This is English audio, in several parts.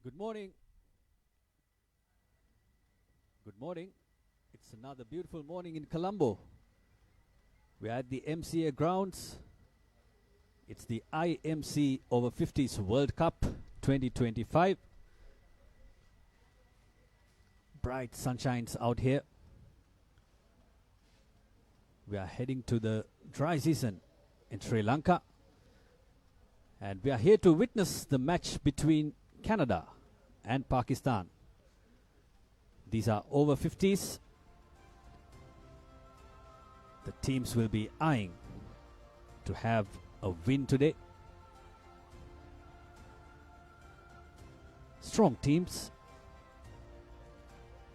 Good morning. Good morning. It's another beautiful morning in Colombo. We're at the MCA Grounds. It's the IMC Over-50s World Cup 2025. Bright sunshines out here. We are heading to the dry season in Sri Lanka. And we are here to witness the match between Canada and Pakistan. These are over 50s. The teams will be eyeing to have a win today. Strong teams.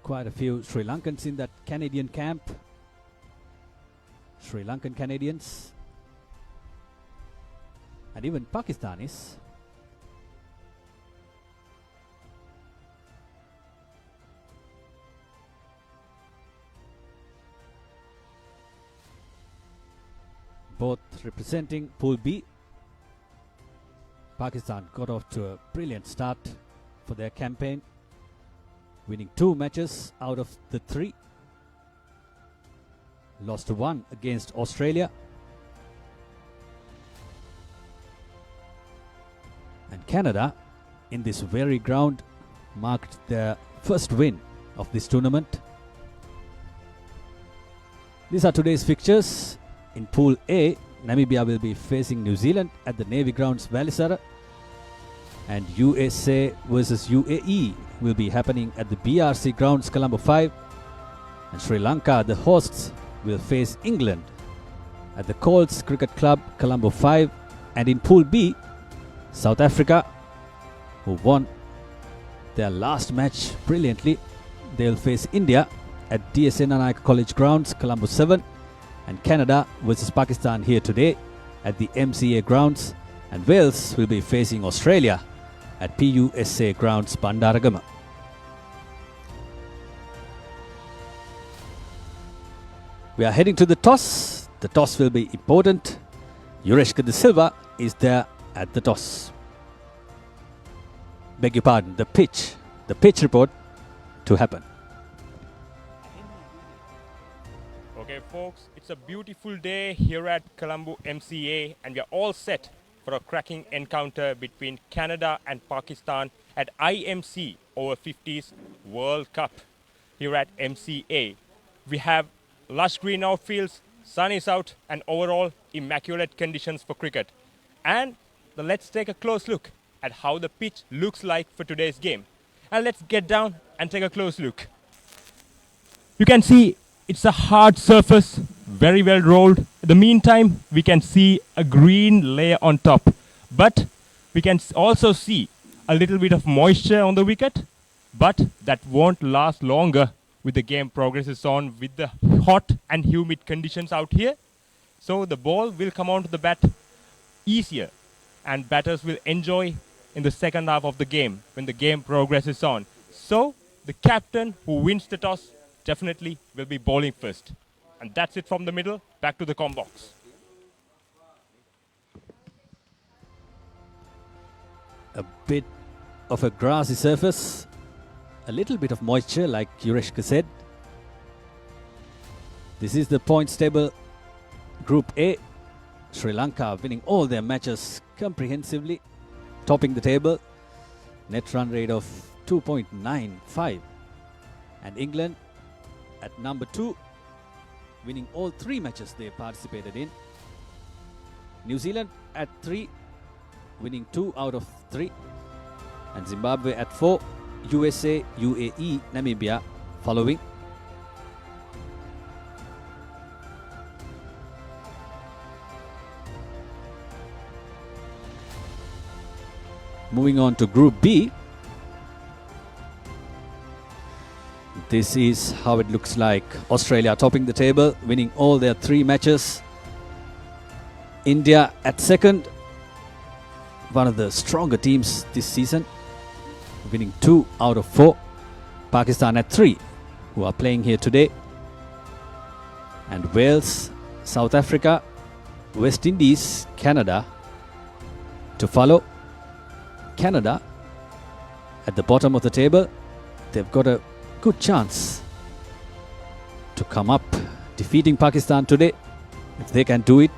Quite a few Sri Lankans in that Canadian camp. Sri Lankan Canadians. And even Pakistanis. Both representing Pool B. Pakistan got off to a brilliant start for their campaign, winning 2 matches out of the 3. Lost 1 against Australia. And Canada, in this very ground, marked their first win of this tournament. These are today's fixtures. In Pool A, Namibia will be facing New Zealand at the Navy Grounds Valisara, and USA versus UAE will be happening at the BRC Grounds Colombo 5, and Sri Lanka, the hosts, will face England at the Colts Cricket Club Colombo 5, and in Pool B, South Africa, who won their last match brilliantly, they will face India at DSN Anayaka College Grounds Colombo 7, and Canada versus Pakistan here today at the MCA Grounds, and Wales will be facing Australia at PUSA Grounds Bandaragama. We are heading to the toss. The toss will be important. Yureshka de Silva is there at the toss. Beg your pardon, the pitch report to happen. Okay folks, it's a beautiful day here at Colombo MCA, and we are all set for a cracking encounter between Canada and Pakistan at IMC Over-50s World Cup here at MCA. We have lush green outfields, sun is out, and overall immaculate conditions for cricket. And let's take a close look at how the pitch looks like for today's game. And let's get down and take a close look. You can see it's a hard surface, very well rolled. In the meantime, we can see a green layer on top. But we can also see a little bit of moisture on the wicket. But that won't last longer with the game progresses on with the hot and humid conditions out here. So the ball will come onto the bat easier, and batters will enjoy in the second half of the game when the game progresses on. So the captain who wins the toss definitely will be bowling first. And that's it from the middle. Back to the comm box. A bit of a grassy surface, a little bit of moisture like Yureshka said. This is the points table. Group A, Sri Lanka winning all their matches comprehensively, topping the table, net run rate of 2.95, and England at number 2, winning all 3 matches they participated in. New Zealand at 3, winning 2 out of 3, and Zimbabwe at 4, USA, UAE, Namibia following. Moving on to Group B. This is how it looks like. Australia topping the table, winning all their 3 matches. India at 2nd, one of the stronger teams this season, winning 2 out of 4. Pakistan at 3, who are playing here today. And Wales, South Africa, West Indies, Canada to follow. Canada at the bottom of the table. They've got a good chance to come up defeating Pakistan today if they can do it.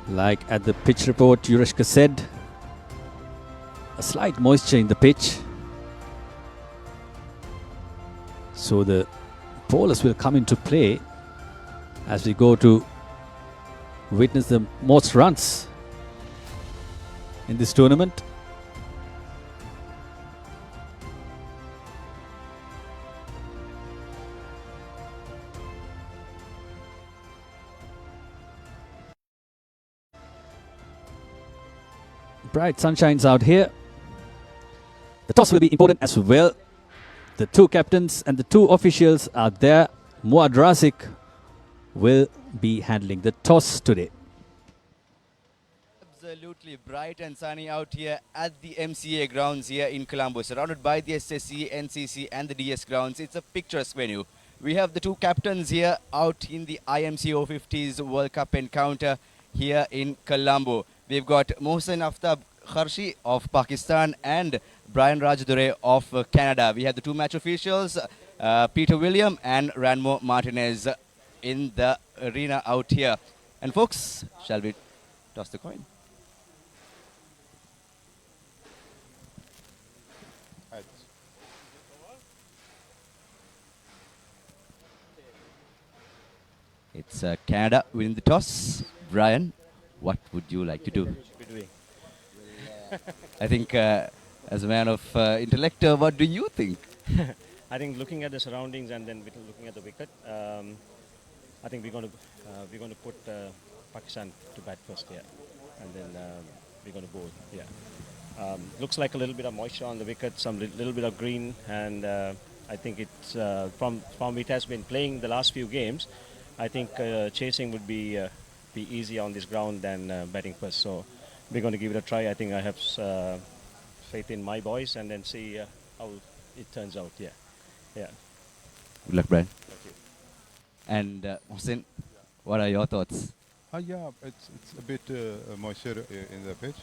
Like at the pitch report, Yureshka said, a slight moisture in the pitch. So the bowlers will come into play as we go to witness the most runs in this tournament. Bright sunshine's out here. The toss will be important as well. The two captains and the two officials are there. Muad Razik will be handling the toss today. Absolutely bright and sunny out here at the MCA Grounds here in Colombo, surrounded by the SSC, NCC and the DS Grounds. It's a picturesque venue. We have the two captains here out in the IMC Over-50s World Cup encounter here in Colombo. We've got Mohsen Aftab Kharshi of Pakistan and Brian Rajadure of Canada. We have the two match officials, Peter William and Ranmo Martinez in the arena out here. And folks, shall we toss the coin? It's Canada winning the toss. Brian, what would you like to do? I think as a man of intellect, what do you think? I think looking at the surroundings and then looking at the wicket, I think we're going to put Pakistan to bat first, yeah, and then we're going to bowl, yeah. Looks like a little bit of moisture on the wicket, some little bit of green, and I think it's from it has been playing the last few games. I think chasing would be easier on this ground than batting first. So we're going to give it a try. I think I have faith in my boys and then see how it turns out. Yeah, yeah. Good luck, Brian. Thank you. And Mohsen, what are your thoughts? Yeah, it's a bit moisture in the pitch,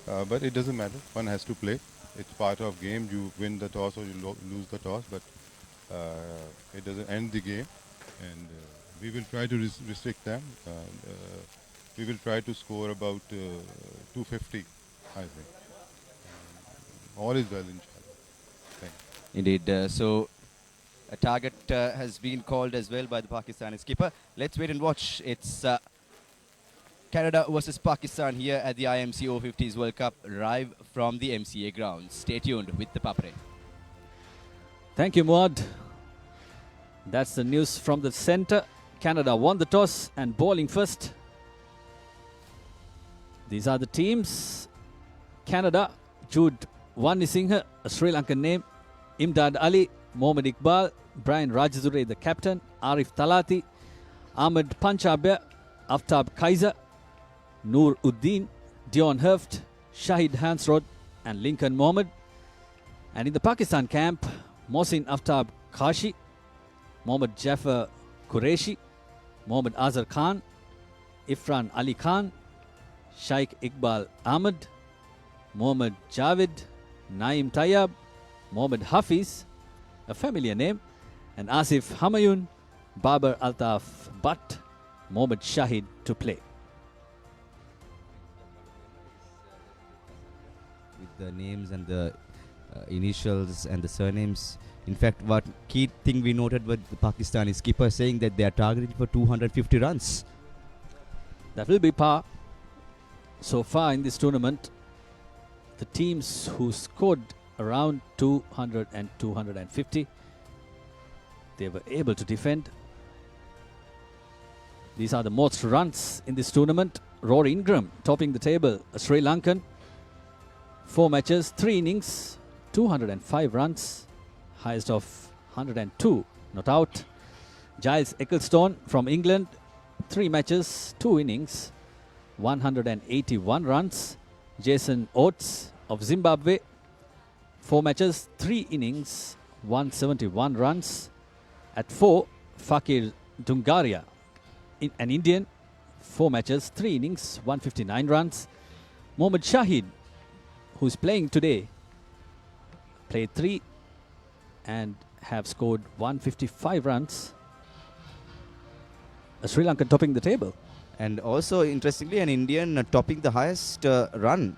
but it doesn't matter. One has to play. It's part of game. You win the toss or you lose the toss, but it doesn't end the game. And we will try to restrict them. We will try to score about 250, I think. All is well, inshallah. Thank you. Indeed. So a target has been called as well by the Pakistani skipper. Let's wait and watch. It's Canada versus Pakistan here at the IMC Over-50s World Cup, live from the MCA Grounds. Stay tuned with the Papre. Thank you, Muad. That's the news from the center. Canada won the toss and bowling first. These are the teams. Canada, Jude Wannisinghe, a Sri Lankan name, Imdad Ali, Mohammad Iqbal, Brian Rajadure, the captain, Arif Talati, Ahmed Panchabia, Aftab Kaiser, Noor Uddin, Dion Herft, Shahid Hansrod and Lincoln Mohammed. And in the Pakistan camp, Mohsin Aftab Khashi, Mohammad Jafar Qureshi, Mohammad Azhar Khan, Ifran Ali Khan, Shaikh Iqbal Ahmed, Mohammad Javed, Naeem Tayyab, Mohammad Hafiz, a familiar name, and Asif Hamayun, Babar Altaf Butt, Mohammad Shahid to play. With the names and the initials and the surnames. In fact, what key thing we noted with the Pakistani skipper saying that they are targeting for 250 runs. That will be par. So far in this tournament, the teams who scored around 200 and 250, they were able to defend. These are the most runs in this tournament. Rory Ingram topping the table, a Sri Lankan. 4 matches, 3 innings, 205 runs. Highest of 102, not out. Giles Ecclestone from England, 3 matches, 2 innings, 181 runs. Jason Oates of Zimbabwe, 4 matches, 3 innings, 171 runs. At 4, Fakir Dungaria, an Indian, 4 matches, 3 innings, 159 runs. Mohammad Shahid, who's playing today, played 3 and have scored 155 runs. Sri Lanka topping the table. And also, interestingly, an Indian topping the highest run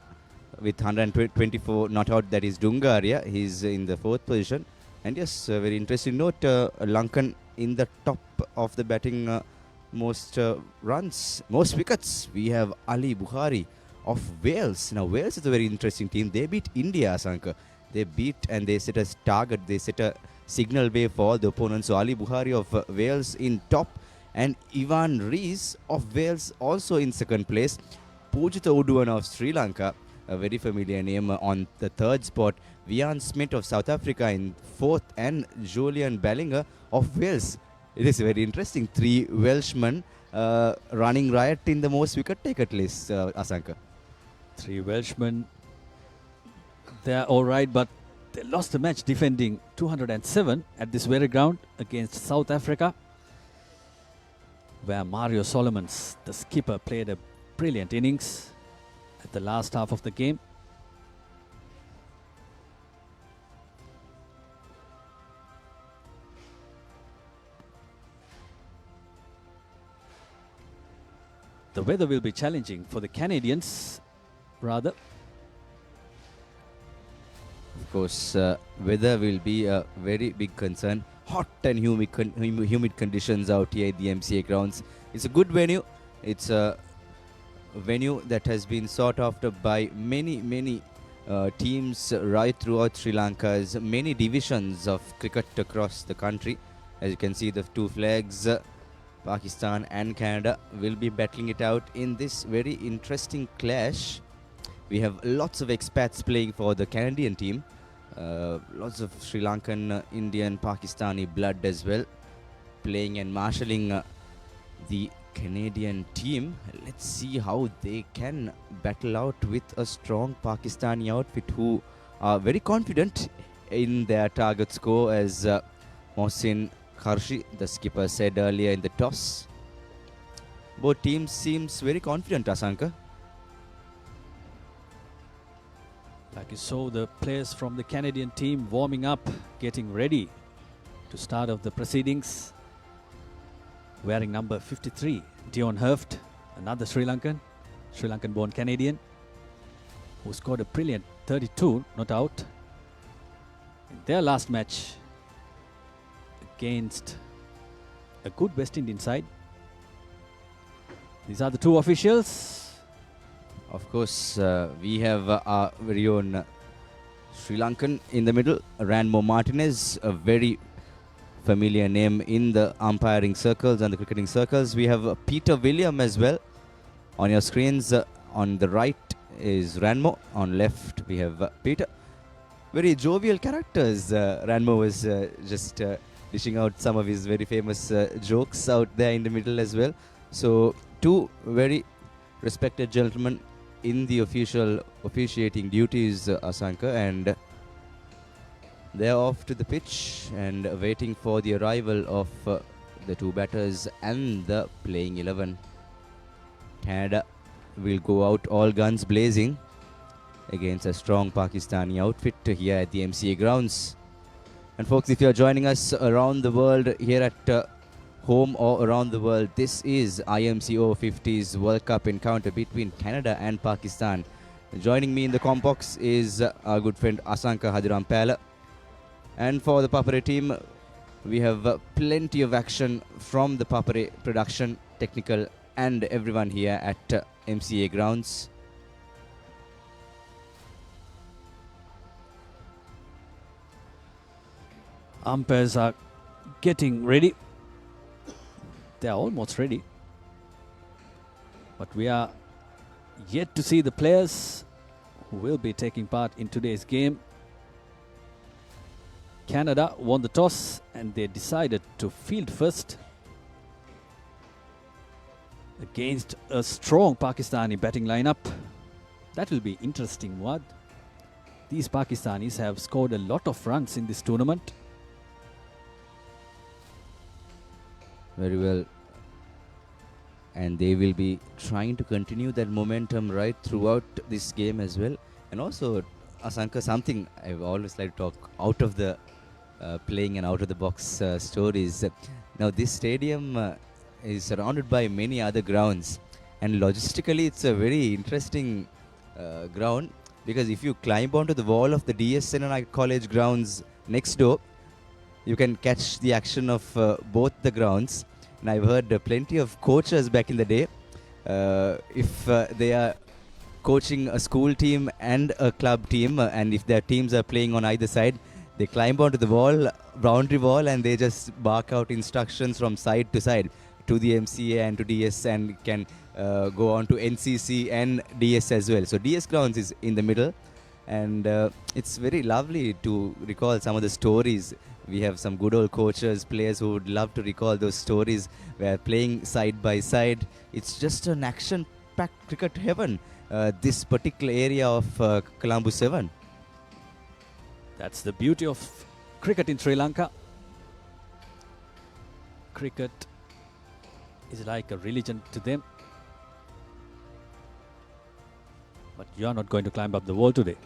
with 124 not out, that is Dungaria. He's in the 4th position. And yes, a very interesting note, Lankan in the top of the batting, most runs, most wickets. We have Ali Bukhari of Wales. Now, Wales is a very interesting team. They beat India, Asanka. They beat and they set a target. They set a signal way for all the opponents. So, Ali Bukhari of Wales in top. And Ivan Rees of Wales also in 2nd place. Pujita Uduan of Sri Lanka, a very familiar name, on the 3rd spot. Vian Smith of South Africa in 4th, and Julian Bellinger of Wales. It is very interesting. 3 Welshmen running riot in the most wicket taker list, Asanka. 3 Welshmen. They're all right, but they lost the match defending 207 at this very ground against South Africa, where Mario Solomons, the skipper, played a brilliant innings at the last half of the game. The weather will be challenging for the Canadians, rather. Of course, weather will be a very big concern. Hot and humid conditions out here at the MCA Grounds. It's a good venue. It's a venue that has been sought after by many teams right throughout Sri Lanka's many divisions of cricket across the country. As you can see, the 2 flags, Pakistan and Canada, will be battling it out in this very interesting clash. We have lots of expats playing for the Canadian team. Lots of Sri Lankan, Indian, Pakistani blood as well, playing and marshalling the Canadian team. Let's see how they can battle out with a strong Pakistani outfit who are very confident in their target score, as Mohsin Kharshi, the skipper, said earlier in the toss. Both teams seems very confident, Asanka. Like you saw, the players from the Canadian team warming up, getting ready to start off the proceedings. Wearing number 53, Dion Herft, another Sri Lankan born Canadian, who scored a brilliant 32, not out, in their last match against a good West Indian side. These are the 2 officials. Of course, we have our very own Sri Lankan in the middle, Ranmo Martinez, a very familiar name in the umpiring circles and the cricketing circles. We have Peter William as well on your screens. On the right is Ranmo, on left we have Peter. Very jovial characters. Ranmo was just dishing out some of his very famous jokes out there in the middle as well. So 2 very respected gentlemen in the officiating duties, Asanka, and they're off to the pitch and waiting for the arrival of the 2 batters and the playing 11. Canada will go out all guns blazing against a strong Pakistani outfit here at the MCA Grounds. And folks, if you're joining us around the world, here at home or around the world, this is IMC Over-50s World Cup encounter between Canada and Pakistan. Joining me in the compbox is our good friend Asanka Hadirampala. And for the Papare team, we have plenty of action from the Papare production, technical, and everyone here at MCA Grounds. Umpires are getting ready. They are almost ready. But we are yet to see the players who will be taking part in today's game. Canada won the toss and they decided to field first against a strong Pakistani batting lineup. That will be interesting, Wad. These Pakistanis have scored a lot of runs in this tournament. Very well. And they will be trying to continue that momentum right throughout this game as well. And also, Asanka, something I've always liked to talk out of the playing and out of the box stories. Now, this stadium is surrounded by many other grounds, and logistically, it's a very interesting ground, because if you climb onto the wall of the DSN College grounds next door, you can catch the action of both the grounds. And I've heard plenty of coaches back in the day, if they are coaching a school team and a club team, and if their teams are playing on either side, they climb onto the wall, boundary wall, and they just bark out instructions from side to side to the MCA and to DS, and can go on to NCC and DS as well. So DS grounds is in the middle, and it's very lovely to recall some of the stories. We have some good old coaches, players who would love to recall those stories. Where playing side by side, it's just an action-packed cricket heaven, this particular area of Colombo 7. That's the beauty of cricket in Sri Lanka. Cricket is like a religion to them. But you're not going to climb up the wall today.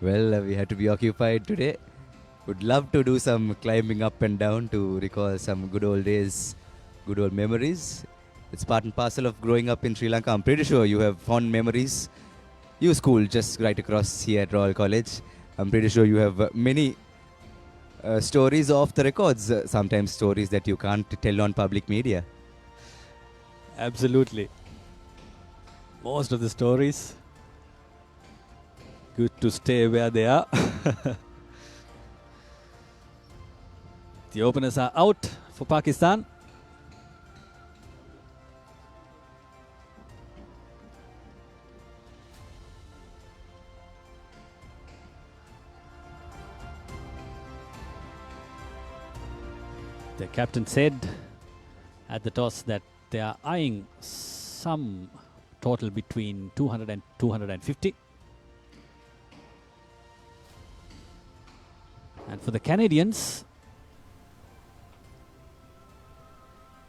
Well, we had to be occupied today. Would love to do some climbing up and down to recall some good old days, good old memories. It's part and parcel of growing up in Sri Lanka. I'm pretty sure you have fond memories. You school just right across here at Royal College. I'm pretty sure you have many stories off the records, sometimes stories that you can't tell on public media. Absolutely. Most of the stories, good to stay where they are. The openers are out for Pakistan. The captain said at the toss that they are eyeing some total between 200 and 250. And for the Canadians,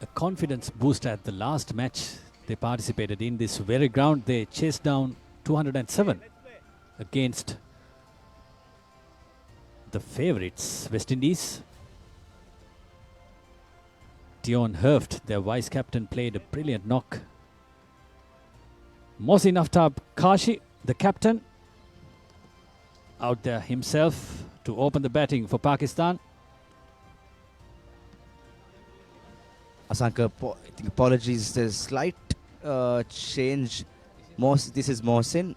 a confidence boost at the last match they participated in this very ground. They chased down 207 against the favourites, West Indies. Dion Herft, their vice-captain, played a brilliant knock. Mohsin Aftab Kashi, the captain, out there himself to open the batting for Pakistan. Asanka, I think apologies, there's a slight change. This is Mohsin.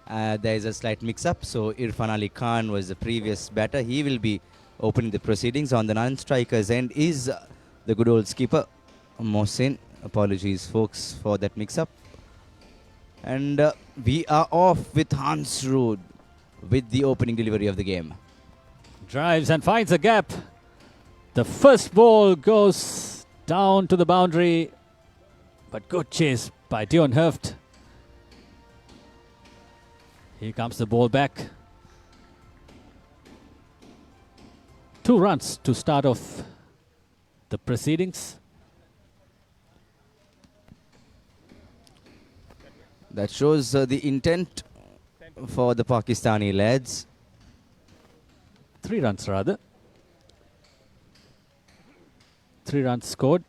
There is a slight mix-up. So Irfan Ali Khan was the previous batter. He will be opening the proceedings. On the non-strikers end is the good old skipper, Mohsin. Apologies, folks, for that mix-up. And we are off with Hans Ruud with the opening delivery of the game. Drives and finds a gap. The first ball goes down to the boundary, but good chase by Dion Herft. Here comes the ball back. 2 runs to start off the proceedings. That shows the intent for the Pakistani lads. 3 runs rather. 3 runs scored.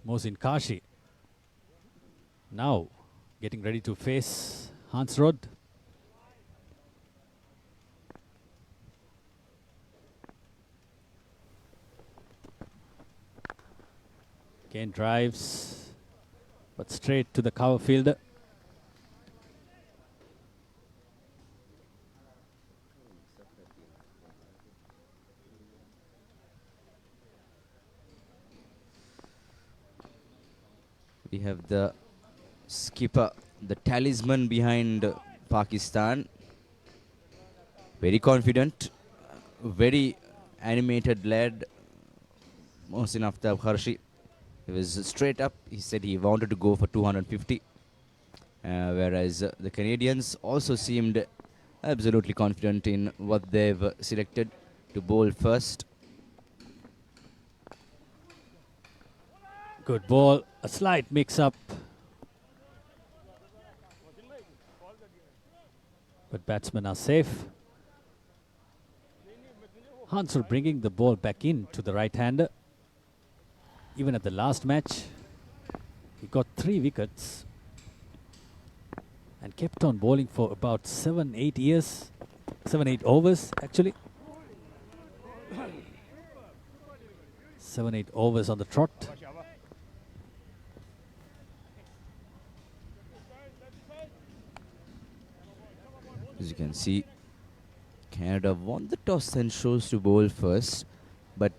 Mohsin Kashi now getting ready to face Hans Ruud. Again drives, but straight to the cover fielder. We have the skipper, the talisman behind Pakistan. Very confident, very animated lad, Mohsin Aftab Kharshi. He was straight up. He said he wanted to go for 250. Whereas the Canadians also seemed absolutely confident in what they've selected to bowl first. Good ball. A slight mix-up. But batsmen are safe. Hansel bringing the ball back in to the right-hander. Even at the last match, he got 3 wickets and kept on bowling for about 7-8 years. 7-8 overs, actually. 7-8 overs on the trot. As you can see, Canada won the toss and chose to bowl first. But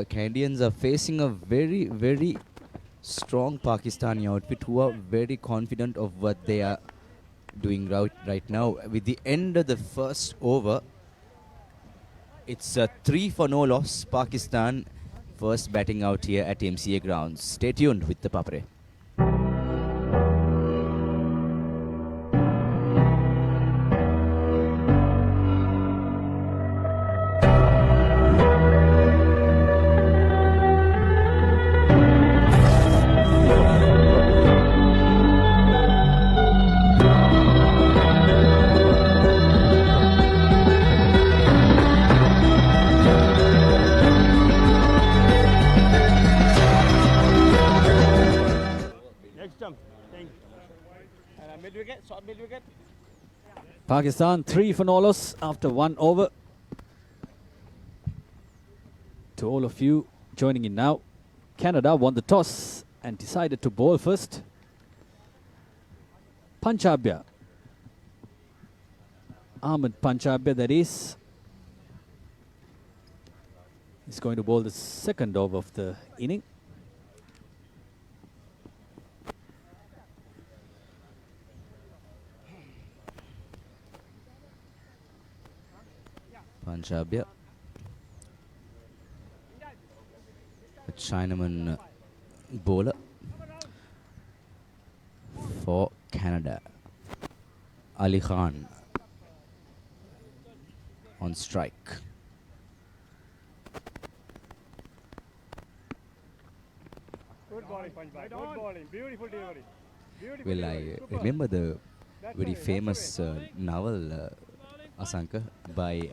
Canadians are facing a very, very strong Pakistani outfit who are very confident of what they are doing right now. With the end of the first over, it's a 3 for no loss. Pakistan first batting out here at MCA Grounds. Stay tuned with the Papare. Pakistan 3 for no loss after 1 over. To all of you joining in now, Canada won the toss and decided to bowl first. Panchabya, Ahmed Panchabya, that is going to bowl the second over of the inning. Panchabya, a Chinaman bowler for Canada. Ali Khan on strike. Good bowling, Punjab. Good bowling. Beautiful delivery. Well, I remember the very famous novel Asanka by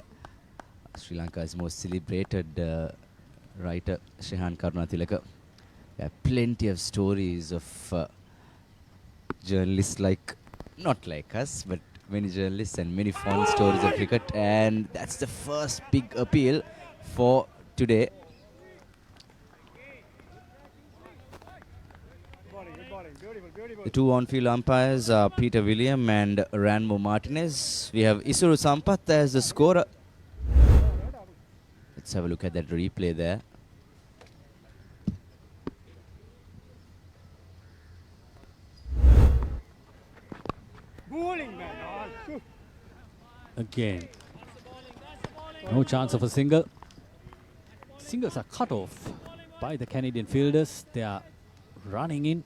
Sri Lanka's most celebrated writer Shehan Karunatilaka. There are plenty of stories of journalists not like us, but many journalists and many fond stories of cricket. And that's the first big appeal for today. The two on-field umpires are Peter William and Ranmo Martinez. We have Isuru Sampath as the scorer. Let's have a look at that replay there. Bowling, man. Again, no chance of a single. Singles are cut off by the Canadian fielders. They are running in.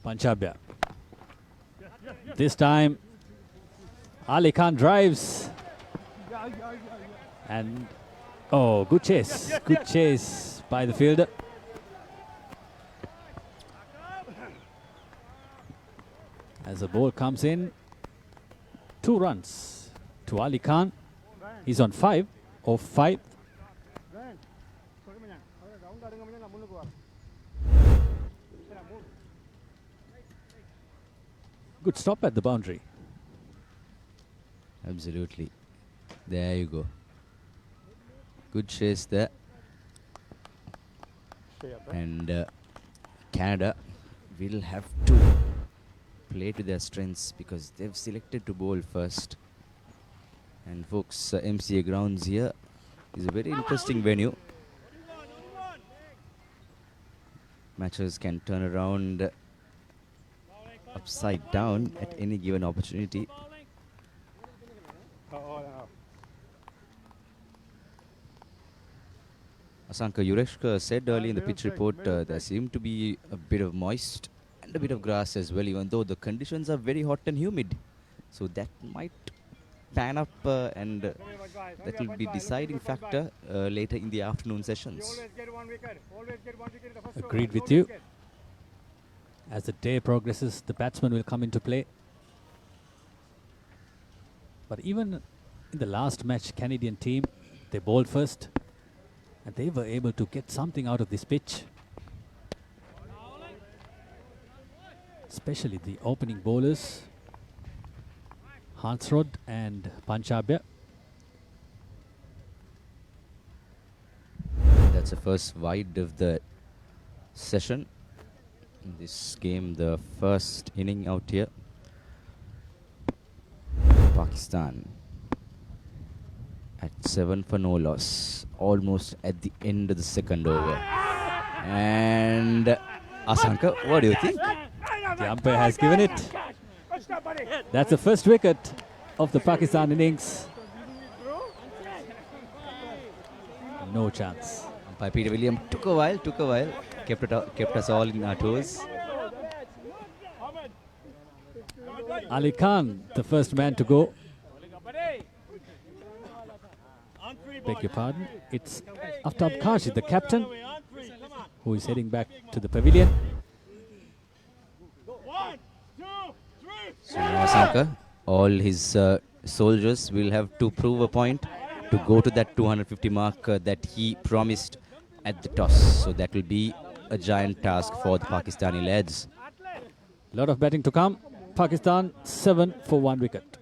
Panchabya. This time, Ali Khan drives. And, oh, good chase. Good chase by the fielder. As the ball comes in, 2 runs to Ali Khan. He's on 5 of 5. Good stop at the boundary. Absolutely. There you go. Good chase there. And Canada will have to play to their strengths because they've selected to bowl first. And folks, MCA Grounds here is a very interesting venue. Matches can turn around upside down at any given opportunity. Asanka Yureshka said early in the pitch report there seemed to be a bit of moist and a bit of grass as well, even though the conditions are very hot and humid. So that might pan up and that will be deciding factor later in the afternoon sessions. Agreed with you. As the day progresses, the batsmen will come into play. But even in the last match, Canadian team, they bowled first and they were able to get something out of this pitch. Especially the opening bowlers, Hansrod and Panchabya. That's the first wide of the session. In this game, the first inning out here. Pakistan at 7 for no loss, almost at the end of the second over. And Asanka, what do you think? The umpire has given it. That's the first wicket of the Pakistan innings. No chance. Umpire Peter William took a while, kept us all in our toes. Ali Khan, the first man to go. Beg your pardon. It's Aftab Kashid, the captain, who is heading back to the pavilion. So now Asanka, all his soldiers will have to prove a point to go to that 250 mark that he promised at the toss. So that will be a giant task for the Pakistani lads. A lot of batting to come. Pakistan 7 for 1 wicket.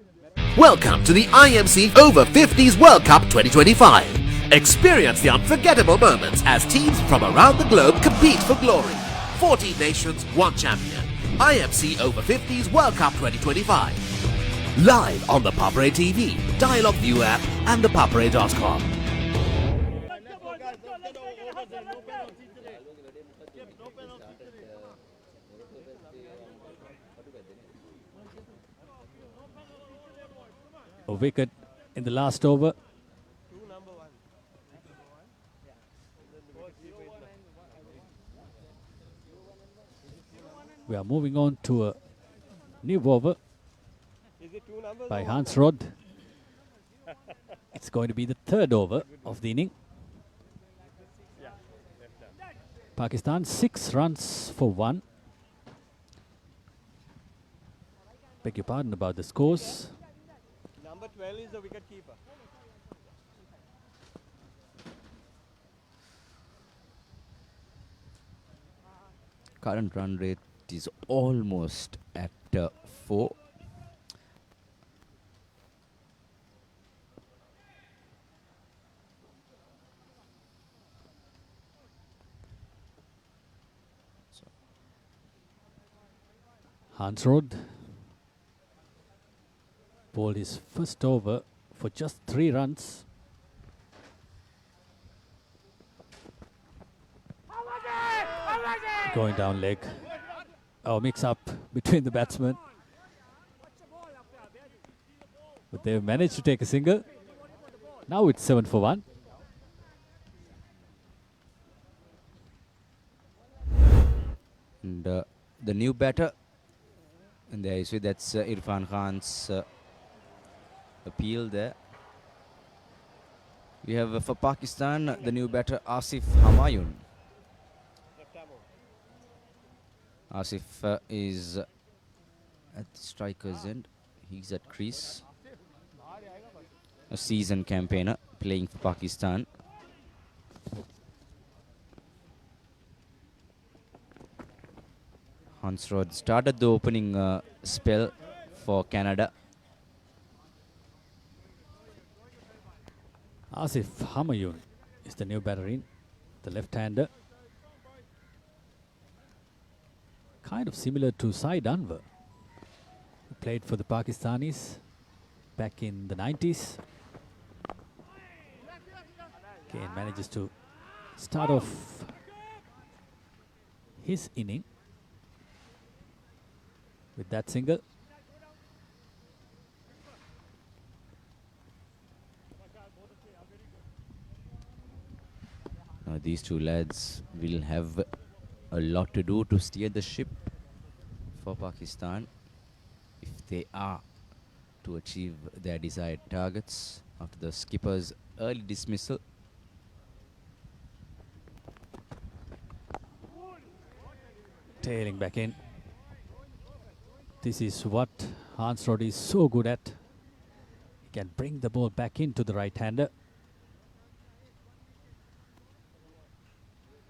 Welcome to the IMC Over-50s World Cup 2025. Experience the unforgettable moments as teams from around the globe compete for glory. 14 nations, 1 champion. IMC Over-50s World Cup 2025. Live on the Papare TV, Dialogue View app and the papare.com. A wicket in the last over. We are moving on to a new over by Hansrod. It's going to be the third over of the inning. Pakistan 6 runs for 1. Beg your pardon about the scores. Number 12 is the wicket keeper. Current run rate is almost at 4. Hansrod bowled his first over for just 3 runs. Going down leg. Oh, mix up between the batsmen. But they've managed to take a single. Now it's 7 for 1. And the new batter, and there you see that's Irfan Khan's appeal there. We have for Pakistan the new batter Asif Humayun. Asif is at the striker's end. He's at crease. A seasoned campaigner playing for Pakistan. Hansrod started the opening spell for Canada. Asif Humayun is the new batter in, the left-hander. Kind of similar to Saeed Anwar, who played for the Pakistanis back in the 90s. Again manages to start off his inning with that single. Now these two lads will have a lot to do to steer the ship for Pakistan if they are to achieve their desired targets after the skipper's early dismissal. Tailing back in. This is what Hansrod is so good at. He can bring the ball back into the right-hander.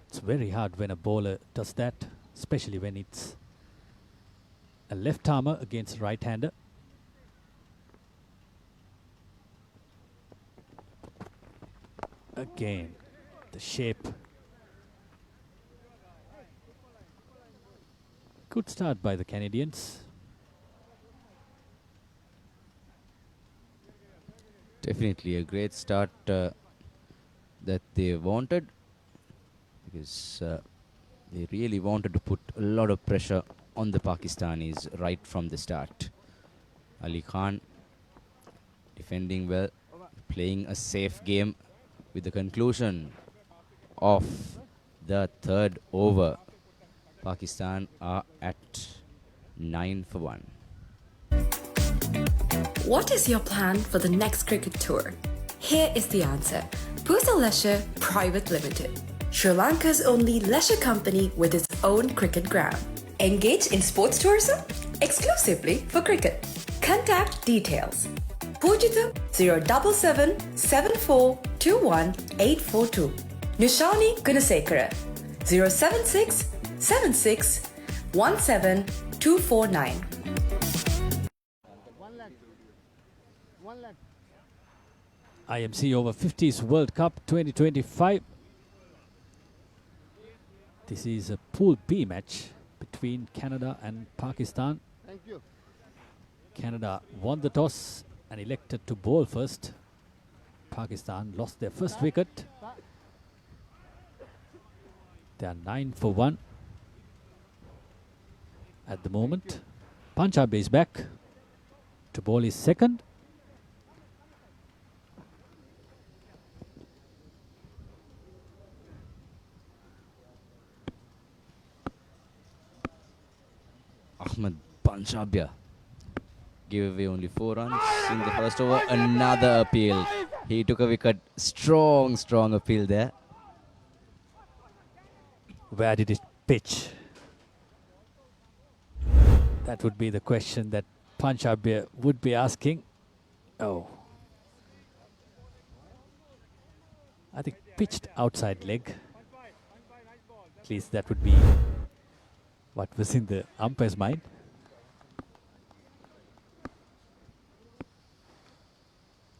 It's very hard when a bowler does that, especially when it's a left-armer against a right-hander. Again, the shape. Good start by the Canadians. Definitely a great start that they wanted, because they really wanted to put a lot of pressure on the Pakistanis right from the start. Ali Khan defending well, playing a safe game with the conclusion of the third over. Pakistan are at 9 for 1. What is your plan for the next cricket tour? Here is the answer. Pusa Leisure Private Limited, Sri Lanka's only leisure company with its own cricket ground. Engage in sports tourism exclusively for cricket. Contact details. Pujita 077 7421 842. Nishani Gunasekara 076 76 17 249. IMC Over-50s World Cup 2025. This is a Pool B match between Canada and Pakistan. Thank you. Canada won the toss and elected to bowl first. Pakistan lost their first wicket. They are 9 for 1 at the moment. Punjab is back to bowl his second. Ahmed Panchabia gave away only 4 runs in the first over. Another appeal. He took a wicket. Strong appeal there. Where did it pitch? That would be the question that Panchabia would be asking. Oh. I think pitched outside leg. At least that would be what was in the umpire's mind.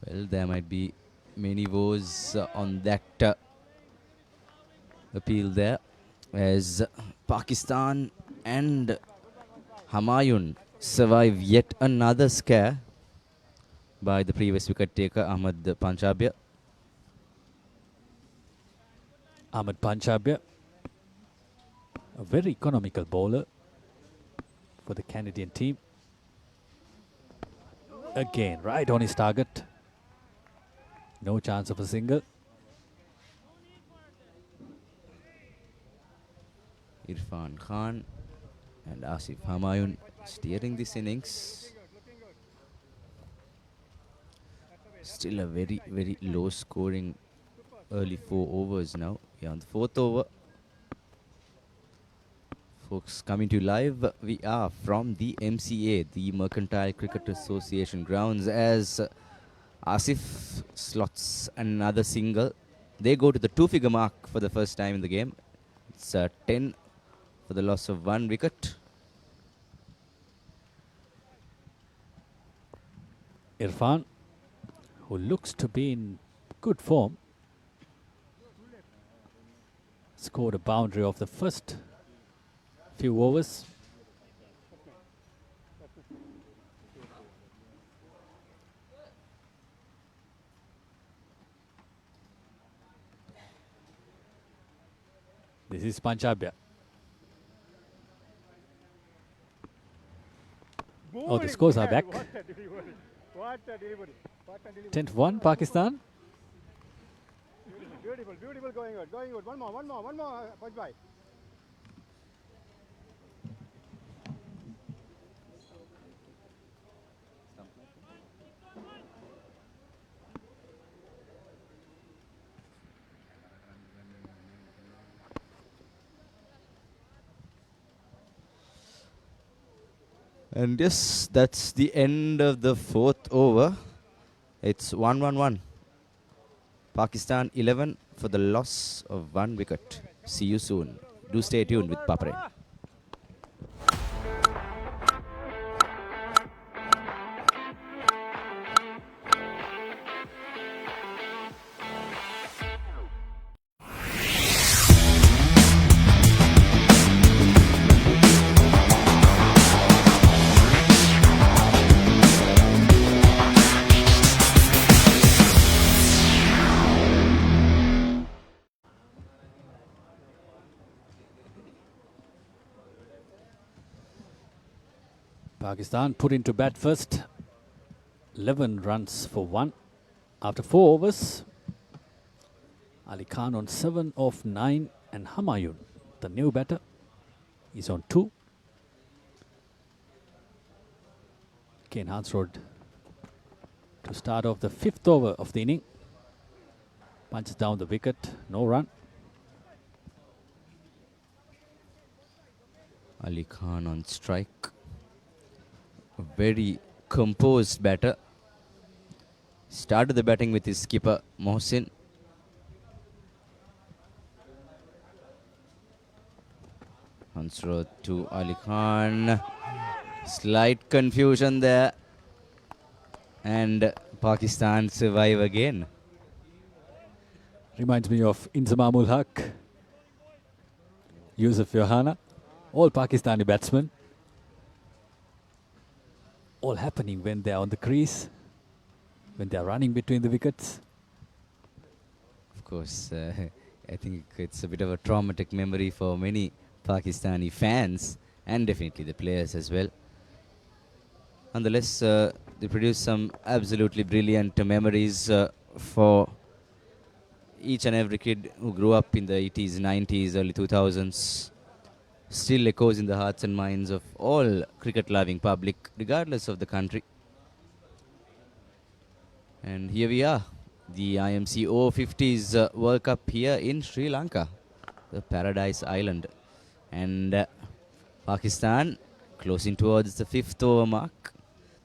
Well, there might be many woes on that appeal there, as Pakistan and Humayun survive yet another scare by the previous wicket taker Ahmed Panchabia. Ahmed Panchabia, a very economical bowler for the Canadian team. Again, right on his target. No chance of a single. Irfan Khan and Asif Humayun steering this innings. Still a very low scoring early 4 overs now. We are on the 4th over. Folks, coming to you live, we are from the MCA, the Mercantile Cricket Association grounds, as Asif slots another single. They go to the 2-figure mark for the first time in the game. It's 10 for the loss of 1 wicket. Irfan, who looks to be in good form, scored a boundary of the first few overs. This is Panchabia. Oh, the scores are back. What a delivery. What a delivery. What a delivery. 10-1 Pakistan. Beautiful, beautiful going good, going good. One more, punch by. And yes, that's the end of the fourth over. It's 1-1-1. Pakistan 11 for the loss of 1 wicket. See you soon. Do stay tuned with Papare. Pakistan put into bat first. 11 runs for 1. After 4 overs, Ali Khan on 7 of 9 and Humayun, the new batter, is on 2. Kane Hansrod to start off the 5th over of the inning. Punches down the wicket, no run. Ali Khan on strike. A very composed batter. Started the batting with his skipper Mohsin. Hansrod to Ali Khan. Slight confusion there. And Pakistan survive again. Reminds me of Inzamamul Haq, Yusuf Yohana, all Pakistani batsmen. All happening when they are on the crease, when they are running between the wickets. Of course, I think it's a bit of a traumatic memory for many Pakistani fans and definitely the players as well. Nonetheless, they produce some absolutely brilliant memories for each and every kid who grew up in the 80s, 90s, early 2000s. Still echoes in the hearts and minds of all cricket-loving public, regardless of the country. And here we are, the IMC Over-50s World Cup here in Sri Lanka, the Paradise Island. And Pakistan closing towards the 5th over mark.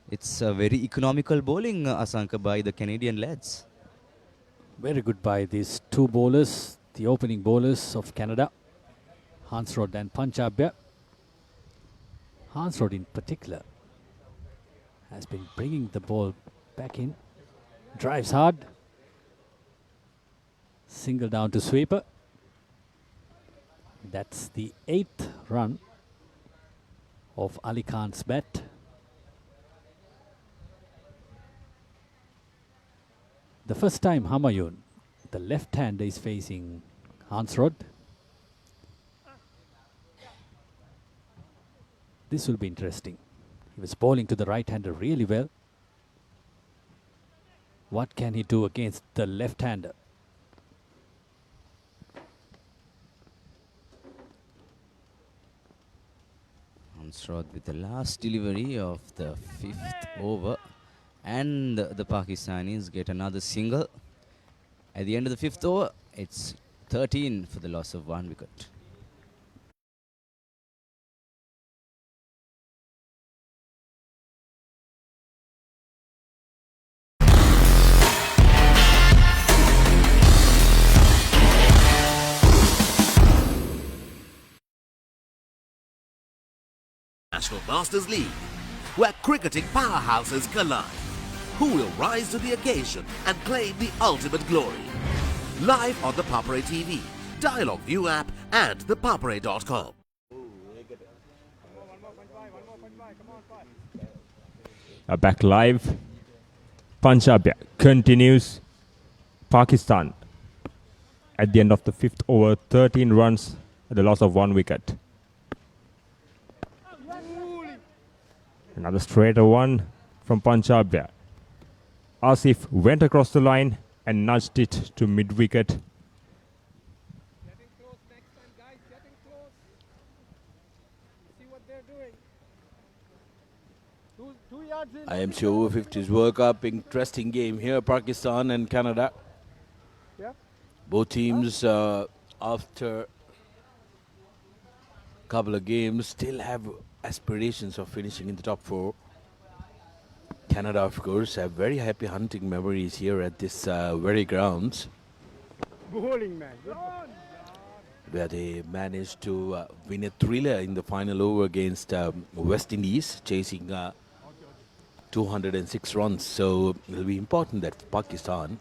It's a very economical bowling, Asanka, by the Canadian lads. Very good by these two bowlers, the opening bowlers of Canada, Hansrod and Panchabya. Hansrod in particular has been bringing the ball back in, drives hard, single down to sweeper. That's the 8th run of Ali Khan's bat. The first time Humayun, the left hand, is facing Hansrod. This will be interesting. He was bowling to the right-hander really well. What can he do against the left-hander? Hansrod with the last delivery of the 5th over. And the Pakistanis get another single. At the end of the 5th over, it's 13 for the loss of 1 wicket. National Masters League, where cricketing powerhouses collide. Who will rise to the occasion and claim the ultimate glory? Live on the Papare TV, Dialogue View app and thepapare.com. Back live. Panchabya continues. Pakistan at the end of the 5th over, 13 runs at the loss of 1 wicket. Another straighter one from Panchabya. Asif went across the line and nudged it to mid-wicket. Getting close next time, guys. Getting close. See what they're doing. Two yards in. IMC Over-50s World Cup, interesting game here, Pakistan and Canada. Yeah. Both teams, after a couple of games, still have aspirations of finishing in the top four. Canada, of course, have very happy hunting memories here at this very grounds, Bowling, man. where they managed to win a thriller in the final over against West Indies, chasing 206 runs. So it'll be important that Pakistan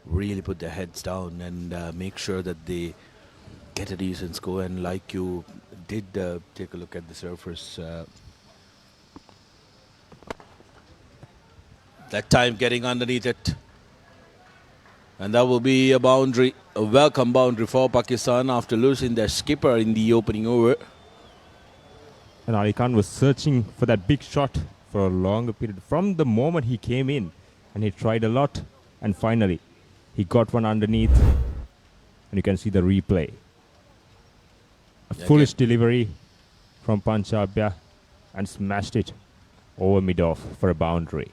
really put their heads down and make sure that they get a decent score. And like you did take a look at the surface, that time getting underneath it. And that will be a boundary, a welcome boundary for Pakistan after losing their skipper in the opening over. And Ali Khan was searching for that big shot for a longer period from the moment he came in, and he tried a lot, and finally he got one underneath, and you can see the replay. A foolish delivery from Panchabya and smashed it over mid-off for a boundary.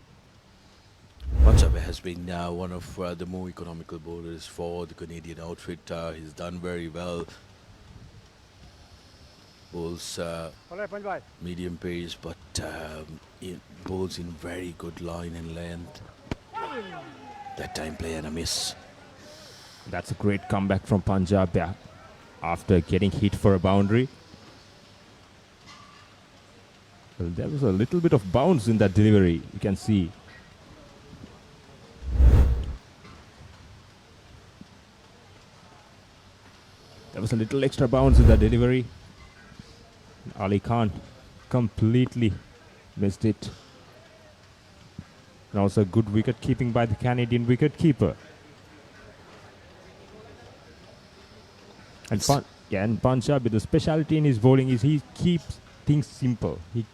Panchabya has been one of the more economical bowlers for the Canadian outfit. He's done very well. Bowls medium pace, but bowls in very good line and length. That time play and a miss. That's a great comeback from Panchabya after getting hit for a boundary. Well, there was a little bit of bounce in that delivery, you can see. There was a little extra bounce in the delivery. Ali Khan completely missed it. And also good wicket keeping by the Canadian wicket keeper. And Panchabya, the specialty in his bowling is he keeps things simple. He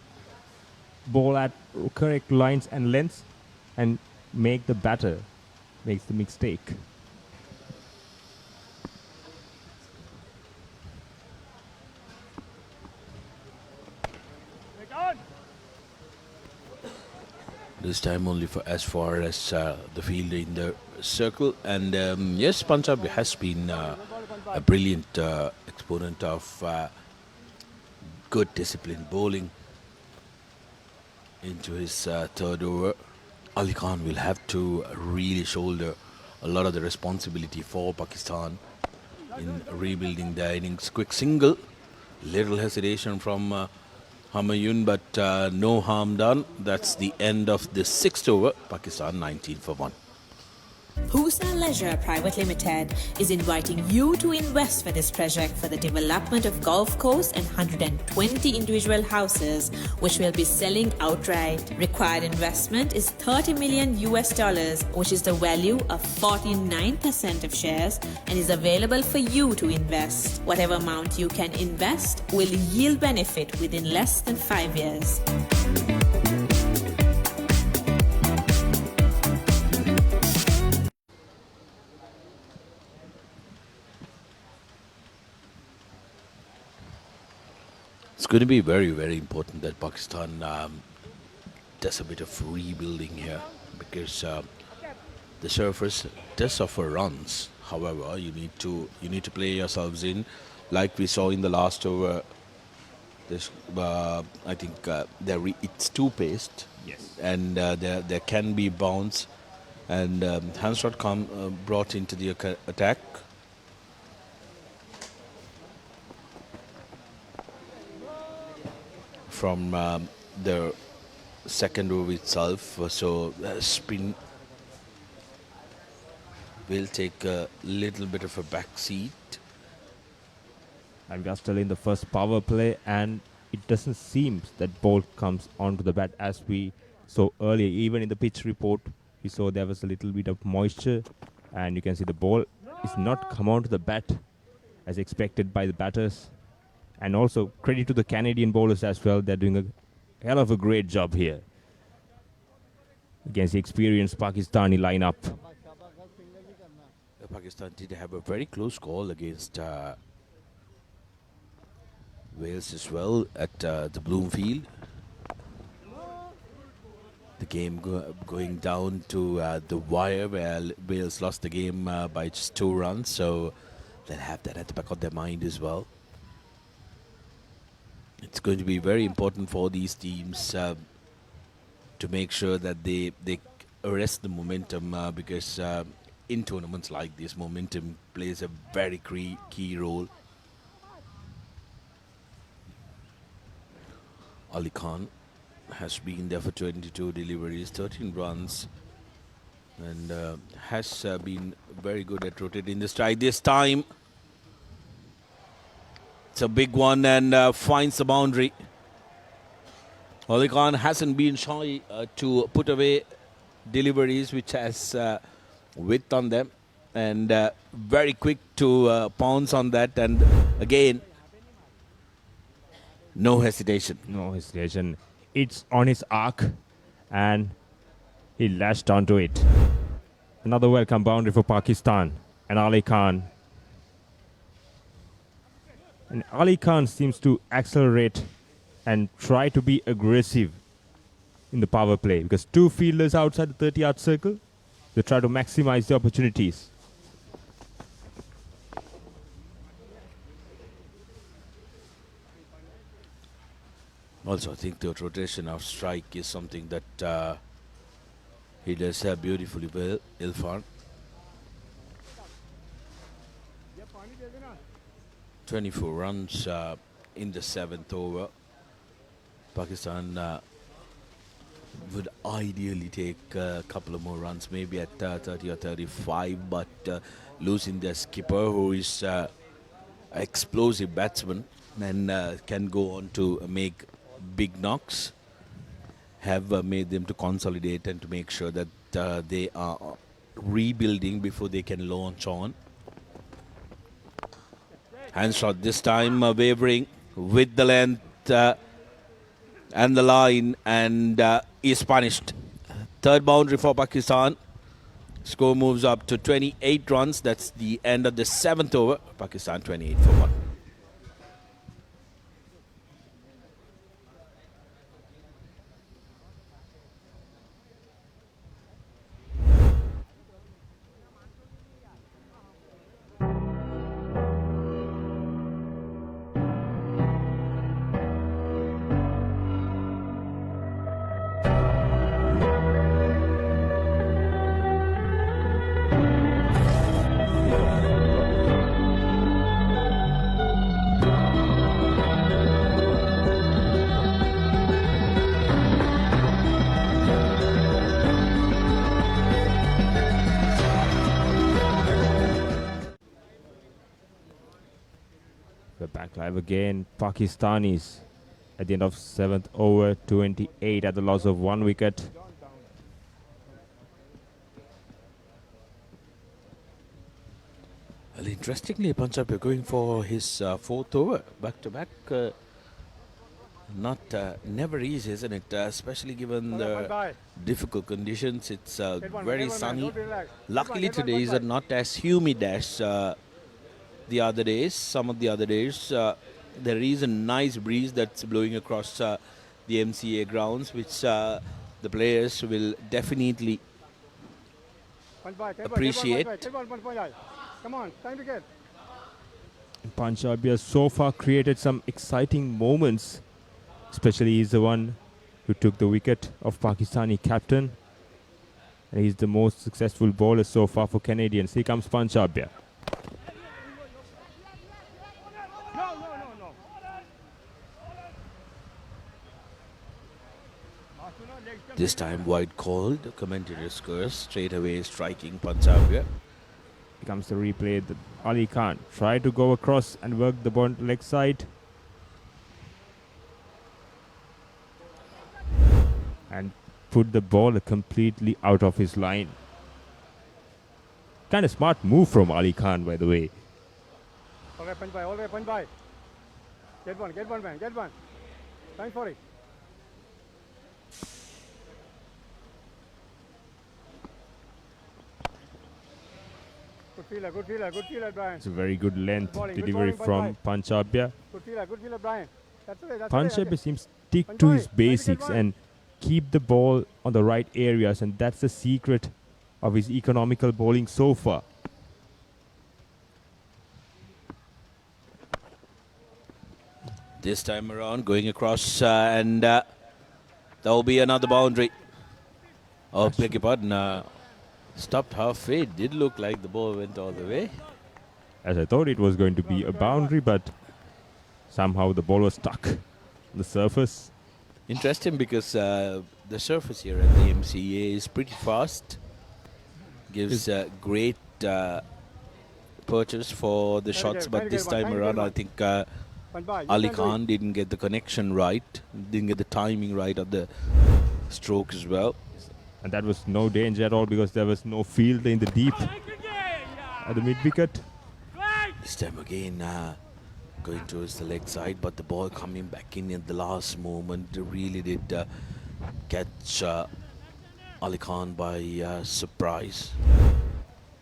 bowl at correct lines and lengths and make the batter makes the mistake. This time only for as far as the field in the circle. And yes, Panchabya has been a brilliant exponent of good disciplined bowling into his third over. Ali Khan will have to really shoulder a lot of the responsibility for Pakistan in rebuilding their innings. Quick single, little hesitation from Humayun, but no harm done. That's the end of the sixth over. Pakistan 19 for 1. Pusa Leisure Private Limited is inviting you to invest for this project for the development of golf course and 120 individual houses, which will be selling outright. Required investment is $30 million, which is the value of 49% of shares, and is available for you to invest. Whatever amount you can invest will yield benefit within less than 5 years. It's going to be very, very important that Pakistan does a bit of rebuilding here, because the surface does offer runs. However, you need to play yourselves in, like we saw in the last over. This I think it's too paced. Yes. And there can be bounce, and Hansrod brought into the attack. From the second over itself, so spin will take a little bit of a back seat. And we are still in the first power play, and it doesn't seem that ball comes onto the bat as we saw earlier. Even in the pitch report, we saw there was a little bit of moisture, and you can see the ball is not come onto the bat as expected by the batters. And also credit to the Canadian bowlers as well. They're doing a hell of a great job here against the experienced Pakistani lineup. Pakistan did have a very close call against Wales as well at the Bloomfield. The game going down to the wire where Wales lost the game by just 2 runs, so they'll have that at the back of their mind as well. It's going to be very important for these teams to make sure that they arrest the momentum because in tournaments like this, momentum plays a very key role. Ali Khan has been there for 22 deliveries, 13 runs, and has been very good at rotating the strike. This time, it's a big one and finds the boundary. Ali Khan hasn't been shy to put away deliveries which has width on them, and very quick to pounce on that, and again, no hesitation. No hesitation. It's on his arc and he lashed onto it. Another welcome boundary for Pakistan and Ali Khan. And Ali Khan seems to accelerate and try to be aggressive in the power play because 2 fielders outside the 30-yard circle, they try to maximize the opportunities. Also, I think the rotation of strike is something that he does beautifully well, Irfan. 24 runs in the 7th over. Pakistan would ideally take a couple of more runs, maybe at 30 or 35, but losing their skipper, who is an explosive batsman and can go on to make big knocks, have made them to consolidate and to make sure that they are rebuilding before they can launch on. Hand shot this time, wavering with the length and the line, and is punished. 3rd boundary for Pakistan. Score moves up to 28 runs. That's the end of the 7th over. Pakistan 28 for 1. We're back live again. Pakistanis at the end of 7th over, 28 at the loss of 1 wicket. Well, interestingly, Punjab are going for his 4th over, back-to-back. Never easy, isn't it? Especially given the difficult conditions. It's very sunny. Luckily, today is not as humid as the other days. Some of the other days, there is a nice breeze that's blowing across the MCA grounds, which the players will definitely appreciate. Come on, time to get. Punjab has so far created some exciting moments. Especially he's the one who took the wicket of Pakistani captain. And he's the most successful bowler so far for Canadians. Here comes Punjab. This time wide called. The commentators curse straight away, striking Punjab. Here comes the replay. Ali Khan tried to go across and work the ball leg side. And put the ball completely out of his line. Kind of smart move from Ali Khan, by the way. Okay, punch by, all the way, punch by. Get one, man, get one. Time for it. Good feeler, Brian. It's a very good length Good delivery bowling, from Panchabia. Good feeler, Brian. That's the way. Panchabia seems to stick Point to ball, his point basics wicket, and keep the ball on the right areas, and that's the secret of his economical bowling so far. This time around, going across, and that will be another boundary. Oh, beg your pardon. Stopped halfway. It did look like the ball went all the way. As I thought it was going to be a boundary, but somehow the ball was stuck on the surface. Interesting because the surface here at the MCA is pretty fast. Gives great purchase for the shots, but this time around I think Ali Khan didn't get the connection right, didn't get the timing right of the stroke as well. And that was no danger at all because there was no field in the deep at the mid-wicket. This time again going towards the leg side, but the ball coming back in at the last moment really did catch Ali Khan by surprise.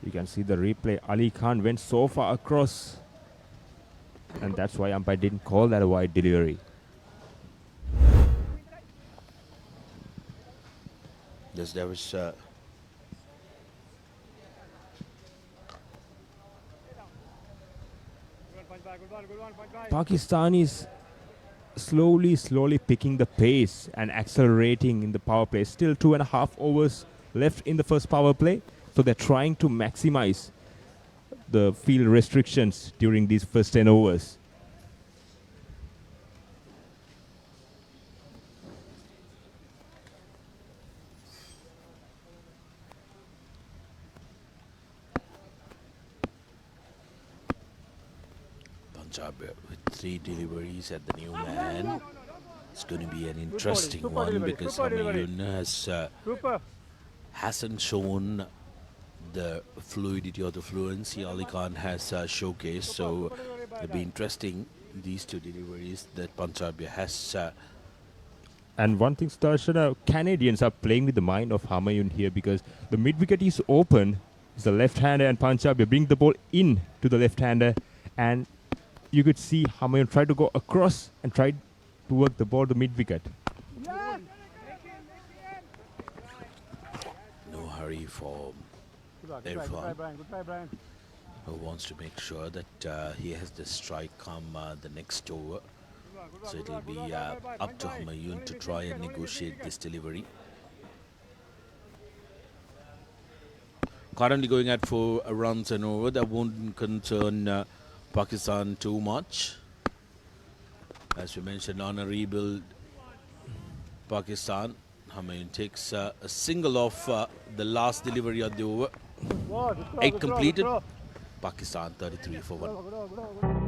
You can see the replay. Ali Khan went so far across, and that's why umpire didn't call that a wide delivery. Yes, there was Pakistan is slowly picking the pace and accelerating in the power play. Still 2.5 overs left in the first power play, so they're trying to maximize the field restrictions during these first 10 overs. Punjab with 3 deliveries at the new man. It's going to be an interesting one because Humayun hasn't shown the fluidity or the fluency Ali Khan has showcased. So it'll be interesting, these 2 deliveries that Panchabia has. And one thing, Starshana, Canadians are playing with the mind of Humayun here because the mid-wicket is open. It's the left-hander and Panchabia bring the ball in to the left-hander, and you could see Humayun try to go across and try to work the ball to mid-wicket. No hurry for everyone who wants to make sure that he has the strike come the next over. So it'll be up to Humayun to try and negotiate this delivery. Currently going at 4 runs and over. That won't concern Pakistan too much. As we mentioned, on a rebuild, Pakistan, Humayun takes a single off the last delivery of the over. 8 completed. Pakistan 33 for 1.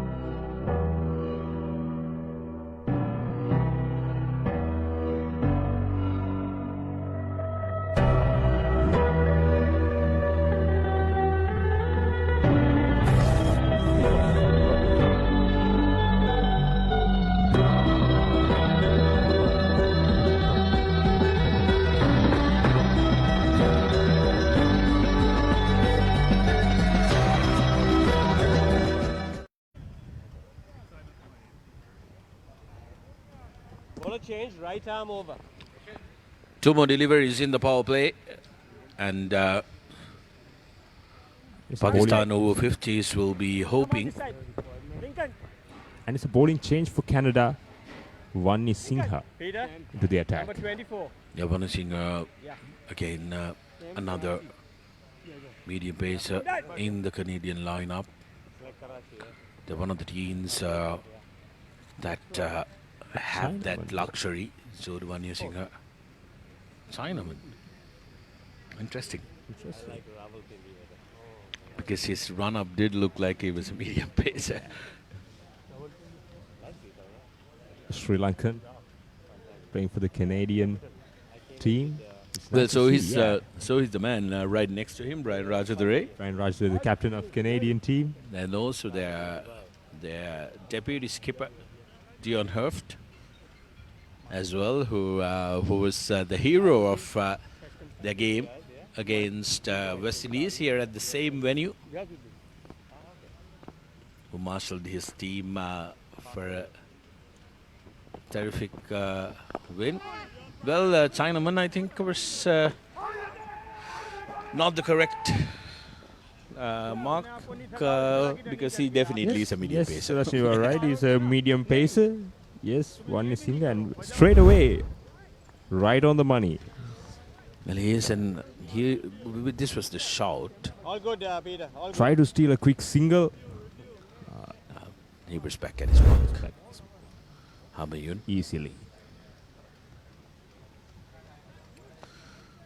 Change, right arm over. 2 more deliveries in the power play, and Pakistan Over-50s will be hoping. And it's a bowling change for Canada. One is Singha into the attack. Number 24. Yavan Singha again, another medium pacer in the Canadian lineup. They're one of the teams that have that luxury. So the one using her Chinaman. Interesting. Because his run-up did look like he was a medium pacer. Sri Lankan playing for the Canadian team. Well, so he's the man right next to him, Brian Rajadure. Brian Rajadure, the captain of Canadian team. And also their deputy skipper, Dion Hurft, as well, who was the hero of their game against West Indies here at the same venue, who marshalled his team for a terrific win. Well, Chinaman, I think, was not the correct mark because he definitely is a medium pacer. Yes, you are right. He's a medium pacer. Yes, one is in and straight away, right on the money. Well, he is, and this was the shout. All good, Peter. All good. Try to steal a quick single. He was back at his mark. Hamayun. Easily.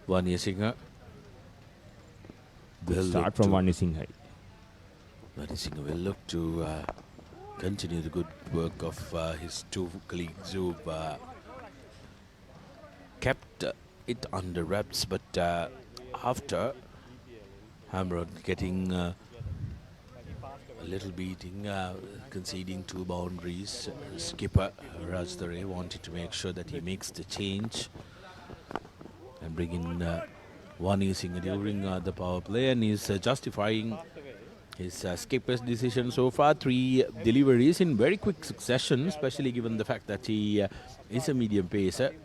Vani Singha. Start from Vani Singha. Vani Singha will look to continue the good work of his two colleagues who've kept it under wraps, but after Hamrod getting a little beating, conceding 2 boundaries, skipper Rajdare wanted to make sure that he makes the change and bring in Vani Singha during the power play, and he's justifying his skipper's decision so far. 3 deliveries in very quick succession, especially given the fact that he is a medium pacer.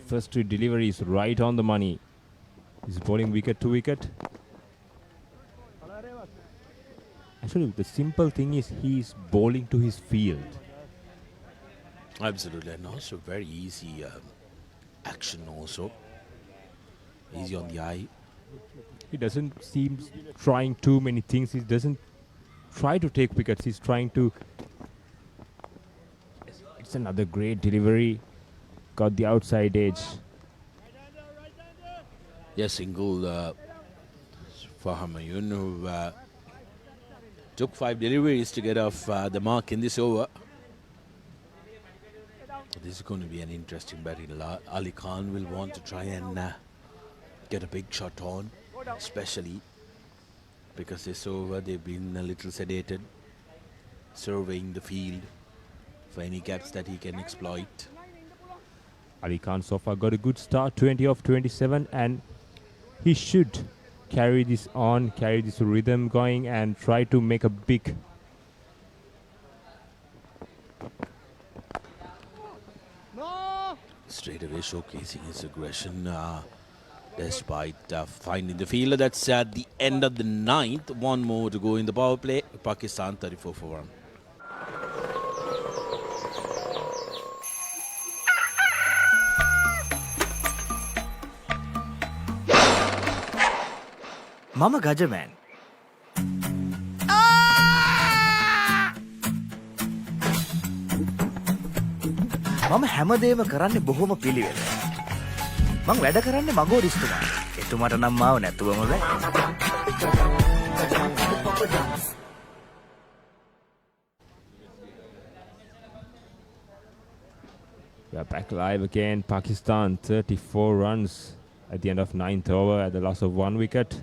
First 3 deliveries right on the money. He's bowling wicket to wicket. Actually, the simple thing is he's bowling to his field. Absolutely, and also very easy action also. Easy on the eye. He doesn't seem trying too many things. He doesn't try to take wickets. He's trying to... It's another great delivery. Got the outside edge. Yes, single for Hamayun, who took 5 deliveries to get off the mark in this over. This is going to be an interesting battle. Ali Khan will want to try and get a big shot on, especially because this over they've been a little sedated, surveying the field for any gaps that he can exploit. Ali Khan so far got a good start, 20 of 27, and he should carry this on, carry this rhythm going and try to make a big... Straight away showcasing his aggression despite finding the fielder. That's at the end of the 9th. 1 more to go in the power play. Pakistan 34 for 1. Mama Gajaman. මම හැමදේම කරන්නේ බොහොම පිළිවෙල. මං වැඩ කරන්නේ මගෝරිස්තුමා. එතුමාට නම් මාව නැතුවම බෑ. We are back live again. Pakistan 34 runs at the end of 9th over at the loss of 1 wicket.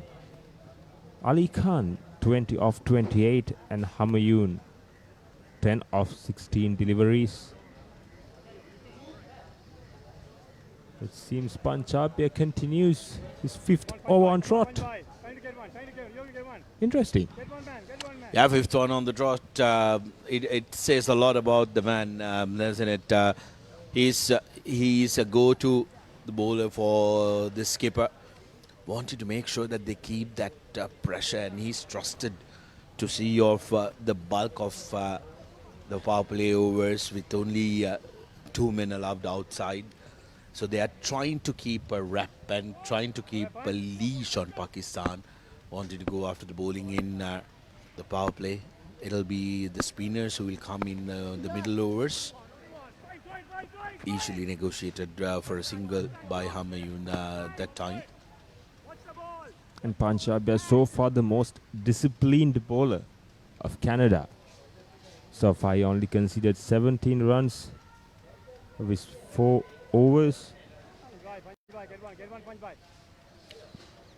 Ali Khan 20 of 28 and Hamayun 10 of 16 deliveries. It seems Punjab continues his 5th over on trot. Interesting. Yeah, 5th one on the trot. It says a lot about the man, doesn't it? He's a go-to the bowler for the skipper. Wanted to make sure that they keep that pressure, and he's trusted to see off the bulk of the power play overs with only 2 men allowed outside. So they are trying to keep a rep and trying to keep a leash on Pakistan. Wanted to go after the bowling in the power play. It'll be the spinners who will come in the middle overs. Easily negotiated for a single by Hamayun that time. And Punjab is so far the most disciplined bowler of Canada. So far he only conceded 17 runs with 4 overs.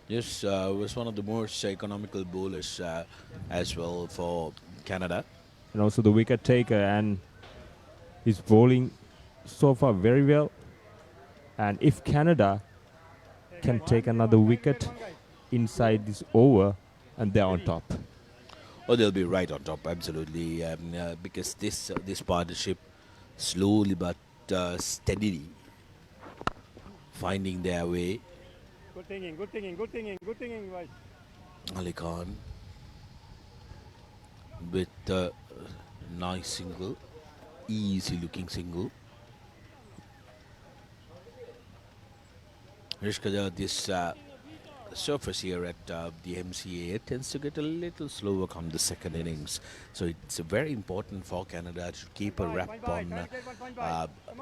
Yes, was one of the most economical bowlers as well for Canada. And also the wicket taker, and he's bowling so far very well. And if Canada can take another wicket inside this over, and they're on top. Oh, they'll be right on top, absolutely, because this partnership slowly but steadily finding their way. Good thinking, good thinking, good thinking, good thinking, boys. Ali Khan with a nice single, easy looking single. Rishkaja, this surface here at the MCA tends to get a little slower come the second innings. So it's very important for Canada to keep a wrap on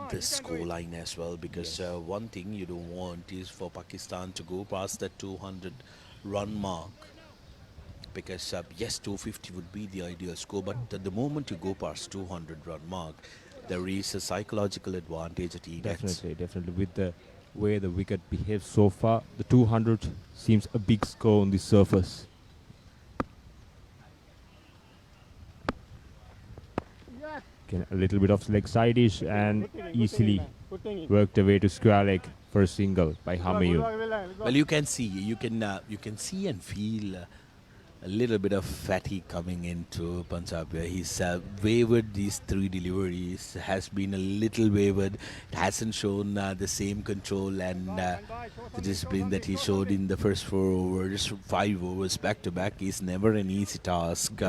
this scoreline as well, because one thing you don't want is for Pakistan to go past that 200 run mark. Because yes, 250 would be the ideal score, but at the moment you go past 200 run mark, there is a psychological advantage that he gets. Definitely. With the way the wicket behaves so far, the 200 seems a big score on the surface. Again, a little bit of leg sideish and easily worked away to square leg for a single by Humayun. Well, you can see and feel a little bit of fatigue coming into Punjab. He's wavered these three deliveries, has been a little wavered. It hasn't shown the same control and the discipline that he showed in the first 4 overs. 5 overs back to back is never an easy task.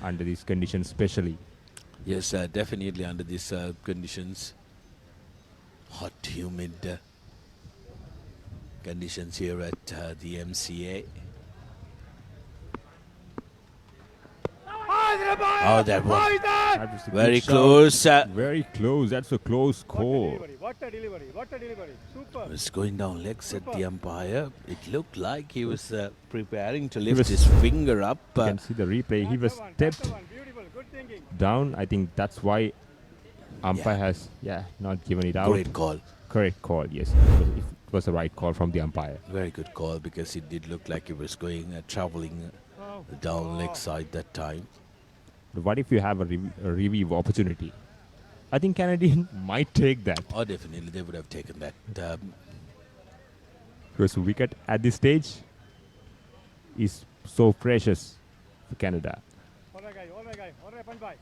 Under these conditions especially. Yes, definitely under these conditions. Hot, humid conditions here at the MCA. Oh, that was very close. Very close. That's a close call. What a delivery, what a delivery. Super. Was going down legs at the umpire. It looked like he was preparing to lift his finger up. You can see the replay. He was stepped down. I think that's why umpire has not given it out. Great call. Correct call, yes. It was the right call from the umpire. Very good call, because it did look like he was going traveling down leg side that time. But what if you have a review opportunity? I think Canadian might take that. Oh, definitely, they would have taken that. Because wicket at this stage is so precious for Canada.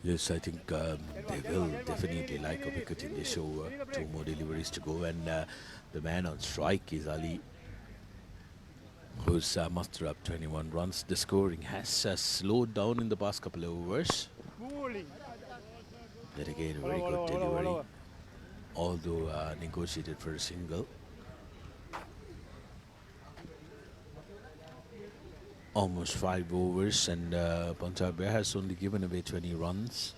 Yes, I think they will definitely like a wicket in this over. 2 more deliveries to go, and the man on strike is Ali, who's mustered up 21 runs. The scoring has slowed down in the past couple of overs. That again, a very good delivery, although negotiated for a single. Almost 5 overs, and Punjab has only given away 20 runs,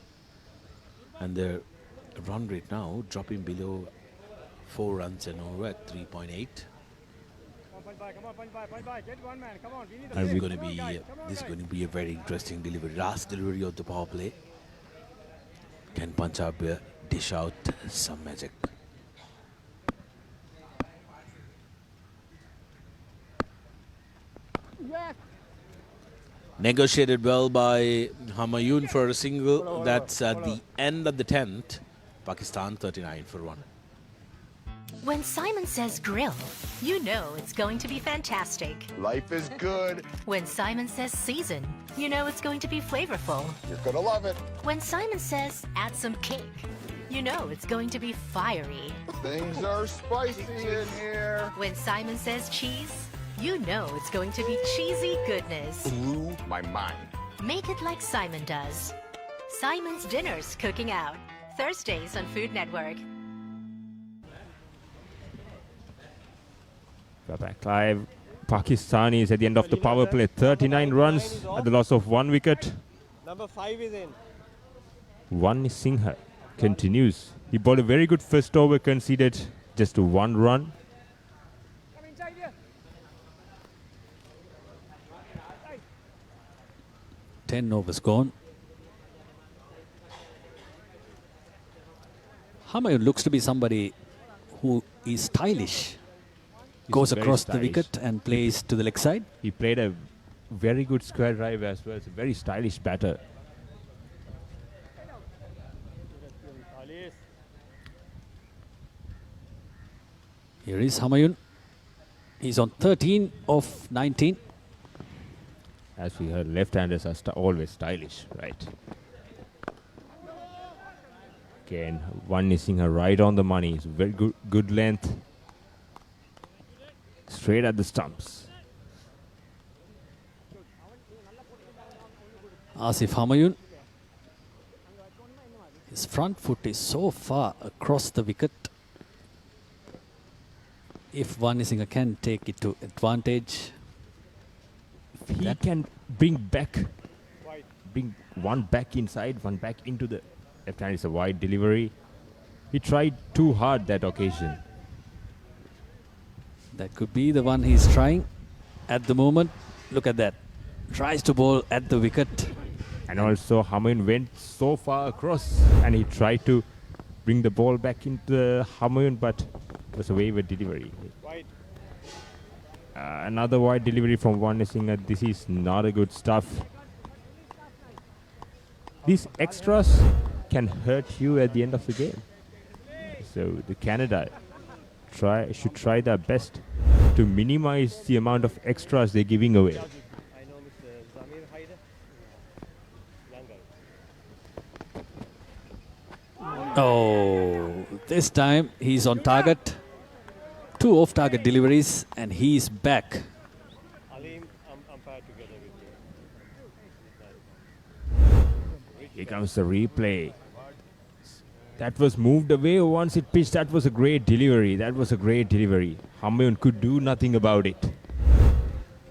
and their run rate now dropping below 4 runs an over at 3.8. And this is going to be a very interesting delivery. Last delivery of the power play. Can Punjab dish out some magic? Negotiated well by Humayun for a single. That's at the end of the 10th. Pakistan 39 for 1. When Simon says grill, you know it's going to be fantastic. Life is good. When Simon says season, you know it's going to be flavorful. You're gonna love it. When Simon says add some cake, you know it's going to be fiery. Things are spicy in here. When Simon says cheese, you know it's going to be cheesy goodness. Blew my mind. Make it like Simon does. Simon's Dinner's Cooking Out. Thursdays on Food Network. Back live. Pakistanis at the end of the power play. 39 runs at the loss of 1 wicket. Number 5 is in. One Singha continues. He bowled a very good first over, conceded just 1 run. 10 overs gone. Humayun looks to be somebody who is stylish. Goes across the wicket and plays to the leg side. He played a very good square drive as well. It's a very stylish batter. Here is Humayun. He's on 13 of 19. As we heard, left-handers are always stylish, right? Again, one missing her right on the money. It's very good length. Straight at the stumps. Asif Humayun. His front foot is so far across the wicket. If Vanisinger can take it to advantage. If he can bring one back inside, one back into the left hand, is a wide delivery. He tried too hard that occasion. That could be the one he's trying at the moment. Look at that. Tries to bowl at the wicket. And also Humayun went so far across and he tried to bring the ball back into the Humayun, but it was a wayward delivery. Another wide delivery from Vanisinger. This is not a good stuff. These extras can hurt you at the end of the game. So the Canada should try their best to minimize the amount of extras they're giving away. Oh, this time he's on target. 2 off-target deliveries and he's back. Here comes the replay. That was moved away once it pitched. That was a great delivery. Humayun could do nothing about it.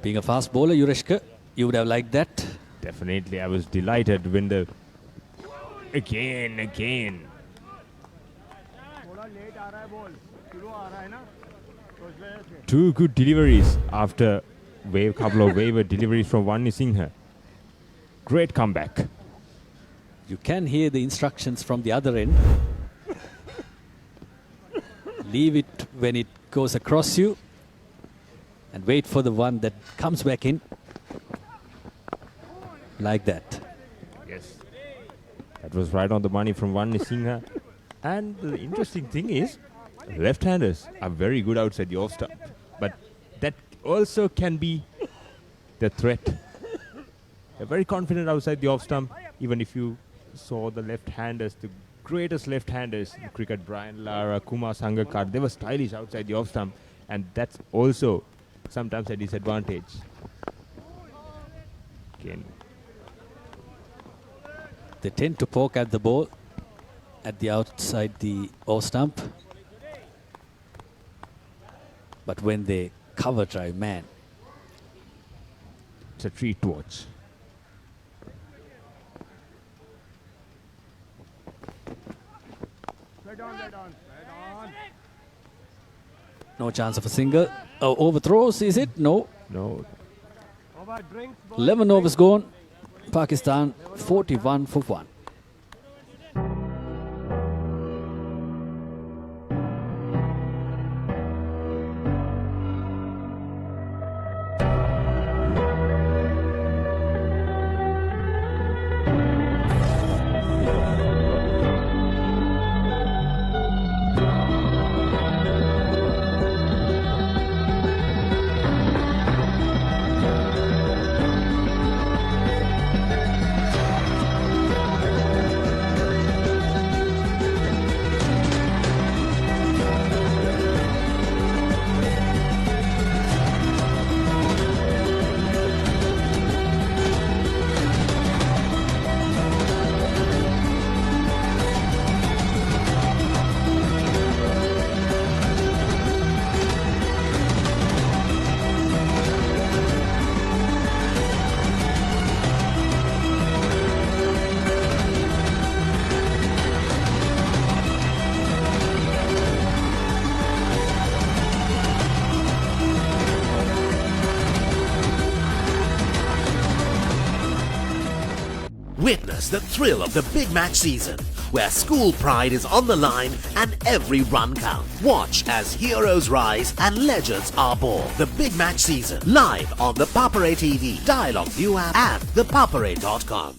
Being a fast bowler, Yureshka, you would have liked that. Definitely, I was delighted when the... Again. Two good deliveries after couple of wayward deliveries from Vanisinger. Great comeback. You can hear the instructions from the other end. Leave it when it goes across you and wait for the one that comes back in. Like that. Yes. That was right on the money from Vanisinger. And the interesting thing is, left-handers are very good outside the off-stump. But that also can be the threat. They're very confident outside the off-stump, even if you saw the left-handers, the greatest left-handers in cricket, Brian Lara, Kumar Sangakkar, they were stylish outside the off-stump, and that's also sometimes a disadvantage. Again. They tend to poke at the ball at the outside the off-stump. But when they cover drive, man, it's a treat to watch. No chance of a single. Oh, overthrows, is it? No. 11 overs gone. Pakistan 41 for 1. Witness the thrill of the big match season, where school pride is on the line and every run counts. Watch as heroes rise and legends are born. The big match season, live on the Papare TV, Dialogue View app and thepapare.com.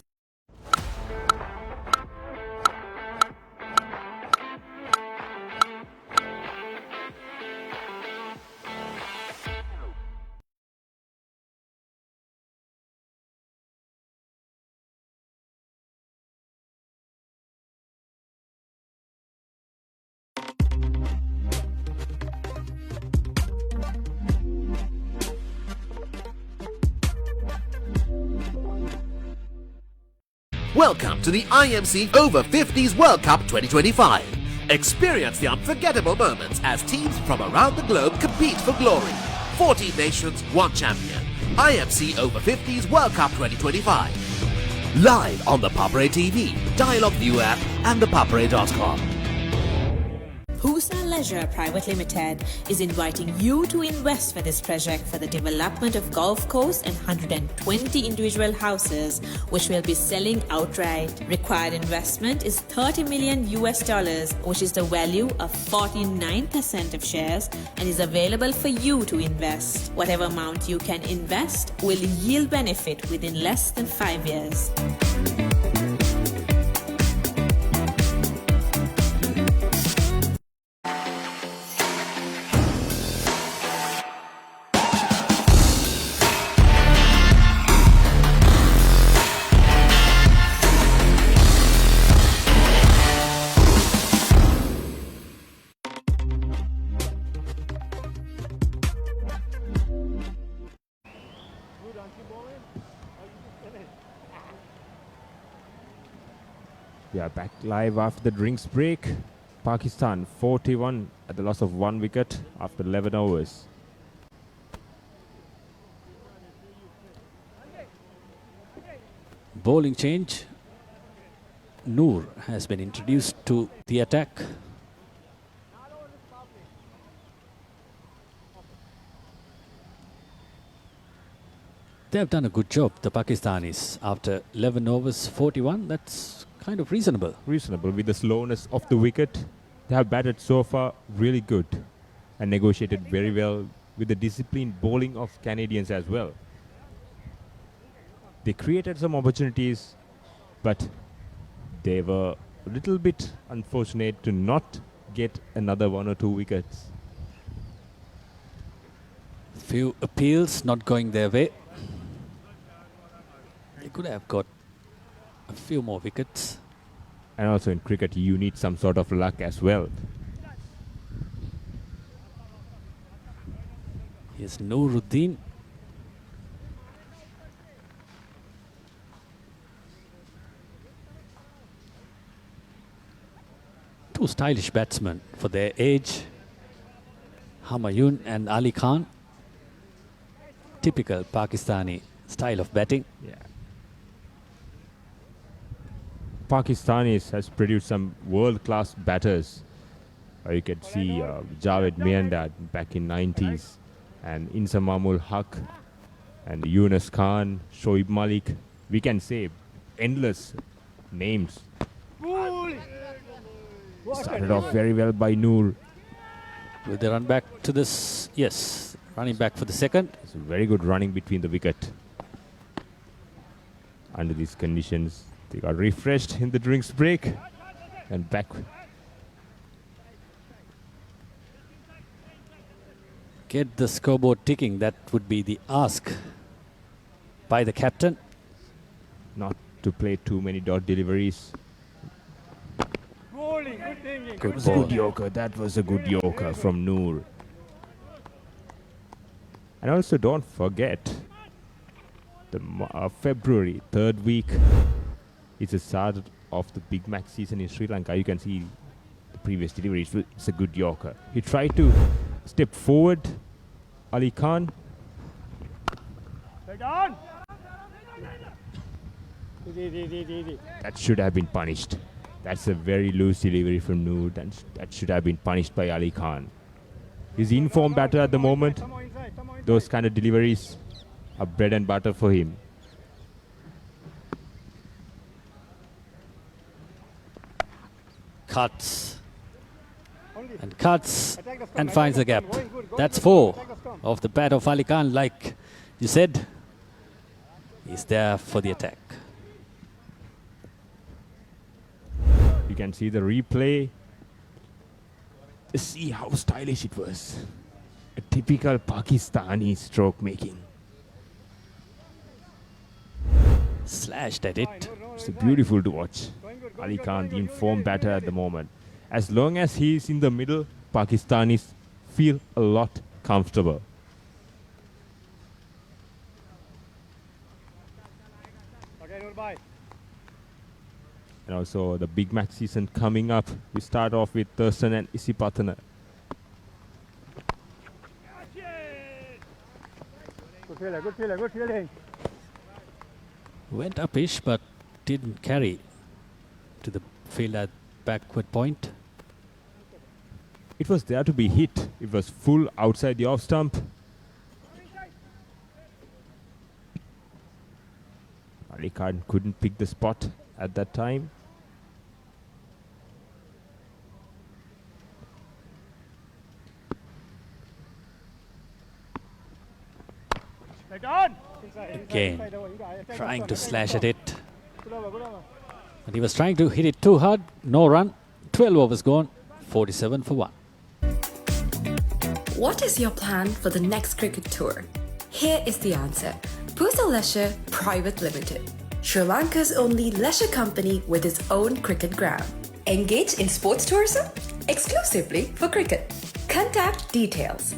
Welcome to the IMC Over-50s World Cup 2025. Experience the unforgettable moments as teams from around the globe compete for glory. 14 nations, one champion. IMC Over-50s World Cup 2025. Live on the Papare TV, Dialog View app and thepapare.com. Husa Leisure Private Limited is inviting you to invest for this project for the development of golf course and 120 individual houses, which will be selling outright. Required investment is $30 million, which is the value of 49% of shares, and is available for you to invest. Whatever amount you can invest will yield benefit within less than 5 years. We are back live after the drinks break. Pakistan 41 at the loss of 1 wicket after 11 overs. Bowling change. Noor has been introduced to the attack. They have done a good job, the Pakistanis. After 11 overs, 41, that's kind of reasonable. Reasonable with the slowness of the wicket. They have batted so far really good and negotiated very well with the disciplined bowling of Canadians as well. They created some opportunities, but they were a little bit unfortunate to not get another 1 or 2 wickets. Few appeals not going their way. They could have got a few more wickets. And also in cricket, you need some sort of luck as well. Here's Nooruddin. Two stylish batsmen for their age. Humayun and Ali Khan. Typical Pakistani style of batting. Yeah. Pakistanis has produced some world-class batters. You can see Javed Miandad back in 90s, and Insamamul Haq, and Yunus Khan, Shoaib Malik. We can say endless names. Started off very well by Noor. Will they run back to this? Yes, running back for the second. It's a very good running between the wicket. Under these conditions, they got refreshed in the drinks break and back. Get the scoreboard ticking. That would be the ask by the captain. Not to play too many dot deliveries. Good Good ball. Yorker. That was a good Yorker from Noor. And also don't forget the February 3rd week. It's the start of the Big Mac season in Sri Lanka. You can see the previous delivery. It's a good Yorker. He tried to step forward. Ali Khan. That should have been punished. That's a very loose delivery from Noor. That should have been punished by Ali Khan. He's in-form batter at the moment. Those kind of deliveries are bread and butter for him. Cuts and cuts and finds the gap. That's 4 of the bat of Ali Khan. Like you said, he's there for the attack. You can see the replay. See how stylish it was. A typical Pakistani stroke making. Slashed at it. It's beautiful to watch. Ali Khan, the informed batter at the moment. As long as he is in the middle, Pakistanis feel a lot comfortable. And also the big match season coming up. We start off with Thurston and Isipatana. Good feeling. Went upish but didn't carry to the field at backward point. It was there to be hit. It was full outside the off stump. Ali Khan couldn't pick the spot at that time. Again, trying to slash at it. But he was trying to hit it too hard. No run. 12 overs gone. 47 for 1. What is your plan for the next cricket tour? Here is the answer. Pusa Leisure Private Limited, Sri Lanka's only leisure company with its own cricket ground. Engage in sports tourism exclusively for cricket. Contact details.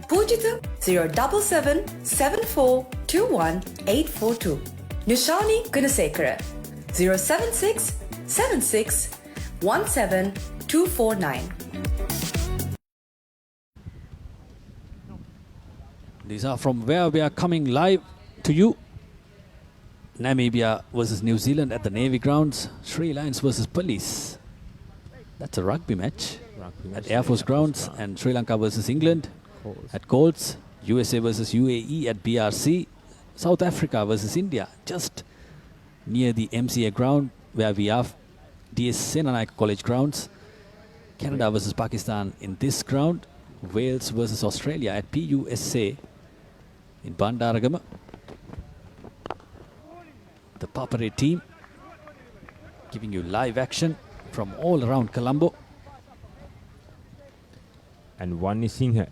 Pujithu 077 7421 842. Nishani Gunasekara 076 76 17 249. These are from where we are coming live to you. Namibia versus New Zealand at the Navy Grounds. Sri Lions versus Police. That's a rugby match at Air Force Grounds. And Sri Lanka versus England at Colts. USA versus UAE at BRC. South Africa versus India just near the MCA ground where we are. DS Senanayake College grounds. Canada versus Pakistan in this ground. Wales versus Australia at PUSA in Bandaragama. The Papare team giving you live action from all around Colombo. And Wani Singha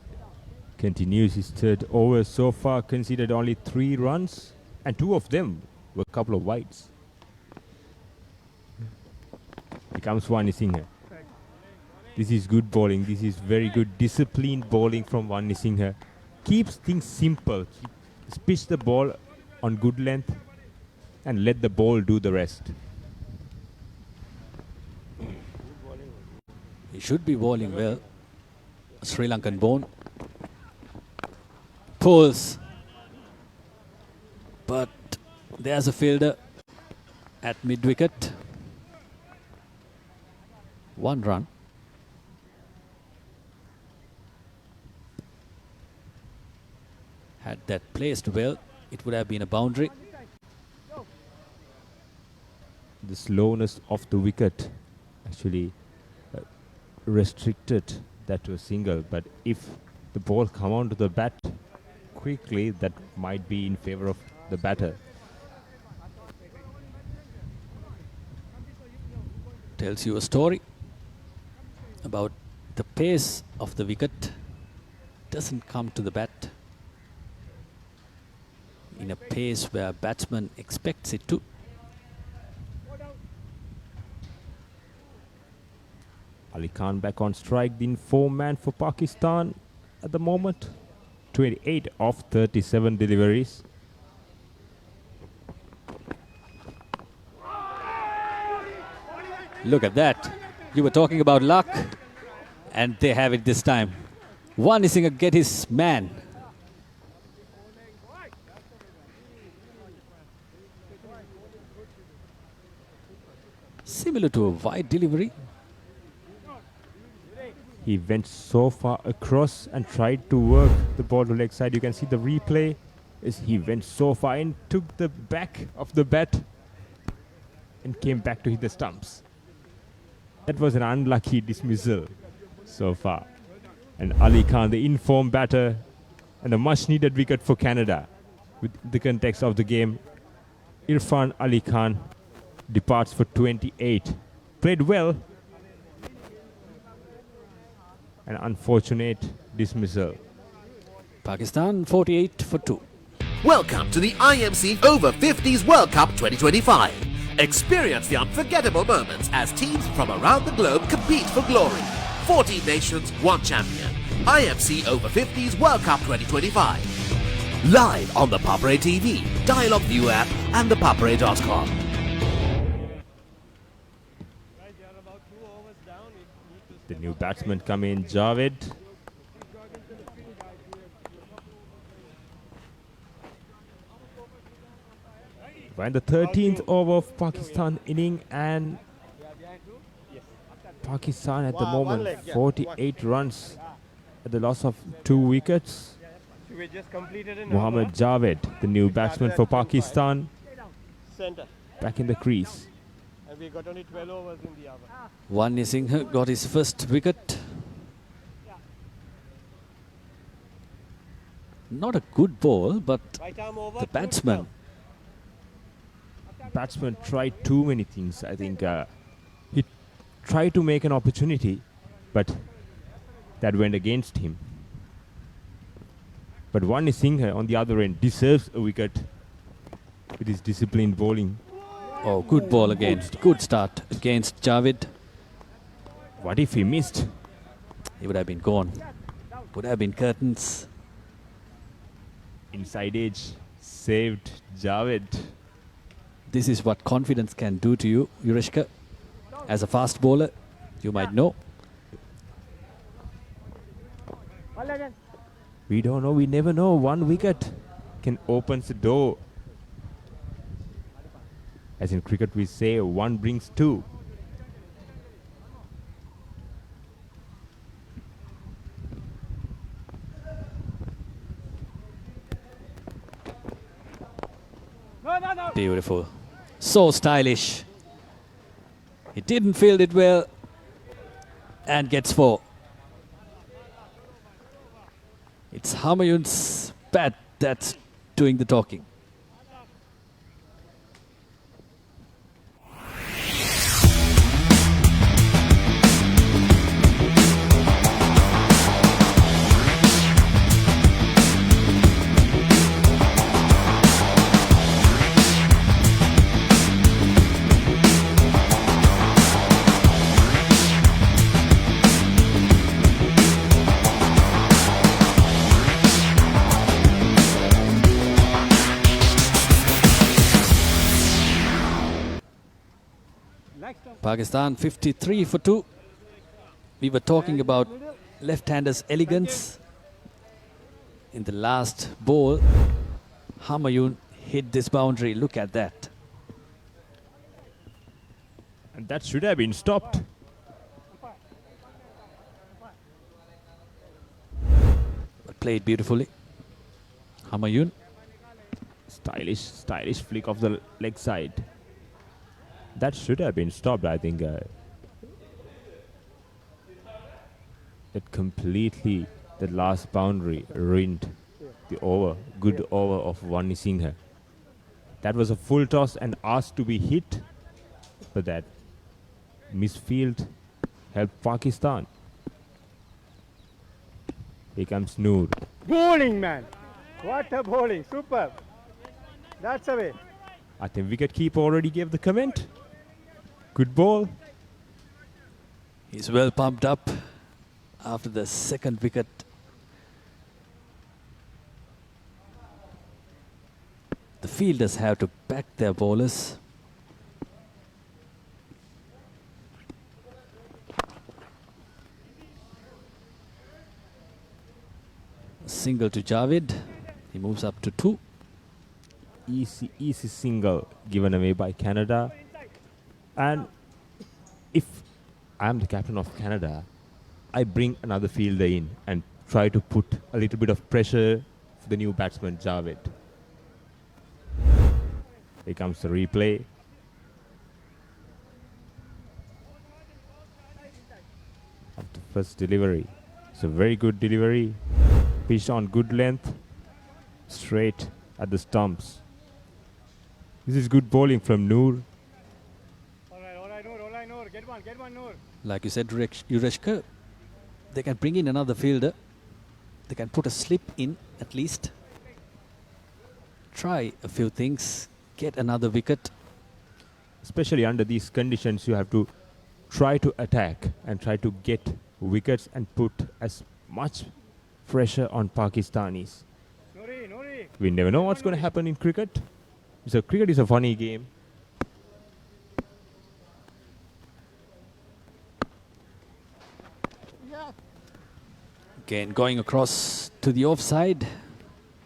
continues his third over. So far conceded only 3 runs, and 2 of them were a couple of wides. Here comes Wani Singha. This is good bowling. This is very good disciplined bowling from Wani Singha. Keeps things simple. Pitch the ball on good length and let the ball do the rest. He should be bowling well. Sri Lankan born. Pulls. But there's a fielder at mid-wicket. 1 run. Had that placed well, it would have been a boundary. The slowness of the wicket actually restricted that to a single. But if the ball come onto the bat quickly, that might be in favor of the batter. Tells you a story about the pace of the wicket. Doesn't come to the bat in a pace where batsman expects it to. Ali Khan back on strike, being 4-man for Pakistan at the moment. 28 of 37 deliveries. Look at that. You were talking about luck, and they have it this time. Wani Singha get his man. Similar to a wide delivery. He went so far across and tried to work the ball to leg side. You can see the replay. He went so far and took the back of the bat and came back to hit the stumps. That was an unlucky dismissal so far. And Ali Khan, the informed batter, and a much needed wicket for Canada. With the context of the game, Irfan Ali Khan departs for 28. Played well. An unfortunate dismissal. Pakistan 48 for 2. Welcome to the IMC Over-50s World Cup 2025. Experience the unforgettable moments as teams from around the globe compete for glory. 14 nations, 1 champion. IMC Over-50s World Cup 2025. Live on the Papare TV, Dialog View app and the Papare.com. The new batsman come in, Javed. We're in the 13th over of Pakistan inning, and Pakistan at the moment 48 runs at the loss of 2 wickets. Mohammad Javed, the new batsman for Pakistan, back in the crease. And we got only 12 overs in the hour. One Singh got his first wicket. Not a good ball, but the batsman Tried too many things. I think he tried to make an opportunity, but that went against him. But One Singh on the other end deserves a wicket with his disciplined bowling. Oh, good ball again. Good start against Javed. What if he missed? He would have been gone. Would have been curtains. Inside edge saved Javed. This is what confidence can do to you, Yureshka. As a fast bowler, you might know. We don't know, we never know. 1 wicket can open the door. As in cricket we say, 1 brings 2. Beautiful. So stylish. He didn't field it well and gets 4. It's Humayun's bat that's doing the talking. Pakistan 53 for 2. We were talking about left-handers' elegance. In the last ball, Humayun hit this boundary. Look at that. And that should have been stopped. But played beautifully. Humayun. Stylish flick of the leg side. That should have been stopped, I think. It completely, the last boundary, ruined the over. Good over of One Singh. That was a full toss and asked to be hit. But that misfield helped Pakistan. Here comes Noor. Bowling, man. What a bowling. Superb. That's away. I think wicketkeeper already gave the comment. Good ball. He's well pumped up after the second wicket. The fielders have to back their bowlers. Single to Javed. He moves up to 2. Easy single given away by Canada. And if I'm the captain of Canada, I bring another fielder in and try to put a little bit of pressure for the new batsman, Javed. Here comes the replay. After first delivery. It's a very good delivery. Pitched on good length. Straight at the stumps. This is good bowling from Noor. All right, Noor. Get one, Noor. Like you said, Yureshka, they can bring in another fielder. They can put a slip in at least. Try a few things. Get another wicket. Especially under these conditions, you have to try to attack and try to get wickets and put as much pressure on Pakistanis. Noori. We never know what's going to happen in cricket. So cricket is a funny game. Again, going across to the offside.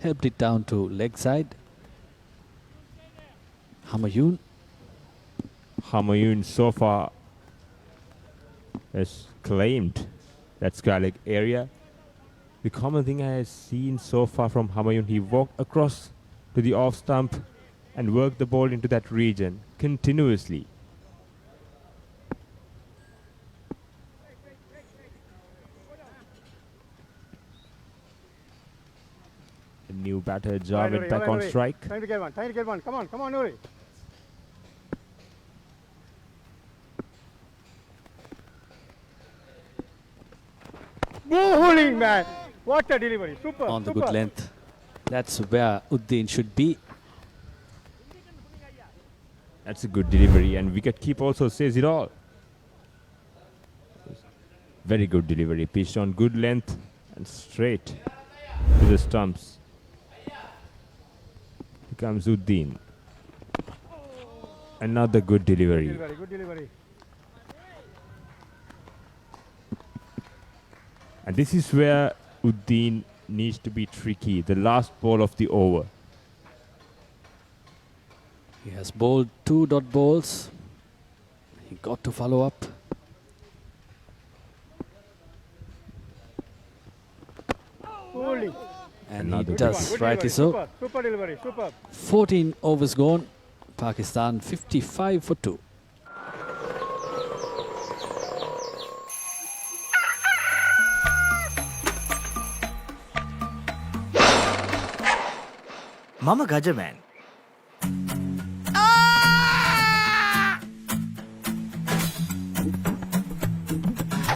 Helped it down to leg side. Humayun. Humayun so far has claimed that square leg area. The common thing I have seen so far from Humayun, he walked across to the off stump and worked the ball into that region continuously. A new batter, Javed, back on strike. Trying to get one. Trying to get one. Come on, Nuri. Bowling, man. What a delivery. Super. On the super. good length. That's where Uddin should be. That's a good delivery, and wicketkeeper also says it all. Very good delivery, pitched on good length and straight to the stumps. Here comes Uddin. Another good delivery. Good delivery. And this is where Uddin needs to be tricky, the last ball of the over. He has bowled 2 dot balls. He got to follow up. Bowling. And Another he does, rightly so. Super, super delivery. Super. 14 overs gone. Pakistan 55 for 2. Mama Gajaman.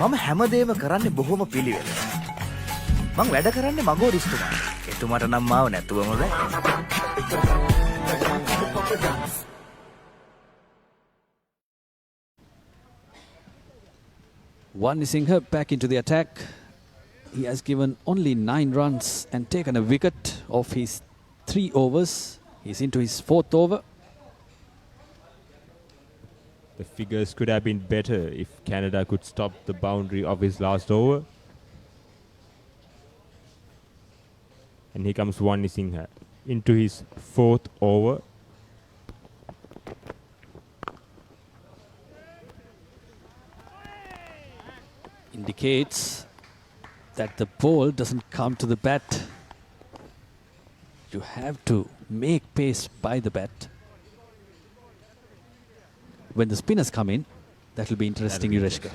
මම හැමදේම කරන්නේ බොහොම පිළිවෙල. මං වැඩ කරන්නේ මගෝරිස්තුමා. එතුමාට නම් මාව නැතුවම බෑ. One Singha back into the attack. He has given only 9 runs and taken a wicket of his 3 overs. He's into his 4th over. The figures could have been better if Canada could stop the boundary of his last over. And here comes One Singha into his 4th over. Indicates that the ball doesn't come to the bat. You have to make pace by the bat. When the spinners come in, that will be interesting, Yureshka.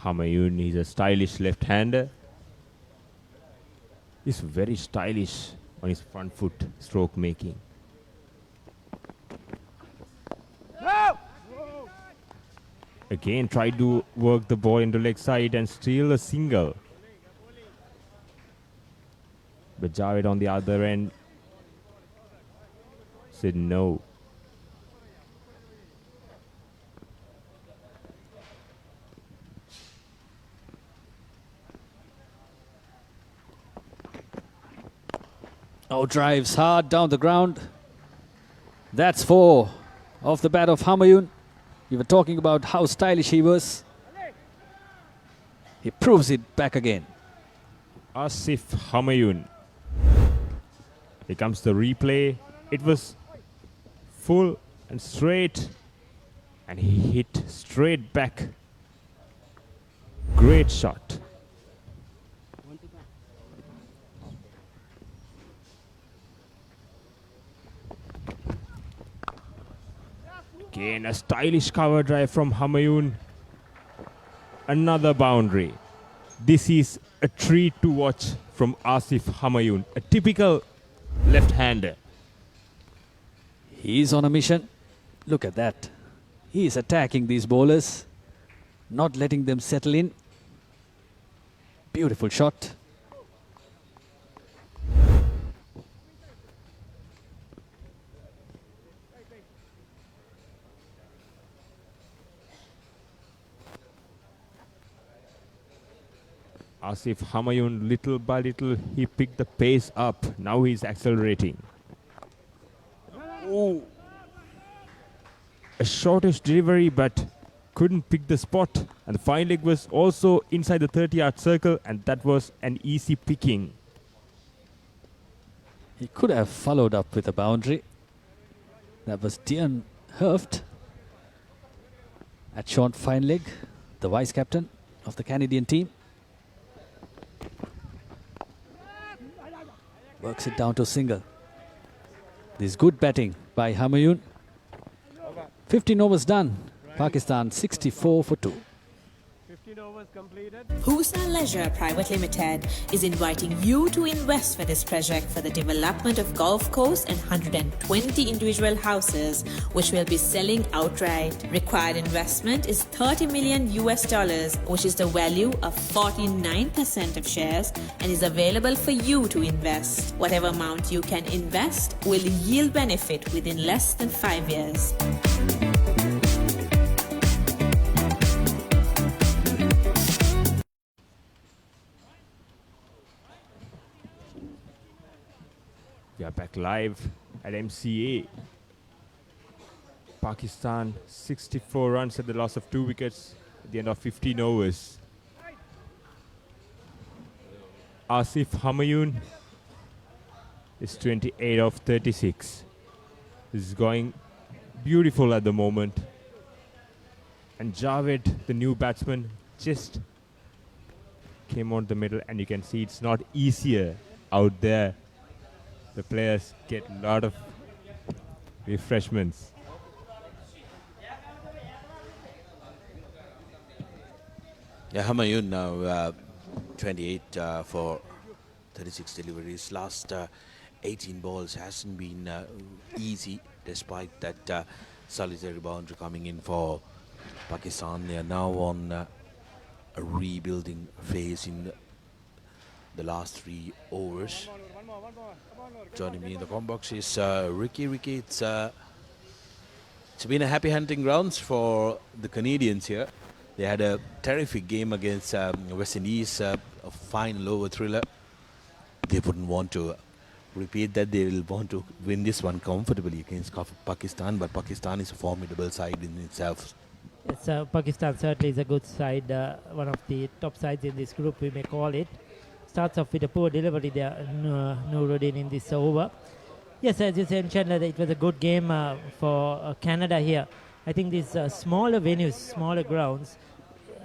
Humayun is a stylish left-hander. He's very stylish on his front foot stroke making. No! Again tried to work the ball into leg side and steal a single. But Javed on the other end said no. Oh, drives hard down the ground. That's 4 off the bat of Humayun. We were talking about how stylish he was. He proves it back again. Asif Humayun. Here comes the replay. It was full and straight, and he hit straight back. Great shot. Again, a stylish cover drive from Humayun. Another boundary. This is a treat to watch from Asif Humayun, a typical left-hander. He's on a mission. Look at that. He is attacking these bowlers, not letting them settle in. Beautiful shot. Asif Humayun, little by little, he picked the pace up. Now he's accelerating. Ooh. A shortish delivery, but couldn't pick the spot. And the fine leg was also inside the 30-yard circle, and that was an easy picking. He could have followed up with a boundary. That was Dion Herft at Sean Fineleg, the vice captain of the Canadian team. Works it down to single. This is good batting by Humayun. 15 overs done. Pakistan 64 for 2. 15 overs completed. Pusa Leisure Private Limited is inviting you to invest for this project for the development of golf course and 120 individual houses, which will be selling outright. Required investment is $30 million, which is the value of 49% of shares, and is available for you to invest. Whatever amount you can invest will yield benefit within less than 5 years. We are back live at MCA. Pakistan 64 runs at the loss of 2 wickets at the end of 15 overs. Asif Humayun is 28 of 36. This is going beautiful at the moment. And Javed, the new batsman, just came on the middle, and you can see it's not easier out there. The players get a lot of refreshments. Yeah, Humayun now 28 for 36 deliveries. Last 18 balls hasn't been easy, despite that solitary boundary coming in for Pakistan. They are now on a rebuilding phase in the last 3 overs. Joining me in the comment box is Ricky. Ricky, it's been a happy hunting grounds for the Canadians here. They had a terrific game against West Indies, a fine lower thriller. They wouldn't want to repeat that. They will want to win this one comfortably against Pakistan, but Pakistan is a formidable side in itself. Yes, Pakistan certainly is a good side, one of the top sides in this group, we may call it. Starts off with a poor delivery there, Nuruddin in this over. Yes, as you said, Chandler, it was a good game for Canada here. I think these smaller venues, smaller grounds,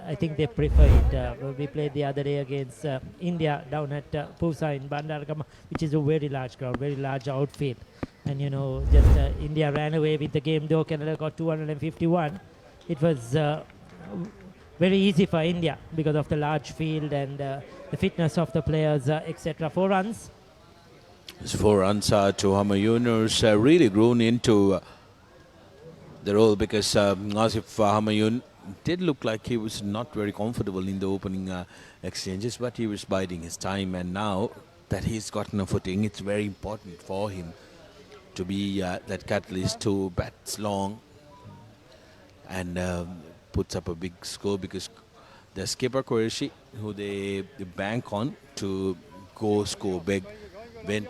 I think they prefer it. We played the other day against India down at Pusa in Bandaragama, which is a very large ground, very large outfield. And you know, just India ran away with the game, though Canada got 251. It was very easy for India because of the large field and the fitness of the players, etc. 4 runs. It's 4 runs to Humayun, who's really grown into the role, because Asif Humayun did look like he was not very comfortable in the opening exchanges, but he was biding his time, and now that he's gotten a footing, it's very important for him to be that catalyst to bats long and puts up a big score, because the skipper Qureshi, who they bank on to go score big, went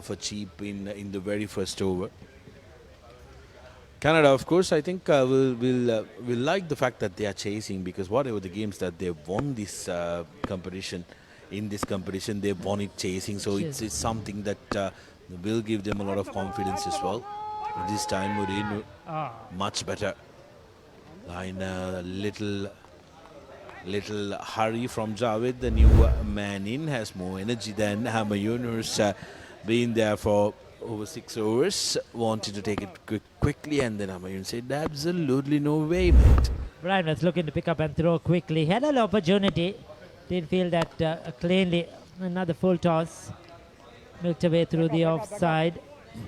for cheap in the very first over. Canada, of course, I think will like the fact that they are chasing, because whatever the games that they've won this competition, in this competition, they've won it chasing. So it's something that will give them a lot of confidence as well. This time, Mourinho, much better. Line little hurry from Javed, the new man in, has more energy than Humayun, who's been there for over 6 overs, wanted to take it quickly, and then Humayun said, absolutely no way, mate. Brian was looking to pick up and throw quickly. Had an opportunity. Didn't feel that cleanly. Another full toss. Milked away through the offside.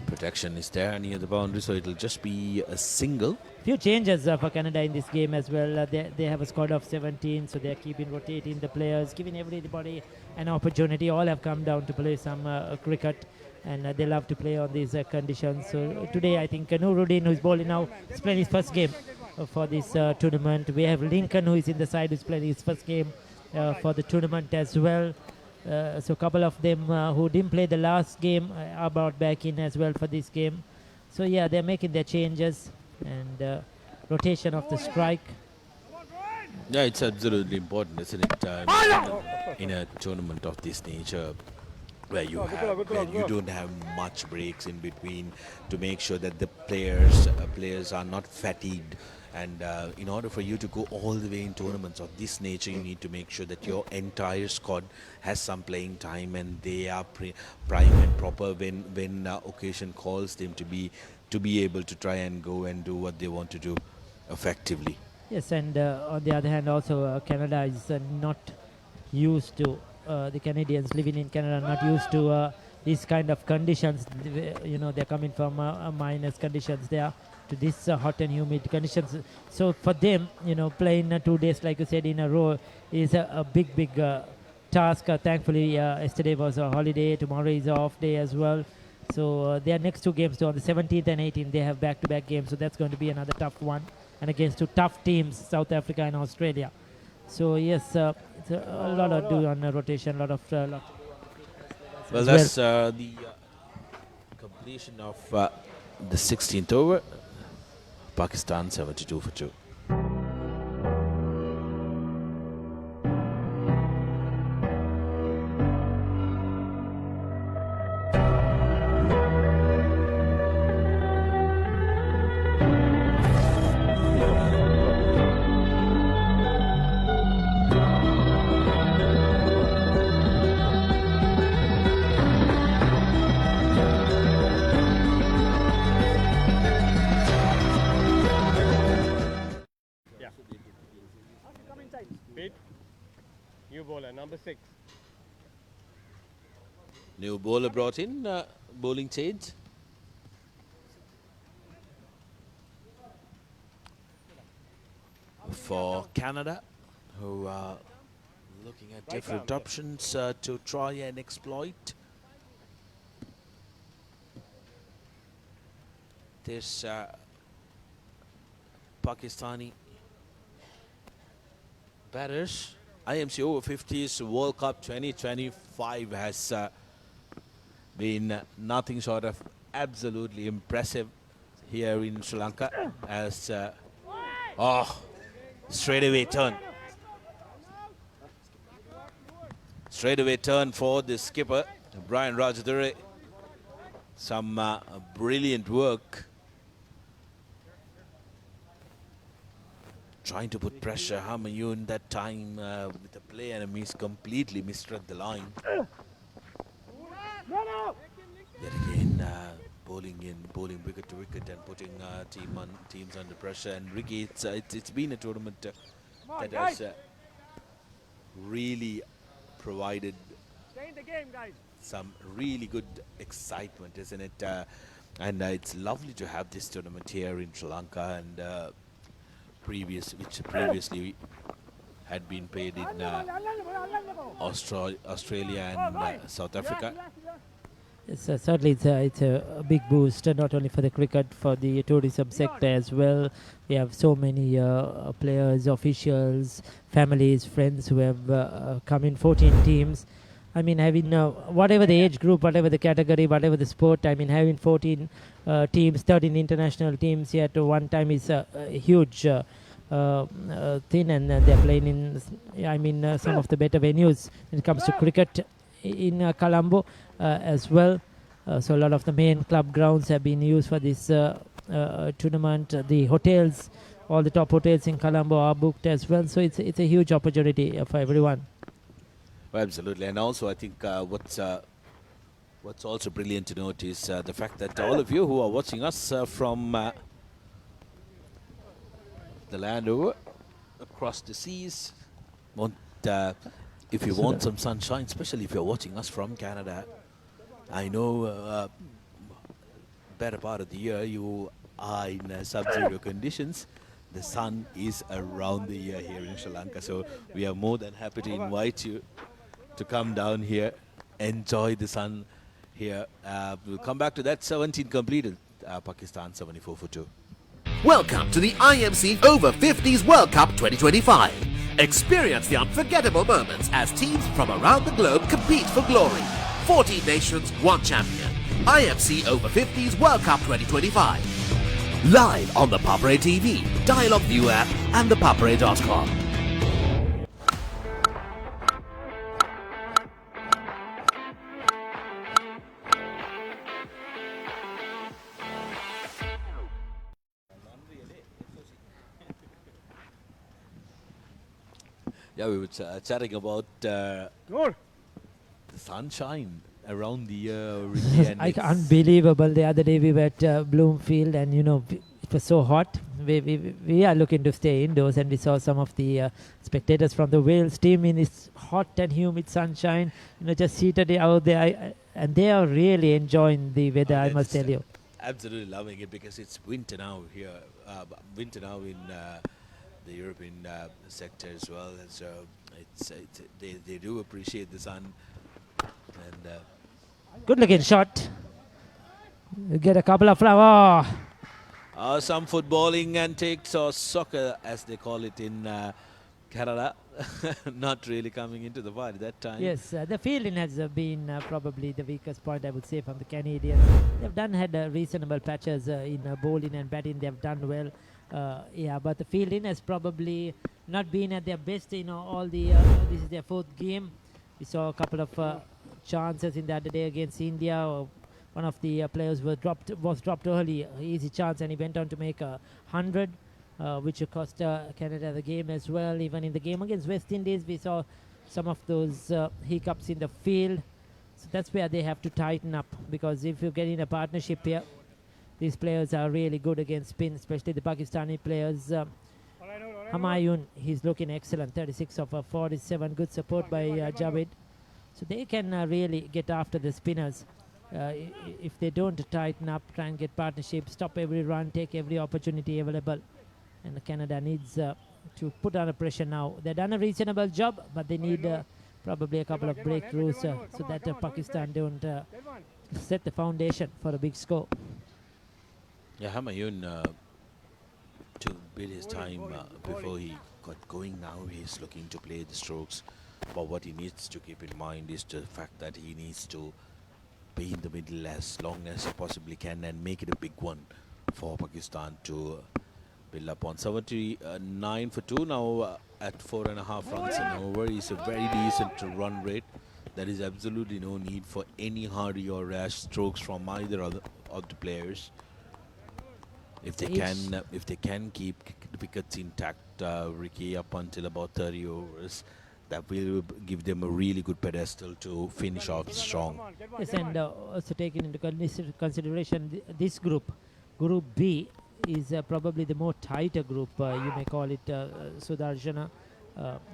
Protection is there near the boundary, so it'll just be a single. Few changes for Canada in this game as well. They have a squad of 17, so they're keeping rotating the players, giving everybody an opportunity. All have come down to play some cricket, and they love to play on these conditions. So today, I think Nuruddin, who's bowling now, is playing his first game for this tournament. We have Lincoln, who is in the side, who's playing his first game for the tournament as well. So a couple of them who didn't play the last game are brought back in as well for this game. So yeah, they're making their changes, and rotation of the strike. Yeah, it's absolutely important, isn't it? In a tournament of this nature, where you don't have much breaks in between, to make sure that the players are not fatigued. And in order for you to go all the way in tournaments of this nature, you need to make sure that your entire squad has some playing time and they are prime and proper when occasion calls them to be able to try and go and do what they want to do effectively. Yes, and on the other hand, also Canada is not used to, the Canadians living in Canada are not used to these kind of conditions. You know, they're coming from minus conditions there to this hot and humid conditions. So for them, you know, playing 2 days, like you said, in a row is a big task. Thankfully, yesterday was a holiday. Tomorrow is an off day as well. So their next 2 games, on the 17th and 18th, they have back-to-back games. So that's going to be another tough one. And against 2 tough teams, South Africa and Australia. So yes, it's a lot of do on rotation, lot of. Well, that's the completion of the 16th over. Pakistan 72 for 2. New bowler, number 6. New bowler brought in, bowling change. For Canada, who are looking at different options to try and exploit this Pakistani batters. IMC Over-50s World Cup 2025 has been nothing short of absolutely impressive here in Sri Lanka, as straight away turn for the skipper Brian Rajadure. Some brilliant work trying to put pressure. Hamayun that time with the play, and he's completely misread the line. Yet again, bowling wicket to wicket and putting teams under pressure. And Ricky, it's been a tournament that has really provided some really good excitement, isn't it? And it's lovely to have this tournament here in Sri Lanka, and which previously had been played in Australia and South Africa. Yes, certainly it's a big boost, not only for the cricket, for the tourism sector as well. We have so many players, officials, families, friends who have come in 14 teams. I mean, having whatever the age group, whatever the category, whatever the sport, I mean, having 14 teams, 13 international teams here at one time is a huge thing, and they're playing in, some of the better venues when it comes to cricket in Colombo as well. So a lot of the main club grounds have been used for this tournament. The hotels, all the top hotels in Colombo are booked as well. So it's a huge opportunity for everyone. Absolutely, and also I think what's also brilliant to note is the fact that all of you who are watching us from the land over, across the seas, if you want some sunshine, especially if you're watching us from Canada, I know better part of the year you are in sub-zero conditions. The sun is around the year here in Sri Lanka, so we are more than happy to invite you to come down here, enjoy the sun here. We'll come back to that. 17 completed, Pakistan 74 for 2. Welcome to the IMC Over-50s World Cup 2025. Experience the unforgettable moments as teams from around the globe compete for glory. 14 nations, 1 champion. IMC Over-50s World Cup 2025. Live on the Papare TV, Dialogue View app and the papare.com. Yeah, we were chatting about the sunshine around the year. Ricky, and Unbelievable. The other day we were at Bloomfield, and it was so hot. We are looking to stay indoors, and we saw some of the spectators from the Wales team in this hot and humid sunshine, just seated out there, and they are really enjoying the weather. I must tell you. Absolutely loving it because it's winter now here. Winter now in the European sector as well. So they do appreciate the sun. And good looking shot. You get a couple of flowers. Some footballing antics, or soccer as they call it in Canada, not really coming into the party that time. Yes, the fielding has been probably the weakest point, I would say, from the Canadians. They've had reasonable patches in bowling and batting. They've done well. But the fielding has probably not been at their best. All the this is their fourth game. We saw a couple of chances in the other day against India. One of the players was dropped early, easy chance, and he went on to make 100, which cost Canada the game as well. Even in the game against West Indies, we saw some of those hiccups in the field. So that's where they have to tighten up, because if you get in a partnership here, these players are really good against spin, especially the Pakistani players. Humayun, he's looking excellent, 36 of 47, good support by Javed. So they can really get after the spinners. If they don't tighten up, try and get partnership, stop every run, take every opportunity available. And Canada needs to put under pressure now. They've done a reasonable job, but they need probably a couple of breakthroughs so that Pakistan don't set the foundation for a big score. Yeah, Humayun to bid his time before he got going. Now he's looking to play the strokes, but what he needs to keep in mind is the fact that he needs to be in the middle as long as he possibly can and make it a big one for Pakistan to build up on. 79 for 2 now at 4.5 runs and over. It's a very decent run rate. There is absolutely no need for any hurry or rash strokes from either of the players. If they can keep the wickets intact, Ricky, up until about 30 overs, that will give them a really good pedestal to finish off strong. Yes, and also taking into consideration this group, Group B, is probably the more tighter group. You may call it Sudarshana.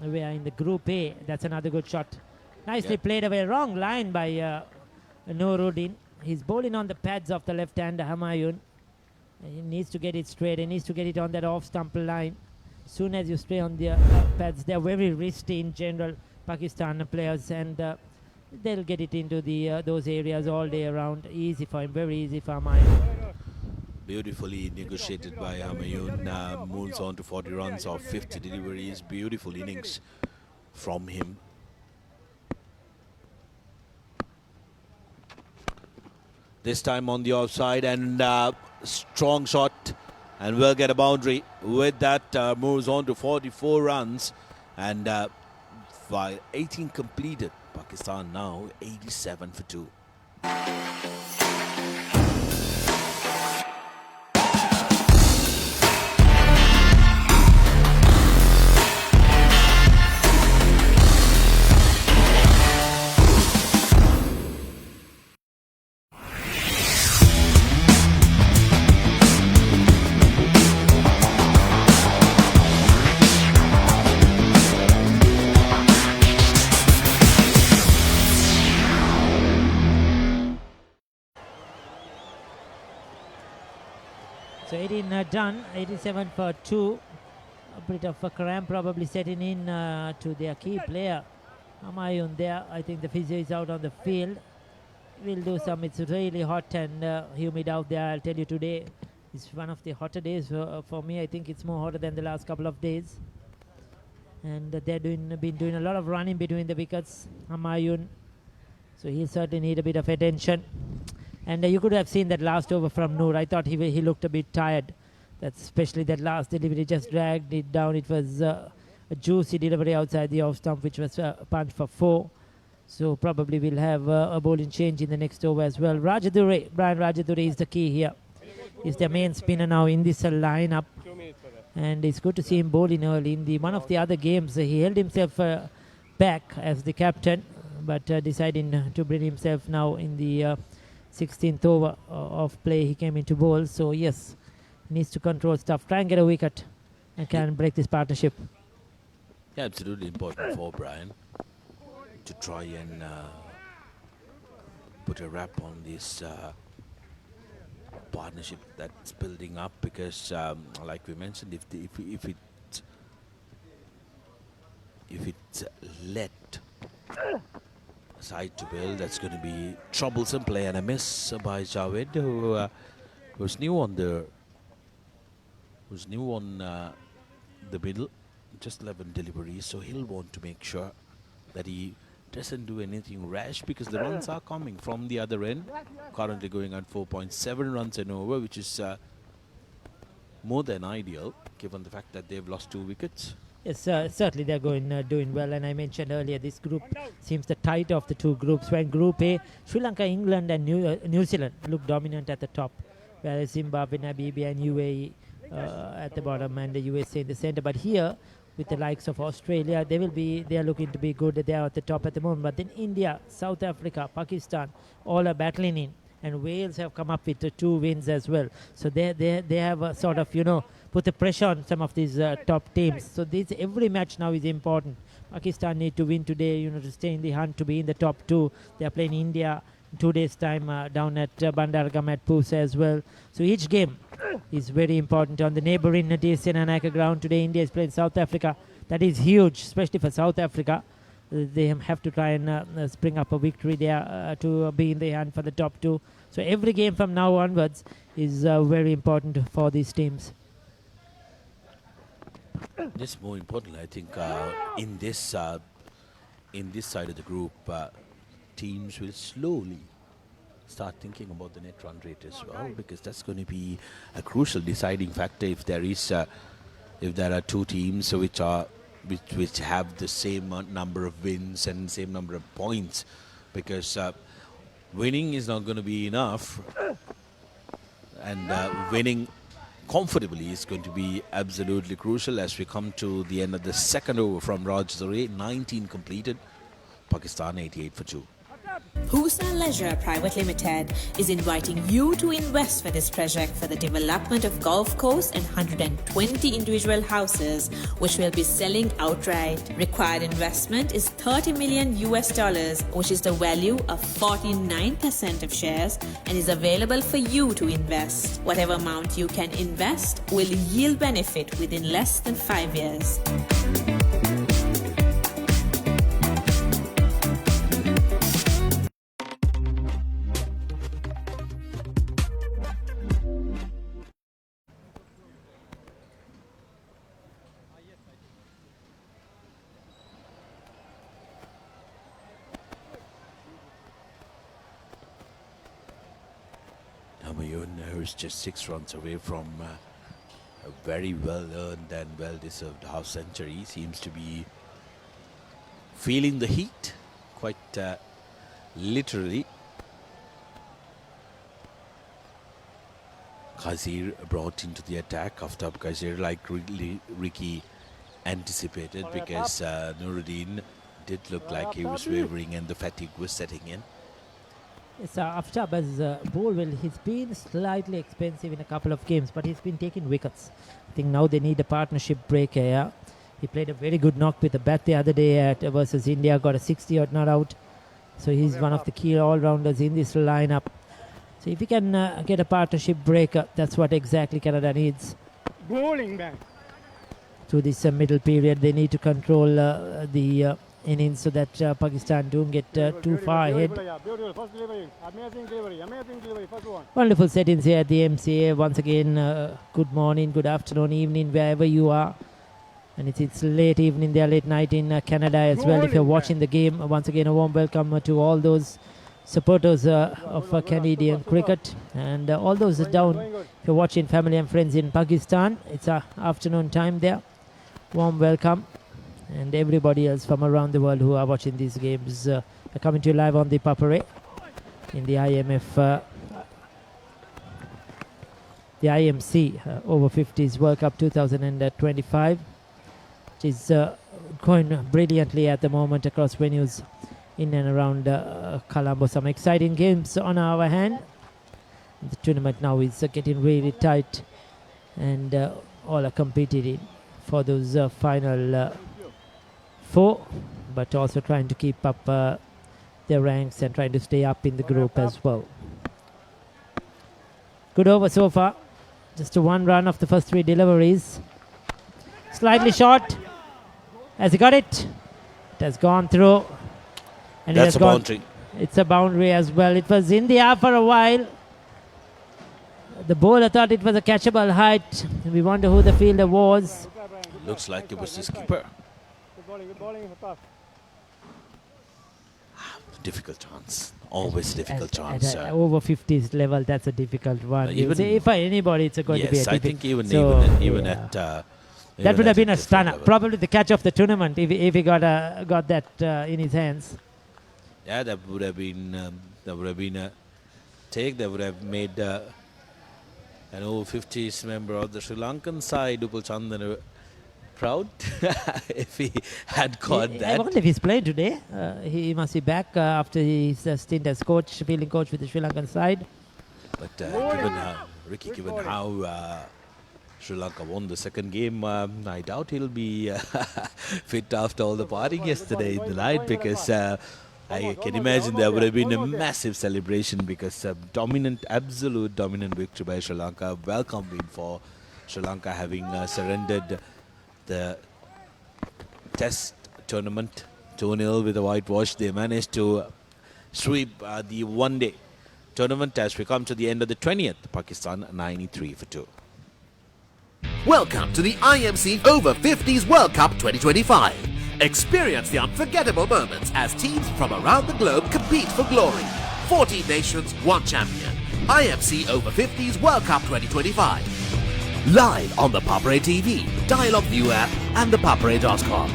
We are in the Group A. That's another good shot. Nicely played away. Wrong line by Nuruddin. He's bowling on the pads of the left hand, Humayun. He needs to get it straight. He needs to get it on that off-stump line. Soon as you stay on the pads, they're very risky in general, Pakistan players, and they'll get it into those areas all day around. Easy for him, very easy for Humayun. Beautifully negotiated by Humayun. Moves on to 40 runs of 50 deliveries. Beautiful innings from him. This time on the offside, and strong shot, and will get a boundary. With that, moves on to 44 runs, and by 18 completed, Pakistan now 87 for 2. So 18 done, 87 for 2. A bit of a cramp probably setting in to their key player, Humayun there. I think the physio is out on the field. We'll do some. It's really hot and humid out there. I'll tell you, today is one of the hotter days for me. I think it's more hotter than the last couple of days. And they've been doing a lot of running between the wickets, Humayun. So he'll certainly need a bit of attention. And you could have seen that last over from Noor. I thought he looked a bit tired. That's especially that last delivery, just dragged it down. It was a juicy delivery outside the off stump, which was punched for 4. So probably we'll have a bowling change in the next over as well. Brian Rajadure is the key here. He's their main spinner now in this lineup. And it's good to see him bowling early. In one of the other games, he held himself back as the captain, but deciding to bring himself now in the 16th over of play, he came into bowl. So yes, he needs to control stuff, try and get a wicket, and can break this partnership. Yeah, absolutely important for Brian to try and put a wrap on this partnership that's building up, because like we mentioned, if it's let aside to build, that's going to be troublesome. Play and a miss by Javed, who was new on the middle, just 11 deliveries, so he'll want to make sure that he doesn't do anything rash, because the runs are coming from the other end. Currently going at 4.7 runs an over, which is more than ideal given the fact that they've lost 2 wickets. Yes, certainly they're doing well, and I mentioned earlier this group seems the tight of the two groups. When Group A, Sri Lanka, England and New Zealand look dominant at the top, whereas Zimbabwe, Namibia and UAE at the bottom, and the USA in the center. But here, with the likes of Australia, they are looking to be good. They are at the top at the moment. But then India, South Africa, Pakistan, all are battling in, and Wales have come up with 2 wins as well. So they have sort of put the pressure on some of these top teams. So every match now is important. Pakistan need to win today, to stay in the hunt, to be in the top 2. They are playing India in 2 days' time down at Bandaragam at Pusa as well. So each game is very important. On the neighbouring MCA ground today, India is playing South Africa. That is huge, especially for South Africa. They have to try and spring up a victory there to be in the hunt for the top 2. So every game from now onwards is very important for these teams. Just more importantly, I think in this side of the group, teams will slowly start thinking about the net run rate as well, because that's going to be a crucial deciding factor if there are 2 teams which have the same number of wins and same number of points, because winning is not going to be enough, and winning comfortably is going to be absolutely crucial as we come to the end of the second over from Raj Zare. 19 completed, Pakistan 88 for 2. Pusa Leisure Private Limited is inviting you to invest for this project for the development of golf course and 120 individual houses, which will be selling outright. Required investment is $30 million, which is the value of 49% of shares, and is available for you to invest. Whatever amount you can invest will yield benefit within less than 5 years. Who's just 6 runs away from a very well-earned and well-deserved half century, seems to be feeling the heat quite literally. Khazir brought into the attack. Aftab Khazir, like Ricky anticipated, because Nuruddin did look like he was wavering and the fatigue was setting in. Yes, Aftab as bowled well. He's been slightly expensive in a couple of games, but he's been taking wickets. I think now they need a partnership breaker here. He played a very good knock with the bat the other day versus India, got a 60-odd not out. So he's one of the key all-rounders in this lineup. So if he can get a partnership breaker, that's what exactly Canada needs. Bowling back. Through this middle period, they need to control the innings so that Pakistan don't get too far ahead. Beautiful, first delivery. Amazing delivery, first one. Wonderful settings here at the MCA. Once again, good morning, good afternoon, evening, wherever you are. And it's late evening there, late night in Canada as well. If you're watching the game, once again, a warm welcome to all those supporters of Canadian cricket, and all those down. If you're watching family and friends in Pakistan, it's afternoon time there. Warm welcome. And everybody else from around the world who are watching these games are coming to you live on the Papare in the IMF the IMC Over-50s World Cup 2025, which is going brilliantly at the moment across venues in and around Colombo. Some exciting games on our hand. The tournament now is getting really tight, and all are competing for those final 4, but also trying to keep up their ranks and trying to stay up in the group as well. Good over so far. Just a 1 run of the first 3 deliveries. Slightly short. Has he got it? It has gone through. And That's a boundary. It's a boundary as well. It was in the air for a while. The bowler thought it was a catchable height. We wonder who the fielder was. Looks like it was the skipper. Good bowling, Difficult chance. Always difficult chance. At over 50s level, that's a difficult one. Even If by anybody, it's going to be a yes, I think even yeah. at that would have been a stunner. Level. Probably the catch of the tournament if he got that in his hands. Yeah, that would have been a take. That would have made an over-50s member of the Sri Lankan side, Upal Chandan, proud if he had caught that. I wonder if he's playing today. He must be back after his stint as fielding coach with the Sri Lankan side. But given how Sri Lanka won the second game, I doubt he'll be fit after all the partying yesterday in the night, because I can imagine there would have been a massive celebration, because absolute dominant victory by Sri Lanka. Welcome win for Sri Lanka, having surrendered the test tournament 2-0 with a whitewash. They managed to sweep the one-day tournament as we come to the end of the 20th. Pakistan 93 for 2. Welcome to the IMC Over-50s World Cup 2025. Experience the unforgettable moments as teams from around the globe compete for glory. 14 nations, 1 champion. IMC Over-50s World Cup 2025. Live on the Papare TV, Dialog View app and thepapare.com.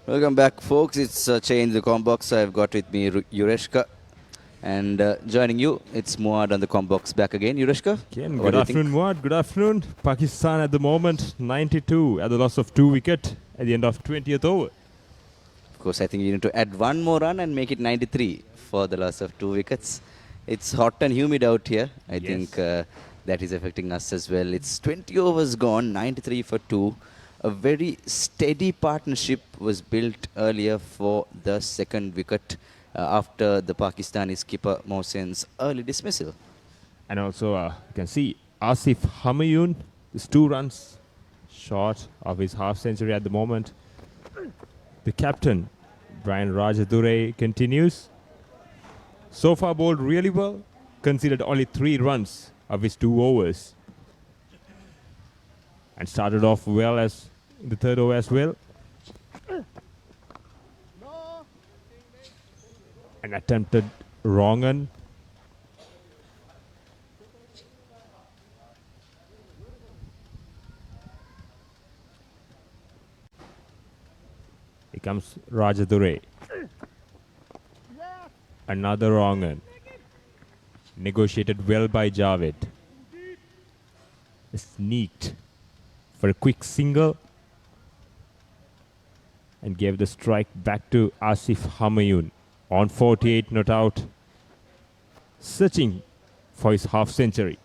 Welcome back, folks. It's Change the Combox. I've got with me Yureshka. And joining you, it's Muad on the Combox back again. Yureshka? Again, good afternoon, Muad. Good afternoon. Pakistan at the moment, 92 at the loss of 2 wickets at the end of 20th over. Of course, I think you need to add 1 more run and make it 93 for the loss of 2 wickets. It's hot and humid out here. I think that is affecting us as well. It's 20 overs gone, 93 for 2. A very steady partnership was built earlier for the second wicket after the Pakistani skipper Mohsen's early dismissal. And also, you can see Asif Humayun is 2 runs short of his half century at the moment. The captain, Brian Rajadure, continues. So far bowled really well, conceded only 3 runs of his 2 overs. And started off well as in the 3rd over as well. An attempted wrong un. Here comes Rajadure. Another wrong un. Negotiated well by Javed. Sneaked for a quick single and gave the strike back to Asif Humayun. On 48, not out, searching for his half century.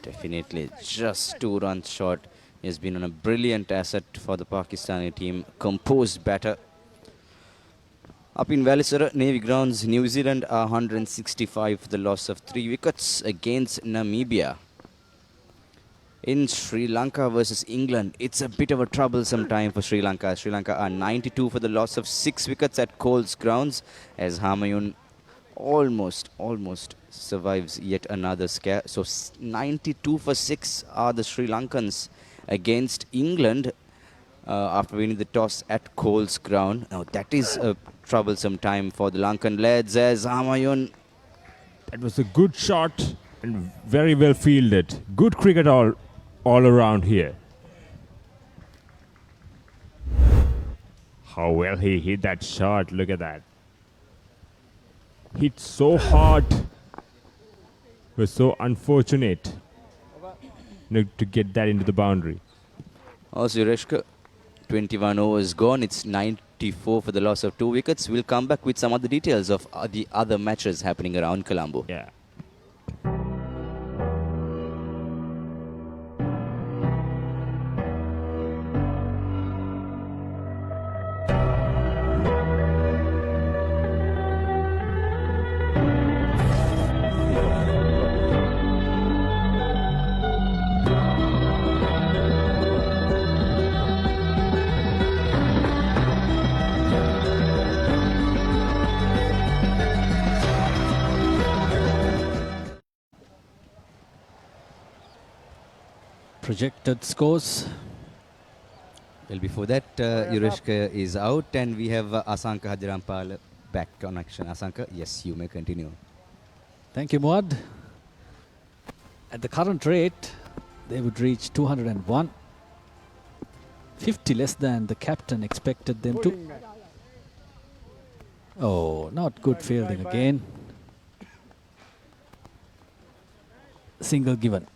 Definitely just 2 runs short. He has been on a brilliant asset for the Pakistani team. Composed batter. Up in Valisara, Navy Grounds, New Zealand are 165 for the loss of 3 wickets against Namibia. In Sri Lanka versus England, it's a bit of a troublesome time for Sri Lanka. Sri Lanka are 92 for the loss of 6 wickets at Coles Grounds, as Humayun almost survives yet another scare. So 92 for 6 are the Sri Lankans against England after winning the toss at Coles Ground. Now that is a troublesome time for the Lankan lads, as Humayun. That was a good shot. and very well fielded. Good cricket all around here. How well he hit that shot. Look at that. Hit so hard. Was so unfortunate to get that into the boundary. Also, Yureshka, 21 overs gone. It's 94 for the loss of 2 wickets. We'll come back with some other details of the other matches happening around Colombo. Yeah. Projected scores. Well, before that, Yureshka is out, and we have Asanka Hadirampal back on action. Asanka, yes, you may continue. Thank you, Muad. At the current rate, they would reach 201. 50 less than the captain expected them to. Oh, not good fielding again. Single given.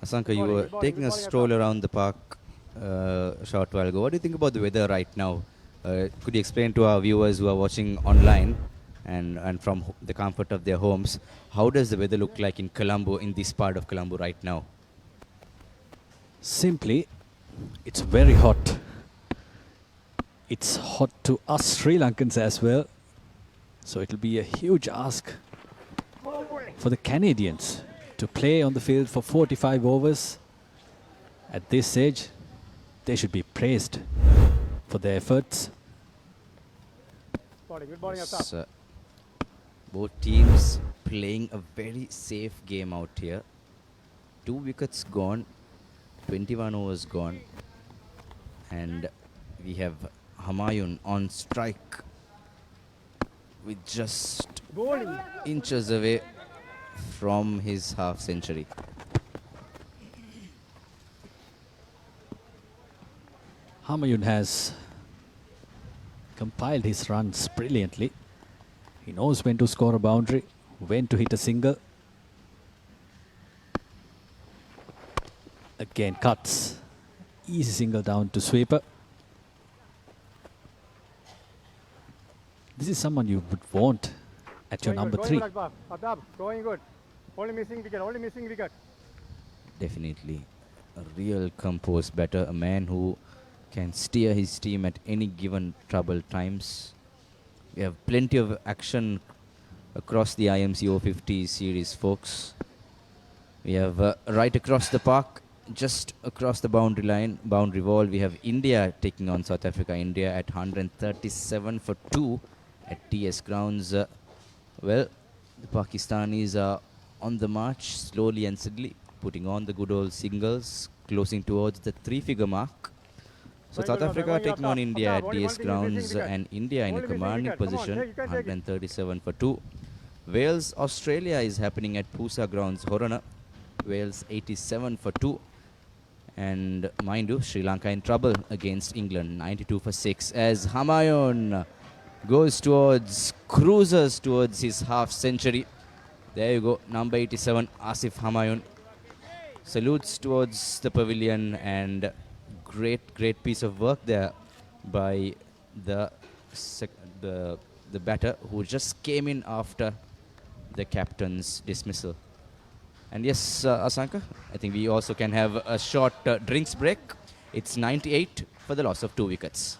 Asanka, you were taking a stroll around the park a short while ago. What do you think about the weather right now? Could you explain to our viewers who are watching online and from the comfort of their homes, how does the weather look like in Colombo, in this part of Colombo right now? Simply, it's very hot. It's hot to us Sri Lankans as well. So it'll be a huge ask for the Canadians to play on the field for 45 overs. At this age, they should be praised for their efforts. Yes, both teams playing a very safe game out here. 2 wickets gone, 21 overs gone, and we have Humayun on strike with just inches away from his half century. Humayun has compiled his runs brilliantly. He knows when to score a boundary, when to hit a single. Again cuts. Easy single down to sweeper. This is someone you would want at your number 3. Going good. Only missing wicket. Definitely a real composed batter, a man who can steer his team at any given troubled times. We have plenty of action across the IMC Over-50s series, folks. We have right across the park, just across the boundary wall, we have India taking on South Africa. India at 137 for 2 at TS Grounds. Well, the Pakistanis are on the march, slowly and steadily, putting on the good old singles, closing towards the 3-figure mark. So South Africa taking on India at TS Grounds, and India in a commanding position, 137 for 2. Wales, Australia is happening at Pusa Grounds, Horana. Wales 87 for 2. And mind you, Sri Lanka in trouble against England, 92 for 6. As Humayun cruises towards his half century. There you go, number 87, Asif Humayun. Salutes towards the pavilion, and great piece of work there by the batter who just came in after the captain's dismissal. And yes, Asanka, I think we also can have a short drinks break. It's 98 for the loss of 2 wickets.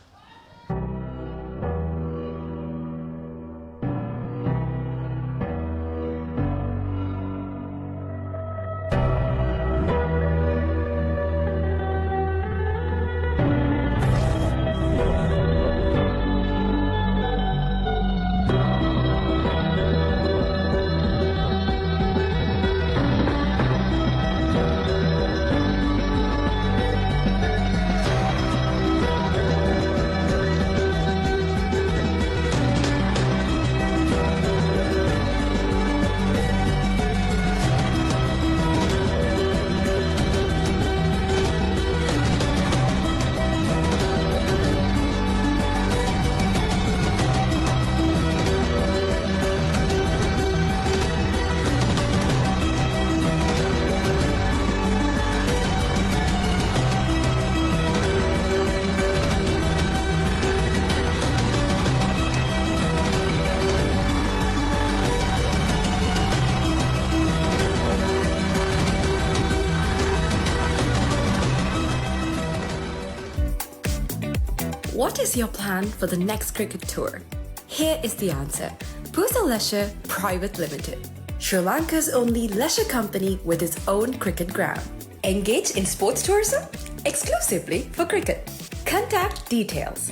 is your plan for the next cricket tour? Here is the answer. Pusa Leisure Private Limited, Sri Lanka's only leisure company with its own cricket ground. Engage in sports tourism exclusively for cricket. Contact details.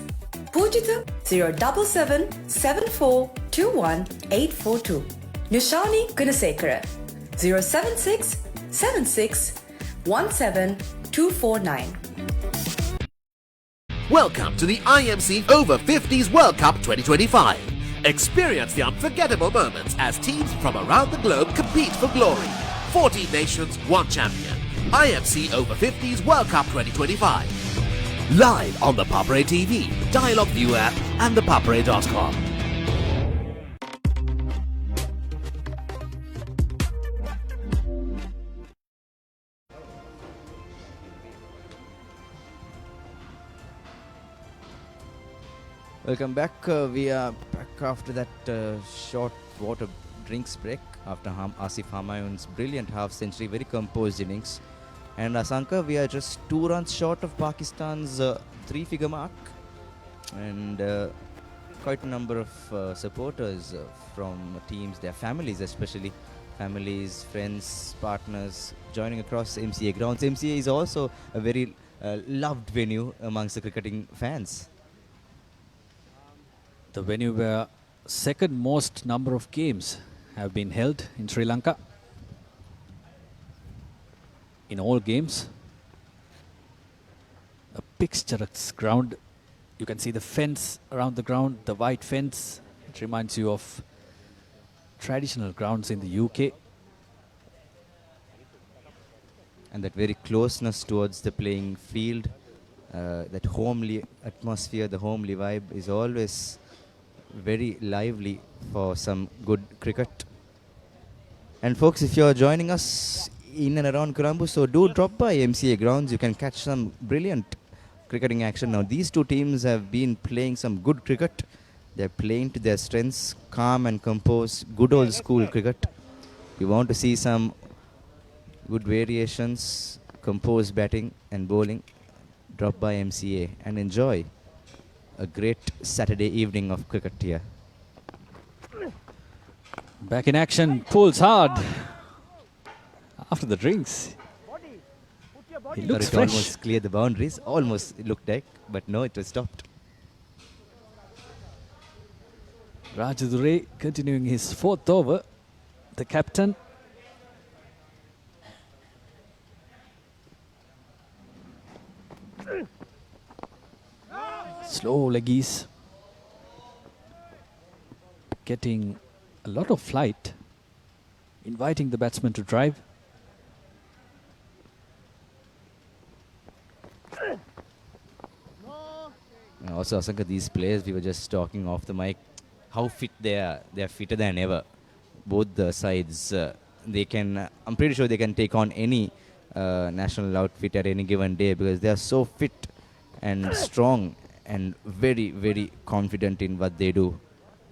Pujita 077 7421 842. Nishani Gunasekara 076 76 17 249. Welcome to the IMC Over-50s World Cup 2025. Experience the unforgettable moments as teams from around the globe compete for glory. 14 nations, one champion. IMC Over-50s World Cup 2025. Live on the Papre TV, Dialog View app and thepapre.com. Welcome back. We are back after that short water drinks break after Asif Humayun's brilliant half-century, very composed innings. And Asanka, we are just 2 runs short of Pakistan's 3-figure mark. And quite a number of supporters from teams, their families especially, families, friends, partners, joining across MCA Grounds. MCA is also a very loved venue amongst the cricketing fans. The venue where second most number of games have been held in Sri Lanka. In all games, a picturesque ground. You can see the fence around the ground, the white fence. It reminds you of traditional grounds in the UK. And that very closeness towards the playing field, that homely atmosphere, the homely vibe is always very lively for some good cricket. And folks, if you're joining us in and around Colombo, so do drop by MCA Grounds. You can catch some brilliant cricketing action. Now these two teams have been playing some good cricket. They're playing to their strengths, calm and composed, good old school cricket. You want to see some good variations, composed batting and bowling, drop by MCA and enjoy a great Saturday evening of cricket here. Back in action, pulls hard. After the drinks, he looks it fresh. Almost cleared the boundaries, almost it looked like, but no, it was stopped. Rajadure continuing his 4th over. The captain. Slow leggies. Getting a lot of flight. Inviting the batsman to drive. And also, Asanka, these players, we were just talking off the mic, how fit they are. They are fitter than ever. Both the sides, they can, I'm pretty sure they can take on any national outfit at any given day because they are so fit and strong and very, very confident in what they do.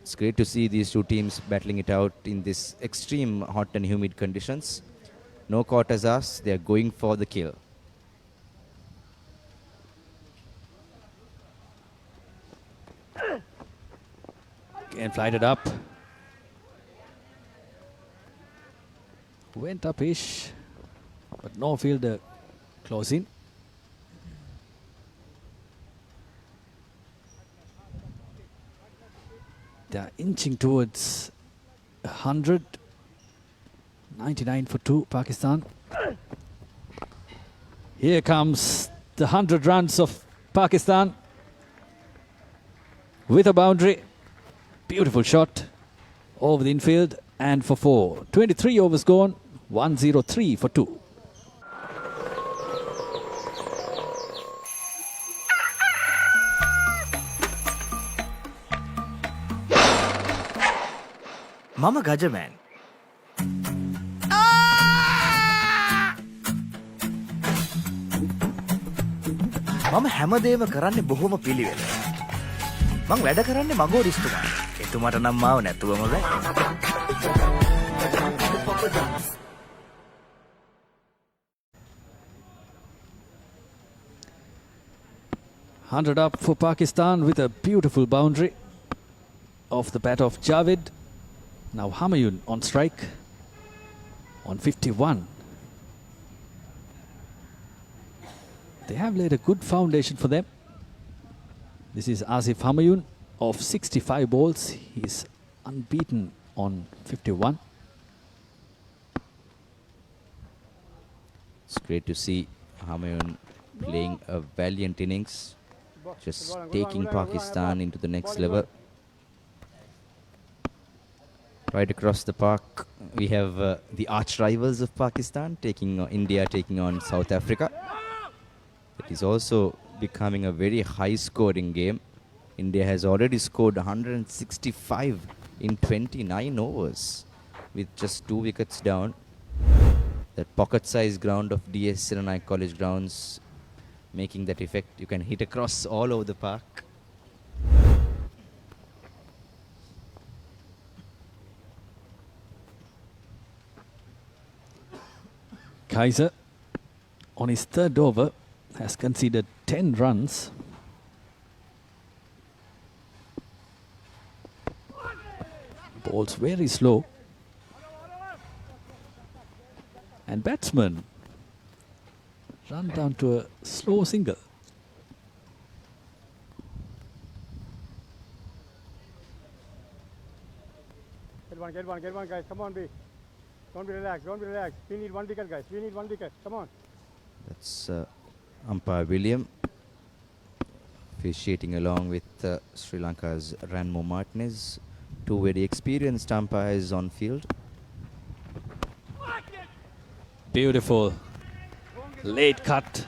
It's great to see these two teams battling it out in this extreme hot and humid conditions. No quarters asked, they are going for the kill. Again, flighted up. Went up-ish, but no fielder close in. They are inching towards 100. 99 for 2, Pakistan. Here comes the 100 runs of Pakistan with a boundary. Beautiful shot over the infield and for 4. 23 overs gone, 103 for 2. Mama Gajaman. මම හැමදේම කරන්නේ බොහොම පිළිවෙල. මං වැඩ කරන්නේ මගෝරිස්තුමා. එතුමාට නම් මාව නැතුවම බෑ. 100 up for Pakistan with a beautiful boundary off the bat of Javed. Now Humayun on strike on 51. They have laid a good foundation for them. This is Asif Humayun of 65 balls. He is unbeaten on 51. It's great to see Humayun playing a valiant innings, just taking Pakistan into the next level. Right across the park, we have the arch rivals of Pakistan, India taking on South Africa. It is also becoming a very high-scoring game. India has already scored 165 in 29 overs, with just 2 wickets down. That pocket-sized ground of DS Serenai College grounds making that effect. You can hit across all over the park. Kaiser on his third over has conceded 10 runs. Ball's very slow. And batsman run down to a slow single. Get one, guys. Come on, B. Don't be relaxed. We need 1 wicket, guys. We need 1 wicket. Come on. That's umpire William officiating along with Sri Lanka's Ranmo Martinez. 2 very experienced umpires on field. Beautiful late cut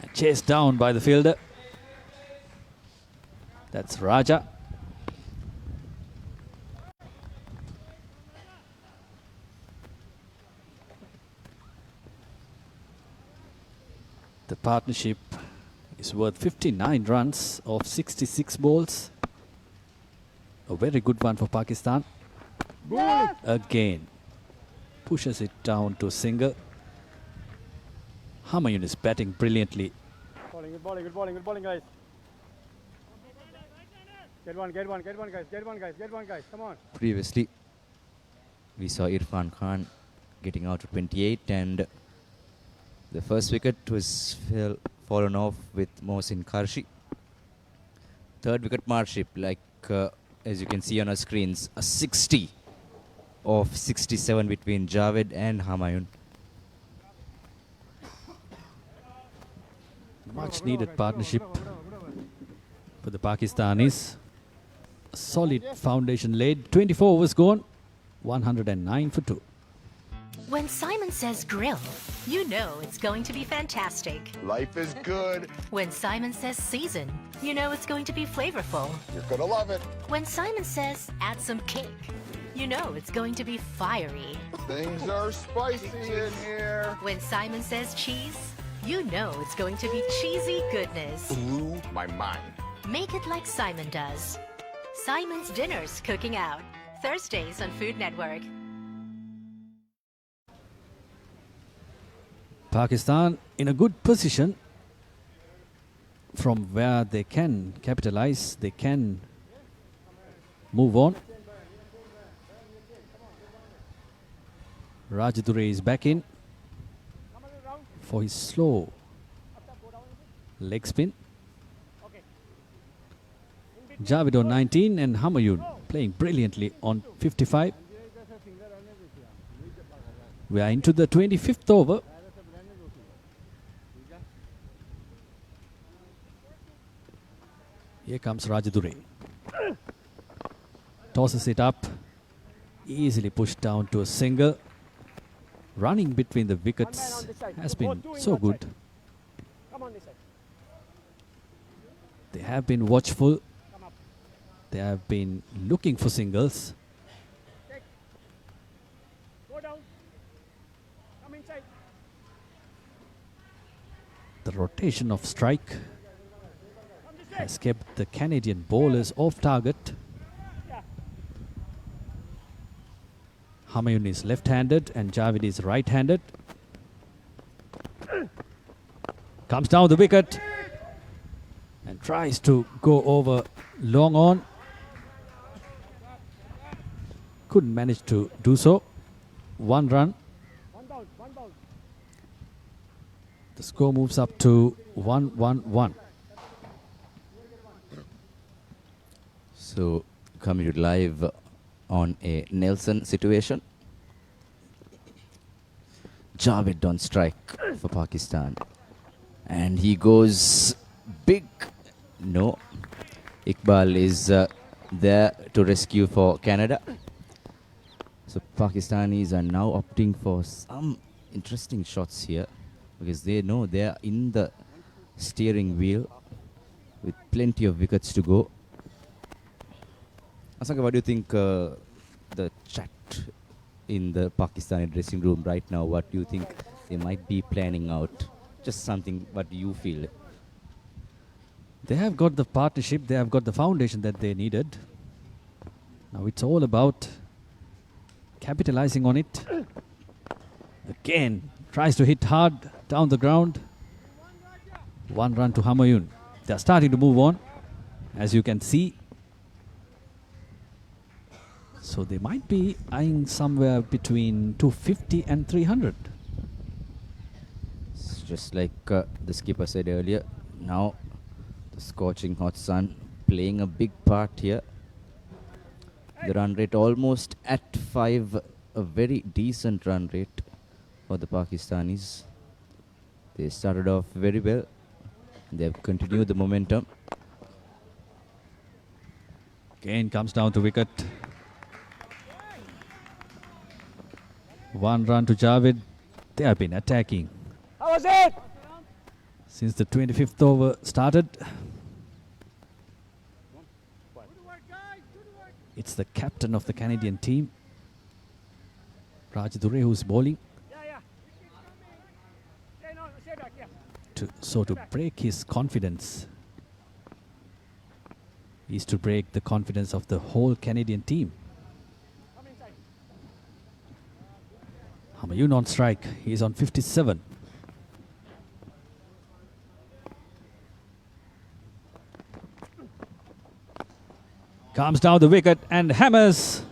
and chased down by the fielder. That's Raja. The partnership is worth 59 runs of 66 balls. A very good one for Pakistan. Again pushes it down to a single. Humayun is batting brilliantly. Good bowling, guys. Get one, guys. Come on. Previously, we saw Irfan Khan getting out at 28, and the first wicket was fallen off with Mohsin Karshi. Third wicket marship, like as you can see on our screens, a 60 of 67 between Javed and Humayun. Much needed partnership for the Pakistanis. A solid foundation laid. 24 overs gone. 109 for 2. When Simon says grill, you know it's going to be fantastic. Life is good. When Simon says season, you know it's going to be flavorful. You're gonna love it. When Simon says add some cake, you know it's going to be fiery. Things are spicy in here. When Simon says cheese, you know it's going to be cheesy goodness. Blew my mind. Make it like Simon does. Simon's Dinners Cooking Out. Thursdays on Food Network. Pakistan in a good position from where they can capitalize, they can move on. Rajadure is back in for his slow leg spin. Javed on 19 and Humayun playing brilliantly on 55. We are into the 25th over. Here comes Rajadure. Tosses it up. Easily pushed down to a single. Running between the wickets has been so good. They have been watchful. They have been looking for singles. The rotation of strike has kept the Canadian bowlers off target. Humayun is left-handed and Javed is right-handed. Comes down the wicket and tries to go over long on. Couldn't manage to do so. 1 run. The score moves up to 1-1-1. So coming to live on a Nelson situation. Javed on strike for Pakistan. And he goes big. No. Iqbal is there to rescue for Canada. So Pakistanis are now opting for some interesting shots here because they know they are in the steering wheel with plenty of wickets to go. Asanka, what do you think the chat in the Pakistani dressing room right now? What do you think they might be planning out? Just something, what do you feel? They have got the partnership, they have got the foundation that they needed. Now it's all about capitalizing on it. Again, tries to hit hard down the ground. 1 run to Humayun. They're starting to move on, as you can see. So they might be eyeing somewhere between 250 and 300. It's just like the skipper said earlier, now the scorching hot sun playing a big part here. The run rate almost at 5, a very decent run rate for the Pakistanis. They started off very well. They have continued the momentum. Again comes down to wicket. 1 run to Javed. They have been attacking. How was it? Since the 25th over started. It's the captain of the Canadian team, Raj Dure, who's bowling. To break his confidence is to break the confidence of the whole Canadian team. Humayun on strike. He's on 57. Comes down the wicket and hammers.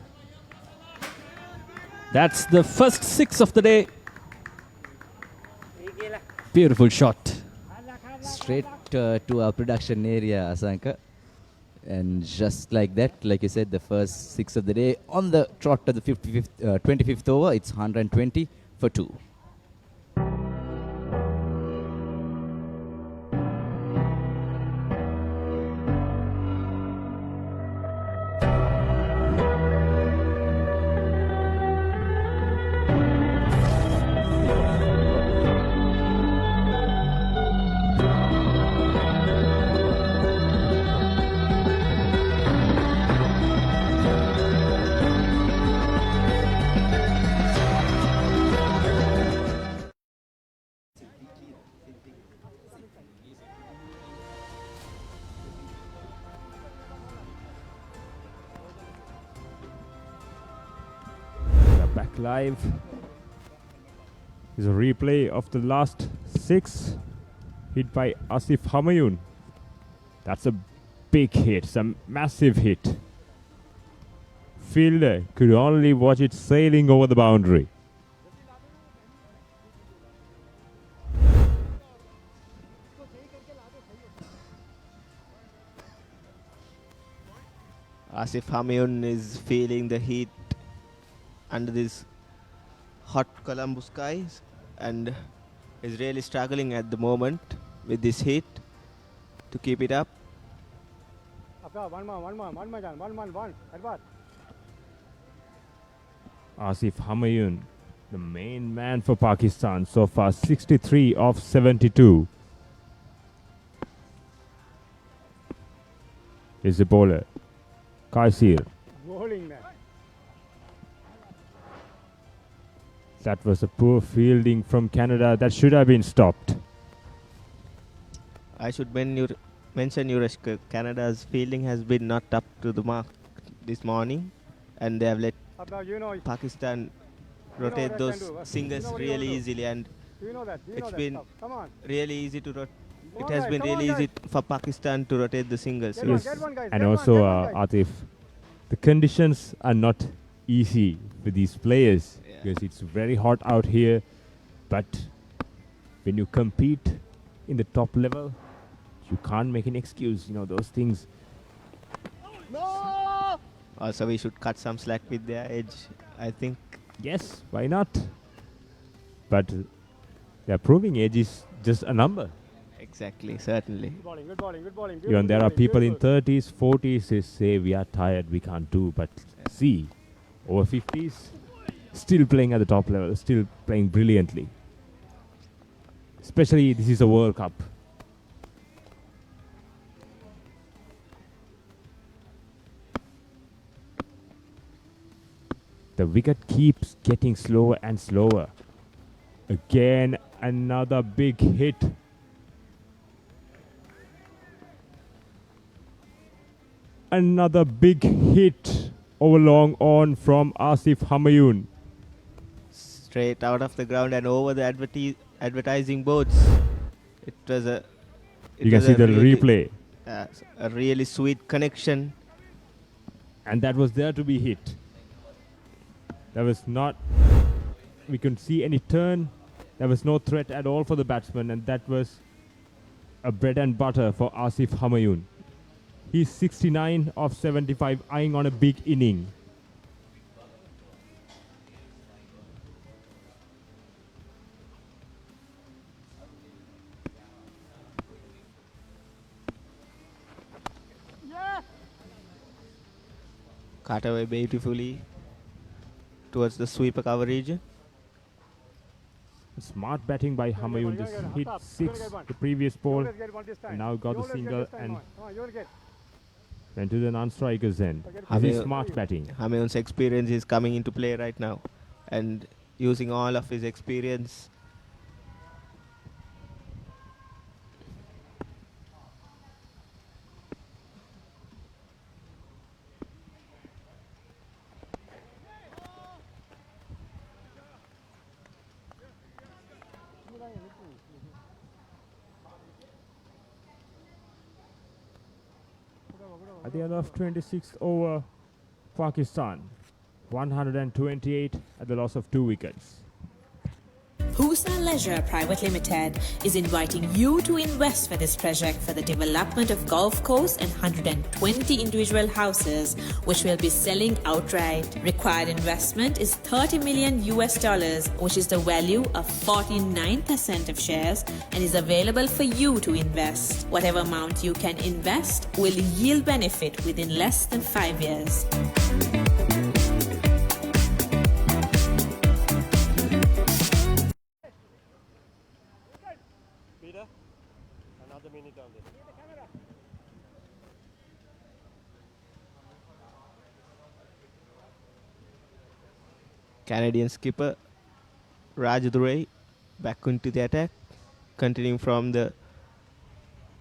That's the first 6 of the day. Beautiful shot. Straight to our production area, Asanka. And just like that, like you said, the first 6 of the day on the trot of the 25th over, it's 120 for 2. Live is a replay of the last 6 hit by Asif Humayun. That's a big hit, some massive hit. Fielder could only watch it sailing over the boundary. Asif Humayun is feeling the heat under these hot Colombo skies and is really struggling at the moment with this heat to keep it up. Asif Humayun, the main man for Pakistan so far, 63 of 72. Is the bowler, Kaisir. Bowling man. That was a poor fielding from Canada. That should have been stopped. I should mention Yuresh, Canada's fielding has been not up to the mark this morning, and they have let Pakistan rotate those singers really easily, and You know that. You know It's that been stuff. Come on. really easy to rotate. Come It on, has guys, been come on, really easy guys. for Pakistan to rotate the singles. Get one, Yes, get one, guys, and get one, also get one, guys. Atif, the conditions are not easy for these players Yeah. because it's very hot out here. But when you compete in the top level, you can't make an excuse. You know those things. Also, we should cut some slack with their edge, I think. Yes, why not? But they're proving age is just a number. Exactly, certainly. Good bowling, good bowling, good bowling. Even there are Beautiful people in bowling, 30s, 40s who say we are tired, we can't do. But see, over 50s, still playing at the top level, still playing brilliantly. Especially this is a World Cup. The wicket keeps getting slower and slower. Again, another big hit. Another big hit over long on from Asif Humayun. Straight out of the ground and over the advertising boards. It was a. You can see the replay. A really sweet connection. And that was there to be hit. There was not. We couldn't see any turn. There was no threat at all for the batsman, and that was a bread and butter for Asif Humayun. He's 69 of 75, eyeing on a big inning. Cut away beautifully towards the sweeper cover region. Smart batting by Humayun, just hit 6 the previous ball, and now got the single and went to the non-striker's end. This is smart batting. Humayun's experience is coming into play right now, and using all of his experience. At the end of 26th over, Pakistan 128 at the loss of 2 wickets. Husa Leisure Private Limited is inviting you to invest for this project for the development of golf course and 120 individual houses, which will be selling outright. Required investment is $30 million, which is the value of 49% of shares, and is available for you to invest. Whatever amount you can invest will yield benefit within less than 5 years. Another minute on this. Canadian skipper Rajadure back into the attack, continuing from the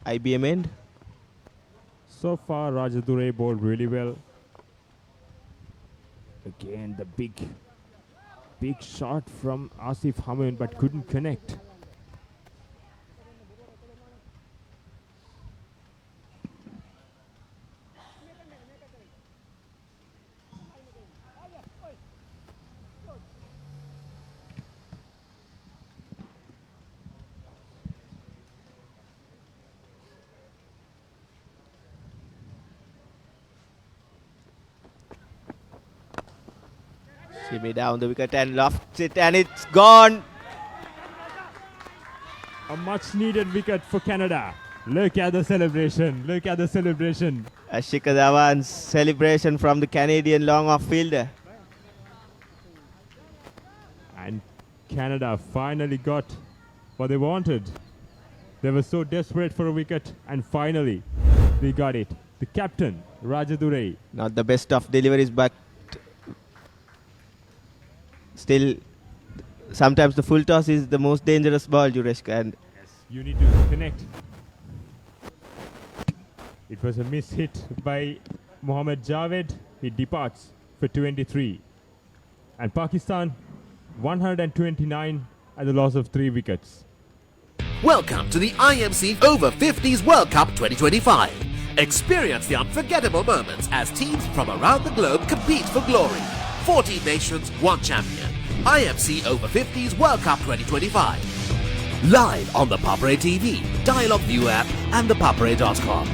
IBM end. So far, Rajadure bowled really well. Again, the big shot from Asif Humayun, but couldn't connect. Shimmy down the wicket and lofts it, and it's gone. A much needed wicket for Canada. Look at the celebration. Look at the celebration. A Shikhar Dhawan's celebration from the Canadian long-off fielder. And Canada finally got what they wanted. They were so desperate for a wicket, and finally they got it. The captain, Rajadure. Not the best of deliveries, but still, sometimes the full toss is the most dangerous ball, Juresh. And You need to connect. It was a miss hit by Mohammad Javed. He departs for 23. And Pakistan 129 at the loss of 3 wickets. Welcome to the IMC Over-50s World Cup 2025. Experience the unforgettable moments as teams from around the globe compete for glory. 14 nations, 1 champion. IMC Over-50s World Cup 2025. Live on the Papare TV, Dialog View app and thepapare.com.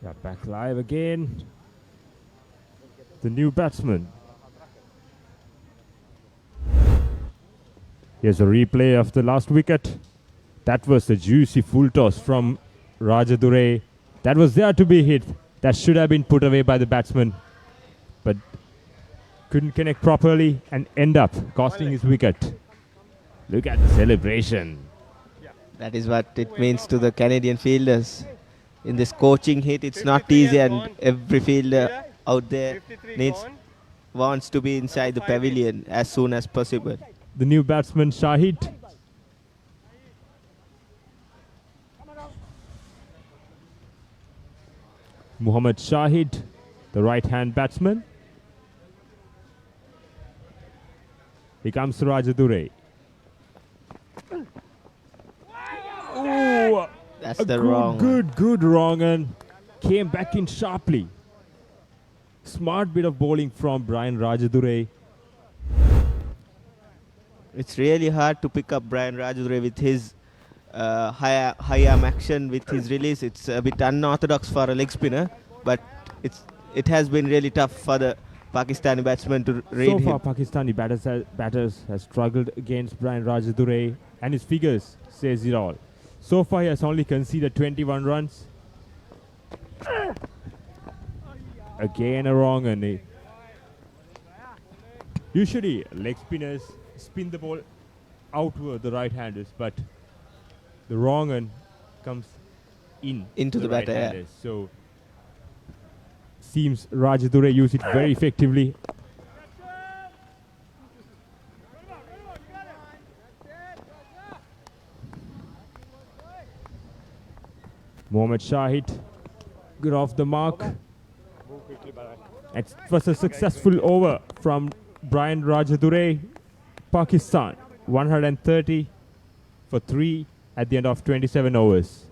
Yeah, back live again. The new batsman. Here's a replay of the last wicket. That was the juicy full toss from Rajadure. That was there to be hit. That should have been put away by the batsman. But couldn't connect properly and end up costing his wicket. Look at the celebration. That is what it means to the Canadian fielders. In this coaching hit, it's not easy, and every fielder out there wants to be inside the pavilion as soon as possible. The new batsman Shahid. Muhammad Shahid, the right-hand batsman. Here comes Rajadure. Oh, that's the wrong. Good wrong, and came back in sharply. Smart bit of bowling from Brian Rajadure. It's really hard to pick up Brian Rajadure with his high arm action, with his release. It's a bit unorthodox for a leg spinner, but it has been really tough for the Pakistani batsmen to read him. So far, Pakistani batters have struggled against Brian Rajadure, and his figures says it all. So far, he has only conceded 21 runs. Again a wrong, and usually leg spinners spin the ball outward, the right-handers, but the wrong one comes into the batter. right-handers. So seems Rajadure used it very effectively. Mohammad Shahid, good off the mark. It was a successful over from Brian Rajadure. Pakistan 130 for 3 at the end of 27 overs.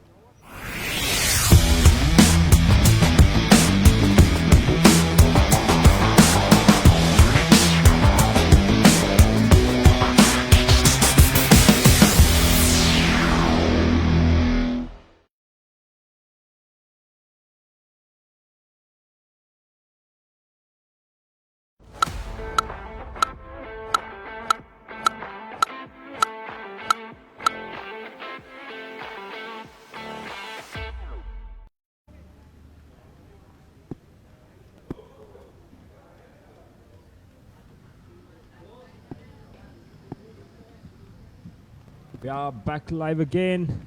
We are back live again.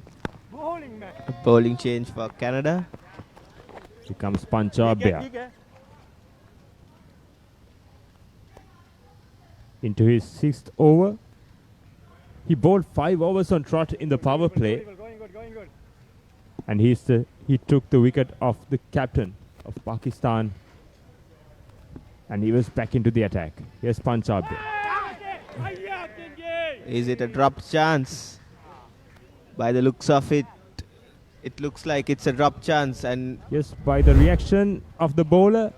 Bowling change for Canada. Here comes Panchabia. Into his 6th over. He bowled 5 overs on trot in the power play. And he took the wicket of the captain of Pakistan. And he was back into the attack. Here's Panchabia. Is it a drop chance? By the looks of it, it looks like it's a drop chance. And yes, by the reaction of the bowler,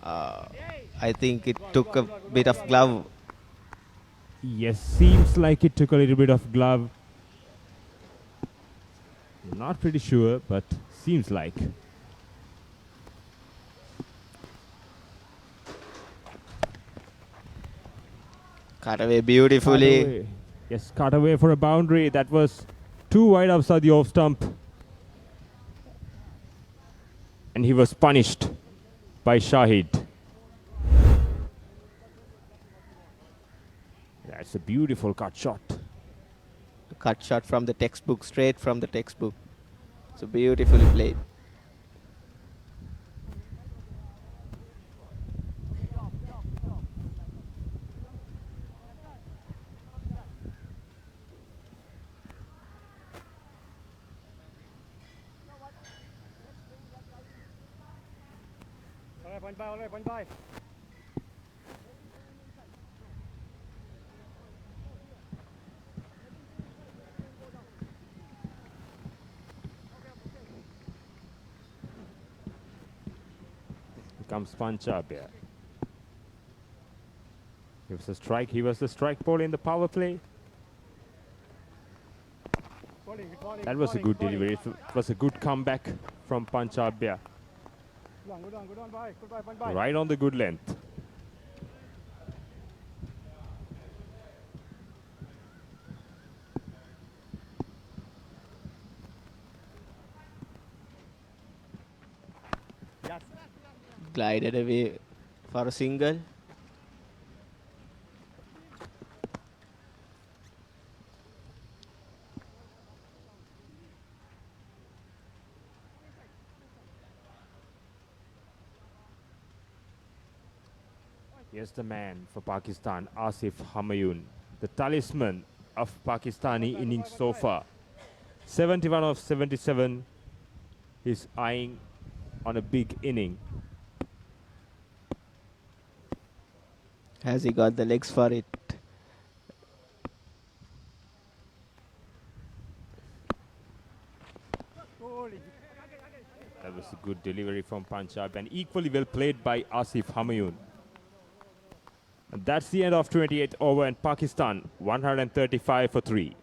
I think it took a bit of glove. Yes, seems like it took a little bit of glove. Not pretty sure, but seems like. Cut away beautifully. Cut away. Yes, cut away for a boundary. That was too wide outside the off stump. And he was punished by Shahid. That's a beautiful cut shot. cut shot from the textbook, straight from the textbook. So beautifully played. Point by, point by. Comes Punjab here. He was a strike. He was the strike ball in the power play. That was a good delivery. It was a good comeback from Punjab here. Good on, bye. Goodbye, point by. Right on the good length. Glided away for a single. Here's the man for Pakistan, Asif Humayun, the talisman of Pakistani innings so far. 71 of 77. He's eyeing on a big inning. Has he got the legs for it? That was a good delivery from Punjab and equally well played by Asif Humayun. And that's the end of 28th over and Pakistan 135 for 3.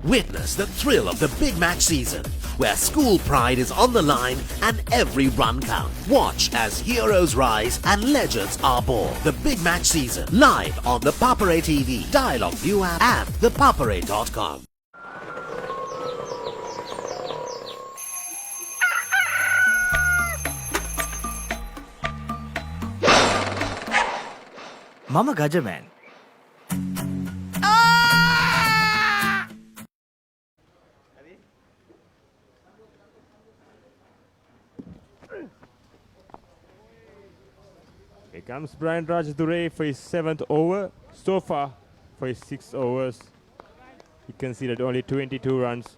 Witness the thrill of the big match season, where school pride is on the line and every run counts. Watch as heroes rise and legends are born. The big match season, live on the Papare TV, Dialogue View app and thepapare.com. මම Gajaman. Here comes Brian Rajadure for his 7th over. So far, for his 6 overs, he conceded only 22 runs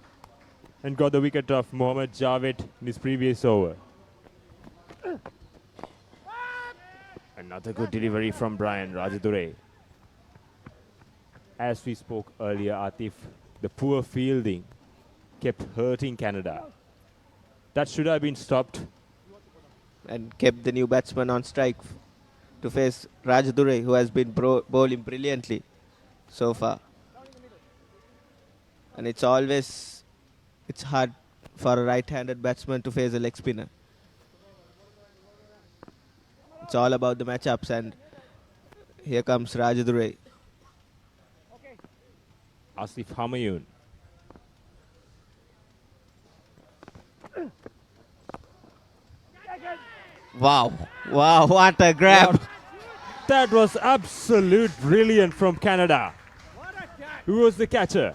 and got the wicket of Mohammad Javed in his previous over. Another good delivery from Brian Rajadure. As we spoke earlier, Atif, the poor fielding kept hurting Canada. That should have been stopped. And kept the new batsman on strike to face Rajadure, who has been bowling brilliantly so far. And it's hard for a right-handed batsman to face a leg spinner. It's all about the matchups, and here comes Rajadure. Asif Humayun. Wow, what a grab. That was absolute brilliant from Canada. Who was the catcher?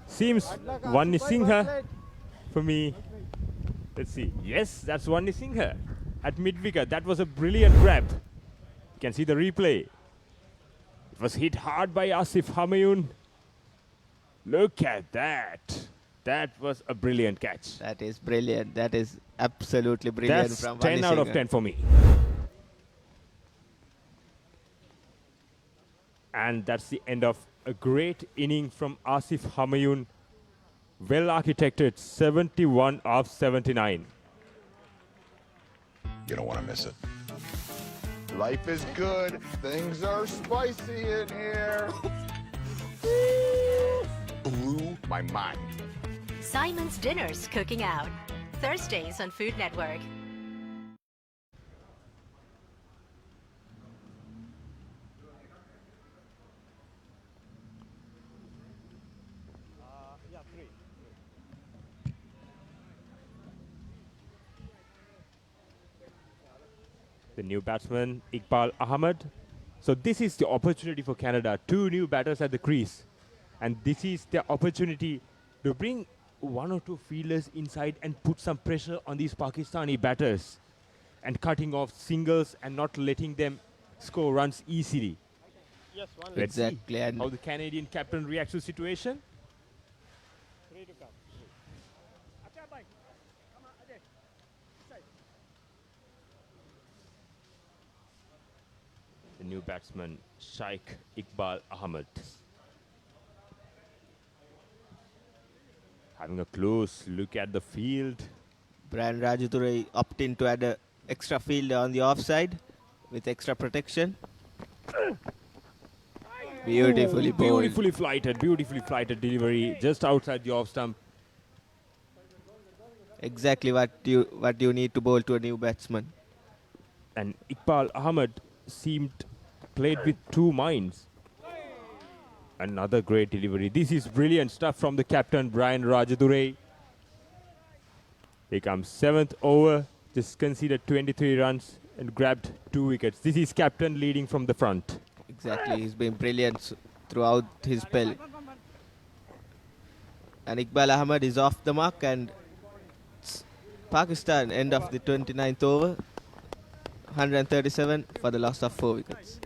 Seems Wani Singha for me. Let's see. Yes, that's Wani Singha at mid-wicket. That was a brilliant grab. You can see the replay. It was hit hard by Asif Humayun. Look at that. That was a brilliant catch. That is brilliant. That is absolutely brilliant. That's from 10 Wani out of Singha. 10 for me. And that's the end of a great inning from Asif Humayun. Well architected, 71 of 79. You don't want to miss it. Life is good. Things are spicy in here. Blew my mind. Simon's Dinners Cooking Out. Thursdays on Food Network. The new batsman, Iqbal Ahmed. So this is the opportunity for Canada. 2 new batters at the crease. And this is the opportunity to bring one or two fielders inside and put some pressure on these Pakistani batters and cutting off singles and not letting them score runs easily. Let's Exactly, see and how the Canadian captain reacts to the situation. The new batsman, Shaikh Iqbal Ahmed. Having a close look at the field. Brian Rajadure opting to add an extra fielder on the offside with extra protection. Beautifully bowled. Beautifully flighted delivery just outside the off stump. Exactly what you need to bowl to a new batsman. And Iqbal Ahmed played with two minds. Another great delivery. This is brilliant stuff from the captain, Brian Rajadure. Here comes 7th over, just conceded 23 runs and grabbed 2 wickets. This is captain leading from the front. Exactly, he's been brilliant throughout his spell. And Iqbal Ahmed is off the mark, and Pakistan end of the 29th over, 137 for the loss of 4 wickets.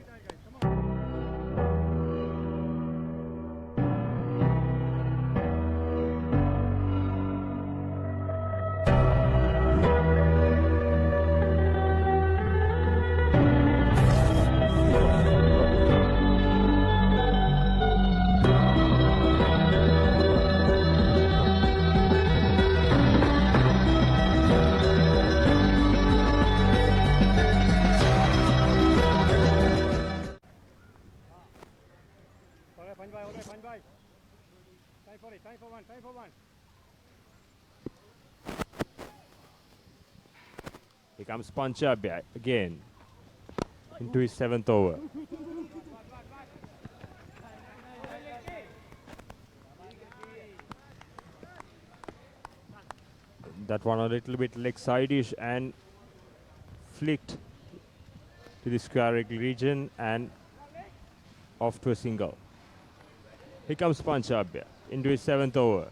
Time for one. Here comes Punjab again into his 7th over. That one a little bit leg side-ish and flicked to the square leg region and off to a single. Here comes Punjab into his 7th over.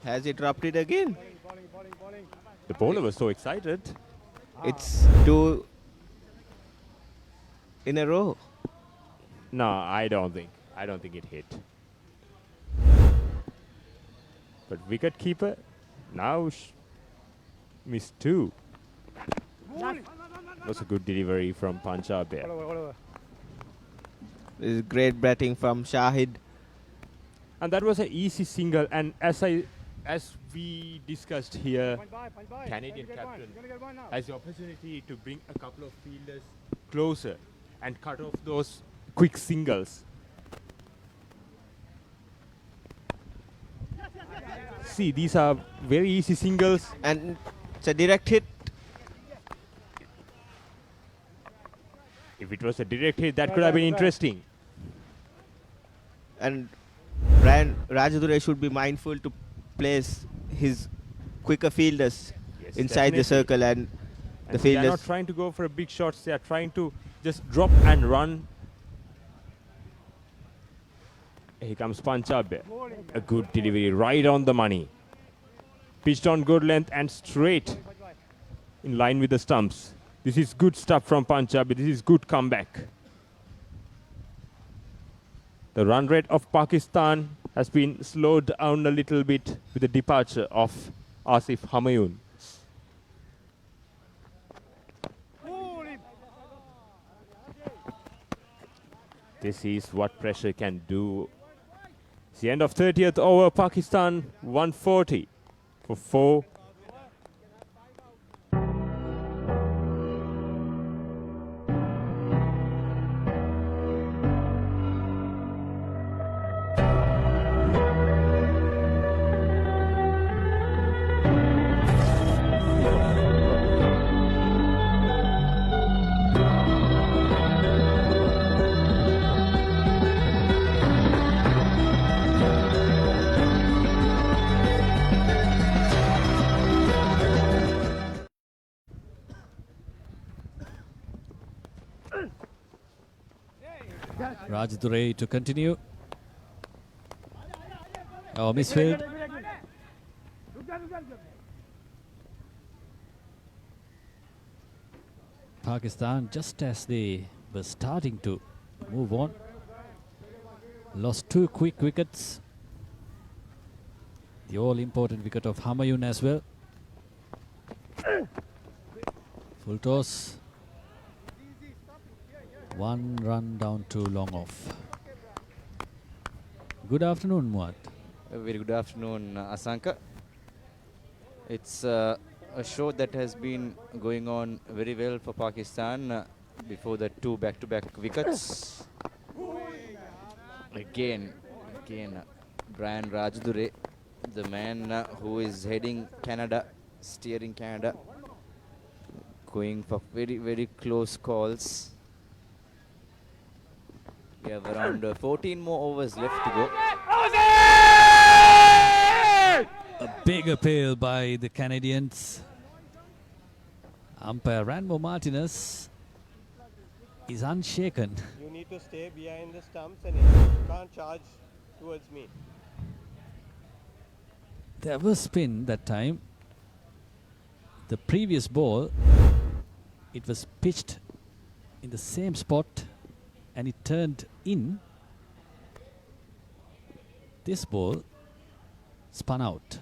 Has he dropped it again? The bowler was so excited. It's 2 in a row. No, I don't think it hit. But wicket keeper now missed 2. Was a good delivery from Punjab there. This is great batting from Shahid. And that was an easy single. And as we discussed here, Canadian captain has the opportunity to bring a couple of fielders closer and cut off those quick singles. See, these are very easy singles. And it's a direct hit. If it was a direct hit, that could have been interesting. And Brian Rajadure should be mindful to place his quicker fielders inside the circle, and the fielders. They are not trying to go for a big shots. They are trying to just drop and run. Here comes Punjab. A good delivery, right on the money. Pitched on good length and straight in line with the stumps. This is good stuff from Punjab. This is good comeback. The run rate of Pakistan has been slowed down a little bit with the departure of Asif Humayun. This is what pressure can do. It's the end of 30th over. Pakistan 140 for 4. Rajdurai to continue. Oh, misfield. Pakistan, just as they were starting to move on, lost 2 quick wickets. The all-important wicket of Humayun as well. Full toss. 1 run down to long off. Good afternoon, Muad. A very good afternoon, Asanka. It's a show that has been going on very well for Pakistan before the 2 back-to-back wickets. Again, Brian Rajdurai, the man who is heading Canada, steering Canada, going for very, very close calls. We have around 14 more overs left to go. A big appeal by the Canadians. Umpire Ranmo Martinez is unshaken. You need to stay behind the stumps and you can't charge towards me. There was spin that time. The previous ball, it was pitched in the same spot and it turned in. This ball spun out.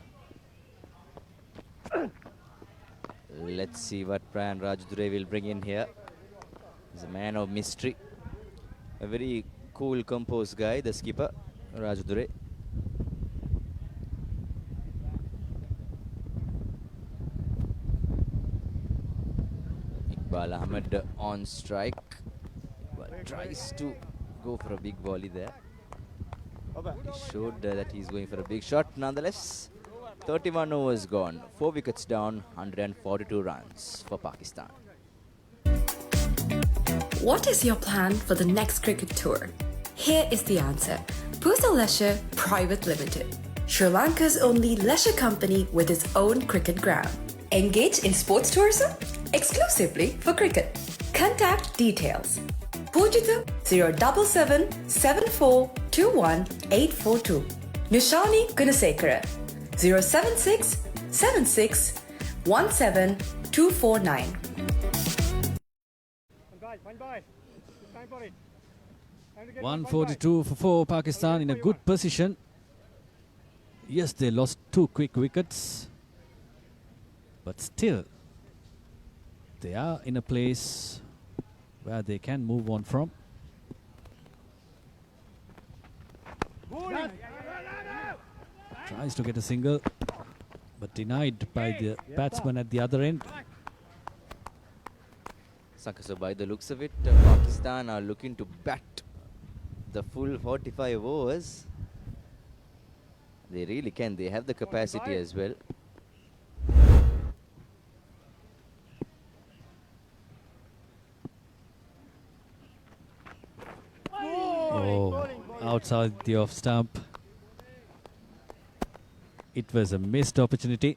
Let's see what Brian Rajdurai will bring in here. He's a man of mystery. A very cool, composed guy, the skipper, Rajdurai. Iqbal Ahmed on strike. Iqbal tries to go for a big volley there. He showed that he's going for a big shot. Nonetheless, 31 overs gone. 4 wickets down, 142 runs for Pakistan. What is your plan for the next cricket tour? Here is the answer. Pusa Leisure Private Limited, Sri Lanka's only leisure company with its own cricket ground. Engage in sports tourism exclusively for cricket. Contact details. Pujita 077 7421 842. Nishani Gunasekara 076 76 17 249. 142 for 4, Pakistan in a good position. Yes, they lost 2 quick wickets, but still they are in a place where they can move on from. Tries to get a single, but denied by the batsman at the other end. So by the looks of it, Pakistan are looking to bat the full 45 overs. They really can. They have the capacity as well. Oh, outside the off stump. It was a missed opportunity.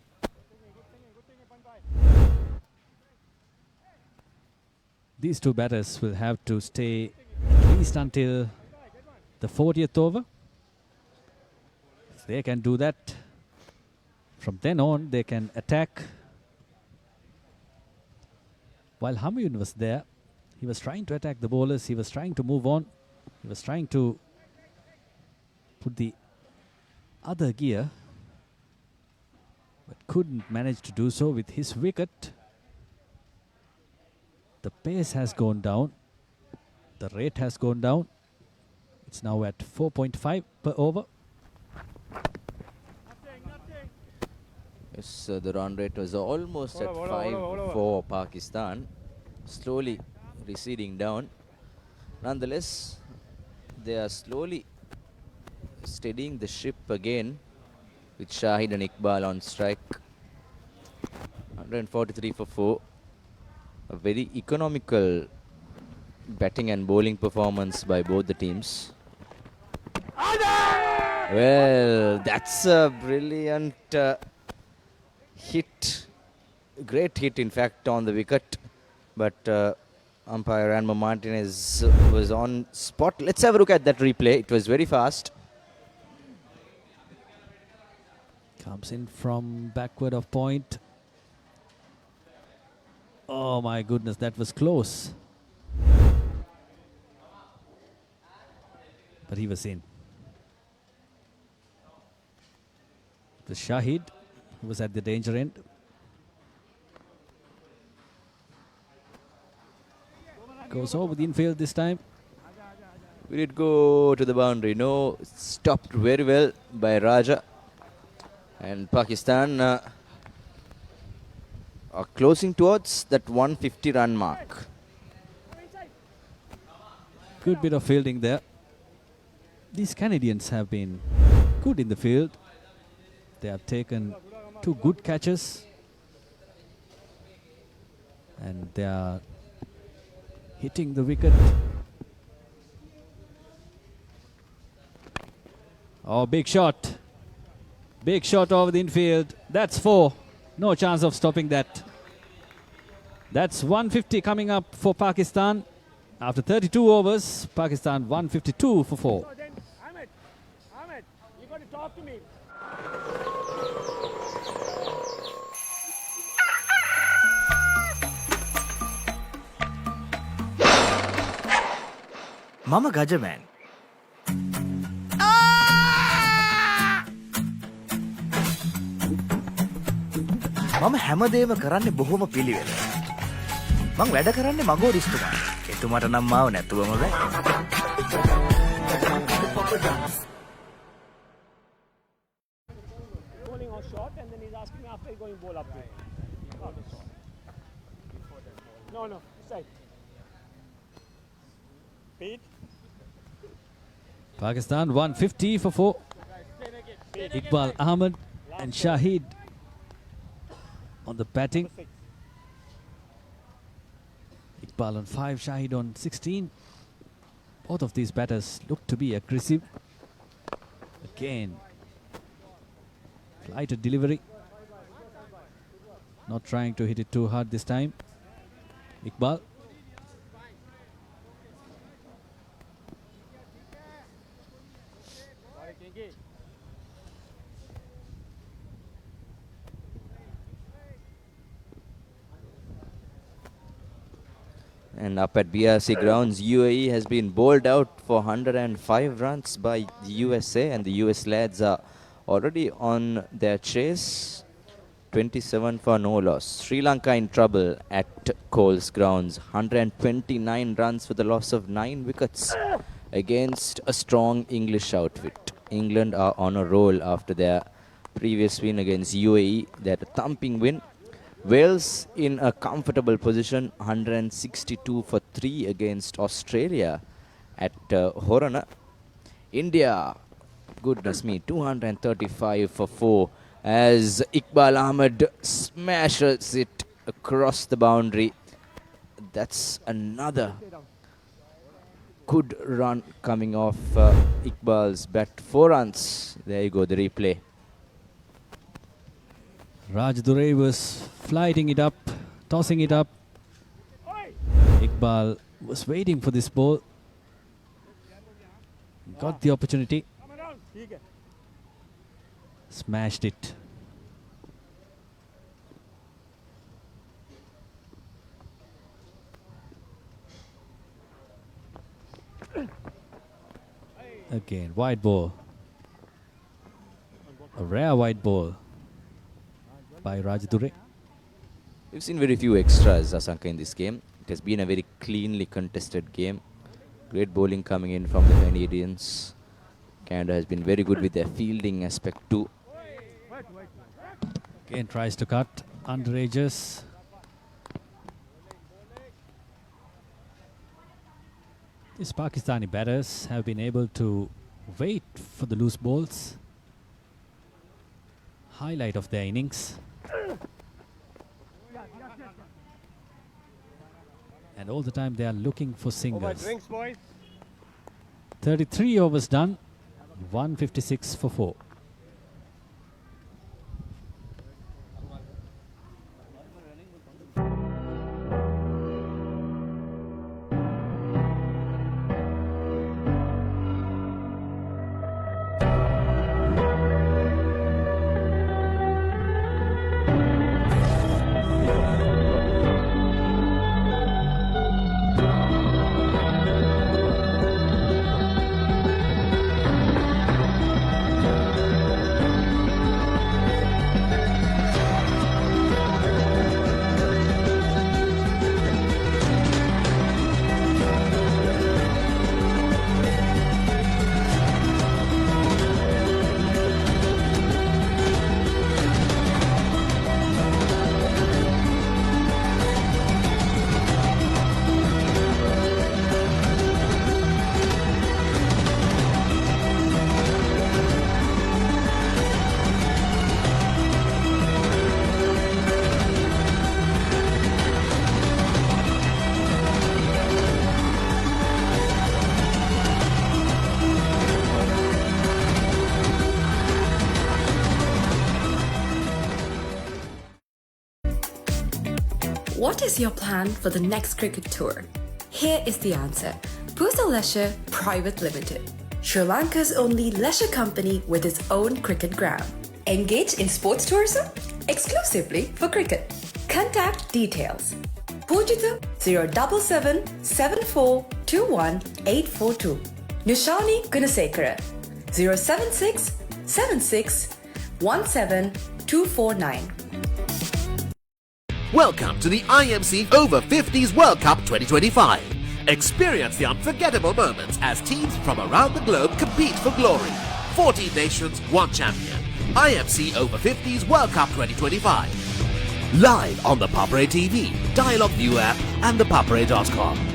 These 2 batters will have to stay at least until the 40th over. If they can do that, from then on they can attack. While Humayun was there, he was trying to attack the bowlers, he was trying to move on, he was trying to put the other gear, but couldn't manage to do so with his wicket. The pace has gone down, the rate has gone down. It's now at 4.5 per over. Yes, the run rate was almost at 5 for Pakistan, slowly receding down. Nonetheless, they are slowly steadying the ship again with Shahid and Iqbal on strike. 143 for 4. A very economical batting and bowling performance by both the teams. Well, that's a brilliant hit. Great hit, in fact, on the wicket. But Umpire Ranma Martinez was on spot. Let's have a look at that replay. It was very fast. Comes in from backward of point. Oh my goodness, that was close. But he was in. The Shahid, who was at the danger end. Goes over the infield this time. We did go to the boundary. No, stopped very well by Raja. And Pakistan are closing towards that 150 run mark. Good bit of fielding there. These Canadians have been good in the field. They have taken 2 good catches. And they are hitting the wicket. Oh, big shot. Big shot over the infield. That's 4. No chance of stopping that. That's 150 coming up for Pakistan. After 32 overs, Pakistan 152 for 4. Ahmed, you got to talk to me. Mama Gajaman. මම හැමදේම කරන්නේ බොහොම පිළිවෙල. මං වැඩ කරන්නේ මගෝරිස්තුමා. එතුමාට නම් මාව නැතුවම බෑ. Bowling out short and then he's asking me after he's going bowl up to. No, side. Pete. Pakistan 150 for 4. Iqbal Ahmed and Shahid on the batting. Iqbal on 5, Shahid on 16. Both of these batters look to be aggressive. Again, flighted delivery. Not trying to hit it too hard this time. Iqbal. And up at BRC Grounds, UAE has been bowled out for 105 runs by the USA, and the US lads are already on their chase. 27 for no loss. Sri Lanka in trouble at Coles Grounds. 129 runs for the loss of 9 wickets against a strong English outfit. England are on a roll after their previous win against UAE. They had a thumping win. Wales in a comfortable position, 162 for 3 against Australia at Horana. India, goodness me, 235 for 4 as Iqbal Ahmed smashes it across the boundary. That's another good run coming off Iqbal's bat. 4 runs. There you go, the replay. Raj Durre was flighting it up, tossing it up. Iqbal was waiting for this ball. Got the opportunity. Smashed it. Again, wide ball. A rare wide ball by Raj Durre. We've seen very few extras, Asanka, in this game. It has been a very cleanly contested game. Great bowling coming in from the Canadians. Canada has been very good with their fielding aspect too. Again tries to cut, under edges. These Pakistani batters have been able to wait for the loose balls. Highlight of their innings. And all the time they are looking for singles. Drinks, boys. 33 overs done, 156 for 4. is your plan for the next cricket tour? Here is the answer. Pusa Leisure Private Limited, Sri Lanka's only leisure company with its own cricket ground. Engage in sports tourism exclusively for cricket. Contact details. Pujita 077 7421 842. Nishani Gunasekara 076 76 17 249. Welcome to the IMC Over-50s World Cup 2025. Experience the unforgettable moments as teams from around the globe compete for glory. 14 nations, one champion. IMC Over-50s World Cup 2025. Live on the Papare TV, Dialogue View app and thepapare.com.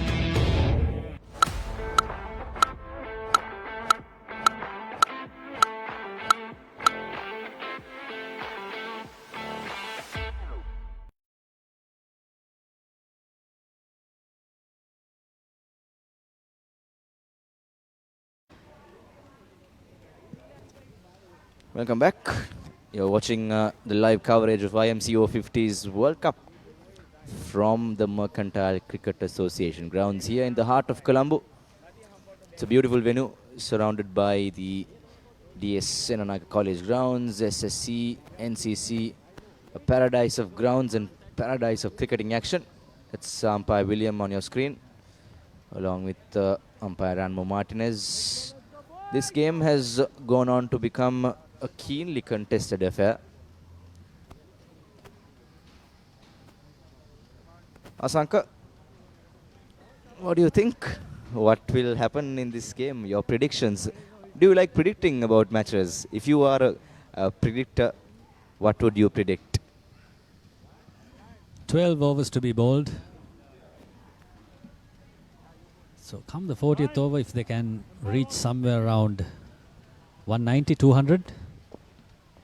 Welcome back. You're watching the live coverage of IMC Over-50s World Cup from the Mercantile Cricket Association grounds here in the heart of Colombo. It's a beautiful venue surrounded by the DS Senanaka College grounds, SSC, NCC, a paradise of grounds and paradise of cricketing action. That's umpire William on your screen, along with umpire Ranmo Martinez. This game has gone on to become a keenly contested affair. Asanka, what do you think? What will happen in this game? Your predictions. Do you like predicting about matches? If you are a predictor, what would you predict? 12 overs to be bowled. So come the 40th over, if they can reach somewhere around 190, 200,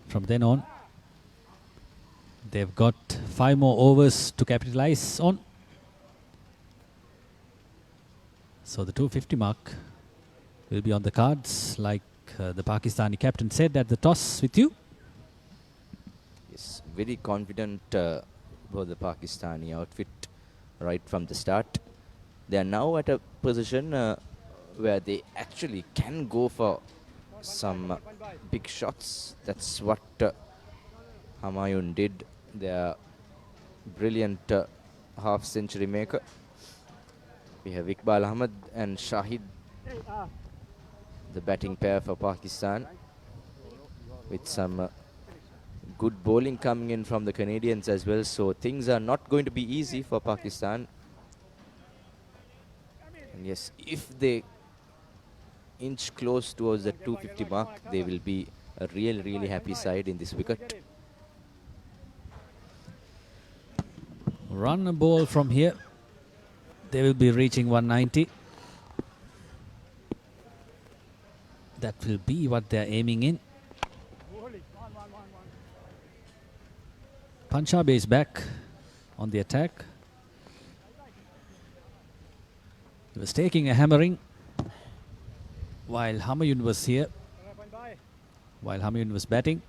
from then on, they've got 5 more overs to capitalize on. So the 250 mark will be on the cards, like the Pakistani captain said at the toss with you. Yes, very confident about the Pakistani outfit right from the start. They are now at a position where they actually can go for some big shots. That's what Humayun did, their brilliant half-century maker. We have Iqbal Ahmed and Shahid, the batting pair for Pakistan, with some good bowling coming in from the Canadians as well. So things are not going to be easy for Pakistan. And yes, if they inch close towards the 250 mark, they will be a really happy side in this wicket. Run a ball from here. They will be reaching 190. That will be what they're aiming in. Punjab is back on the attack. He was taking a hammering while Humayun was here, while Humayun was batting.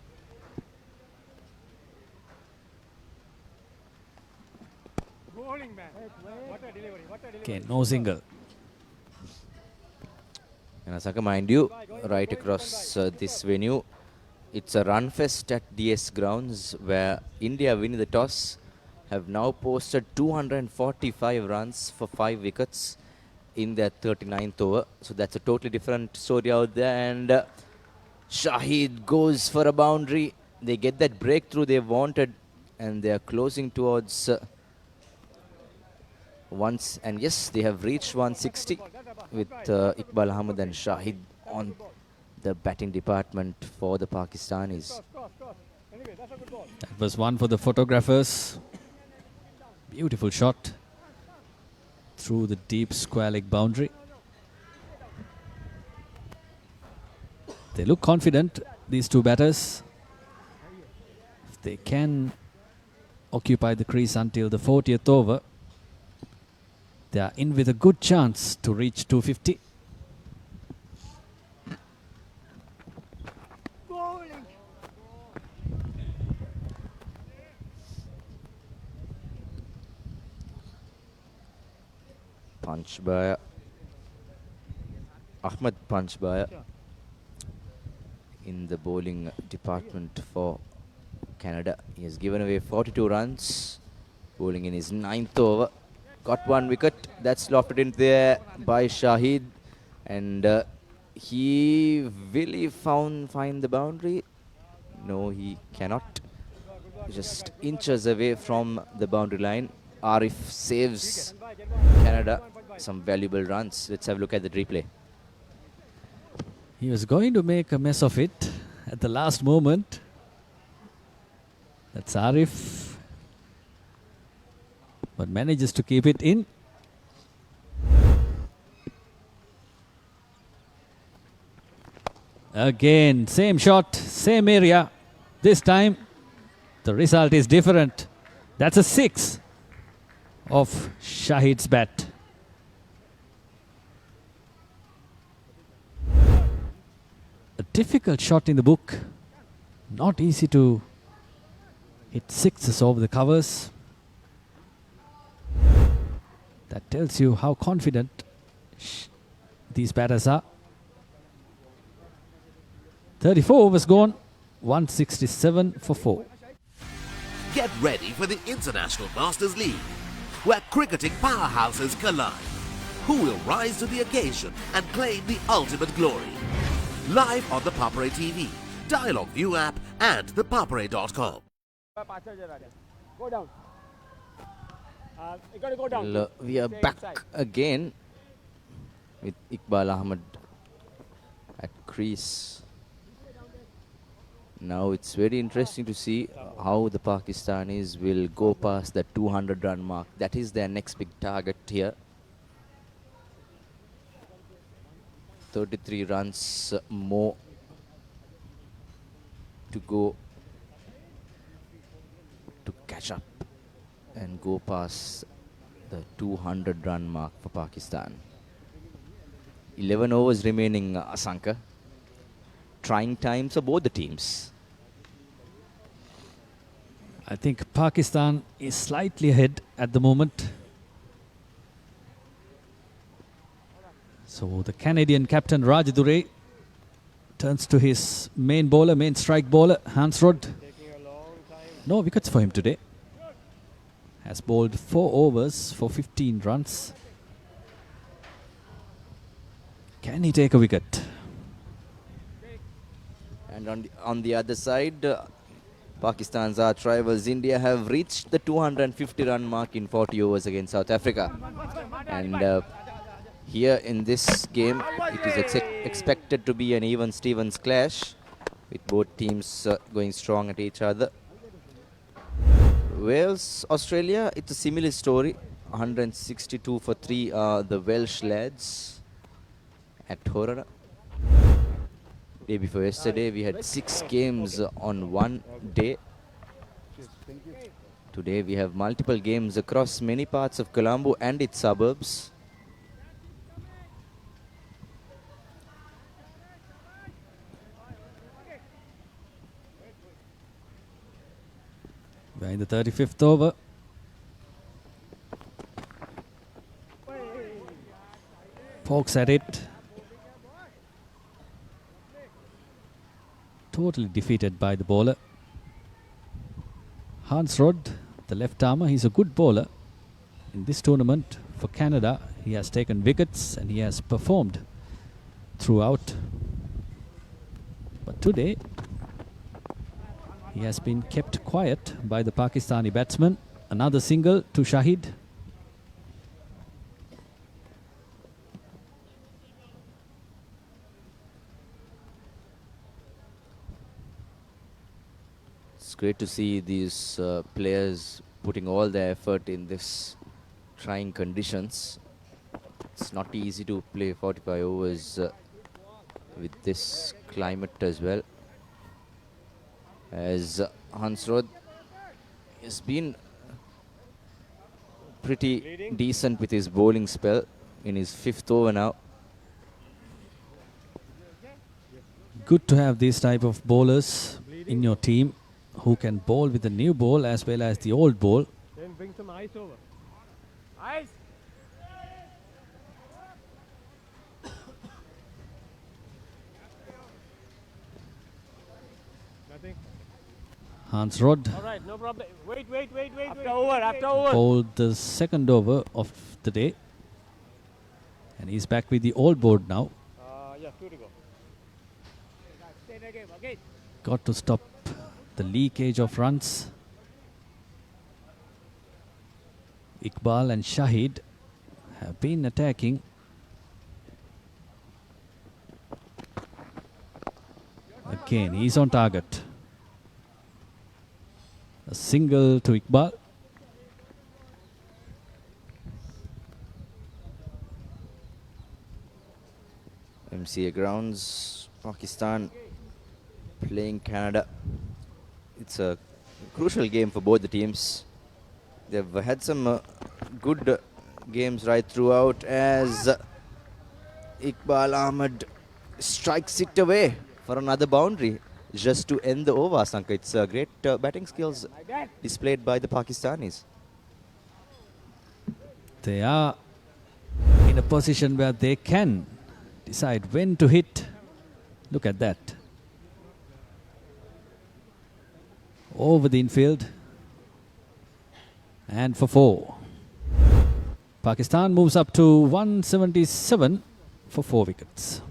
Okay, no single. And Asaka, mind you, right across this venue, it's a run fest at DS Grounds, where India, winning the toss, have now posted 245 runs for 5 wickets in their 39th over. So that's a totally different story out there. And Shahid goes for a boundary. They get that breakthrough they wanted, and they are closing towards once. And yes, they have reached 160 with Iqbal Ahmed and Shahid on the batting department for the Pakistanis. That was one for the photographers. Beautiful shot through the deep square leg boundary. They look confident, these two batters. If they can occupy the crease until the 40th over, they are in with a good chance to reach 250. Punchbaya. Ahmed Punchbaya in the bowling department for Canada. He has given away 42 runs, bowling in his 9th over. Got 1 wicket. That's lofted in there by Shahid. And will he find the boundary? No, he cannot. Just inches away from the boundary line. Arif saves Canada some valuable runs. Let's have a look at the replay. He was going to make a mess of it at the last moment. That's Arif. But manages to keep it in. Again, same shot, same area. This time, the result is different. That's a 6 of Shahid's bat. A difficult shot in the book. Not easy to hit 6s over the covers. That tells you how confident these batters are. 34 overs gone, 167 for 4. Get ready for the International Masters League, where cricketing powerhouses collide. Who will rise to the occasion and claim the ultimate glory? Live on the Papare TV, Dialog View app and thepapare.com. Go down. You got to go down. Well, we are back again with Iqbal Ahmed at crease. Now it's very interesting to see how the Pakistanis will go past the 200 run mark. That is their next big target here. 33 runs more to go to catch up and go past the 200 run mark for Pakistan. 11 overs remaining, Asanka. Trying times for both the teams. I think Pakistan is slightly ahead at the moment. So the Canadian captain Rajadure turns to his main bowler, main strike bowler, Hansrod. No wickets for him today. Has bowled 4 overs for 15 runs. Can he take a wicket? And on the other side, Pakistan's arch rivals India have reached the 250 run mark in 40 overs against South Africa. And here in this game, it is expected to be an even Stevens clash, with both teams going strong at each other. Wales, Australia, it's a similar story. 162 for 3 are the Welsh lads at Horara. Day before yesterday, we had 6 games on one day. Today, we have multiple games across many parts of Colombo and its suburbs. We're in the 35th over. Pokes at it. Totally defeated by the bowler. Hansrod, the left armer, he's a good bowler. In this tournament for Canada, he has taken wickets and he has performed throughout. But today, he has been kept quiet by the Pakistani batsman. Another single to Shahid. It's great to see these players putting all their effort in this trying conditions. It's not easy to play 45 overs with this climate as well. As Hansrod has been pretty decent with his bowling spell in his 5th over now. Good to have these type of bowlers in your team who can bowl with the new ball as well as the old ball. Then bring some ice over. Ice! Hans Rod All right, no problem. Wait. After over. bowled the second over of the day. And he's back with the old board now. Yeah, 2 to go. Stay in the game, again. Got to stop the leakage of runs. Iqbal and Shahid have been attacking. Again, he's on target. A single to Iqbal. MCA Grounds, Pakistan playing Canada. It's a crucial game for both the teams. They've had some good games right throughout as Iqbal Ahmed strikes it away for another boundary just to end the over, Sanka. It's great batting skills displayed by the Pakistanis. They are in a position where they can decide when to hit. Look at that. Over the infield. And for 4. Pakistan moves up to 177 for 4 wickets.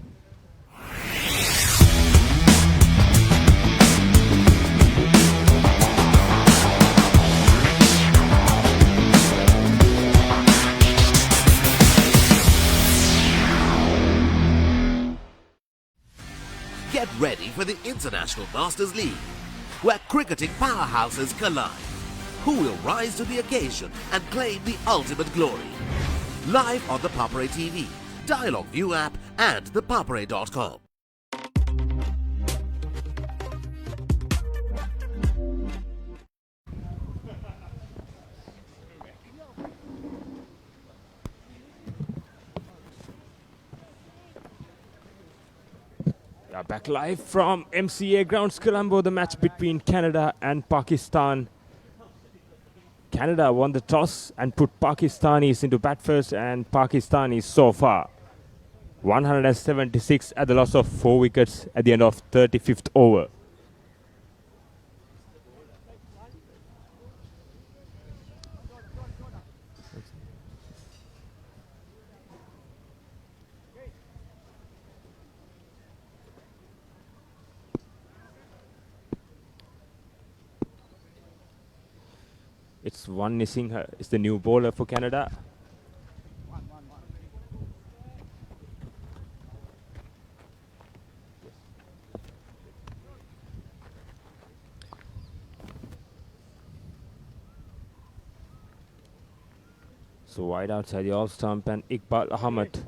Get ready for the International Masters League, where cricketing powerhouses collide. Who will rise to the occasion and claim the ultimate glory? Live on the Papare TV, Dialog View app and thepapare.com. Yeah, back live from MCA Grounds, Colombo, the match between Canada and Pakistan. Canada won the toss and put Pakistanis into bat first, and Pakistanis so far 176 at the loss of 4 wickets at the end of 35th over. It's One Nisingha is the new bowler for Canada. So wide outside the off stump, and Iqbal Ahmed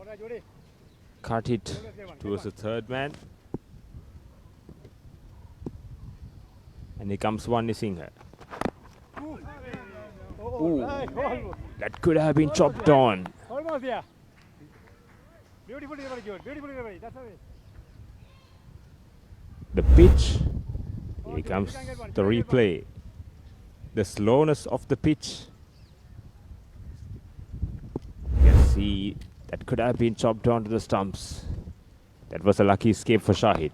cut it towards the third man. And here comes One Nisingha. Ooh, that could have been chopped on. Almost, yeah. Beautiful delivery, good. Beautiful delivery. That's all it. The pitch. Here comes the replay. The slowness of the pitch. You can see that could have been chopped onto the stumps. That was a lucky escape for Shahid.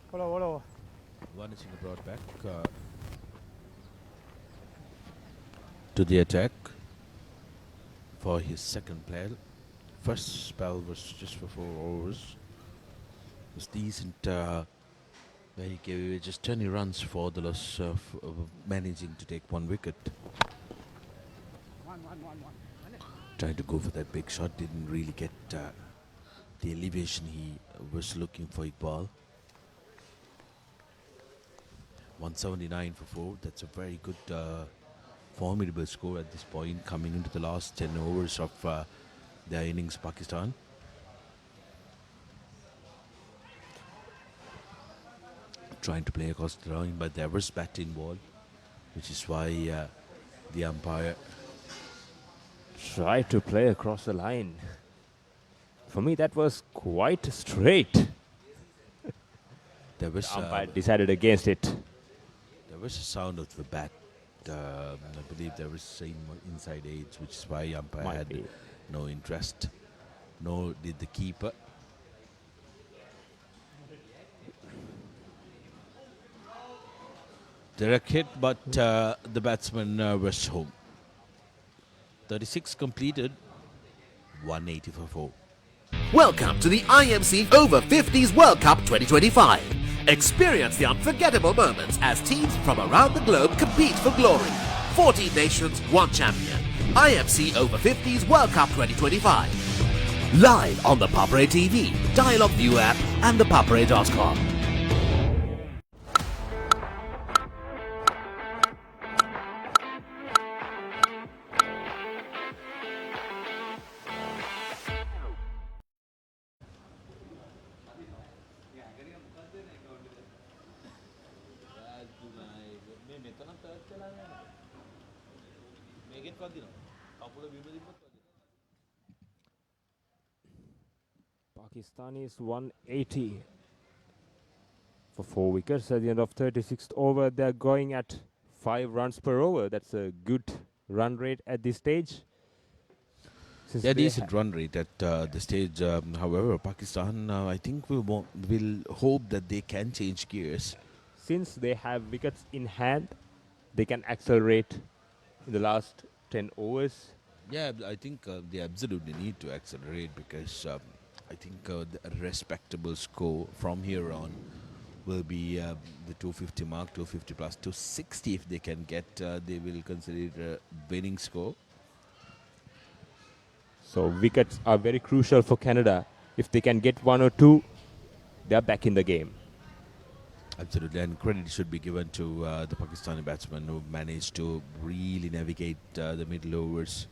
Follow. One is brought back to the attack for his second play. First spell was just for 4 overs. It was decent, where he gave away just 20 runs for the loss of managing to take 1 wicket. Trying to go for that big shot, didn't really get the elevation he was looking for, Iqbal. 179 for 4. That's a very good, formidable score at this point, coming into the last 10 overs of their innings, Pakistan. Trying to play across the line, but there was bat involved, which is why the umpire Tried to play across the line. For me, that was quite straight. There was the umpire decided against it. There was a sound of the bat. I believe there was same inside edge, which is why umpire had no interest. Nor did the keeper. Direct hit, but the batsman rushed home. 36 completed, 180 for 4. Welcome to the IMC Over-50s World Cup 2025. Experience the unforgettable moments as teams from around the globe compete for glory. 14 nations, 1 champion. IMC Over-50s World Cup 2025. Live on the Papare TV, Dialog View app and thepapare.com. Pakistan is 180 for 4 wickets at the end of 36th over. They're going at 5 runs per over. That's a good run rate at this stage. Yeah, decent run rate at the stage. However, Pakistan, I think will hope that they can change gears. Since they have wickets in hand, they can accelerate in the last 10 overs. Yeah, I think they absolutely need to accelerate because I think the respectable score from here on will be the 250 mark, 250 plus 260 if they can get. They will consider it a winning score. So wickets are very crucial for Canada. If they can get 1 or 2, they're back in the game. Absolutely, and credit should be given to the Pakistani batsmen who managed to really navigate the middle overs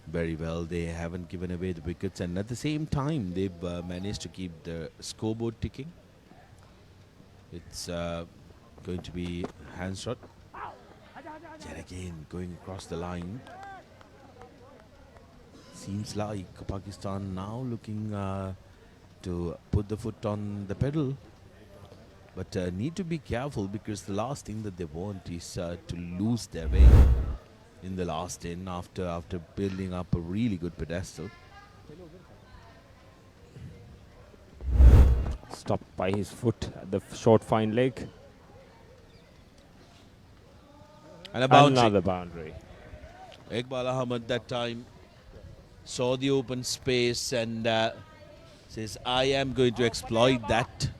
very well. They haven't given away the wickets, and at the same time, they've managed to keep the scoreboard ticking. It's going to be hand shot. Yet again, going across the line. Seems like Pakistan now looking to put the foot on the pedal. But need to be careful because the last thing that they want is to lose their way in the last 10 after building up a really good pedestal. Stopped by his foot at the short fine leg. And a boundary. Another boundary. Iqbal Ahmed that time saw the open space and says, I am going to exploit that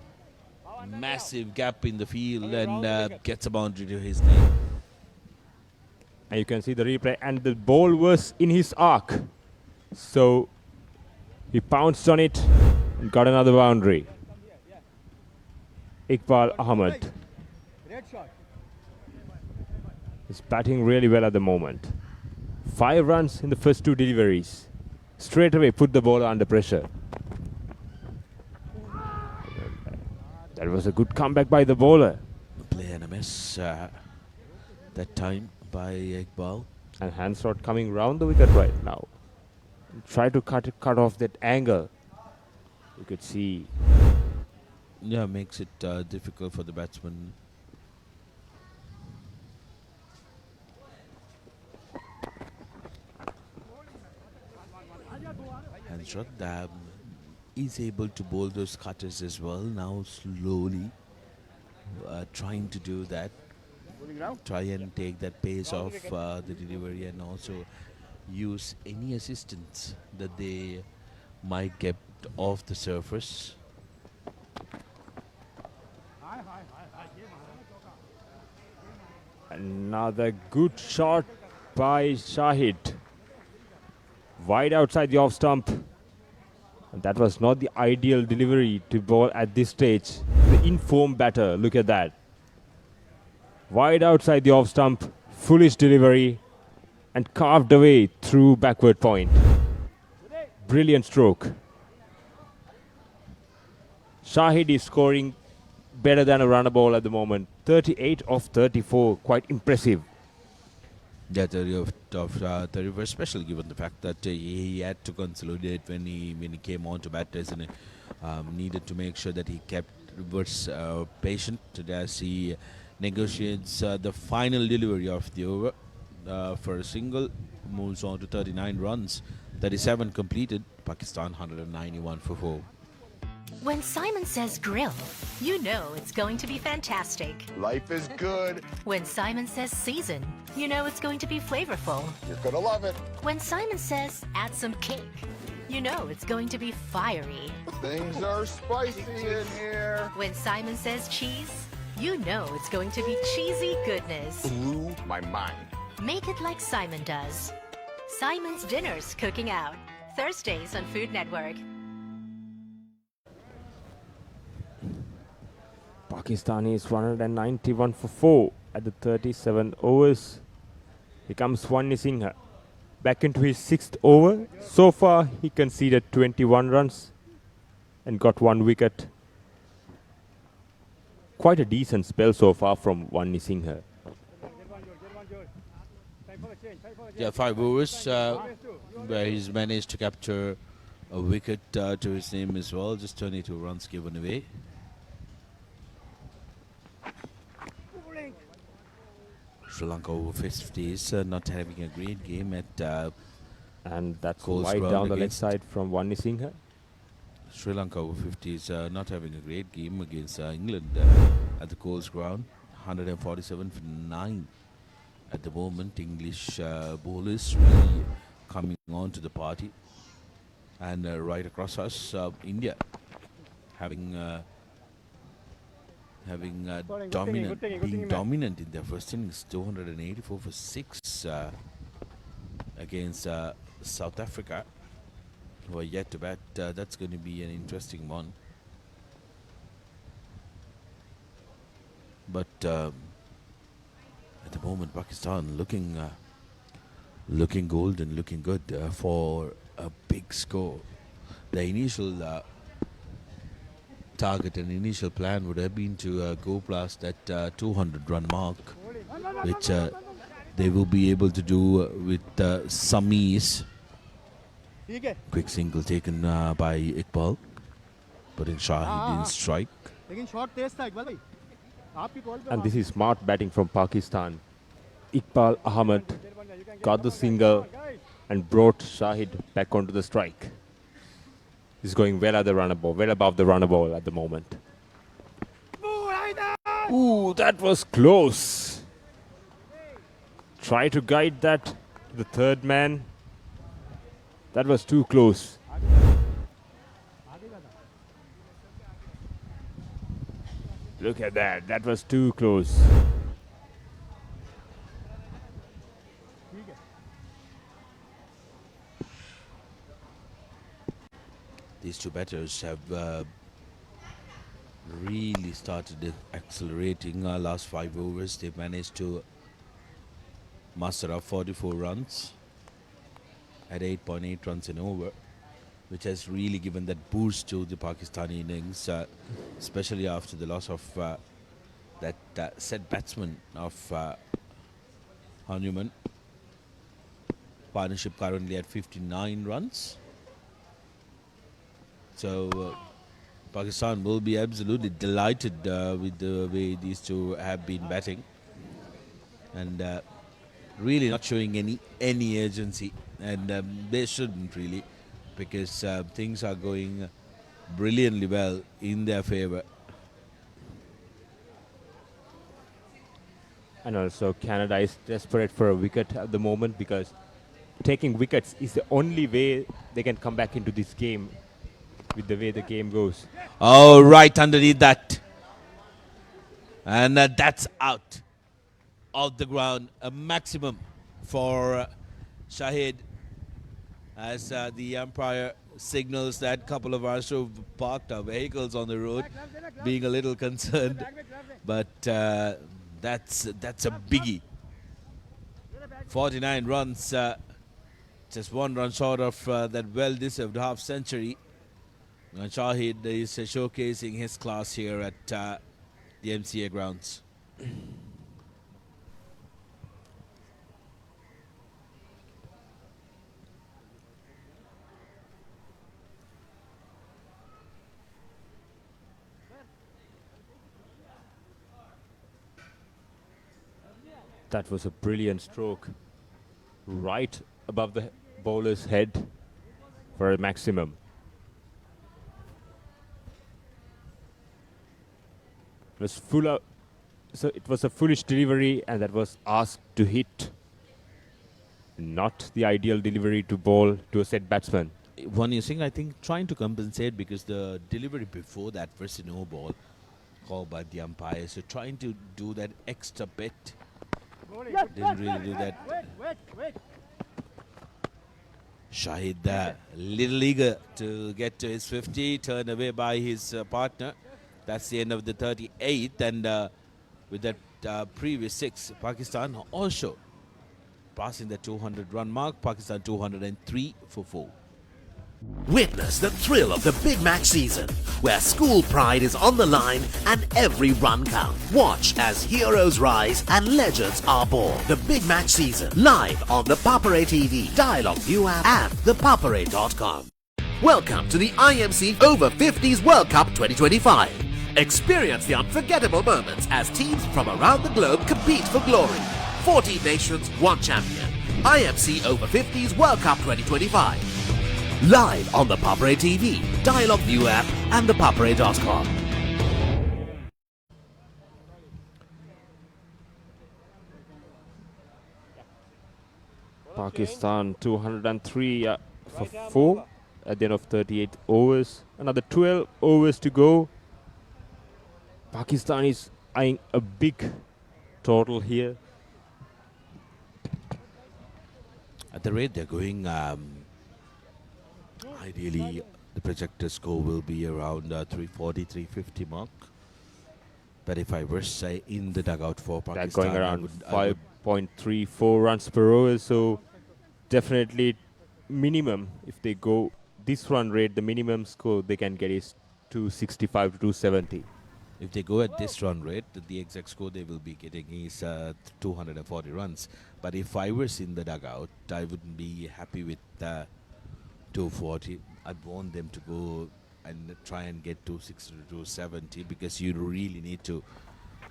massive gap in the field and gets a boundary to his name. And you can see the replay, and the ball was in his arc. So he pounced on it and got another boundary. Iqbal Ahmed is batting really well at the moment. 5 runs in the first 2 deliveries. Straight away put the ball under pressure. That was a good comeback by the bowler. Play and a miss that time by Iqbal. And Hansrod coming round the wicket right now. Try to cut off that angle. You could see. Yeah, makes it difficult for the batsman. Hansrod is able to bowl those cutters as well. Now slowly trying to do that. Try and take that pace off the delivery and also use any assistance that they might get off the surface. Another good shot by Shahid. Wide outside the off stump. And that was not the ideal delivery to bowl at this stage. The informed batter, look at that. Wide outside the off stump, foolish delivery, and carved away through backward point. Brilliant stroke. Shahid is scoring better than a runner ball at the moment. 38 of 34, quite impressive. Yeah, 30 of 30 was special given the fact that he had to consolidate when he came on to bat and needed to make sure that he was patient as he negotiates the final delivery of the over for a single, moves on to 39 runs, 37 completed, Pakistan 191 for 4. When Simon says grill, you know it's going to be fantastic. Life is good. When Simon says season, you know it's going to be flavorful. You're gonna love it. When Simon says add some cake, you know it's going to be fiery. Things are spicy in here. When Simon says cheese, you know it's going to be cheesy goodness. Blew my mind. Make it like Simon does. Simon's Dinners Cooking Out. Thursdays on Food Network. Pakistan is 191 for 4 at the 37 overs. Here comes Wani Singha back into his 6th over. So far he conceded 21 runs and got 1 wicket. Quite a decent spell so far from Wani Singha. Yeah, 5 overs where he's managed to capture a wicket to his name as well. Just 22 runs given away. Sri Lanka Over-50s not having a great game at and that's Coles wide ground down the leg against side from Wani Singha. Sri Lanka Over-50s not having a great game against England at the Coles ground. 147 for 9 at the moment. English bowlers really coming on to the party. And right across us, India having dominant in their first innings. 284 for 6 against South Africa, who are yet to bat. That's going to be an interesting one. But at the moment, Pakistan looking golden, looking good for a big score. The initial target and initial plan would have been to go past that 200 run mark, which they will be able to do with some ease. Quick single taken by Iqbal, putting Shahid in strike. And this is smart batting from Pakistan. Iqbal Ahmed got the single and brought Shahid back onto the strike. He's going well at the runner ball, well above the runner ball at the moment. Ooh, that was close. Try to guide that to the third man. That was too close. Look at that. That was too close. These two batters have really started accelerating. Last 5 overs, they've managed to muster up 44 runs at 8.8 runs an over, which has really given that boost to the Pakistani innings, especially after the loss of that set batsman of Hanuman. Partnership currently at 59 runs. So Pakistan will be absolutely delighted with the way these two have been batting, and really not showing any urgency, and they shouldn't really, because things are going brilliantly well in their favour. And also Canada is desperate for a wicket at the moment, because taking wickets is the only way they can come back into this game with the way the game goes. Oh, right underneath that. And that's out of the ground. A maximum for Shahid, as the umpire signals that a couple of us who have parked our vehicles on the road, being a little concerned. But that's a biggie. 49 runs, just 1 run short of that well-deserved half-century. And Shahid is showcasing his class here at the MCA Grounds. That was a brilliant stroke. Right above the bowler's head for a maximum. was full of, so it was a foolish delivery, and that was asked to hit. Not the ideal delivery to bowl to a set batsman. One Singh, I think, trying to compensate because the delivery before that was no ball called by the umpire. So trying to do that extra bit. Didn't really do that. Shahid little eager to get to his 50, turned away by his partner. That's the end of the 38th, and with that previous 6, Pakistan also passing the 200-run mark. Pakistan 203 for 4. Witness the thrill of the big match season, where school pride is on the line and every run counts. Watch as heroes rise and legends are born. The big match season, live on the Papare TV, Dialogue View app, and thepapare.com. Welcome to the IMC Over-50s World Cup 2025. Experience the unforgettable moments as teams from around the globe compete for glory. 14 nations, 1 champion. IMC Over-50s World Cup 2025. Live on the Papare TV, Dialogue View app, and thepapare.com. Pakistan 203 for 4 at the end of 38 overs. Another 12 overs to go. Pakistan is eyeing a big total here. At the rate they're going, ideally the projected score will be around 340, 350 mark. But if I were to say in the dugout for Pakistan, they're going around 5.34 runs per over, so definitely minimum, if they go this run rate, the minimum score they can get is 265 to 270. If they go at this run rate, the exact score they will be getting is 240 runs. But if I was in the dugout, I wouldn't be happy with 240. I'd want them to go and try and get 260 to 270, because you really need to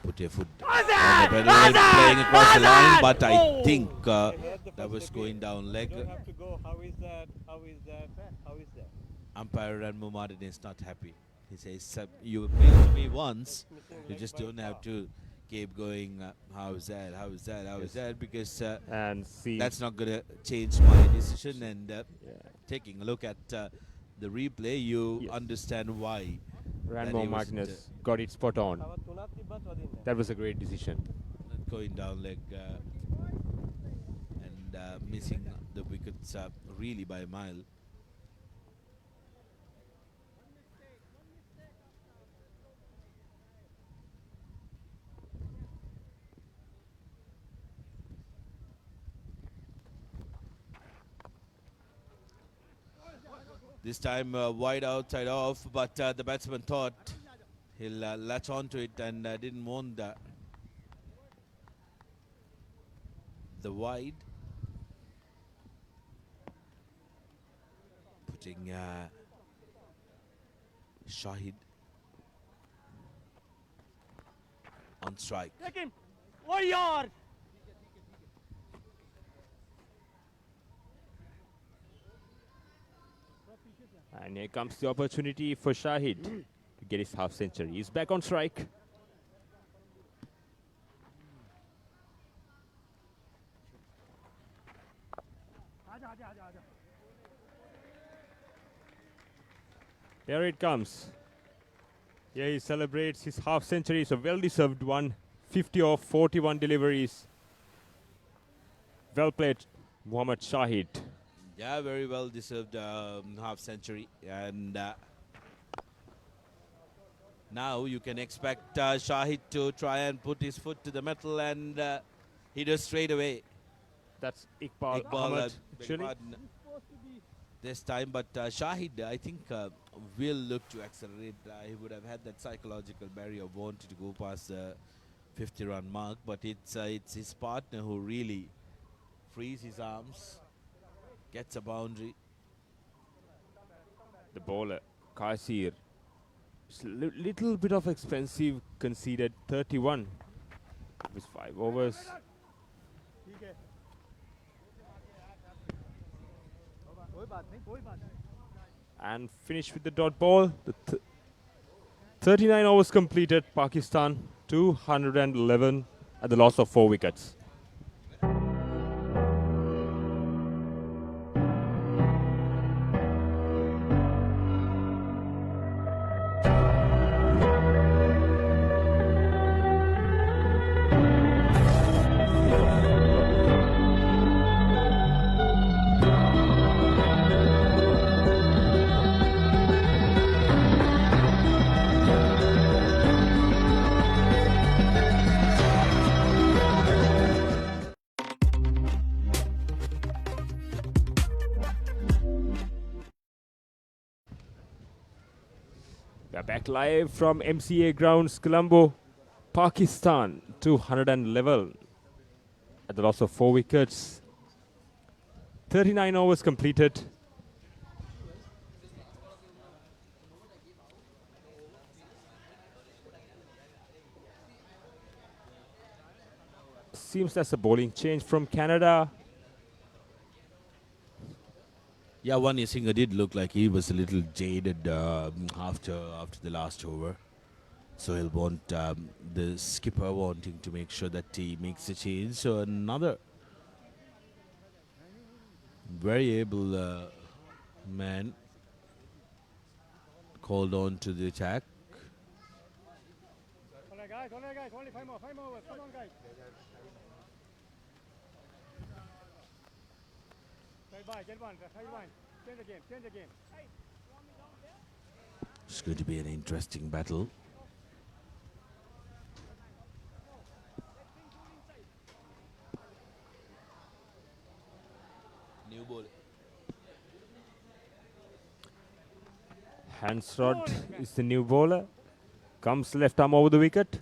put your foot on the pedal playing across the line. But I think that was going down leg. You don't have to go. How is that? How is that? How is that? Umpire Ran Muhammadin is not happy. He says, you appealed to me once, you just don't have to keep going, how is that, how is that, how is that, because that's not going to change my decision. And taking a look at the replay, you understand why. Ranmo Magnus got it spot on. That was a great decision. Going down leg and missing the wickets really by a mile. This time wide outside off, but the batsman thought he'll latch onto it and didn't want the wide. Putting Shahid on strike. Take him! Warrior! And here comes the opportunity for Shahid to get his half century. He's back on strike. Here it comes. Here he celebrates his half century. It's a well-deserved one. 50 of 41 deliveries. Well played, Mohammad Shahid. Yeah, very well deserved half century. And now you can expect Shahid to try and put his foot to the metal and hit us straight away. That's Iqbal Ahmed, actually. This time, but Shahid, I think, will look to accelerate. He would have had that psychological barrier of wanting to go past the 50-run mark, but it's his partner who really frees his arms, gets a boundary. The bowler, Kasir, little bit of expensive, conceded 31 with 5 overs. And finished with the dot ball. The 39 overs completed. Pakistan 211 at the loss of 4 wickets. We are back live from MCA Grounds, Colombo, Pakistan, 211 at the loss of 4 wickets. 39 overs completed. Seems that's a bowling change from Canada. Yeah, one Isinger did look like he was a little jaded after the last over. So he'll want the skipper wanting to make sure that he makes a change. So another very able man called on to the attack. All right, guys, only 5 more overs. Come on, guys. Get one. Change the game. It's going to be an interesting battle. New ball. Hansrod is the new bowler. Comes left arm over the wicket.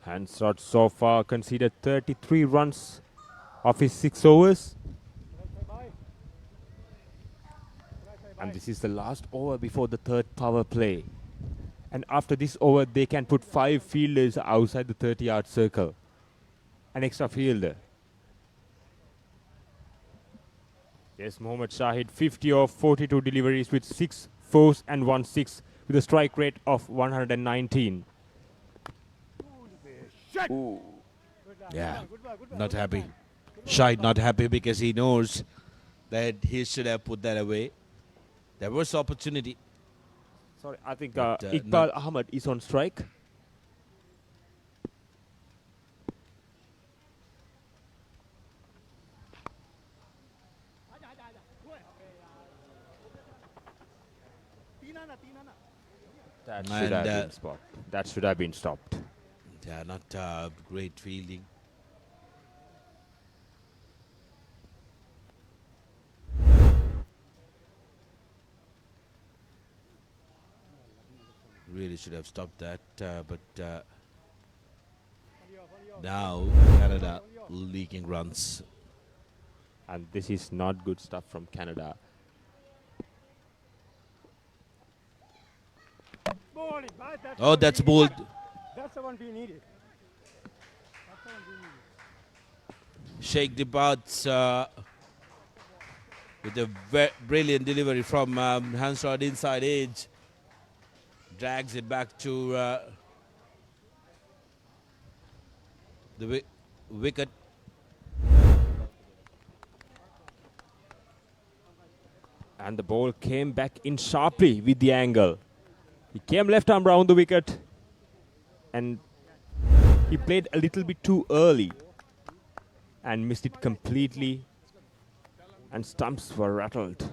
Hansrod so far conceded 33 runs of his 6 overs. And this is the last over before the third power play. And after this over, they can put 5 fielders outside the 30-yard circle. An extra fielder. Yes, Mohammad Shahid, 50 of 42 deliveries with 6 fours and 1 6 with a strike rate of 119. Ooh. Yeah, not happy. Shahid not happy because he knows that he should have put that away. There was opportunity. Sorry, I think But, Iqbal Ahmed is on strike. That should have been stopped. Yeah, not great fielding. Really should have stopped that, but now Canada leaking runs. And this is not good stuff from Canada. Oh, that's bold. That's the one we needed. Sheikh Dibat's with a brilliant delivery from Hansrod inside edge. Drags it back to the wicket. And the ball came back in sharply with the angle. He came left arm round the wicket. And he played a little bit too early. And missed it completely. And stumps were rattled.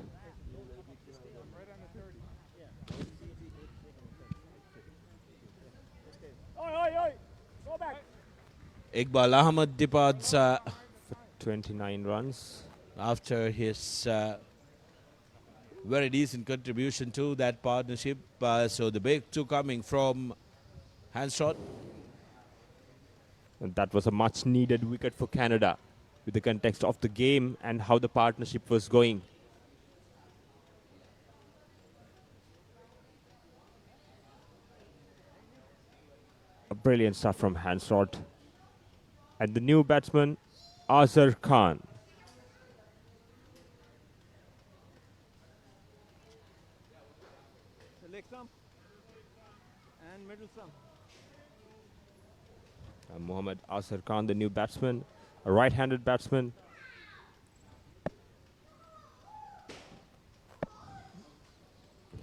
Iqbal Ahmed departs for 29 runs after his very decent contribution to that partnership. So the big 2 coming from Hansrod. And that was a much needed wicket for Canada with the context of the game and how the partnership was going. A brilliant stuff from Hansrod. And the new batsman, Azhar Khan. The leg stump and middle stump. And Mohammad Azhar Khan, the new batsman, a right-handed batsman.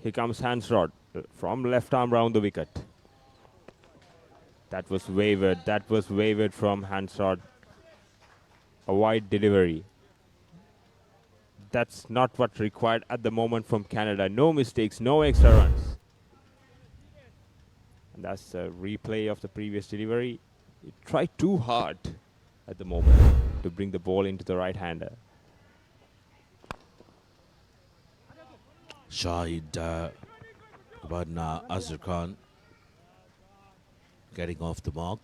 Here comes Hansrod from left arm round the wicket. That was wavered. That was wavered from Hansrod. A wide delivery. That's not what's required at the moment from Canada. No mistakes, no extra runs. And that's a replay of the previous delivery. He tried too hard at the moment to bring the ball into the right-hander. Shahid Abadna Azhar Khan getting off the mark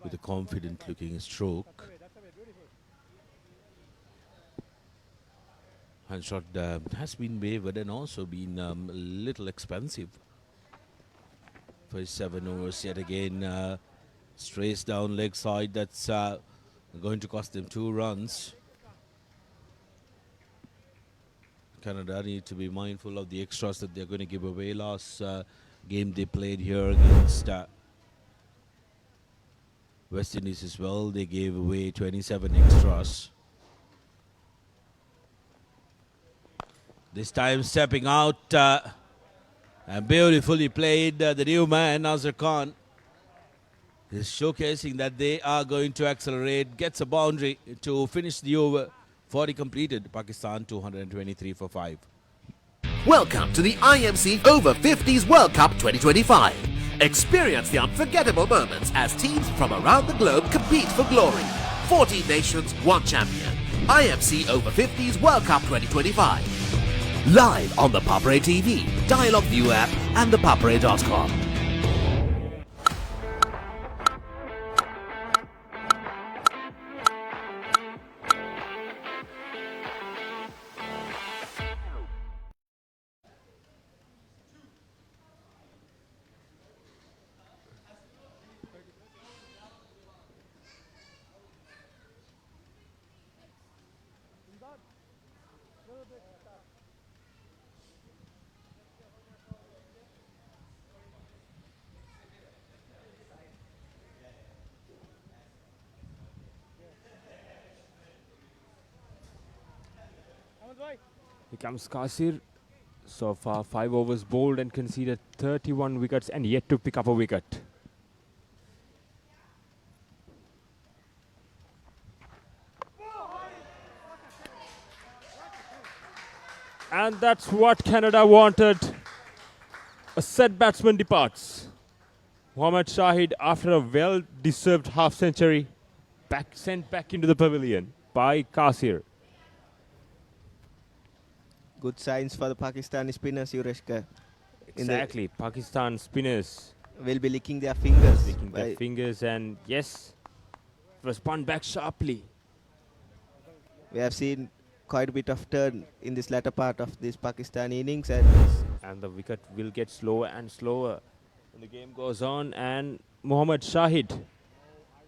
with a confident looking stroke. Handshot has been wavered and also been a little expensive for his 7 overs. Yet again, strays down leg side. That's going to cost them 2 runs. Canada need to be mindful of the extras that they're going to give away. Last game they played here against West Indies as well, they gave away 27 extras. This time stepping out and beautifully played, the new man Azhar Khan is showcasing that they are going to accelerate, gets a boundary to finish the over. 40 completed, Pakistan 223 for 5. Welcome to the IMC Over-50s World Cup 2025. Experience the unforgettable moments as teams from around the globe compete for glory. 14 nations, 1 champion. IMC Over-50s World Cup 2025. Live on the Papare TV, Dialogue View app and thepapare.com. Here comes Kasir. So far, 5 overs bowled and conceded 31 wickets and yet to pick up a wicket. And that's what Canada wanted. A set batsman departs. Mohammad Shahid, after a well-deserved half-century, sent back into the pavilion by Kasir. Good signs for the Pakistani spinners, Yureshka. Exactly. Pakistan spinners will be licking their fingers. Licking their fingers, and yes, it was spun back sharply. We have seen quite a bit of turn in this latter part of this Pakistani innings. And the wicket will get slower and slower when the game goes on. And Mohammad Shahid,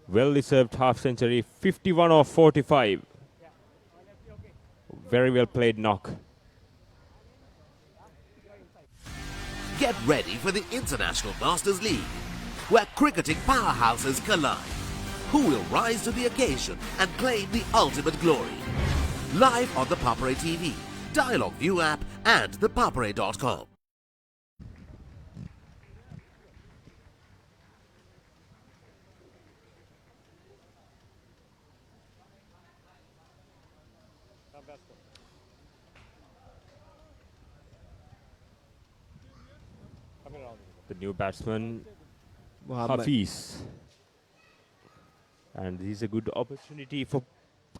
well-deserved half-century, 51 of 45. Very well played knock. Get ready for the International Masters League, where cricketing powerhouses collide. Who will rise to the occasion and claim the ultimate glory? Live on the Papare TV, Dialogue View app and thepapare.com. The new batsman, Muhammad. Hafiz. And this is a good opportunity for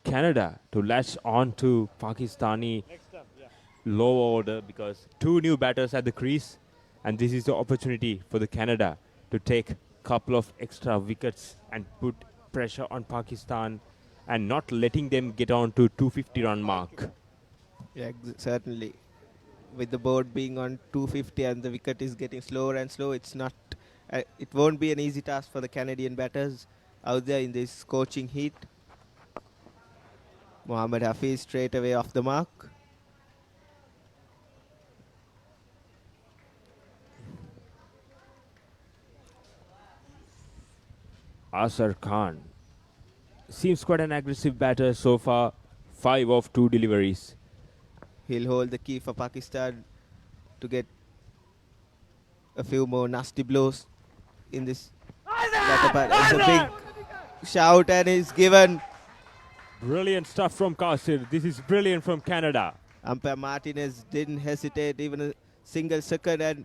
Canada to latch on to Pakistani low order, because 2 new batters at the crease, and this is the opportunity for the Canada to take a couple of extra wickets and put pressure on Pakistan and not letting them get on to 250 run mark. Yeah, certainly. With the board being on 250 and the wicket is getting slower and slower, it's not. It won't be an easy task for the Canadian batters out there in this scorching heat. Mohammad Hafiz straight away off the mark. Asar Khan seems quite an aggressive batter so far. 5 of 2 deliveries. He'll hold the key for Pakistan to get a few more nasty blows in this latter part. It's a big shout and is given. Brilliant stuff from Kasir. This is brilliant from Canada. Umpire Martinez didn't hesitate even a single second, and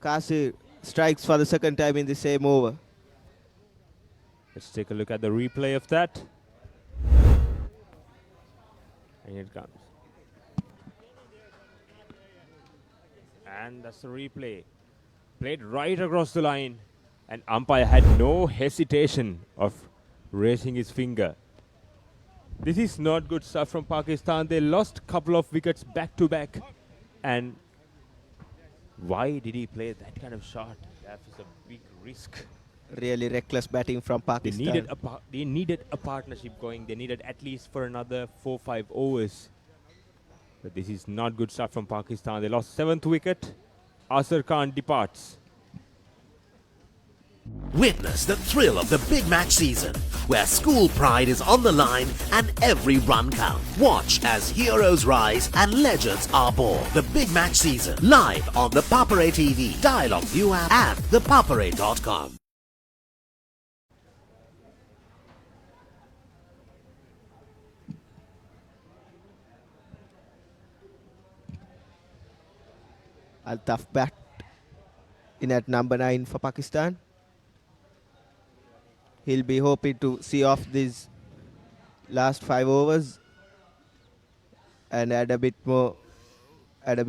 Kasir strikes for the second time in the same over. Let's take a look at the replay of that. And here it comes. And that's the replay. Played right across the line. And umpire had no hesitation of raising his finger. This is not good stuff from Pakistan. They lost a couple of wickets back to back. And why did he play that kind of shot? That was a big risk. Really reckless batting from Pakistan. They needed a partnership going. They needed at least for another 4-5 overs. But this is not good stuff from Pakistan. They lost 7th wicket. Asar Khan departs. Witness the thrill of the big match season, where school pride is on the line and every run counts. Watch as heroes rise and legends are born. The big match season, live on the Papare TV, Dialogue View app and thepapare.com. Altaf bat in at number 9 for Pakistan. He'll be hoping to see off these last 5 overs and add a bit more, add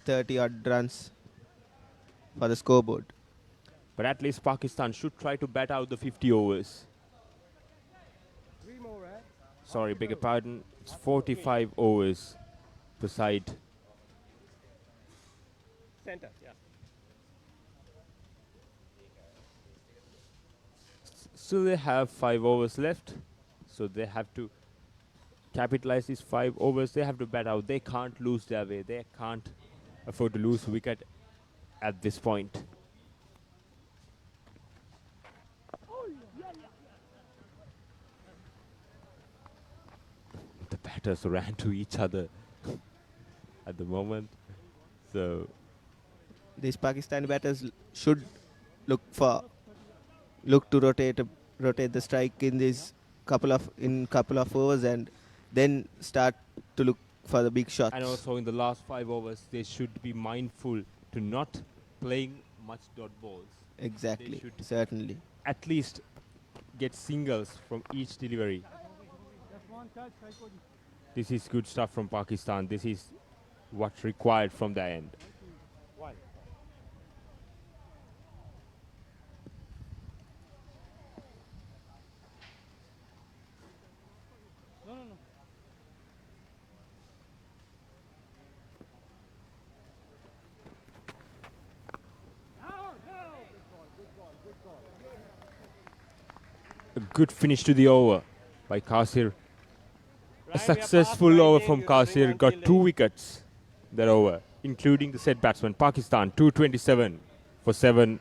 30 odd runs for the scoreboard. But at least Pakistan should try to bat out the 50 overs. Sorry, beg your pardon. It's 45 overs per side. Center, yeah. Still they have 5 overs left. So they have to capitalize these 5 overs. They have to bat out. They can't lose their way. They can't afford to lose wicket at this point. The batters ran to each other at the moment. So these Pakistani batters should look to rotate the strike in this couple of overs and then start to look for the big shots. And also in the last 5 overs, they should be mindful to not playing much dot balls. Exactly, certainly. At least get singles from each delivery. This is good stuff from Pakistan. This is what's required from their end. A good finish to the over by Kasir. A successful over from Kasir. Got 2 wickets that over, including the set batsman. Pakistan 227 for 7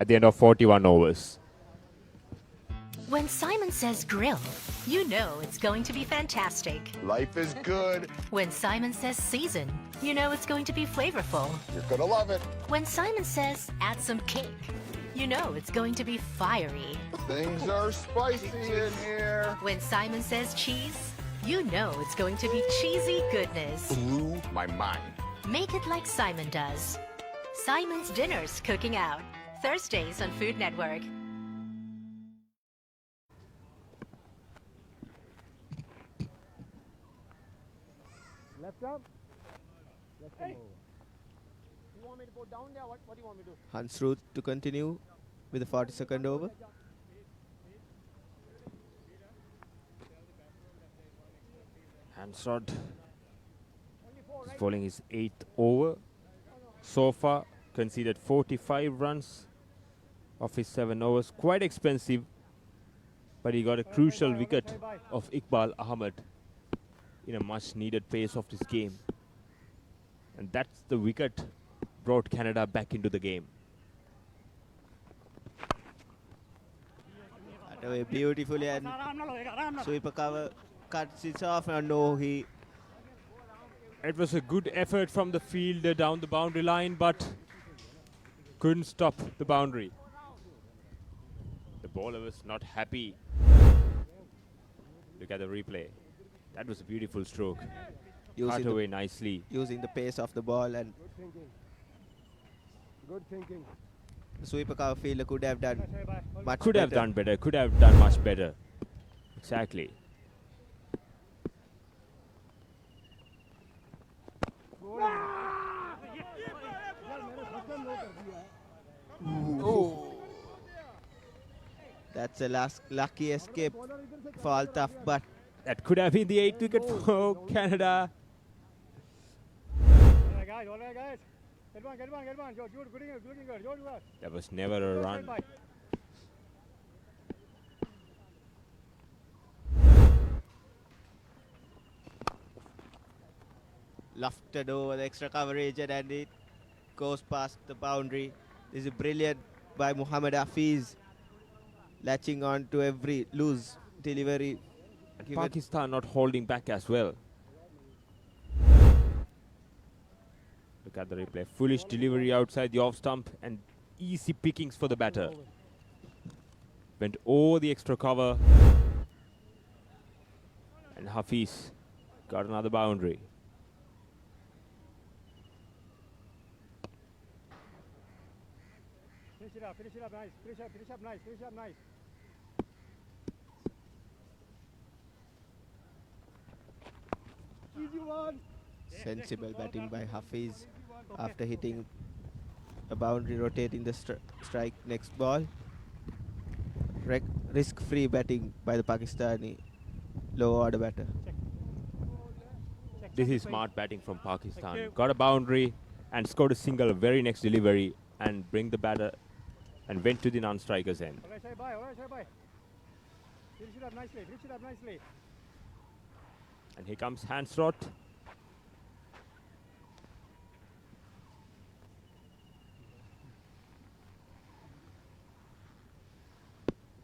at the end of 41 overs. When Simon says grill, you know it's going to be fantastic. Life is good. When Simon says season, you know it's going to be flavorful. You're gonna love it. When Simon says add some cake, you know it's going to be fiery. Things are spicy in here. When Simon says cheese, you know it's going to be cheesy goodness. Blew my mind. Make it like Simon does. Simon's Dinners Cooking Out. Thursdays on Food Network. Left arm. Left arm over. You want me to go down there? What do you want me to do? Hansruth to continue with the 42nd over. Hansrod is bowling his 8th over. So far, conceded 45 runs of his 7 overs. Quite expensive. But he got a crucial wicket of Iqbal Ahmed in a much needed pace of this game. And that's the wicket brought Canada back into the game. That away beautifully, and sweeper cover cuts it off, and no, he... It was a good effort from the fielder down the boundary line, but couldn't stop the boundary. The bowler was not happy. Look at the replay. That was a beautiful stroke. Cut away nicely. Using the pace of the ball, and Good thinking. the sweeper cover fielder could have done much Could better. have done better. Could have done much better. Exactly. Oh. That's a lucky escape for Altaf, but that could have been the 8th wicket for Canada. All right, guys. Get one. Good, looking good. That was never a run. lofted over the extra coverage, and it goes past the boundary. This is brilliant by Muhammad Hafiz, latching on to every loose delivery. And Pakistan not holding back as well. Look at the replay. Foolish delivery outside the off stump and easy pickings for the batter. Went over the extra cover. And Hafiz got another boundary. Finish it up nice. Finish up nice. Easy one. Sensible batting by Hafiz after hitting a boundary, rotating the strike next ball. Risk-free batting by the Pakistani low order batter. This is smart batting from Pakistan. Got a boundary and scored a single very next delivery and bring the batter and went to the non-striker's end. All right, say bye. Finish it up nicely. And here comes Hansrott.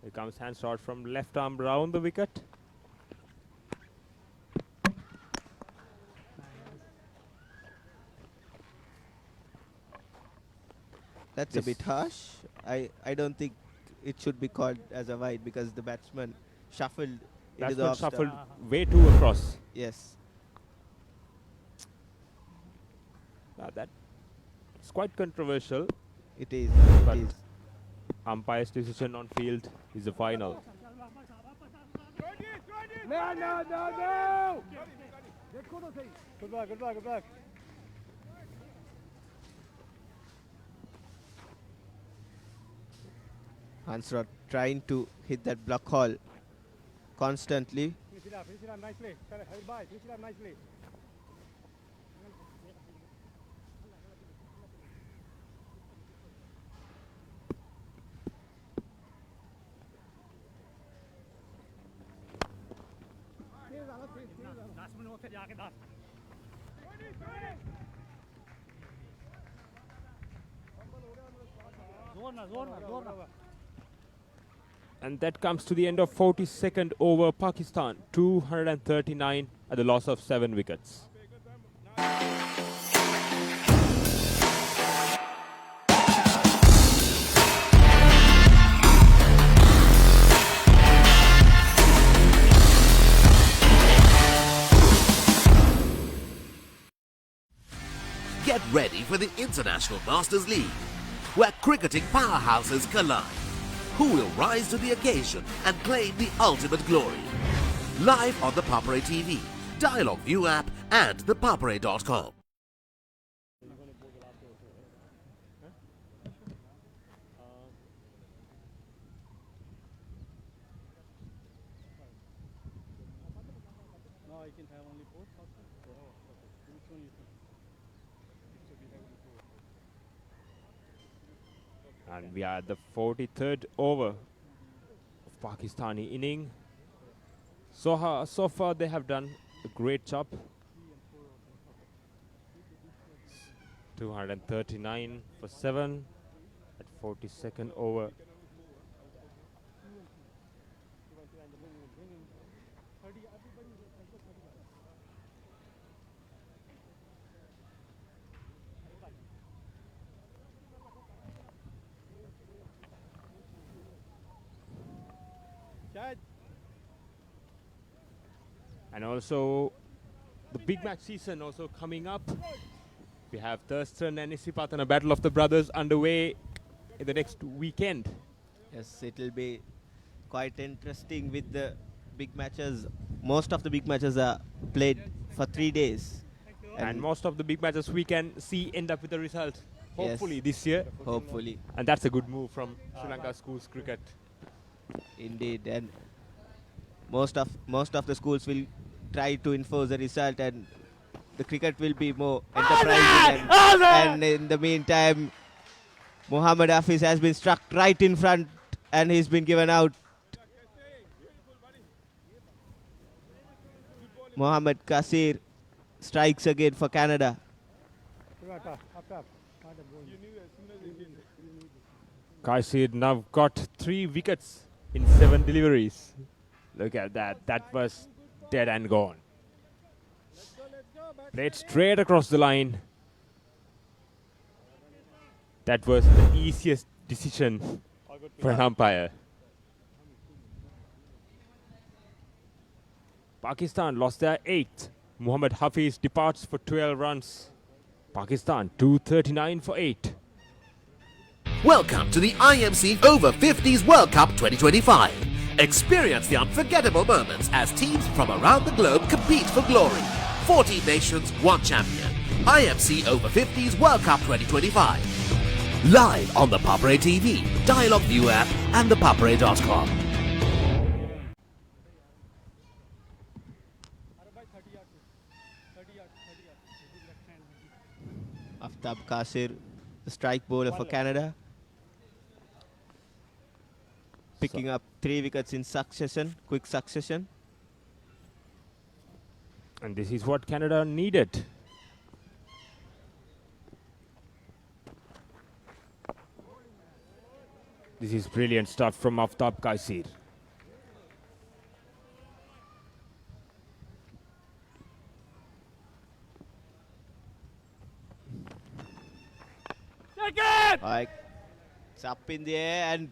Here comes Hansrott from left arm round the wicket. That's a bit harsh. I don't think it should be called as a wide because the batsman shuffled into the off stump. Shuffled way too across. Yes. That's quite controversial. It is. But umpire's decision on field is the final. No. Good luck. Hansrott trying to hit that block hole constantly. Finish it up nicely. Finish it up nicely. And that comes to the end of 42nd over. Pakistan 239 at the loss of 7 wickets. Get ready for the International Masters League, where cricketing powerhouses collide. Who will rise to the occasion and claim the ultimate glory? Live on the Papare TV, Dialog View app and thepapare.com. No, I can have only 4. Which one you think? And we are at the 43rd over of Pakistani inning. So far they have done a great job. 239 for 7 at 42nd over. And also the big match season also coming up. We have Thurston and Isipatana Battle of the Brothers underway in the next weekend. Yes, it will be quite interesting with the big matches. Most of the big matches are played for 3 days. And most of the big matches we can see end up with a result, hopefully, Yes, this year. hopefully. And that's a good move from Sri Lanka schools cricket. Indeed, and most of the schools will try to enforce the result, and the cricket will be more enterprising. And in the meantime, Mohammad Hafiz has been struck right in front, and he's been given out. Mohammad Kasir strikes again for Canada. Kaisir now got 3 wickets in 7 deliveries. Look at that. That was dead and gone. Played straight across the line. That was the easiest decision for an umpire. Pakistan lost their 8th. Mohammad Hafiz departs for 12 runs. Pakistan 239 for 8. Welcome to the IMC Over-50s World Cup 2025. Experience the unforgettable moments as teams from around the globe compete for glory. 14 nations, 1 champion. IMC Over-50s World Cup 2025. Live on the Papare TV, Dialog View app and thepapare.com. Aftab Kasir, the strike bowler for Canada, picking up 3 wickets in succession, quick succession. And this is what Canada needed. This is brilliant stuff from Aftab Kasir. It's up in the air and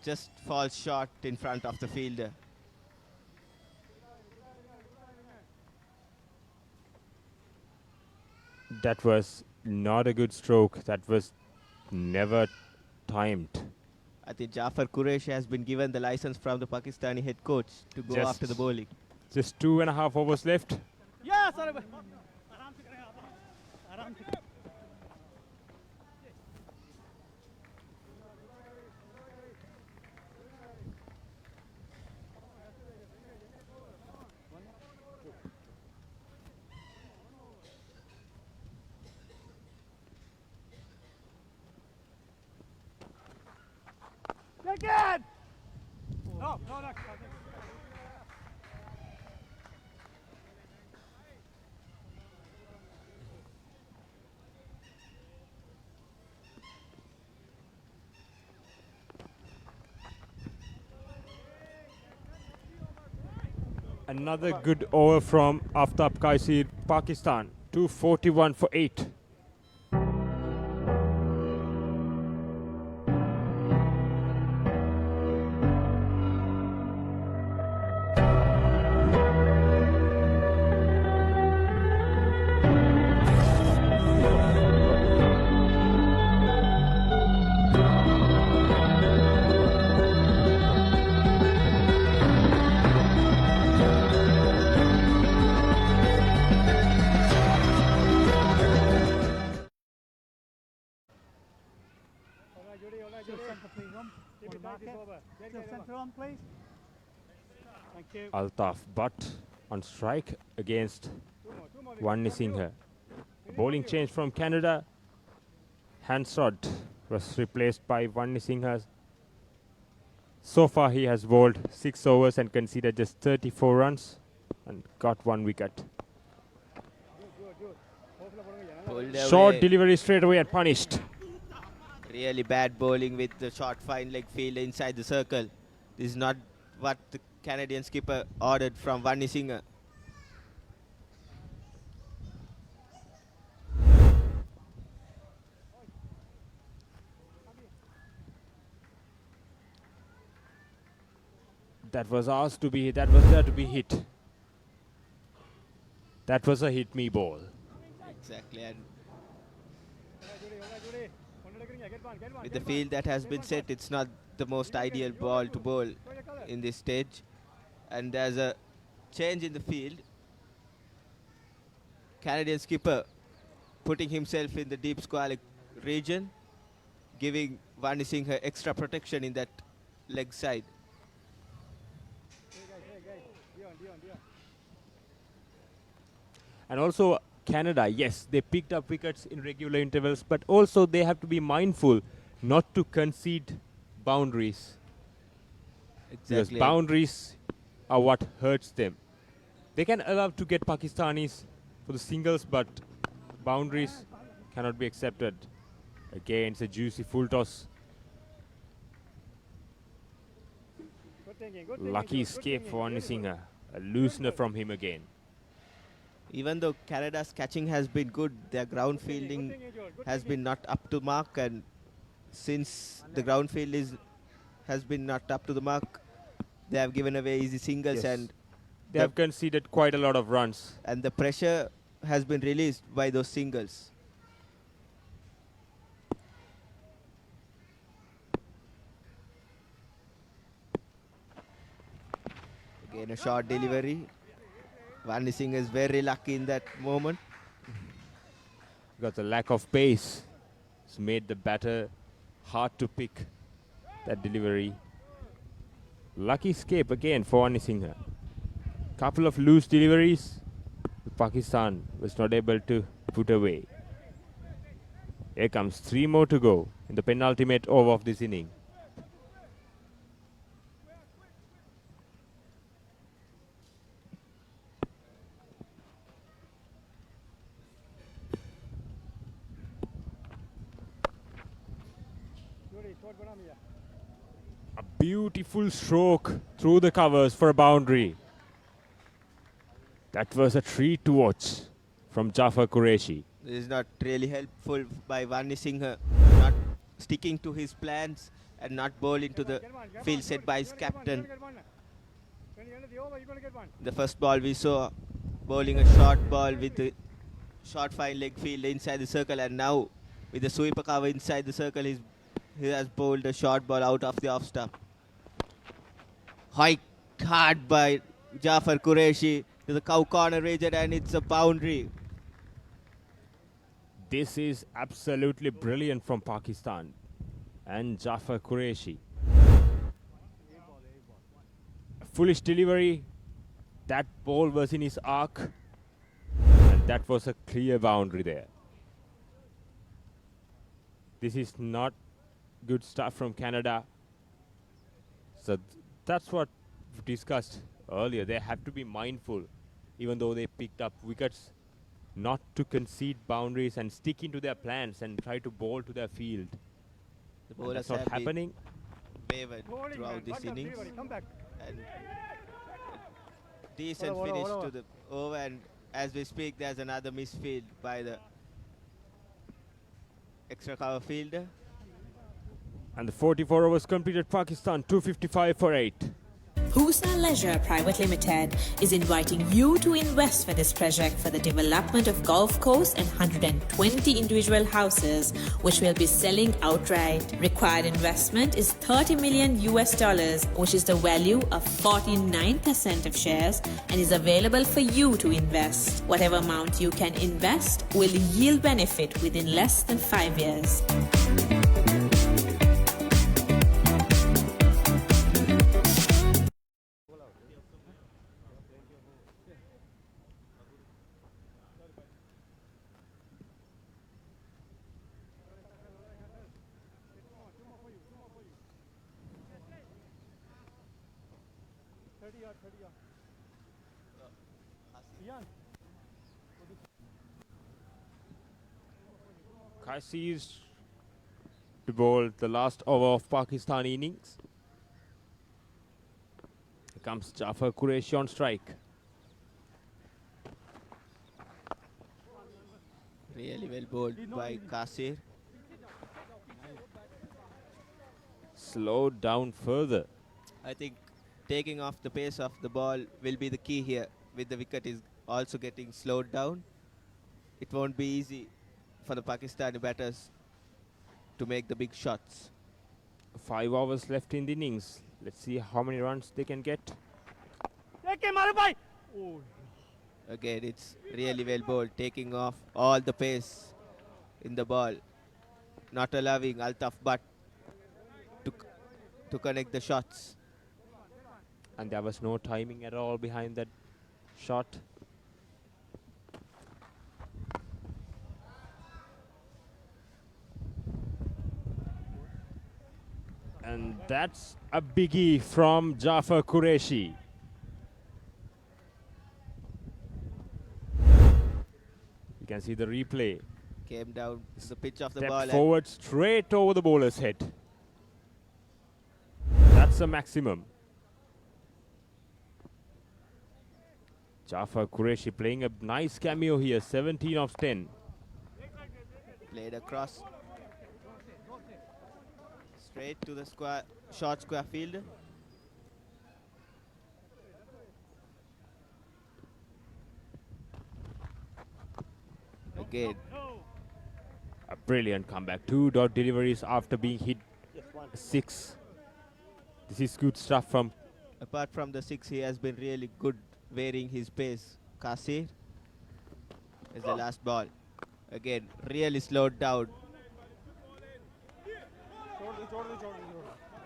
just falls short in front of the fielder. That was not a good stroke. That was never timed. I think Jafar Qureshi has been given the license from the Pakistani head coach to go after the bowling. Just 2.5 overs left. Yeah, sorry. Again! No, no, no. Another good over from Aftab Kasir, Pakistan. 241 for 8. Altaf Butt on strike against Wani Singha. Bowling change from Canada. Hansrod was replaced by Wani Singha So far, he has bowled 6 overs and conceded just 34 runs and got 1 wicket. Pulled Short away. delivery straight away and punished. Really bad bowling with the short fine leg fielder inside the circle. This is not what the Canadian skipper ordered from Vani Singh. That was asked to be, that was there to be hit. That was a hit me ball. Exactly. And with the field that has been set, it's not the most ideal ball to bowl in this stage. And there's a change in the field. Canadian skipper putting himself in the deep square region, giving Vani Singh extra protection in that leg side. And also Canada, yes, they picked up wickets in regular intervals, but also they have to be mindful not to concede boundaries. Because Exactly. boundaries are what hurts them. They can allow to get Pakistanis for the singles, but boundaries cannot be accepted. Again, it's a juicy full toss. Lucky escape for Vani Singh. A loosener from him again. Even though Canada's catching has been good, their ground fielding has been not up to mark, and since the ground field has been not up to the mark, they have given away easy singles. Yes. And They have conceded quite a lot of runs. And the pressure has been released by those singles. Again, a short delivery. Vani Singh is very lucky in that moment. Got the lack of pace. It's made the batter hard to pick that delivery. Lucky escape again for Vani Singh. Couple of loose deliveries. Pakistan was not able to put away. Here comes 3 more to go in the penultimate over of this inning. A beautiful stroke through the covers for a boundary. That was a treat to watch from Jafar Qureshi. This is not really helpful by Vani Singh, not sticking to his plans and not bowling to the field set by his captain. The first ball we saw bowling a short ball with the short fine leg fielder inside the circle, and now with the sweeper cover inside the circle, he has bowled a short ball out of the off stump. Hiked hard by Jafar Qureshi to the cow corner region, and it's a boundary. This is absolutely brilliant from Pakistan and Jafar Qureshi. A foolish delivery. That ball was in his arc, and that was a clear boundary there. This is not good stuff from Canada. So that's what we discussed earlier. They have to be mindful, even though they picked up wickets, not to concede boundaries and stick into their plans and try to bowl to their field. The And bowlers that's not have been happening. wavered throughout this innings. And decent Over, finish over. to the over, and as we speak, there's another misfield by the extra cover fielder. And the 44 overs completed. Pakistan 255 for 8. Husa Leisure Private Limited is inviting you to invest for this project for the development of golf course and 120 individual houses, which will be selling outright. Required investment is $30 million, which is the value of 49% of shares, and is available for you to invest. Whatever amount you can invest will yield benefit within less than 5 years. Kaisers to bowl the last over of Pakistan innings. Here comes Jafar Qureshi on strike. Really well bowled by Kasir. Slowed down further. I think taking off the pace of the ball will be the key here. With the wicket is also getting slowed down, it won't be easy for the Pakistani batters to make the big shots. 5 hours left in the innings. Let's see how many runs they can get. Again, it's really well bowled, taking off all the pace in the ball, not allowing Altaf Butt to connect the shots. And there was no timing at all behind that shot. And that's a biggie from Jafar Qureshi. You can see the replay. Came down to the pitch of the Step ball. forward straight over the bowler's head. That's a maximum. Jafar Qureshi playing a nice cameo here, 17 of 10. Played across. Straight to the short square field. Again. A brilliant comeback. 2 dot deliveries after being hit 6. This is good stuff from... Apart from the 6, he has been really good varying his pace. Kasir is the last ball. Again, really slowed down.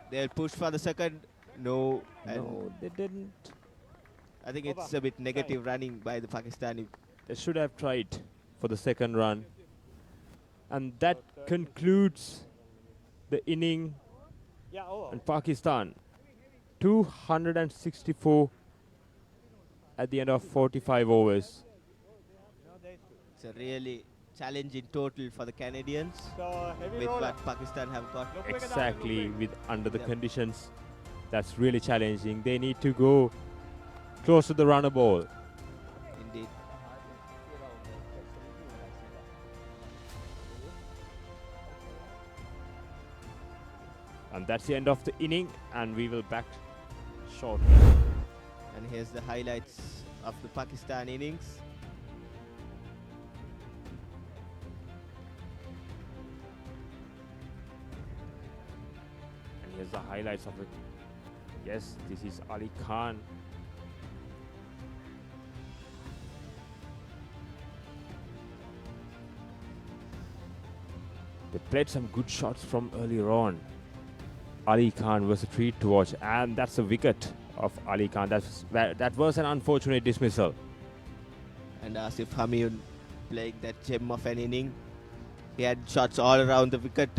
They'll push for the second. No. No, they didn't. I think it's a bit negative running by the Pakistani. They should have tried for the second run. And that concludes the inning. And Pakistan 264 at the end of 45 overs. It's a really challenging total for the Canadians with what Pakistan have got. Exactly, with under the conditions, that's really challenging. They need to go close to the runner ball. Indeed. And that's the end of the inning, and we will back shortly. And here's the highlights of the Pakistan innings. And here's the highlights of it. Yes, this is Ali Khan. They played some good shots from earlier on. Ali Khan was a treat to watch, and that's a wicket of Ali Khan. That was an unfortunate dismissal. And Asif Hamid playing that gem of an inning. He had shots all around the wicket,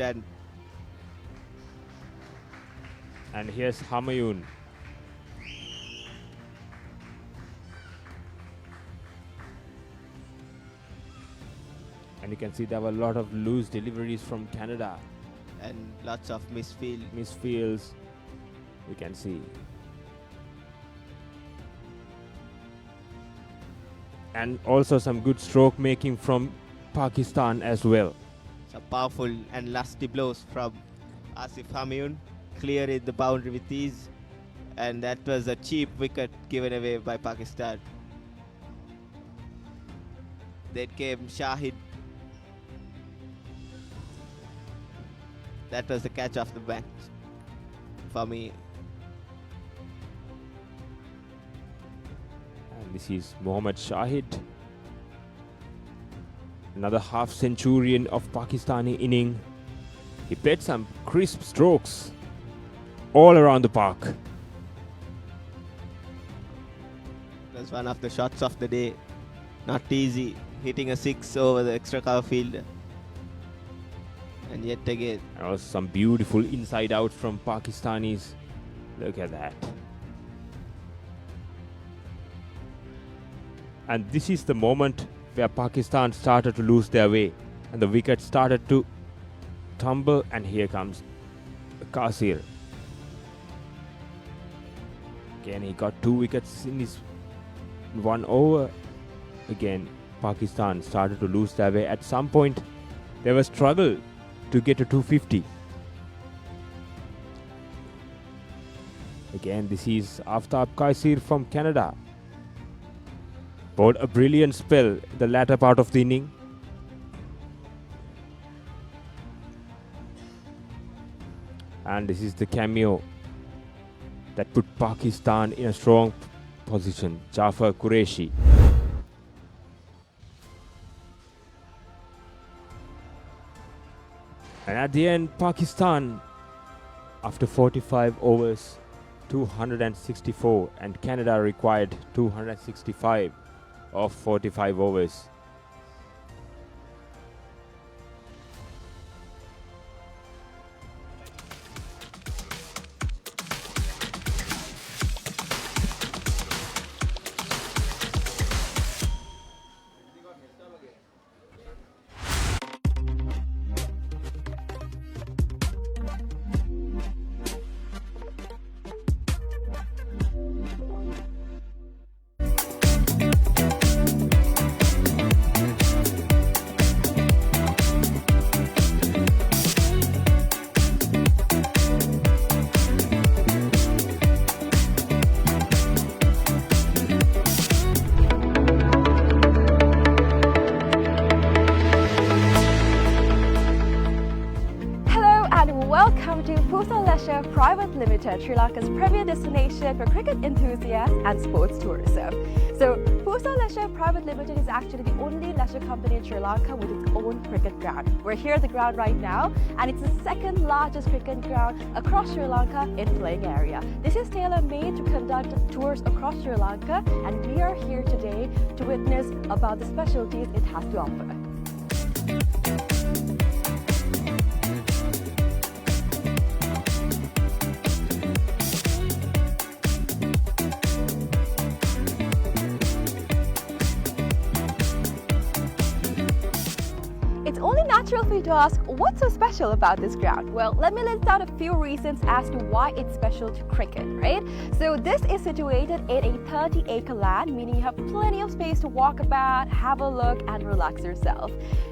and here's Humayun. And you can see there were a lot of loose deliveries from Canada. And lots of misfields. We can see. And also some good stroke making from Pakistan as well. Some powerful and lusty blows from Asif Hamid, clearing the boundary with ease. And that was a cheap wicket given away by Pakistan. Then came Shahid. That was the catch of the match for me. And this is Mohammad Shahid. Another half centurion of Pakistani inning. He played some crisp strokes all around the park. That's one of the shots of the day. Not easy, hitting a 6 over the extra cover field. And yet again. And also some beautiful inside out from Pakistanis. Look at that. And this is the moment where Pakistan started to lose their way and the wicket started to tumble, and here comes Kasir. Again, he got 2 wickets in his 1 over. Again, Pakistan started to lose their way. At some point, there was struggle to get to 250. Again, this is Aftab Kasir from Canada. Bowled a brilliant spell in the latter part of the inning. And this is the cameo that put Pakistan in a strong position. Jafar Qureshi. And at the end, Pakistan, after 45 overs, 264, and Canada required 265 of 45 overs. Private Limited, Sri Lanka's premier destination for cricket enthusiasts and sports tourism. So, Pusa Leisure Private Limited is actually the only leisure company in Sri Lanka with its own cricket ground. We're here at the ground right now, and it's the second largest cricket ground across Sri Lanka in playing area. This is tailor-made to conduct tours across Sri Lanka, and we are here today to witness about the specialties it has to offer. It's only natural for you to ask, what's so special about this ground? Well, let me list out a few reasons as to why it's special to cricket, right? So this is situated in a 30-acre land, meaning you have plenty of space to walk about, have a look, and relax yourself.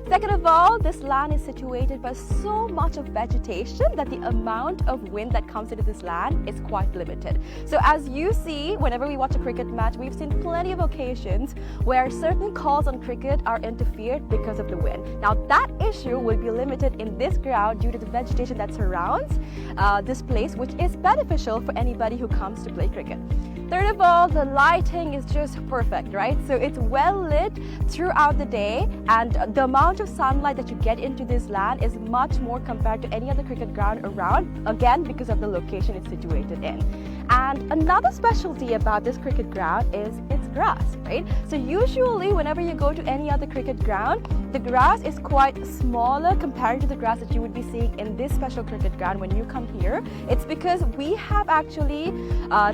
Second of all, this land is situated by so much of vegetation that the amount of wind that comes into this land is quite limited. So as you see, whenever we watch a cricket match, we've seen plenty of occasions where certain calls on cricket are interfered because of the wind. Now that issue will be limited in this ground due to the vegetation that surrounds this place, which is beneficial for anybody who comes to play cricket. Third of all, the lighting is just perfect, right? So it's well lit throughout the day, and the amount of sunlight that you get into this land is much more compared to any other cricket ground around, again because of the location it's situated in. And another specialty about this cricket ground is its grass, right? So usually whenever you go to any other cricket ground, the grass is quite smaller compared to the grass that you would be seeing in this special cricket ground when you come here. It's because we have actually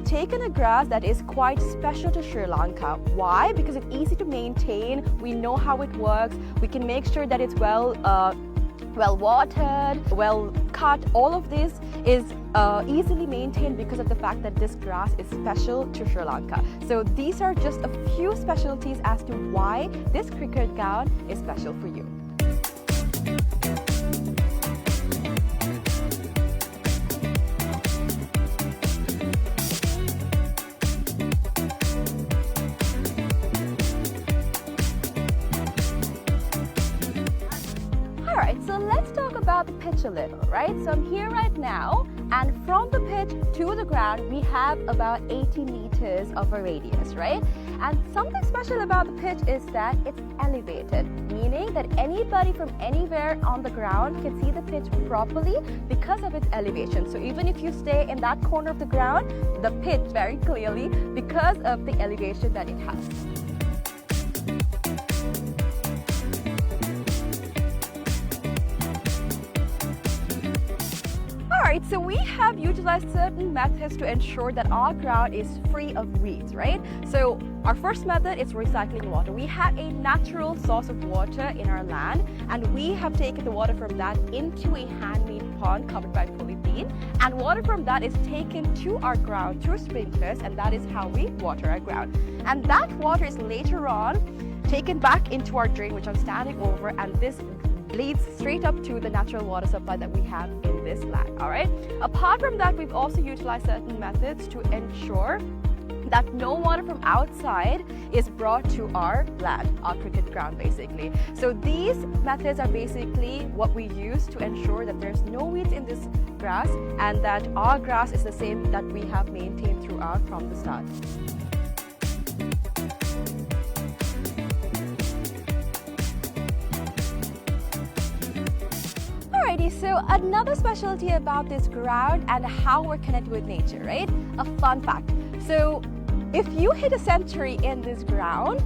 taken a grass that is quite special to Sri Lanka. Why? Because it's easy to maintain, we know how it works, we can make sure that it's well watered, well cut. All of this is easily maintained because of the fact that this grass is special to Sri Lanka. So these are just a few specialties as to why this cricket ground is special for you. Alright, so let's talk about the pitch a little, right? So I'm here right now, and from the pitch to the ground, we have about 80 meters of a radius, right? And something special about the pitch is that it's elevated, meaning that anybody from anywhere on the ground can see the pitch properly because of its elevation. So even if you stay in that corner of the ground, the pitch very clearly because of the elevation that it has. Alright, so we have utilized certain methods to ensure that our ground is free of weeds, right? So our first method is recycling water. We have a natural source of water in our land, and we have taken the water from that into a handmade pond covered by polythene, and water from that is taken to our ground through sprinklers, and that is how we water our ground. And that water is later on taken back into our drain, which I'm standing over, and this leads straight up to the natural water supply that we have in this land. All right. Apart from that, we've also utilized certain methods to ensure that no water from outside is brought to our land, our cricket ground basically. So these methods are basically what we use to ensure that there's no weeds in this grass and that our grass is the same that we have maintained throughout from the start. Alrighty, so another specialty about this ground and how we're connected with nature, right? A fun fact. So if you hit a century in this ground,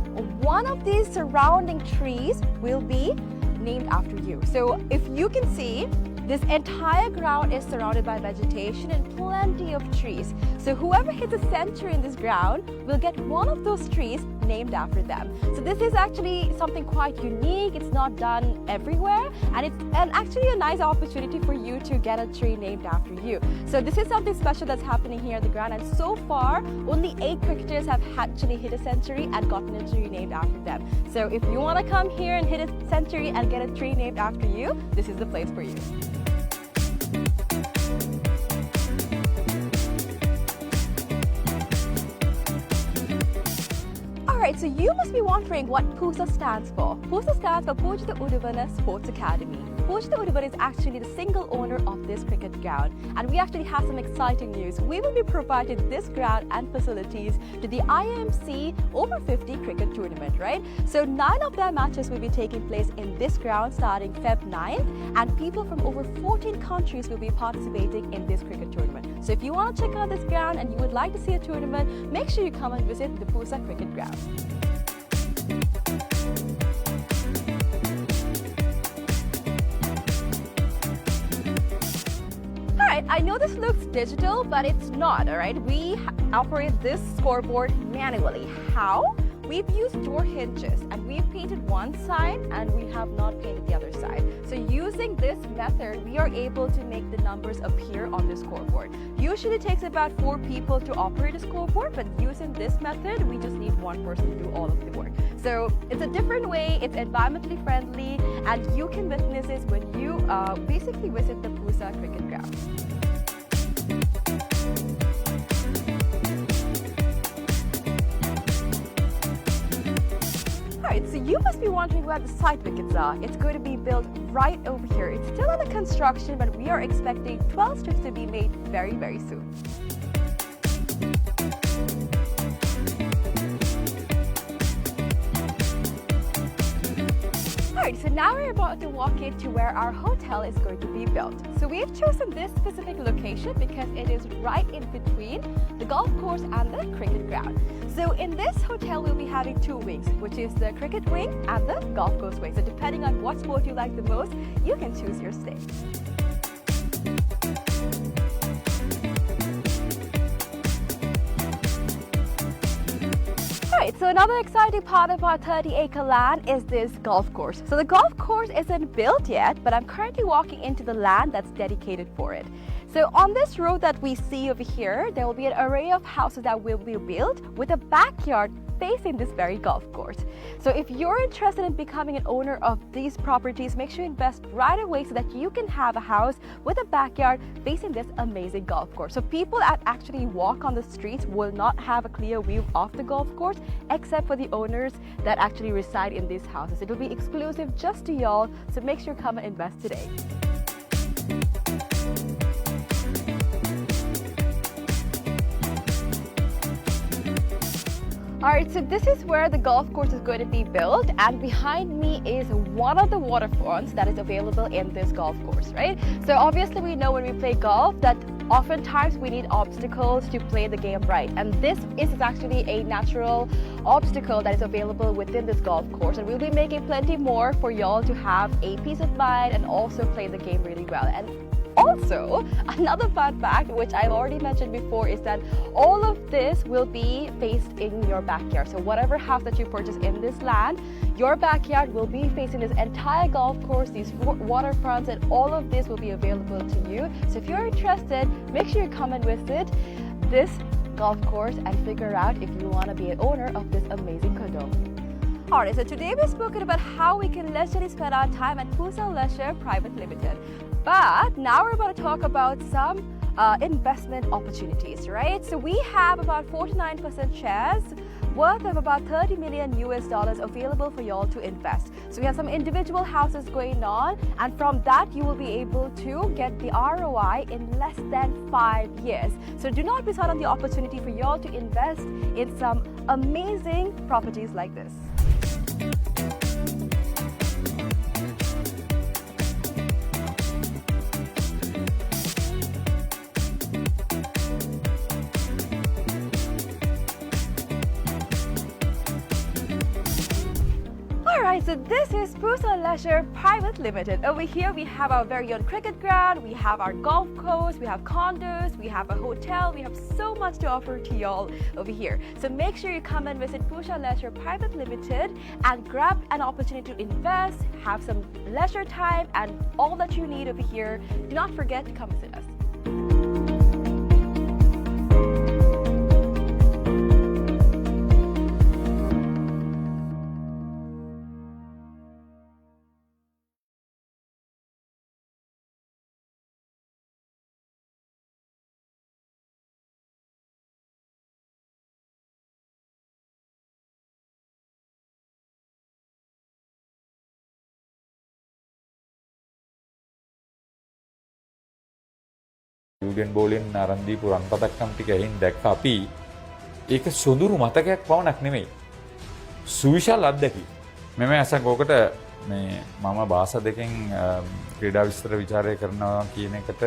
one of these surrounding trees will be named after you. So if you can see, this entire ground is surrounded by vegetation and plenty of trees. So whoever hits a century in this ground will get one of those trees named after them. So this is actually something quite unique. It's not done everywhere, and it's actually a nice opportunity for you to get a tree named after you. So this is something special that's happening here on the ground, and so far only 8 cricketers have actually hit a century and gotten a tree named after them. So if you want to come here and hit a century and get a tree named after you, this is the place for you. Alright, so you must be wondering what PUSA stands for. PUSA stands for Pujita Udavana Sports Academy. Pujita Udavana is actually the single owner of this cricket ground, and we actually have some exciting news. We will be providing this ground and facilities to the IMC Over-50 cricket tournament, right? So 9 of their matches will be taking place in this ground starting Feb 9th, and people from over 14 countries will be participating in this cricket tournament. So if you want to check out this ground and you would like to see a tournament, make sure you come and visit the PUSA cricket ground. Alright, I know this looks digital, but it's not, alright? We operate this scoreboard manually. How? We've used door hinges, and we've painted one side and we have not painted the other side. So using this method, we are able to make the numbers appear on the scoreboard. Usually it takes about 4 people to operate a scoreboard, but using this method, we just need 1 person to do all of the work. So it's a different way, it's environmentally friendly, and you can witness this when you basically visit the PUSA cricket ground. Alright, so you must be wondering where the side wickets are. It's going to be built right over here. It's still under construction, but we are expecting 12 strips to be made very, very soon. Alright, so now we're about to walk into where our hotel is going to be built. So we've chosen this specific location because it is right in between the golf course and the cricket ground. So in this hotel, we'll be having 2 wings, which is the cricket wing and the golf course wing. So depending on what sport you like the most, you can choose your stay. Alright, so another exciting part of our 30-acre land is this golf course. So the golf course isn't built yet, but I'm currently walking into the land that's dedicated for it. So on this road that we see over here, there will be an array of houses that will be built with a backyard facing this very golf course. So if you're interested in becoming an owner of these properties, make sure you invest right away so that you can have a house with a backyard facing this amazing golf course. So people that actually walk on the streets will not have a clear view of the golf course except for the owners that actually reside in these houses. It will be exclusive just to y'all, so make sure you come and invest today. Alright, so this is where the golf course is going to be built, and behind me is one of the waterfronts that is available in this golf course, right? So obviously we know when we play golf that oftentimes we need obstacles to play the game right, and this is actually a natural obstacle that is available within this golf course, and we'll be making plenty more for y'all to have a peace of mind and also play the game really well. And Also, another fun fact, which I've already mentioned before, is that all of this will be faced in your backyard. So whatever house that you purchase in this land, your backyard will be facing this entire golf course, these waterfronts, and all of this will be available to you. So if you're interested, make sure you come and visit this golf course and figure out if you want to be an owner of this amazing condo. Alright, so today we've spoken about how we can leisurely spend our time at Pusa Leisure Private Limited. But now we're about to talk about some investment opportunities, right? So we have about 49% shares worth of about $30 million available for y'all to invest. So we have some individual houses going on, and from that you will be able to get the ROI in less than 5 years. So do not miss out on the opportunity for y'all to invest in some amazing properties like this. Alright, so this is Pusa Leisure Private Limited. Over here we have our very own cricket ground, we have our golf course, we have condos, we have a hotel, we have so much to offer to y'all over here. So make sure you come and visit Pusa Leisure Private Limited and grab an opportunity to invest, have some leisure time, and all that you need over here. Do not forget to come visit us. යුගෙන් බෝලෙන් අරන් දීපු රන් පතක්කම් ටික ඇහින් දැක්ක අපි ඒක සොඳුරු මතකයක් පවණක් නෙමෙයි සුවිශාල අත්දැකීම් මම අසං ඕකට මේ මම භාෂා දෙකෙන් ක්‍රීඩා විස්තර ਵਿਚාරය කරනවා කියන එකට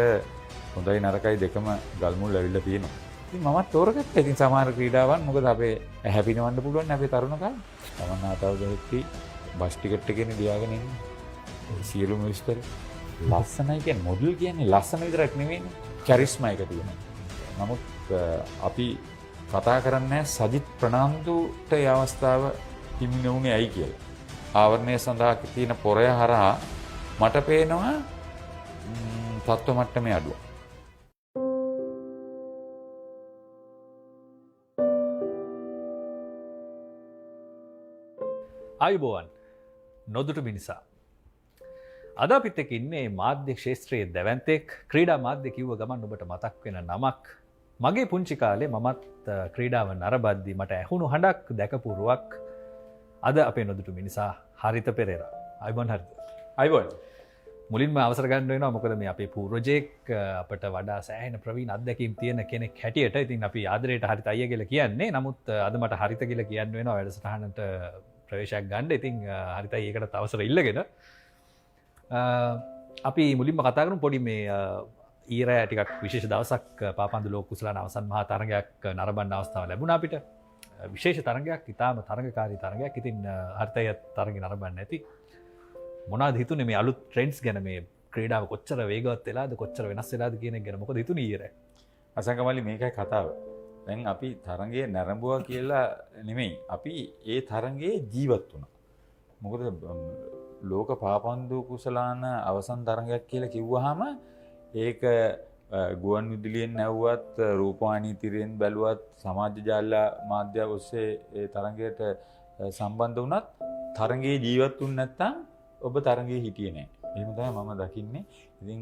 හොඳයි නරකයි දෙකම ගල්මුල් ඇවිල්ලා තියෙනවා. ඉතින් මමත් තෝරගත්තා. ඉතින් සමහර ක්‍රීඩාවන් මොකද අපේ හැපිනවන්න පුළුවන් අපේ තරුණ කාලේ. තමන්නාතාව දෙහිටි බස් ටිකට් එකේ ලියාගෙන ඉන්නේ. සියලුම විස්තර ලස්සනයි කියන්නේ මොඩල් කියන්නේ ලස්සන විතරක් නෙවෙයිනේ. කැරිස්මා එක තියෙනවා. නමුත් අපි කතා කරන්නේ සජිත් ප්‍රනාන්දුට ඒ අවස්ථාව හිමි නුනේ ඇයි කියලා. ආවරණය සඳහා තියෙන පොරය හරහා මට පේනවා තත්ත්ව මට්ටමේ අඩුව. ආයුබෝවන් නොදුටු මිනිසා. අද අපිත් එක්ක ඉන්නේ මාධ්‍ය ක්ෂේත්‍රයේ දැවැන්තෙක් ක්‍රීඩා මාධ්‍ය කිව්ව ගමන් ඔබට මතක් වෙන නමක්. මගේ පුංචි කාලේ මමත් ක්‍රීඩාව නරඹද්දී මට ඇහුණු හඬක් දැකපු රුවක් අද අපේ නොදුටු මිනිසා හරිත පෙරේරා. ආයුබෝවන් හරිත. ආයුබෝවන්. මුලින්ම අවසර ගන්න වෙනවා මොකද මේ අපේ පූර්වජෙක් අපට වඩා සෑහෙන ප්‍රවීණ අත්දැකීම් තියෙන කෙනෙක් හැටියට ඉතින් අපි ආදරයට හරිත අයියා කියලා කියන්නේ. නමුත් අද මට හරිත කියලා කියන්න වෙනවා වැඩසටහනට ප්‍රවේශයක් ගන්න. ඉතින් හරිතයි ඒකට අවසර ඉල්ලගෙන අපි මුලින්ම කතා කරමු පොඩි මේ ඊරෑ ටිකක් විශේෂ දවසක් පාපන්දු ලෝක කුසලාන අවසන් මහා තරගයක් නරඹන්න අවස්ථාව ලැබුණා අපිට. විශේෂ තරගයක්, ඉතාම තරගකාරී තරගයක්. ඉතින් හරිතය තරගය නරඹන්න ඇති. මොනවද හිතුනේ මේ අලුත් ට්‍රෙන්ඩ්ස් ගැන මේ ක්‍රීඩාව කොච්චර වේගවත් වෙලාද කොච්චර වෙනස් වෙලාද කියන එක ගැන මොකද හිතුනේ ඊරෑ? අසංකමලි මේකයි කතාව. දැන් අපි තරගයේ නරඹුවා කියලා නෙමෙයි. අපි ඒ තරගයේ ජීවත් වුණා. මොකද ලෝක පාපන්දු කුසලාන අවසන් තරගයක් කියලා කිව්වහම ඒක ගුවන් විදුලියෙන් නැව්වත් රූපවාහිනී තිරෙන් බැලුවත් සමාජ ජාල මාධ්‍ය ඔස්සේ ඒ තරගයට සම්බන්ධ වුණත් තරගයේ ජීවත් වුනේ නැත්නම් ඔබ තරගයේ හිටියේ නැහැ. එහෙම තමයි මම දකින්නේ. ඉතින්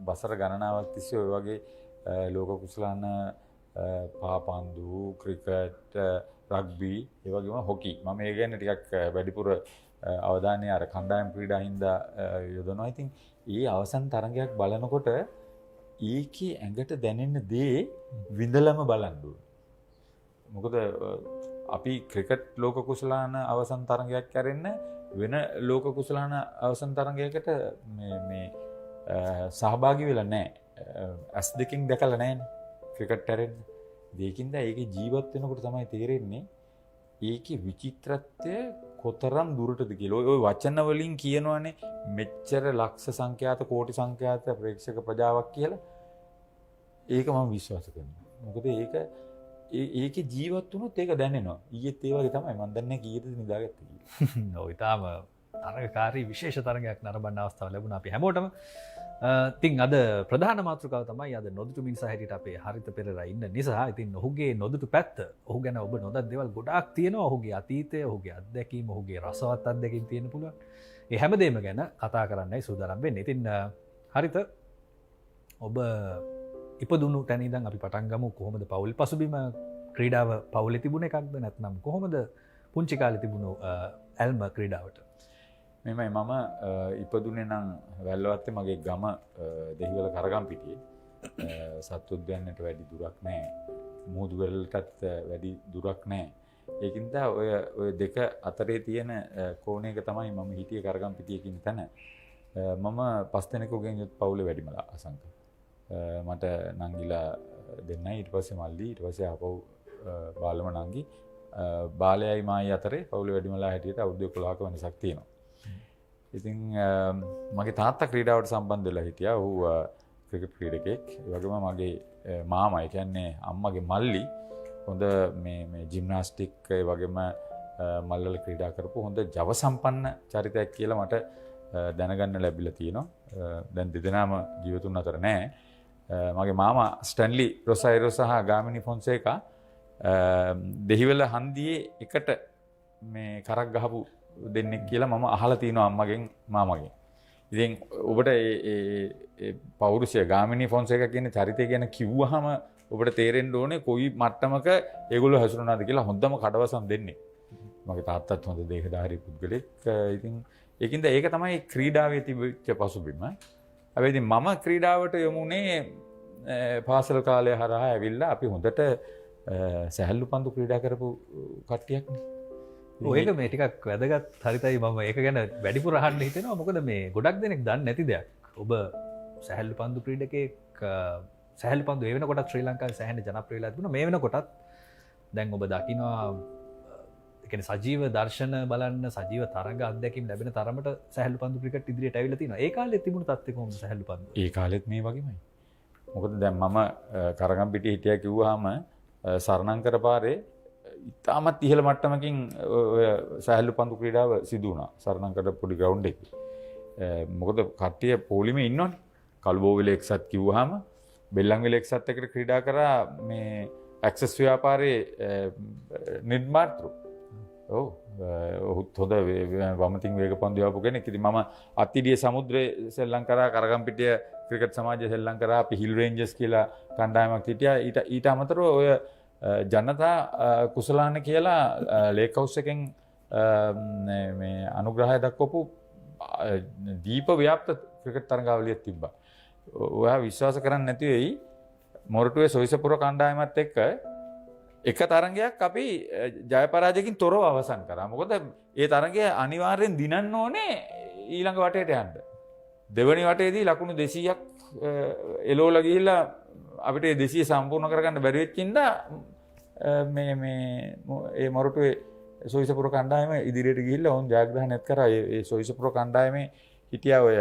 බසර ගණනාවක් තිස්සේ ඔය වගේ ලෝක කුසලාන පාපන්දු ක්‍රිකට් රග්බි ඒ වගේම හොකි මම ඒ ගැන ටිකක් වැඩිපුර අවධානය අර කණ්ඩායම් ක්‍රීඩා හින්දා යොදනවා. ඉතින් ඒ අවසන් තරගයක් බලනකොට ඒකේ ඇඟට දැනෙන දේ විඳලම බලන්න ඕනේ. මොකද අපි ක්‍රිකට් ලෝක කුසලාන අවසන් තරගයක් කරන්න වෙන ලෝක කුසලාන අවසන් තරගයකට මේ සහභාගී වෙලා නැහැ. ඇස් දෙකෙන් දැකලා නැහැනේ ක්‍රිකට් හැරෙන්න. ඒකින්ද ඒකේ ජීවත් වෙනකොට තමයි තේරෙන්නේ ඒකේ විචිත්‍රත්වය කොතරම් දුරටද කියලා. ඔය වචන වලින් කියනවනේ මෙච්චර ලක්ෂ සංඛ්‍යාත කෝටි සංඛ්‍යාත ප්‍රේක්ෂක ප්‍රජාවක් කියලා. ඒක මම විශ්වාස කරනවා. මොකද ඒකේ ජීවත් වුණොත් ඒක දැනෙනවා. ඊයේත් ඒ වගේ තමයි. මම දන්නේ කීයද නිදාගත්තේ කියලා. ඔය තාම තරගකාරී විශේෂ තරගයක් නරඹන්න අවස්ථාව ලැබුණා අපි හැමෝටම. ඉතින් අද ප්‍රධාන මාතෘකාව තමයි අද නොදුටු මිනිසා හැටියට අපේ හරිත පෙරේරා ඉන්න නිසා. ඉතින් ඔහුගේ නොදුටු පැත්ත, ඔහු ගැන ඔබ නොදත් දේවල් ගොඩාක් තියෙනවා. ඔහුගේ අතීතය, ඔහුගේ අත්දැකීම්, ඔහුගේ රසවත් අත්දැකීම් තියෙන්න පුළුවන්. ඒ හැමදේම ගැන කතා කරන්නයි සූදානම් වෙන්නේ. ඉතින් හරිත ඔබ ඉපදුණු තැන ඉඳන් අපි පටන් ගමු. කොහොමද පෞල් පසුබිම ක්‍රීඩාව පෞලේ තිබුණ එකක්ද නැත්නම් කොහොමද පුංචි කාලේ තිබුණු ඇල්ම ක්‍රීඩාවට? මෙමය මම ඉපදුනේ නම් වැල්ලවත්තේ මගේ ගම දෙහිවල කරගම්පිටියේ. සත්වෝද්‍යානයට වැඩි දුරක් නැහැ. මුහුදු වෙරළටත් වැඩි දුරක් නැහැ. ඒකින්ද ඔය දෙක අතරේ තියෙන කෝණයක තමයි මම හිටියේ කරගම්පිටියේ කියන තැන. මම 5 දෙනෙකුගෙන් යුත් පවුලේ වැඩිමලා අසංක. මට නංගිලා දෙන්නයි, ඊට පස්සේ මල්ලි, ඊට පස්සේ ආපහු බාලම නංගි. බාලයයි මායි අතරේ පවුලේ වැඩිමලා හැටියට අවුරුදු 11ක වෙනසක් තියෙනවා. ඉතින් මගේ තාත්තා ක්‍රීඩාවට සම්බන්ධ වෙලා හිටියා. ඔහු ක්‍රිකට් ක්‍රීඩකෙක්. ඒ වගේම මගේ මාමා, ඒ කියන්නේ අම්මගේ මල්ලි හොඳ මේ ජිම්නාස්ටික් ඒ වගේම මල්වල ක්‍රීඩා කරපු හොඳ ජව සම්පන්න චරිතයක් කියලා මට දැනගන්න ලැබිලා තියෙනවා. දැන් දෙදෙනාම ජීවතුන් අතර නැහැ. මගේ මාමා ස්ටැන්ලි රොසයිරෝ සහ ගාමිනි ෆොන්සේකා දෙහිවල හන්දියේ එකට මේ කරක් ගහපු දෙන්නෙක් කියලා මම අහලා තියෙනවා අම්මගෙන් මාමගෙන්. ඉතින් ඔබට ඒ පෞරුෂය ගාමිනී ෆොන්සේකා කියන චරිතය ගැන කිව්වහම ඔබට තේරෙන්න ඕනේ කොයි මට්ටමක ඒගොල්ලෝ හැසිරුණාද කියලා. හොඳම කඩවසම් දෙන්නේ. මගේ තාත්තත් හොඳ දේහධාරී පුද්ගලෙක්. ඉතින් ඒකින්ද ඒක තමයි ක්‍රීඩාවේ තිබිච්ච පසුබිම. හැබැයි ඉතින් මම ක්‍රීඩාවට යමුනේ පාසල් කාලය හරහා ඇවිල්ලා අපි හොඳට සැහැල්ලු පන්දු ක්‍රීඩා කරපු කට්ටියක්නේ. ඒක මේ ටිකක් වැදගත් හරිතයි. මම ඒක ගැන වැඩිපුර අහන්න හිතෙනවා. මොකද මේ ගොඩක් දෙනෙක් දන්නේ නැති දෙයක්. ඔබ සැහැල්ලු පන්දු ක්‍රීඩකෙක්. සැහැල්ලු පන්දු ඒ වෙනකොටත් ශ්‍රී ලංකාවේ සැහැණ ජනප්‍රියලා තිබුණා. මේ වෙනකොටත් දැන් ඔබ දකිනවා ඒ කියන්නේ සජීව දර්ශන බලන්න, සජීව තරඟ අත්දැකීම් ලැබෙන තරමට සැහැල්ලු පන්දු ක්‍රිකට් ඉදිරියට ඇවිල්ලා තිනවා. ඒ කාලේ තිබුණු තත්ත්වය කොහොමද සැහැල්ලු පන්දු? ඒ කාලෙත් මේ වගේමයි. මොකද දැන් මම කරගම්පිටියේ හිටියා කිව්වහම සරණංකර පාරේ ඉතාමත් ඉහළ මට්ටමකින් ඔය සැහැල්ලු පන්දු ක්‍රීඩාව සිදු වුණා. සරණංකර පොඩි ග්‍රවුන්ඩ් එකේ. මොකද කට්ටිය පොලිමේ ඉන්නවනේ. කල්බෝවිල එක්සත් කිව්වහම බෙල්ලන්විල එක්සත් එකට ක්‍රීඩා කරා මේ ඇක්සස් ව්‍යාපාරයේ නිර්මාතෘ. ඔව් ඔහුත් හොඳ වමතින් වේග පන්දු යවපු කෙනෙක්. ඉතින් මම අත්තිඩිය සමුද්‍රයේ සෙල්ලම් කරා, කරගම්පිටිය ක්‍රිකට් සමාජයේ සෙල්ලම් කරා, අපි හිල් රේන්ජර්ස් කියලා කණ්ඩායමක් හිටියා. ඊට අමතරව ඔය ජනතා කුසලාන කියලා ලේක් හවුස් එකෙන් මේ අනුග්‍රහය දක්වපු දීප ව්‍යාප්ත ක්‍රිකට් තරඟාවලියක් තිබ්බා. ඔයා විශ්වාස කරන්නේ නැති වෙයි මොරටුවේ සොයිසපුර කණ්ඩායමත් එක්ක එක තරඟයක් අපි ජය පරාජයකින් තොරව අවසන් කරා. මොකද ඒ තරඟය අනිවාර්යෙන් දිනන්න ඕනේ ඊළඟ වටේට යන්න. දෙවනි වටේදී ලකුණු 200ක් එලෝලා ගිහිල්ලා අපිට 200 සම්පූර්ණ කරගන්න බැරි වෙච්ච ඉඳා මේ මොරටුවේ සොයිසපුර කණ්ඩායම ඉදිරියට ගිහිල්ලා වුන් ජයග්‍රහණයත් කරා. ඒ සොයිසපුර කණ්ඩායමේ හිටියා ඔය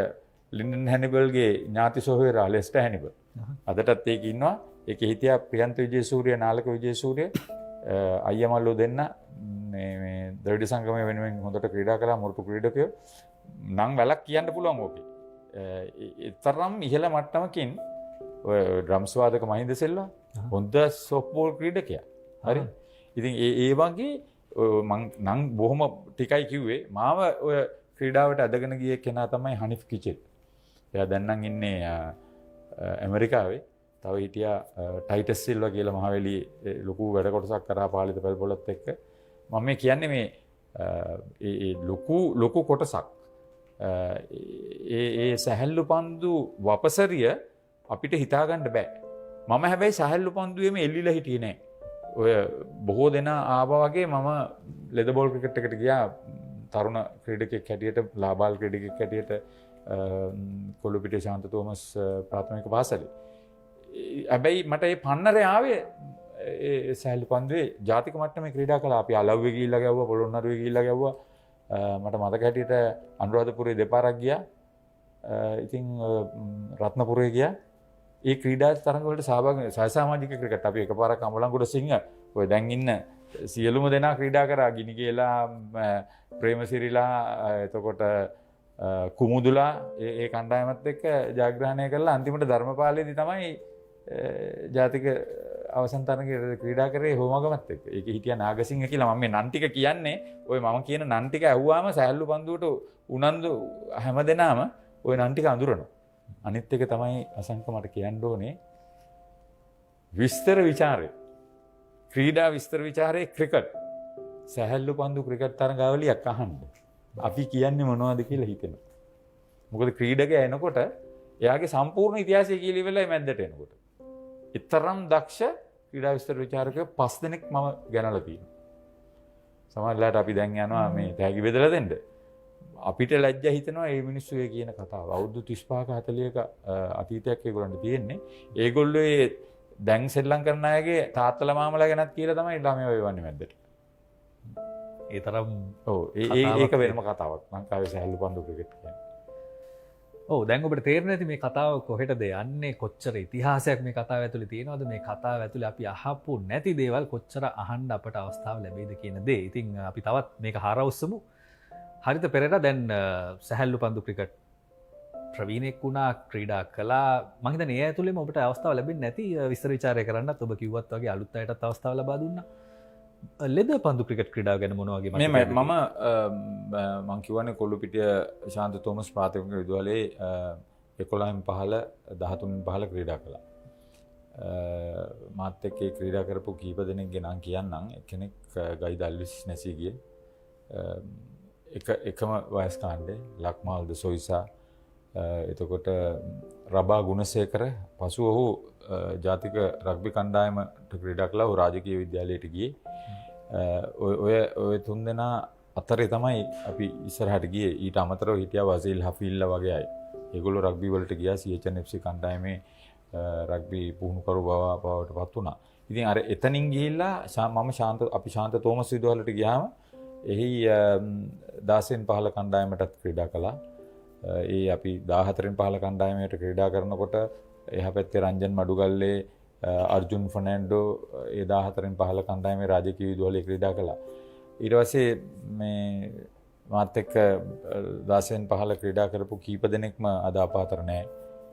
ලින්ඩන් හැනිබල්ගේ ඥාති සොහොයුරා ලෙස්ටර් හැනිබල්. අදටත් ඒක ඉන්නවා. ඒකේ හිටියා ප්‍රියන්ත විජේසූරිය, නාලක විජේසූරිය, අයියා මල්ලෝ දෙන්න මේ ද්‍රවිඩ සංගමය වෙනුවෙන් හොඳට ක්‍රීඩා කළා මොරටු ක්‍රීඩකයෝ. නම් වැලක් කියන්න පුළුවන් ඕකේ. ඒ තරම් ඉහළ මට්ටමකින් ඔය ඩ්‍රම්ස් වාදක මහින්ද සෙල්වා හොඳ සොෆ්ට්බෝල් ක්‍රීඩකයා. හරි. ඉතින් ඒ වගේ මං නම් බොහොම ටිකයි කිව්වේ. මාව ඔය ක්‍රීඩාවට අදගෙන ගිය කෙනා තමයි හනිෆ් කිචෙල්. එයා දැන් නම් ඉන්නේ ඇමරිකාවේ. තව හිටියා ටයිටස් සිල්වා කියලා මහවැලියේ ලොකු වැඩ කොටසක් කරා පාලිත පැල්පොලත් එක්ක. මම මේ කියන්නේ මේ ඒ ලොකු කොටසක් ඒ සැහැල්ලු පන්දු වපසරිය අපිට හිතාගන්න බෑ. මම හැබැයි සැහැල්ලු පන්දුවේම එල්ලිලා හිටියේ නෑ. ඔය බොහෝ දෙනා ආවා වගේ මම ලෙද බෝල් ක්‍රිකට් එකට ගියා තරුණ ක්‍රීඩකෙක් හැටියට, ලාබාල් ක්‍රීඩකෙක් හැටියට කොළුපිටිය ශාන්ත තෝමස් ප්‍රාථමික පාසලේ. හැබැයි මට මේ පන්නරේ ආවේ ඒ සැහැල්ලු පන්දුවේ ජාතික මට්ටමේ ක්‍රීඩා කළා. අපි අලව්වේ ගිහිල්ලා ගැව්වා, පොළොන්නරුවේ ගිහිල්ලා ගැව්වා, මට මතක හැටියට අනුරාධපුරේ දෙපාරක් ගියා. ඉතින් රත්නපුරේ ගියා. ඒ ක්‍රීඩා තරඟ වලට සහභාගී සාමාජික ක්‍රිකට් අපි එකපාරක් අම්බලන්ගොඩ සිංහ ඔය දැන් ඉන්න සියලුම දෙනා ක්‍රීඩා කරා. ගිනිගේලා, ප්‍රේමසිරිලා, එතකොට කුමුදුලා ඒ කණ්ඩායමත් එක්ක ජයග්‍රහණය කරලා අන්තිමට ධර්මපාලයේදී තමයි ජාතික අවසන් තරඟයේ ක්‍රීඩා කරේ හෝමගමත් එක්ක. ඒකේ හිටියා නාගසිංහ කියලා. මම මේ නන් ටික කියන්නේ ඔය මම කියන නන් ටික ඇහුවාම සැහැල්ලු පන්දුවට උනන්දු හැමදෙනාම ඔය නන් ටික අඳුරනවා. අනිත් එක තමයි අසංක මට කියන්න ඕනේ විස්තර ਵਿਚාරය. ක්‍රීඩා විස්තර ਵਿਚාරයේ ක්‍රිකට් සැහැල්ලු පන්දු ක්‍රිකට් තරඟාවලියක් අහන්න. අපි කියන්නේ මොනවද කියලා හිතෙනවා. මොකද ක්‍රීඩකයා එනකොට එයාගේ සම්පූර්ණ ඉතිහාසය කියලා ඉවරලා මැද්දට එනකොට. ඊතරම් දක්ෂ ක්‍රීඩා විස්තර ਵਿਚාරකයෝ 5 දෙනෙක් මම ගණනලා තියෙනවා. සමහරවිට අපි දැන් යනවා මේ තෑගි බෙදලා දෙන්න. අපිට ලැජ්ජා හිතෙනවා මේ මිනිස්සු ඒ කියන කතාව. අවුරුදු 35ක 40ක අතීතයක් ඒගොල්ලන්ට තියෙන්නේ. ඒගොල්ලෝ ඒ දැන් සෙල්ලම් කරන අයගේ තාත්තලා මාමලා ගැනත් කියලා තමයි ළමයි වේවන්නේ මැද්දට. ඒ තරම් ඔව් ඒක වෙනම කතාවක්. ලංකාවේ සැහැල්ලු පන්දු ක්‍රිකට් කියන්නේ. ඔව් දැන් ඔබට තේරෙන්නේ නැති මේ කතාව කොහෙටද යන්නේ, කොච්චර ඉතිහාසයක් මේ කතාව ඇතුලේ තියෙනවද, මේ කතාව ඇතුලේ අපි අහපු නැති දේවල් කොච්චර අහන්න අපට අවස්ථාව ලැබෙයිද කියන දේ. ඉතින් අපි තවත් මේක හරවස්සමු. හරිත පෙරේරා දැන් සැහැල්ලු පන්දු ක්‍රිකට් ප්‍රවීණෙක් වුණා, ක්‍රීඩා කළා. මම හිතන්නේ ඒ ඇතුලේම ඔබට අවස්ථාව ලැබෙන්නේ නැති විස්තර ਵਿਚාරය කරන්නත් ඔබ කිව්වත් වගේ අලුත් අයටත් අවස්ථාව ලබා දුන්නා. ලෙද පන්දු ක්‍රිකට් ක්‍රීඩාව ගැන මොනවා වගේ මම කියවනේ කොල්ලුපිටිය ශාන්ත තෝමස් ප්‍රාථමික විද්‍යාලයේ 11න් 15 13න් 15 ක්‍රීඩා කළා. මාත් එක්ක ක්‍රීඩා කරපු කීප දෙනෙක්ගේ නම් කියන්නම්. එක්කෙනෙක් ගයි දල්විස් නැසී ගියේ. එකම වයස් කාණ්ඩේ ලක්මාල් ද සොයිසා, එතකොට රබා ගුණසේකර. පසුව ඔහු ජාතික රග්බි කණ්ඩායමට ක්‍රීඩා කළා. ඔහු රාජකීය විද්‍යාලයට ගියේ. ඔය තුන් දෙනා අතරේ තමයි අපි ඉස්සරහට ගියේ. ඊට අමතරව හිටියා වසීල් හෆීල්ලා වගේ අය. ඒගොල්ලෝ රග්බි වලට ගියා. CHNFC කණ්ඩායමේ රග්බි පුහුණුකරු බවට පත් වුණා. ඉතින් අර එතනින් ගිහිල්ලා අපි ශාන්ත තෝමස් විදුහලට ගියාම එහි 16න් 15 කණ්ඩායමටත් ක්‍රීඩා කළා. ඒ අපි 14න් 15 කණ්ඩායමකට ක්‍රීඩා කරනකොට එහා පැත්තේ රංජන් මඩුගල්ලේ, අර්ජුන් ෆර්නැන්ඩෝ ඒ 14න් 15 කණ්ඩායමේ රාජකීය විදුහලේ ක්‍රීඩා කළා. ඊට පස්සේ මේ මාත් එක්ක 16න් 15 ක්‍රීඩා කරපු කීප දෙනෙක්ම අද අප අතර නැහැ.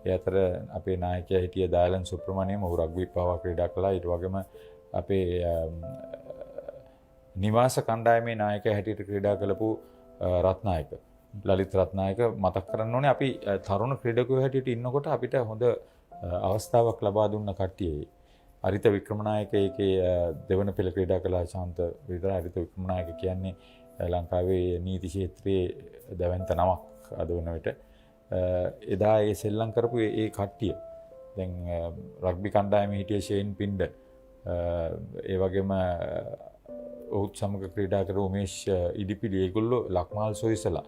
ඒ අතර අපේ නායකයා හිටිය දායලන් සුප්‍රමණියම්, ඔහු රග්බි පවා ක්‍රීඩා කළා. ඊට වගේම අපේ නිවාස කණ්ඩායමේ නායකයා හැටියට ක්‍රීඩා කළපු රත්නායක, ලලිත් රත්නායක මතක් කරන්න ඕනේ. අපි තරුණ ක්‍රීඩකයෝ හැටියට ඉන්නකොට අපිට හොඳ අවස්ථාවක් ලබා දුන්න කට්ටිය. අරිත වික්‍රමනායක ඒකේ දෙවන පෙළ ක්‍රීඩා කළා. ශාන්ත විතරයි. අරිත වික්‍රමනායක කියන්නේ ලංකාවේ නීති ක්ෂේත්‍රයේ දැවැන්ත නමක් අද වන විට. එදා ඒ සෙල්ලම් කරපු ඒ කට්ටිය දැන් රග්බි කණ්ඩායමේ හිටිය ෂේන් පින්ඩ, ඒ වගේම ඔහුත් සමග ක්‍රීඩා කර උමේෂ් ඉදිපිලි, ඒගොල්ලෝ ලක්මාල් සොයිසලා,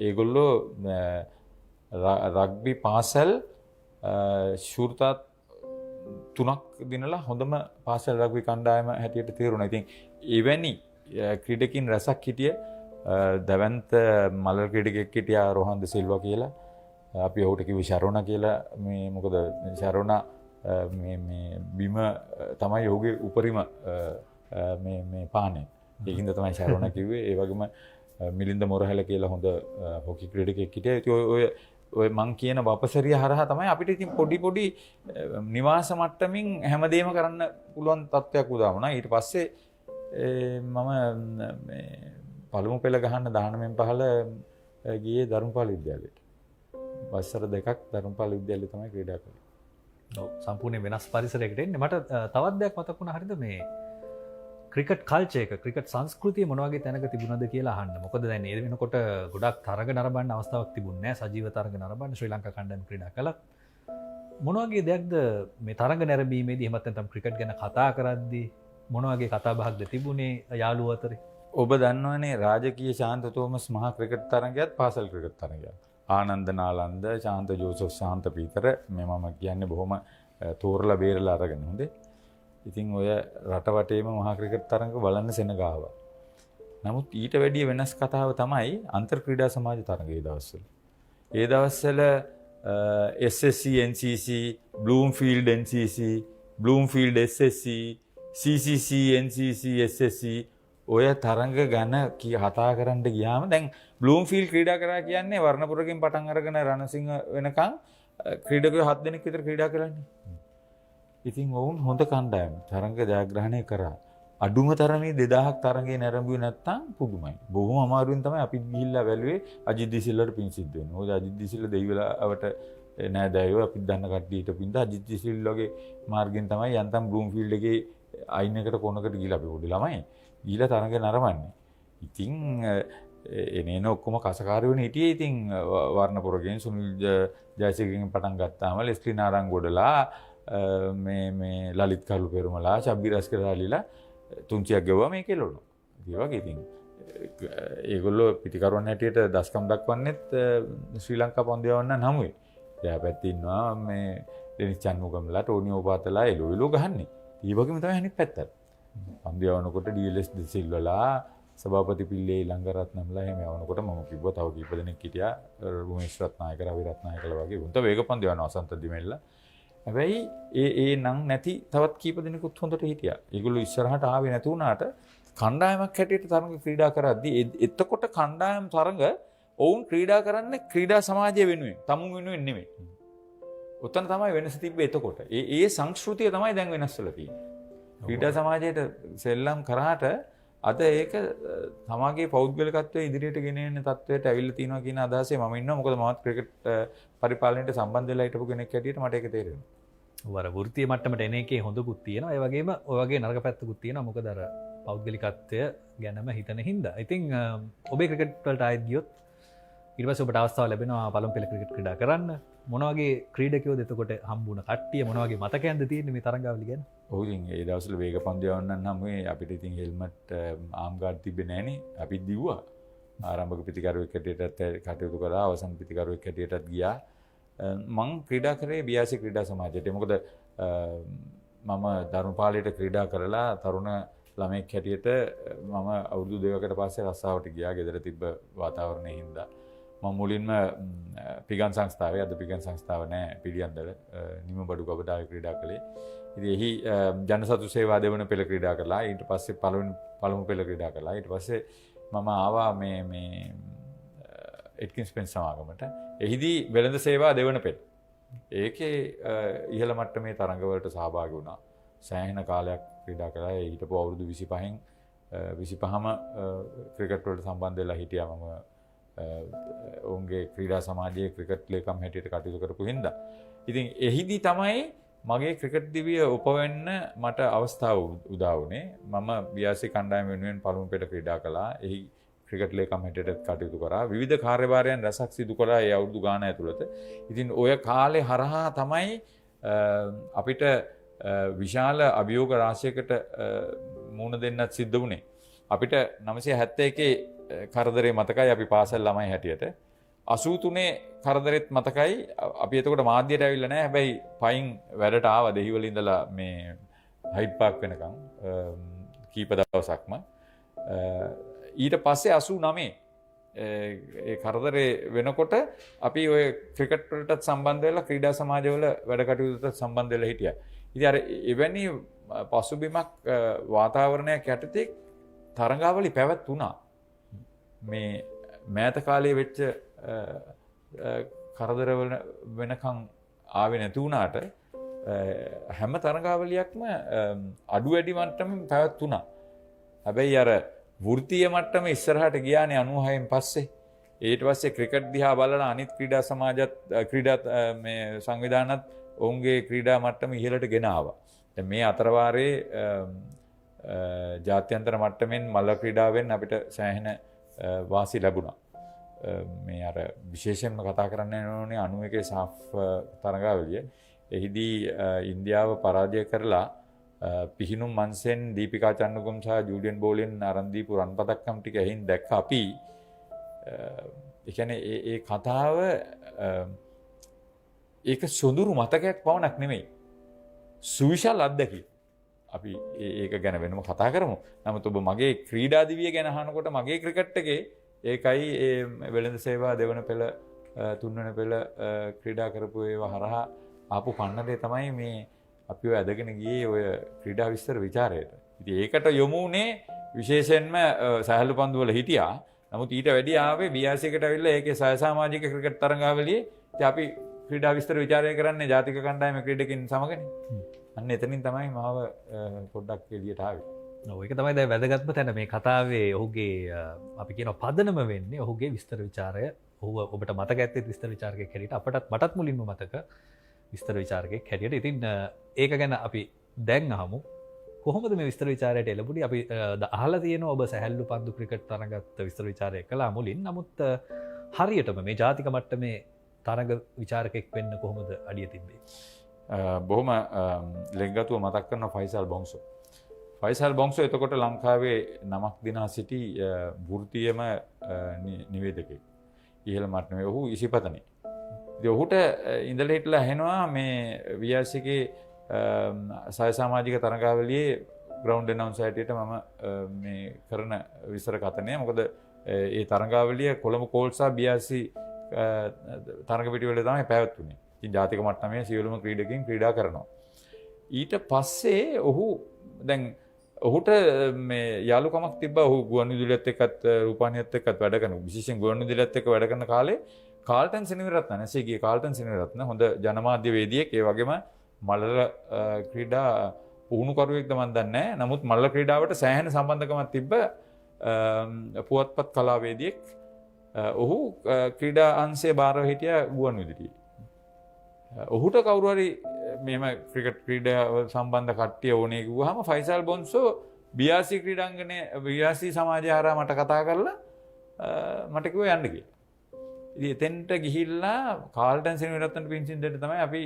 ඒගොල්ලෝ රග්බි පාසල් ශූරතා 3ක් දිනලා හොඳම පාසල් රග්බි කණ්ඩායම හැටියට තීරුණා. ඉතින් එවැනි ක්‍රීඩකින් රසක් හිටිය දැවැන්ත මල ක්‍රීඩකෙක් හිටියා රෝහන් ද සිල්වා කියලා. අපි ඔහුට කිව්වේ ශරෝනා කියලා. මේ මොකද ශරෝනා මේ බිම තමයි ඔහුගේ උපරිම මේ පානේ. ඒකින්ද තමයි ශරෝනා කිව්වේ. ඒ වගේම මිලින්ද මොරහැල කියලා හොඳ හොකි ක්‍රීඩකෙක් හිටියා. ඉතින් ඔය මං කියන වපසරිය හරහා තමයි අපිට ඉතින් පොඩි නිවාස මට්ටමින් හැමදේම කරන්න පුළුවන් තත්ත්වයක් උදා වුණා. ඊට පස්සේ මම මේ පළමු පෙළ ගහන්න 19න් 15 ගියේ ධර්මපාල විද්‍යාලයට. වසර 2ක් ධර්මපාල විද්‍යාලයේ තමයි ක්‍රීඩා කළේ. ඔව්, සම්පූර්ණ වෙනස් පරිසරයකට එන්නේ. මට තවත් දෙයක් මතක් වුණා. හරිද මේ ක්‍රිකට් කල්චර් එක, ක්‍රිකට් සංස්කෘතිය මොන වගේ තැනක තිබුණද කියලා අහන්න. මොකද දැන් ඒ වෙනකොට ගොඩක් තරඟ නරඹන්න අවස්ථාවක් තිබුණේ නැහැ. සජීව තරඟ නරඹන්න ශ්‍රී ලංකා කණ්ඩායම ක්‍රීඩා කළා. මොන වගේ දෙයක්ද මේ තරඟ නැරඹීමේදී එහෙමත් නැත්නම් ක්‍රිකට් ගැන කතා කරද්දී මොන වගේ කතා බහක්ද තිබුණේ යාළුවෝ අතරේ? ඔබ දන්නවනේ රාජකීය ශාන්ත තෝමස් මහා ක්‍රිකට් තරඟයත් පාසල් ක්‍රිකට් තරඟයත්. ආනන්ද නාලන්ද, ශාන්ත ජෝසෆ්, ශාන්ත පීතර මේ මම කියන්නේ බොහොම තෝරලා බේරලා අරගෙන හොඳේ. ඉතින් ඔය රට වටේම මහා ක්‍රිකට් තරඟ බලන්න සෙනග ආවා. නමුත් ඊට වැඩිය වෙනස් කතාව තමයි අන්තර් ක්‍රීඩා සමාජ තරඟ ඒ දවස්වල. ඒ දවස්වල SSC NCC, Bloomfield NCC, Bloomfield SSC, CCC NCC SSC ඔය තරඟ ගැන කතා කරන්න ගියාම දැන් Bloomfield ක්‍රීඩා කරා කියන්නේ වර්ණපුරකින් පටන් අරගෙන රණසිංහ වෙනකන් ක්‍රීඩකයෝ 7 දෙනෙක් විතර ක්‍රීඩා කරන්නේ. ඉතින් ඔවුන් හොඳ කණ්ඩායම තරඟ ජයග්‍රහණය කරා. අඩුම තරමේ 2000ක් තරඟේ නැරඹුවේ නැත්තම් පුදුමයි. බොහොම අමාරුවෙන් තමයි අපි ගිහිල්ලා බැලුවේ අජිත් දිසිල්ලට පින් සිද්ධ වෙනවා. මොකද අජිත් දිසිල්ල දෙවිවලාවට නෑදෑයෝ අපි දන්න කට්ටියට පින්ද අජිත් දිසිල්ලගේ මාර්ගෙන් තමයි යන්තම් බ්ලූම්ෆීල්ඩ් එකේ අයින් එකට කොනකට ගිහිල්ලා අපි පොඩි ළමයි ගිහිල්ලා තරඟ නරඹන්නේ. ඉතින් එනේන ඔක්කොම කසකාරයෝ වෙන හිටියේ. ඉතින් වර්ණපුරගෙන් සුනිල් ජයසේකරගෙන් පටන් ගත්තාම ලෙස්ලි නාරංගොඩලා මේ ලලිත් කරු පෙරුමලා ශබ්බි රස්කරාලිලා තුන්චියක් ගෙවුවා මේක එළවනවා. ඒ වගේ ඉතින් ඒගොල්ලෝ පිටිකරුවන් හැටියට දස්කම් දක්වන්නෙත් ශ්‍රී ලංකා පන්දුවවන්න නමුයි. එයා පැත්තේ ඉන්නවා මේ ඩෙනිස් චන්මුගම්ලා ටෝනි ඕපාතලා එළවෙලෝ ගහන්නේ. ඒ වගේම තමයි අනිත් පැත්තත්. පන්දුවවනකොට ඩීඑල්එස් දිසිල්වලා සභාපති පිල්ලේ ළංගරත්නම්ලා එහෙම යවනකොට මම කිව්වා තව කීප දෙනෙක් හිටියා රුමේෂ් රත්නායක රවි රත්නායකලා වගේ උන්ට වේග පන්දු යනවා අසන්ත දිමෙල්ලා. හැබැයි ඒ නම් නැති තවත් කීප දෙනෙකුත් හොඳට හිටියා. ඒගොල්ලෝ ඉස්සරහට ආවේ නැති වුණාට කණ්ඩායමක් හැටියට තරඟ ක්‍රීඩා කරද්දී එතකොට කණ්ඩායම් තරඟ ඔවුන් ක්‍රීඩා කරන්නේ ක්‍රීඩා සමාජය වෙනුවෙන්, තමුන් වෙනුවෙන් නෙමෙයි. උතන තමයි වෙනස තිබ්බේ එතකොට. ඒ සංස්කෘතිය තමයි දැන් වෙනස් වෙලා තියෙන්නේ. ක්‍රීඩා සමාජයට සෙල්ලම් කරාට අද ඒක තමාගේ පෞද්ගලිකත්වයේ ඉදිරියට ගෙන යන තත්වයට ඇවිල්ලා තියෙනවා කියන අදහසේ මම ඉන්නවා. මොකද මමත් ක්‍රිකට් පරිපාලනයට සම්බන්ධ වෙලා හිටපු කෙනෙක් හැටියට මට ඒක තේරෙනවා. වර වෘත්තීය මට්ටමට එන එකේ හොඳකුත් තියෙනවා. ඒ වගේම ඔය වගේ නරක පැත්තකුත් තියෙනවා. මොකද අර පෞද්ගලිකත්වය ගැනම හිතන හින්දා. ඉතින් ඔබේ ක්‍රිකට් වලට ආයෙත් ගියොත් ඊට පස්සේ ඔබට අවස්ථාව ලැබෙනවා පළමු පෙළ ක්‍රිකට් ක්‍රීඩා කරන්න. මොන වගේ ක්‍රීඩකයෝද එතකොට හම්බුණ කට්ටිය මොන වගේ මතකයන්ද තියෙන්නේ මේ තරඟාවලිය ගැන? ඔව් ඉතින් ඒ දවස්වල වේග පන්දු යවන්නන් නම් අපිට ඉතින් හෙල්මට් ආම් ගාඩ් තිබ්බේ නැහනේ. අපි දිව්වා. ආරම්භක පිටිකරුවෙක් හැටියටත් කටයුතු කරා. අවසන් පිටිකරුවෙක් හැටියටත් ගියා. මං ක්‍රීඩා කරේ BRC ක්‍රීඩා සමාජයට. මොකද මම දරුණුපාලයට ක්‍රීඩා කරලා තරුණ ළමෙක් හැටියට මම අවුරුදු 2කට පස්සේ රස්සාවට ගියා. ගෙදර තිබ්බ වාතාවරණය හින්දා. මම මුලින්ම පිගන් සංස්ථාවේ අද පිගන් සංස්ථාව නැහැ පිළියන්දල නිමබඩු ගබඩාවේ ක්‍රීඩා කළේ. ඉතින් එහි ජනසතු සේවා දෙවන පෙළ ක්‍රීඩා කළා. ඊට පස්සේ පළමු පෙළ ක්‍රීඩා කළා. ඊට පස්සේ මම ආවා මේ එට්කින්ස් පෙන් සමාගමට. එහිදී වෙළඳ සේවා දෙවන පෙළ. ඒකේ ඉහළ මට්ටමේ තරඟවලට සහභාගී වුණා. සෑහෙන කාලයක් ක්‍රීඩා කළා. ඒ හිටපු අවුරුදු 25ම ක්‍රිකට් වලට සම්බන්ධ වෙලා හිටියා මම. ඔවුන්ගේ ක්‍රීඩා සමාජයේ ක්‍රිකට් ලේකම් හැටියට කටයුතු කරපු හින්දා. ඉතින් එහිදී තමයි මගේ ක්‍රිකට් දිවිය උපවෙන්න මට අවස්ථාව උදා වුණේ. මම BRC කණ්ඩායම වෙනුවෙන් පළමු පෙළ ක්‍රීඩා කළා. එහි ක්‍රිකට් ලේකම් හැටියට කටයුතු කරා. විවිධ කාර්යභාරයන් රැසක් සිදු කළා ඒ අවුරුදු ගාන ඇතුළත. ඉතින් ඔය කාලේ හරහා තමයි අපිට විශාල අභියෝග රාශියකට මුහුණ දෙන්නත් සිද්ධ වුණේ. අපිට 971 කරදරේ මතකයි අපි පාසල් ළමයි හැටියට. 83 කරදරෙත් මතකයි. අපි එතකොට මාධ්‍යයට ඇවිල්ලා නැහැ. හැබැයි පයින් වැඩට ආවා දෙහිවල ඉඳලා මේ හයිඩ් පාක් වෙනකන් කීප දවසක්ම. ඊට පස්සේ 89 ඒ කරදරේ වෙනකොට අපි ඔය ක්‍රිකට් වලටත් සම්බන්ධ වෙලා ක්‍රීඩා සමාජවල වැඩ කටයුතුට සම්බන්ධ වෙලා හිටියා. ඉතින් අර එවැනි පසුබිමක් වාතාවරණයක් යටතේ තරඟාවලි පැවැත්ුණා. මේ මෑත කාලයේ වෙච්ච කරදර වෙනකන් ආවේ නැති වුණාට හැම තරඟාවලියක්ම අඩු වැඩි මට්ටමින් පැවැත්ුණා. හැබැයි අර වෘත්තීය මට්ටම ඉස්සරහට ගියානේ 96න් පස්සේ. ඊට පස්සේ ක්‍රිකට් දිහා බලලා අනිත් ක්‍රීඩා සමාජත් ක්‍රීඩා මේ සංවිධානත් ඔවුන්ගේ ක්‍රීඩා මට්ටම ඉහළට ගෙන ආවා. දැන් මේ අතරවාරේ ජාත්‍යන්තර මට්ටමින් මල්ල ක්‍රීඩාවෙන් අපිට සෑහෙන වාසි ලැබුණා. මේ අර විශේෂයෙන්ම කතා කරන්න ඕනේ 91 සාෆ් තරඟාවලිය. එහිදී ඉන්දියාව පරාජය කරලා පිහිනුම් මන්සෙන් දීපිකා චන්නුගම් සහ ජූලියන් බෝලෙන් අරන් දීපු රන් පදක්කම් ටික එහින් දැක්ක අපි ඒ කියන්නේ ඒ කතාව ඒක සොඳුරු මතකයක් පවණක් නෙමෙයි. සුවිශාල අත්දැකීම්. අපි ඒක ගැන වෙනම කතා කරමු. නමුත් ඔබ මගේ ක්‍රීඩා දිවිය ගැන අහනකොට මගේ ක්‍රිකට් එකේ ඒකයි ඒ වෙළඳ සේවා දෙවන පෙළ තුන්වන පෙළ ක්‍රීඩා කරපු ඒවා හරහා ආපු පන්නරේ තමයි මේ අපිව ඇදගෙන ගියේ ඔය ක්‍රීඩා විස්තර ਵਿਚාරයට. ඉතින් ඒකට යොමු වුණේ විශේෂයෙන්ම සහැල්ලු පන්දු වල හිටියා. නමුත් ඊට වැඩි ආවේ BRC එකට ඇවිල්ලා ඒකේ සහ සමාජික ක්‍රිකට් තරඟාවලියේ ඉතින් අපි ක්‍රීඩා විස්තර ਵਿਚාරය කරන්නේ ජාතික කණ්ඩායමේ ක්‍රීඩකින් සමගනේ. අන්න එතනින් තමයි මාව පොඩ්ඩක් එළියට ආවේ. ඔව් ඒක තමයි දැන් වැදගත්ම තැන මේ කතාවේ ඔහුගේ අපි කියන පදනම වෙන්නේ ඔහුගේ විස්තර ਵਿਚාරය. ඔහුව ඔබට මතක ඇත්තේ විස්තර ਵਿਚාරකයෙක් හැටියට මටත් මුලින්ම මතක විස්තර ਵਿਚාරකයෙක් හැටියට. ඉතින් ඒක ගැන අපි දැන් අහමු. කොහොමද මේ විස්තර ਵਿਚාරයට එළඹුණේ? අපි අහලා තියෙනවා ඔබ සැහැල්ලු පන්දු ක්‍රිකට් තරඟත් විස්තර ਵਿਚාරය කළා මුලින්. නමුත් හරියටම මේ ජාතික මට්ටමේ තරඟ ਵਿਚාරකයෙක් වෙන්න කොහොමද අඩිය තිබ්බේ? බොහොම ලෙන්ගතුව මතක් කරන ෆයිසල් බොන්සෝ. ෆයිසල් බොන්සෝ එතකොට ලංකාවේ නමක් දිනා සිටි වෘත්තීයම නිවේදකයෙක්. ඉහළ මට්ටමේ ඔහු ඉසිපතනේ. ඉතින් ඔහුට ඉඳලා හිටලා ඇහෙනවා මේ වියර්සිකේ සය සමාජික තරඟාවලියේ ග්‍රවුන්ඩ් ඇනවුන්සර් හැටියට මම මේ කරන විස්තර කතනය. මොකද ඒ තරඟාවලිය කොළඹ කෝල්සා BRC තරඟ පිටිවල තමයි පැවැත්වුනේ. ඉතින් ජාතික මට්ටමේ සියලුම ක්‍රීඩකින් ක්‍රීඩා කරනවා. ඊට පස්සේ ඔහුට මේ යාළුකමක් තිබ්බා. ඔහු ගුවන්විදුලියත් එක්කත් රූපවාහිනියත් එක්කත් වැඩ කරන, විශේෂයෙන් ගුවන්විදුලියත් එක්ක වැඩ කරන කාලේ කාල්ටන් සෙනවිරත්න නැසීගේ කාල්ටන් සෙනවිරත්න හොඳ ජනමාධ්‍යවේදියෙක්. ඒ වගේම මල්ල ක්‍රීඩා පුහුණුකරුවෙක්ද මන් දන්නේ නැහැ. නමුත් මල්ල ක්‍රීඩාවට සෑහෙන සම්බන්ධකමක් තිබ්බ පුවත්පත් කලාවේදියෙක්. ඔහු ක්‍රීඩා අංශයේ බාරව හිටියා ගුවන්විදුලියේ. ඔහුට කවුරු හරි මෙහෙම ක්‍රිකට් ක්‍රීඩාව සම්බන්ධ කට්ටිය ඕනේ කිව්වහම ෆයිසල් බොන්සෝ BRC ක්‍රීඩාංගණයේ BRC සමාජය හරහා මට කතා කරලා මට කිව්වා යන්න කියලා. ඉතින් එතෙන්ට ගිහිල්ලා කාල්ටන් සෙනවිරත්නට පින්සින් දෙන්න තමයි අපි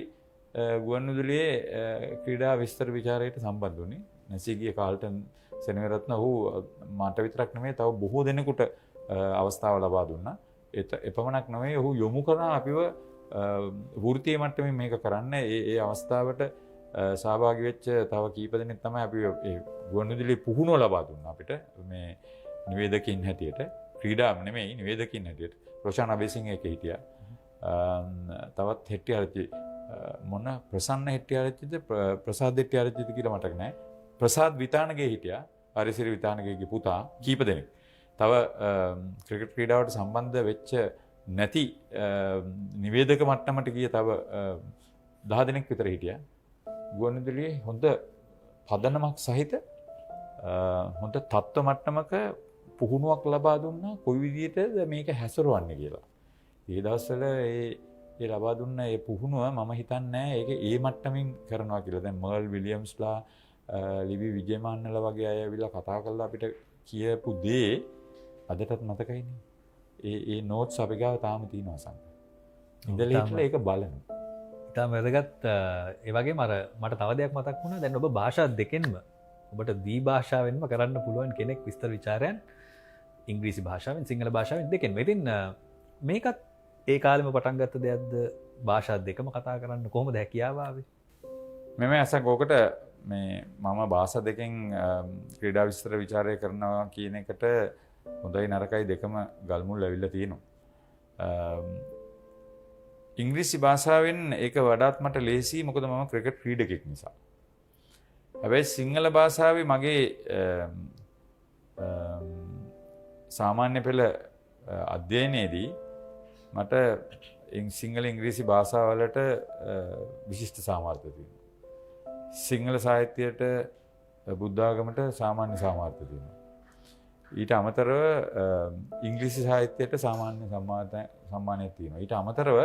ගුවන්විදුලියේ ක්‍රීඩා විස්තර ਵਿਚාරයට සම්බන්ධ වුණේ. නැසීගේ කාල්ටන් සෙනවිරත්න ඔහු මට විතරක් නෙමෙයි තව බොහෝ දෙනෙකුට අවස්ථාව ලබා දුන්නා. එපමණක් නෙමෙයි ඔහු යොමු කරා අපිව වෘත්තීය මට්ටමින් මේක කරන්න. ඒ අවස්ථාවට සහභාගී වෙච්ච තව කීප දෙනෙක් තමයි අපි ඒ ගුවන්විදුලියේ පුහුණුව ලබා දුන්නා අපිට මේ නිවේදකින් හැටියට. ක්‍රීඩාම නෙමෙයි නිවේදකින් හැටියට. රොෂාන් අබේසිංහ එකේ හිටියා. තවත් හෙට්ටිආරච්චි මොන ප්‍රසන්න හෙට්ටිආරච්චිද ප්‍රසාද් හෙට්ටිආරච්චිද කියලා මතක නැහැ. ප්‍රසාද් විතානගේ හිටියා. හරිසිරි විතානගේගේ පුතා කීප දෙනෙක්. තව ක්‍රිකට් ක්‍රීඩාවට සම්බන්ධ වෙච්ච නැති නිවේදක මට්ටමට ගිය තව 10 දෙනෙක් විතර හිටියා. ගුවන්විදුලියේ හොඳ පදනමක් සහිත හොඳ තත්ත්ව මට්ටමක පුහුණුවක් ලබා දුන්නා කොයි විදිහටද මේක හැසිරවන්නේ කියලා. ඒ දවස්වල ඒ ලබා දුන්න ඒ පුහුණුව මම හිතන්නේ ඒක ඒ මට්ටමින් කරනවා කියලා. දැන් මර්ල් විලියම්ස්ලා ලිවි විජේමාන්නලා වගේ අය ඇවිල්ලා කතා කරලා අපිට කියපු දේ අදටත් මතකයිනේ. ඒ නෝට්ස් අපි ගාව තාම තියෙනවා සංක. ඉඳලා හිටලා ඒක බලනවා. ඉතාම වැදගත්. ඒ වගේම මට තව දෙයක් මතක් වුණා. දැන් ඔබ භාෂා දෙකෙන්ම ඔබට දී භාෂාවෙන්ම කරන්න පුළුවන් කෙනෙක් විස්තර ਵਿਚාරයන් ඉංග්‍රීසි භාෂාවෙන් සිංහල භාෂාවෙන් දෙකෙන්ම. ඉතින් මේකත් ඒ කාලෙම පටන් ගත්ත දෙයක්ද? භාෂා දෙකම කතා කරන්න කොහොමද හැකියාව ආවේ? මම අසක් ඕකට මේ මම භාෂා දෙකෙන් ක්‍රීඩා විස්තර ਵਿਚාරය කරනවා කියන එකට හොඳයි නරකයි දෙකම ගල්මුල් ඇවිල්ලා තියෙනවා. ඉංග්‍රීසි භාෂාවෙන් ඒක වඩාත් මට ලේසි මොකද මම ක්‍රිකට් ක්‍රීඩකෙක් නිසා. හැබැයි සිංහල භාෂාවේ මගේ සාමාන්‍ය පෙළ අධ්‍යයනයේදී මට සිංහල ඉංග්‍රීසි භාෂාවලට විශිෂ්ට සාමර්ථ්‍ය තියෙනවා. සිංහල සාහිත්‍යයට බුද්ධාගමට සාමාන්‍ය සාමර්ථ්‍ය තියෙනවා. ඊට අමතරව ඉංග්‍රීසි සාහිත්‍යයට සාමාන්‍ය සම්මානයක් තියෙනවා. ඊට අමතරව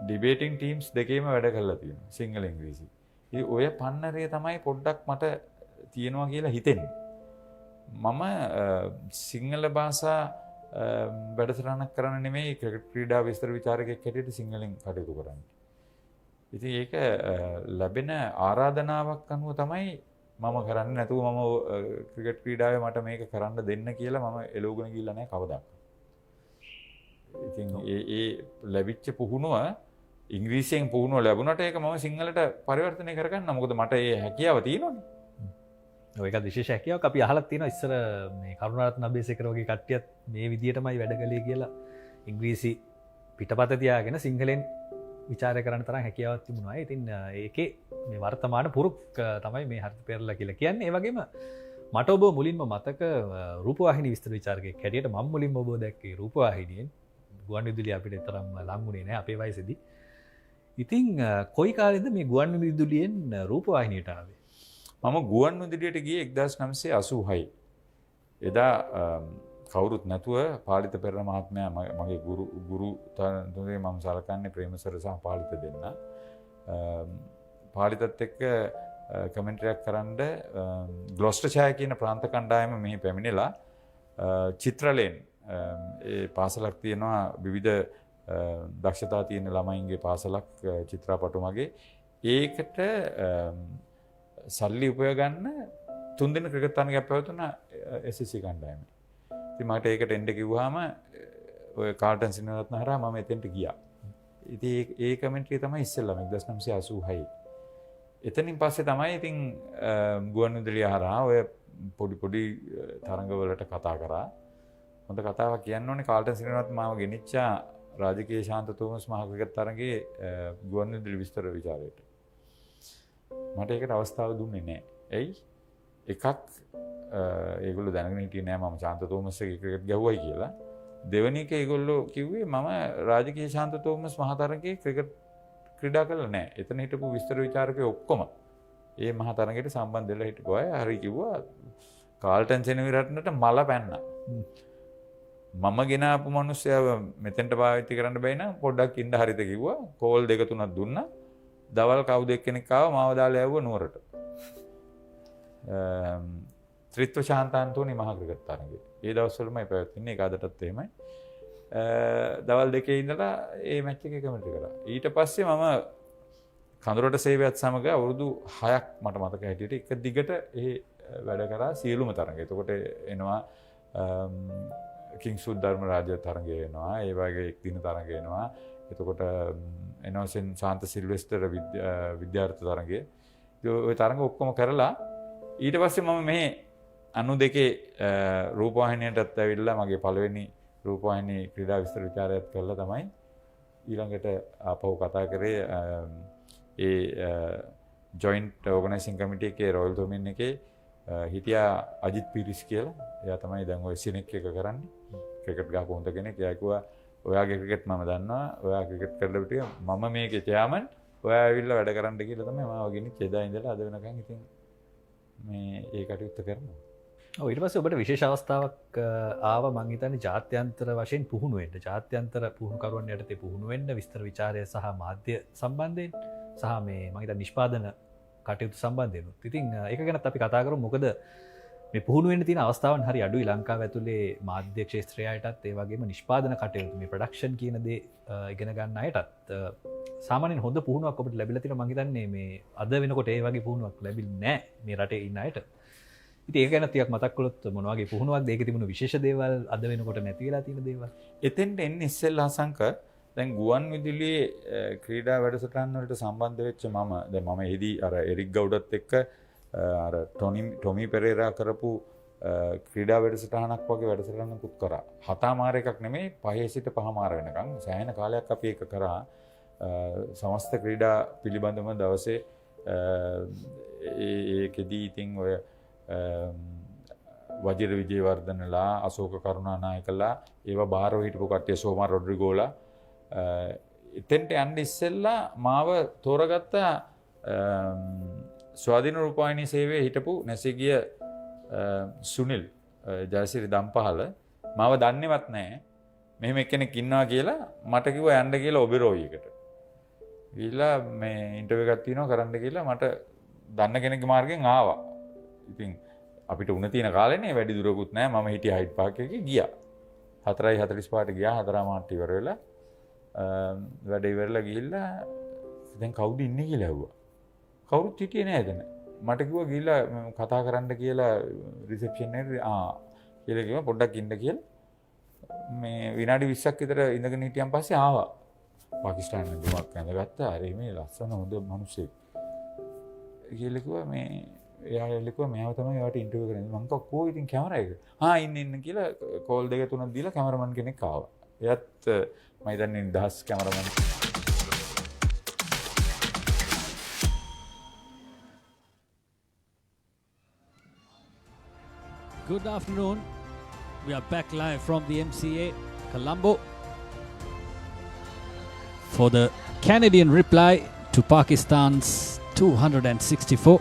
ඩිබේටිං ටීම්ස් දෙකේම වැඩ කරලා තියෙනවා සිංහල ඉංග්‍රීසි. ඉතින් ඔය පන්නරය තමයි පොඩ්ඩක් මට තියෙනවා කියලා හිතෙන්නේ. මම සිංහල භාෂා වැඩසටහනක් කරන්න නෙමෙයි ක්‍රීඩා විස්තර විචාරකයෙක් හැටියට සිංහලෙන් කටයුතු කරන්නේ. ඉතින් ඒක ලැබෙන ආරාධනාවක් අනුව තමයි මම කරන්නේ. නැතුව මම ක්‍රිකට් ක්‍රීඩාවේ මට මේක කරන්න දෙන්න කියලා මම එළවගෙන ගිහිල්ලා නැහැ කවදාවත්. ඉතින් ඒ ලැබිච්ච පුහුණුව ඉංග්‍රීසියෙන් පුහුණුව ලැබුණට ඒක මම සිංහලට පරිවර්තනය කරගන්න. මොකද මට ඒ හැකියාව තියෙනවනේ. ඔයක විශේෂ හැකියාවක් අපි අහලා තියෙනවා ඉස්සර මේ කරුණාරත්න අබේසේකර වගේ කට්ටියත් මේ විදියටමයි වැඩ කළේ කියලා ඉංග්‍රීසි පිටපත තියාගෙන සිංහලෙන් විචාරය කරන්න තරම් හැකියාවක් තිබුණා. ඉතින් ඒකේ මේ වර්තමාන පුරුක් තමයි මේ හරිත පෙරලා කියලා කියන්නේ. ඒ වගේම මට ඔබ මුලින්ම මතක රූපවාහිනී විස්තර විචාරකයෙක් හැටියට මම මුලින්ම ඔබ දැක්කේ රූපවාහිනියෙන්. ගුවන්විදුලිය අපිට තරම් ලංගුනේ නැහැ අපේ වයසේදී. ඉතින් කොයි කාලෙද මේ ගුවන්විදුලියෙන් රූපවාහිනියට ආවේ? මම ගුවන්විදුලියට ගියේ 1986. එදා කවුරුත් නැතුව පාලිත පෙරණ මහත්මයා මගේ ගුරු තුනේ මම සලකන්නේ ප්‍රේමසර සහ පාලිත දෙන්න. පාලිතත් එක්ක කමෙන්ටරියක් කරන්න ග්ලොස්ටර් ඡාය කියන ප්‍රාන්ත කණ්ඩායම මෙහි පැමිණිලා චිත්‍රලෙන් ඒ පාසලක් තියෙනවා විවිධ දක්ෂතා තියෙන ළමයින්ගේ පාසලක් චිත්‍රපට මගේ ඒකට සල්ලි උපය ගන්න 3 දින ක්‍රිකට් තරගයක් පැවතුණා SSC කණ්ඩායමේ. ඉතින් මට ඒකට එන්න කිව්වහම ඔය කාල්ටන් සිනරත්න හරහා මම එතෙන්ට ගියා. ඉතින් ඒ කමෙන්ටරි තමයි ඉස්සෙල්ලාම 1986. එතනින් පස්සේ තමයි ඉතින් ගුවන්විදුලිය හරහා ඔය පොඩි තරඟවලට කතා කරා. හොඳ කතාවක් කියන්න ඕනේ කාල්ටන් සිනරත්න මාව ගෙනිච්චා රාජකීය ශාන්ත තෝමස් මහ ක්‍රිකට් තරගයේ ගුවන්විදුලි විස්තර විචාරයට. මට ඒකට අවස්ථාව දුන්නේ නැහැ. ඇයි? එකක් ඒගොල්ලෝ දැනගෙන හිටියේ නෑ මම ශාන්ත තෝමස් එක්ක ක්‍රිකට් ගැහුවයි කියලා. දෙවෙනි එක ඒගොල්ලෝ කිව්වේ මම රාජකීය ශාන්ත තෝමස් මහ තරගයේ ක්‍රිකට් ක්‍රීඩා කළා නෑ. එතන හිටපු විස්තර විචාරකයෝ ඔක්කොම ඒ මහ තරගයට සම්බන්ධ වෙලා හිටපු අය හරි කිව්වා කාල්ටන් සෙනවිරත්නට මල පැන්නා. මම ගෙනාපු මිනිස්සයව මෙතෙන්ට පාවිච්චි කරන්න බැයි නම් පොඩ්ඩක් ඉන්න හරිද කිව්වා. කෝල් 2-3ක් දුන්නා. දවල් කවුද එක්කෙනෙක් ආව මාව දාලා යවුවා නුවරට. ත්‍රිත්ව ශාන්තාන්තෝනි මහ ක්‍රිකට් තරගය. ඒ දවස්වලමයි පැවැත්වෙන්නේ. ඒක අදටත් එහෙමයි. දවල් 2 ඉඳලා ඒ මැච් එකේ කමෙන්ට් කරා. ඊට පස්සේ මම කඳුරට සේවයත් සමග අවුරුදු 6ක් මට මතක හැටියට එක දිගට ඒ වැඩ කරා සියලුම තරඟ. එතකොට එනවා කිංස්වුඩ් ධර්මරාජ තරඟය එනවා. ඒ වගේ එක් දින තරඟ එනවා. එතකොට එනවා ශාන්ත සිල්වෙස්ටර් විද්‍යාර්ථ තරඟය. ඔය තරඟ ඔක්කොම කරලා ඊට පස්සේ මම මේ 92 රූපවාහිනියටත් ඇවිල්ලා මගේ පළවෙනි රූපවාහිනී ක්‍රීඩා විස්තර විචාරයත් කළා තමයි ඊළඟට ආපහු කතා කරේ ඒ ජොයින්ට් ඕගනයිසිං කමිටි එකේ රොයල් ඩොමින් එකේ හිටියා අජිත් පීරිස් කියලා. එයා තමයි දැන් ඔය සිනෙක් එක කරන්නේ. ක්‍රිකට් ගහපු හොඳ කෙනෙක්. එයා කිව්වා ඔයාගේ ක්‍රිකට් මම දන්නවා. ඔයා ක්‍රිකට් කරලා පිටිය මම මේකේ චෙයාමන්. ඔයා ඇවිල්ලා වැඩ කරන්න කියලා තමයි මාව ගෙනිච්ච එදා ඉඳලා අද වෙනකන් ඉතින් මේ ඒ කටයුත්ත කරනවා. ඔව් ඊට පස්සේ ඔබට විශේෂ අවස්ථාවක් ආවා මං හිතන්නේ ජාත්‍යන්තර වශයෙන් පුහුණු වෙන්න. ජාත්‍යන්තර පුහුණුකරුවන් යටතේ පුහුණු වෙන්න විස්තර විචාරය සහ මාධ්‍ය සම්බන්ධයෙන් සහ මේ මං හිතන්නේ නිෂ්පාදන කටයුතු සම්බන්ධයෙන්. ඉතින් ඒක ගැනත් අපි කතා කරමු. මොකද මේ පුහුණු වෙන්න තියෙන අවස්ථාවන් හරි අඩුයි ලංකාව ඇතුලේ මාධ්‍ය ක්ෂේත්‍රයටත් ඒ වගේම නිෂ්පාදන කටයුතු මේ ප්‍රොඩක්ෂන් කියන දේ ඉගෙන ගන්න අයටත් සාමාන්‍යයෙන් හොඳ පුහුණුවක් ඔබට ලැබිලා තියෙනවා. මං හිතන්නේ මේ අද වෙනකොට ඒ වගේ පුහුණුවක් ලැබින්නේ නැහැ මේ රටේ ඉන්න අයට. ඉතින් ඒක ගැන ටිකක් මතක් කළොත් මොන වගේ පුහුණුවක්ද ඒකේ තිබුණු විශේෂ දේවල් අද වෙනකොට නැති වෙලා තියෙන දේවල්? එතෙන්ට එන්නේ ඉස්සෙල්ලා සංක දැන් ගුවන්විදුලියේ ක්‍රීඩා වැඩසටහන් වලට සම්බන්ධ වෙච්ච මම එහිදී අර එරික් ගවුඩත් එක්ක අර ටොමි පෙරේරා කරපු ක්‍රීඩා වැඩසටහනක් වගේ වැඩසටහනකුත් කරා. 7 මාර එකක් නෙමෙයි 5 සිට 5 මාර වෙනකන් සෑහෙන කාලයක් අපි ඒක කරා. සමස්ත ක්‍රීඩා පිළිබඳව දවසේ ඒකෙදී ඉතින් ඔය වජිර විජේවර්ධනලා අශෝක කරුණානායකලා ඒවා බාරව හිටපු කට්ටිය සෝමා රොඩ්රිගෝලා එතෙන්ට යන්න ඉස්සෙල්ලා මාව තෝරගත්ත ස්වාධීන රූපවාහිනී සේවයේ හිටපු නැසීගිය සුනිල් ජයසිරි දම්පහල මාව දන්නේවත් නැහැ. මෙහෙම එක්කෙනෙක් ඉන්නවා කියලා මට කිව්වා යන්න කියලා ඔබෙරෝයි එකට. ගිහිල්ලා මේ ඉන්ටර්විව් එකක් තියෙනවා කරන්න කියලා මට දන්න කෙනෙක්ගේ මාර්ගෙන් ආවා. ඉතින් අපිට උණ තියෙන කාලේනේ වැඩි දුරකුත් නැහැ. මම හිටියා හයිඩ් පාක් එකේ ගියා. 4:45ට ගියා 4:00 ඉවර වෙලා වැඩ ඉවරලා ගිහිල්ලා දැන් කවුද ඉන්නේ කියලා ඇහුවා. කවුරුත් හිටියේ නැහැ එතන. මට කිව්වා ගිහිල්ලා කතා කරන්න කියලා රිසෙප්ෂන් එකට කියලා කිව්වා පොඩ්ඩක් ඉන්න කියලා. මේ විනාඩි 20ක් විතර ඉඳගෙන හිටියන් පස්සේ ආවා. පාකිස්තාන දුමක් ඇඳගත්තා. අර මේ ලස්සන හොඳ මිනිස්සෙක්. කියලා කිව්වා මේ එයා එල්ලුවා මෙයාව තමයි ඔයාට ඉන්ටර්වියු කරන්නේ. මං කිව්වා කෝ ඉතින් කැමරා එක. ඉන්න කියලා කෝල් දෙක තුනක් දීලා කැමරාමන් කෙනෙක් ආවා. එයත් මම හිතන්නේ දහස් කැමරාමන්. Good afternoon. We are back live from the MCA Colombo for the Canadian reply to Pakistan's 264.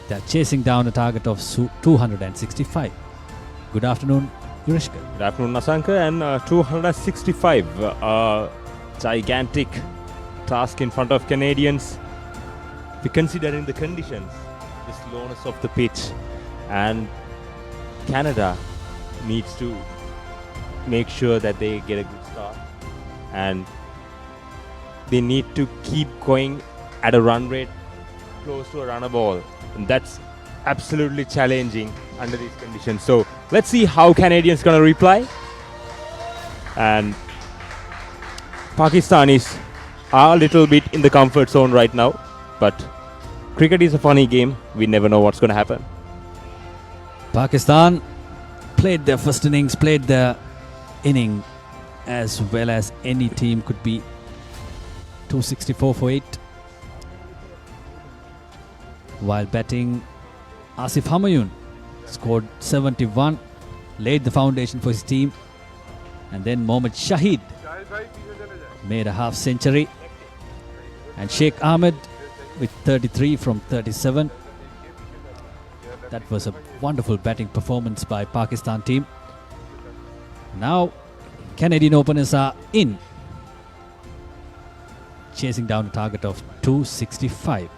They're chasing down a target of 265. Good afternoon, Yurishka. Good afternoon, Nasanka. And 265, gigantic task in front of Canadians. If we considering the conditions, the slowness of the pitch, and Canada needs to make sure that they get a good start, and they need to keep going at a run rate close to a runner ball, and that's absolutely challenging under these conditions. So let's see how Canadians gonna reply. And Pakistan is a little bit in the comfort zone right now, but cricket is a funny game. We never know what's gonna happen. Pakistan played their first innings, played their inning as well as any team could be. 264 for 8. While batting, Asif Humayun scored 71, laid the foundation for his team. And then Mohammad Shahid made a half century. And Sheikh Ahmed with 33 from 37. That was a wonderful batting performance by Pakistan team. Now Canadian openers are in, chasing down a target of 265.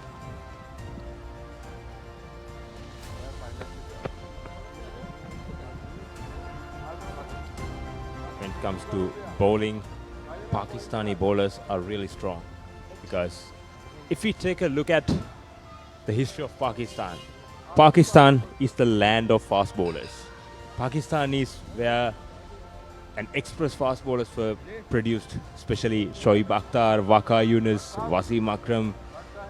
When it comes to bowling, Pakistani bowlers are really strong, because if we take a look at the history of Pakistan, Pakistan is the land of fast bowlers. Pakistan is where an express fast bowlers were produced, especially Shoaib Akhtar, Waqar Yunus, Wasim Akram,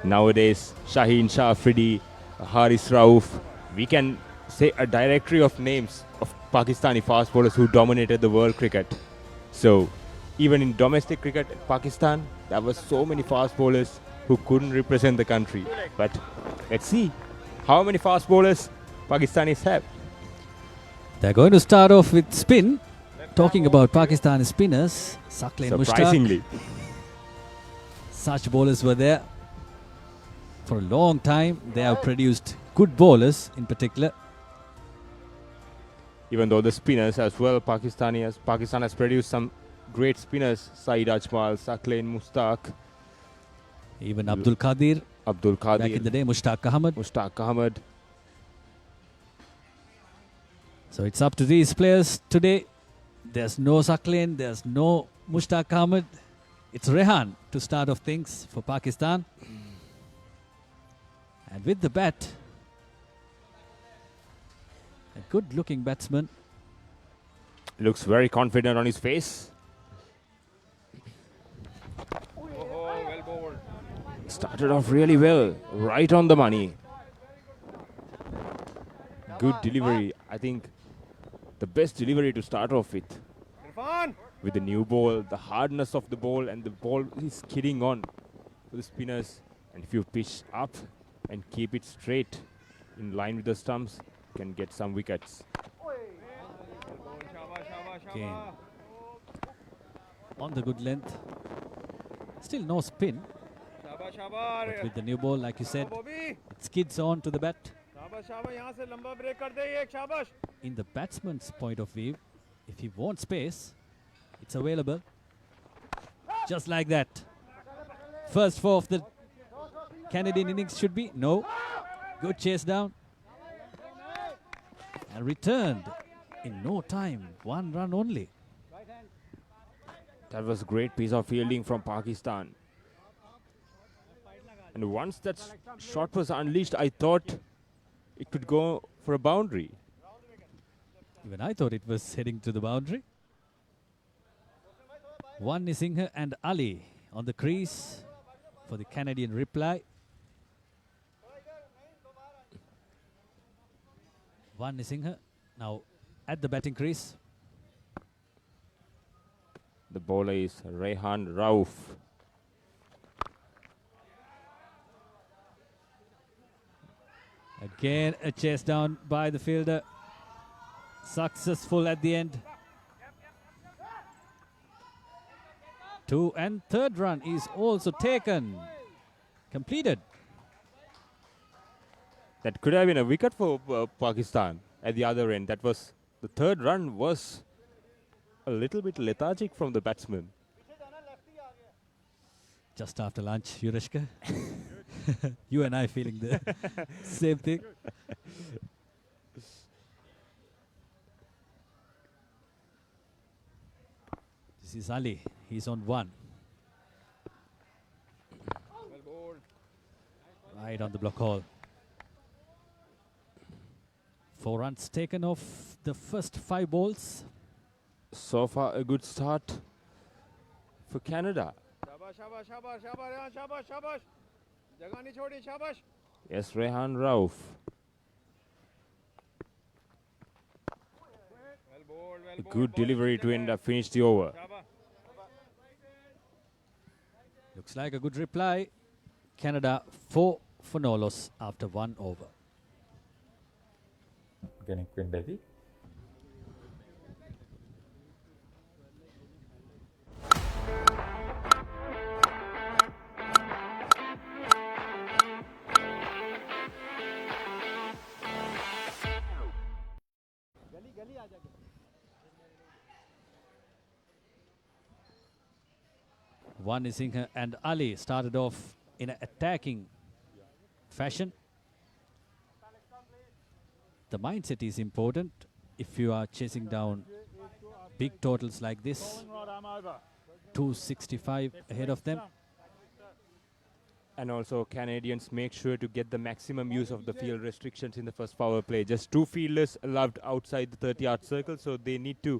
nowadays Shaheen Shah Afridi, Haris Rauf. We can say a directory of names of Pakistani fast bowlers who dominated the world cricket. So even in domestic cricket, Pakistan, there were so many fast bowlers who couldn't represent the country. But let's see how many fast bowlers Pakistanis have. They're going to start off with spin. Talking about Pakistani spinners, Saqlain Mushtaq. Surprisingly, such bowlers were there for a long time. They have produced good bowlers in particular. Even though the spinners as well, Pakistan has produced some great spinners. Saeed Ajmal, Saqlain Mushtaq. Even Abdul Qadir. Back in the day, Mushtaq Ahmed. So it's up to these players today. There's no Saqlain, there's no Mushtaq Ahmed. It's Rehan to start off things for Pakistan. And with the bat, a good looking batsman. Looks very confident on his face. Started off really well, right on the money. Good delivery. I think the best delivery to start off with. With the new ball, the hardness of the ball, and the ball is skidding on to the spinners. And if you pitch up and keep it straight in line with the stumps, you can get some wickets. Again, on the good length. Still no spin. But with the new ball, like you said, it skids on to the bat. In the batsman's point of view, if he wants space, it's available. Just like that. First four of the Canadian innings should be. No. Good chase down. And returned in no time. 1 run only. That was a great piece of fielding from Pakistan. And once that shot was unleashed, I thought it could go for a boundary. Even I thought it was heading to the boundary. Singh and Ali on the crease for the Canadian reply. Singh now at the batting crease. The bowler is Rehan Rauf. Again a chase down by the fielder. Successful at the end. 2 and third run is also taken. Completed. That could have been a wicket for Pakistan at the other end. That was the third run was a little bit lethargic from the batsman. Just after lunch, Yurishka. You and I feeling the same thing. This is Ali. He's on 1. Right on the block hole. 4 runs taken off the first 5 balls. So far, a good start for Canada. Yes, Rehan Rauf. A good delivery to end up finish the over. Looks like a good reply. Canada 4 for no loss after 1 over. කෙනෙක් වෙන්න ඇති. Singh and Ali started off in an attacking fashion. The mindset is important if you are chasing down big totals like this. 265 ahead of them. And also Canadians make sure to get the maximum use of the field restrictions in the first power play. Just 2 fielders allowed outside the 30-yard circle, so they need to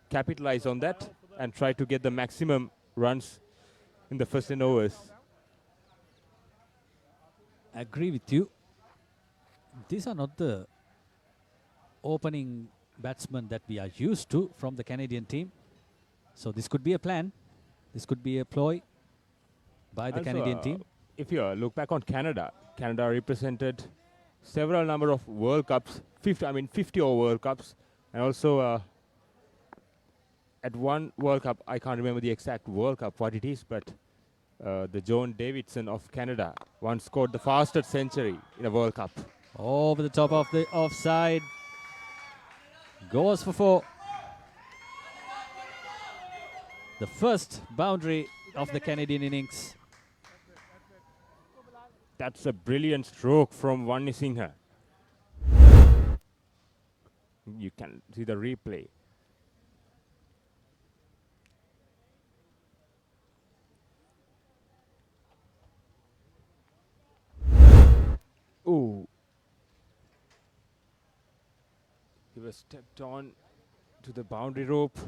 capitalize on that and try to get the maximum runs in the first 10 overs. Agree with you. These are not the opening batsmen that we are used to from the Canadian team. So this could be a plan. This could be a ploy by the Also, Canadian team. If you look back on Canada, Canada represented several number of World Cups, 50 over World Cups, and also at one World Cup, I can't remember the exact World Cup what it is, but the John Davidson of Canada once scored the fastest century in a World Cup. Over the top of the offside. Goes for 4. The first boundary of the Canadian innings. That's a brilliant stroke from Singh. You can see the replay. Ooh. He was stepped on to the boundary rope.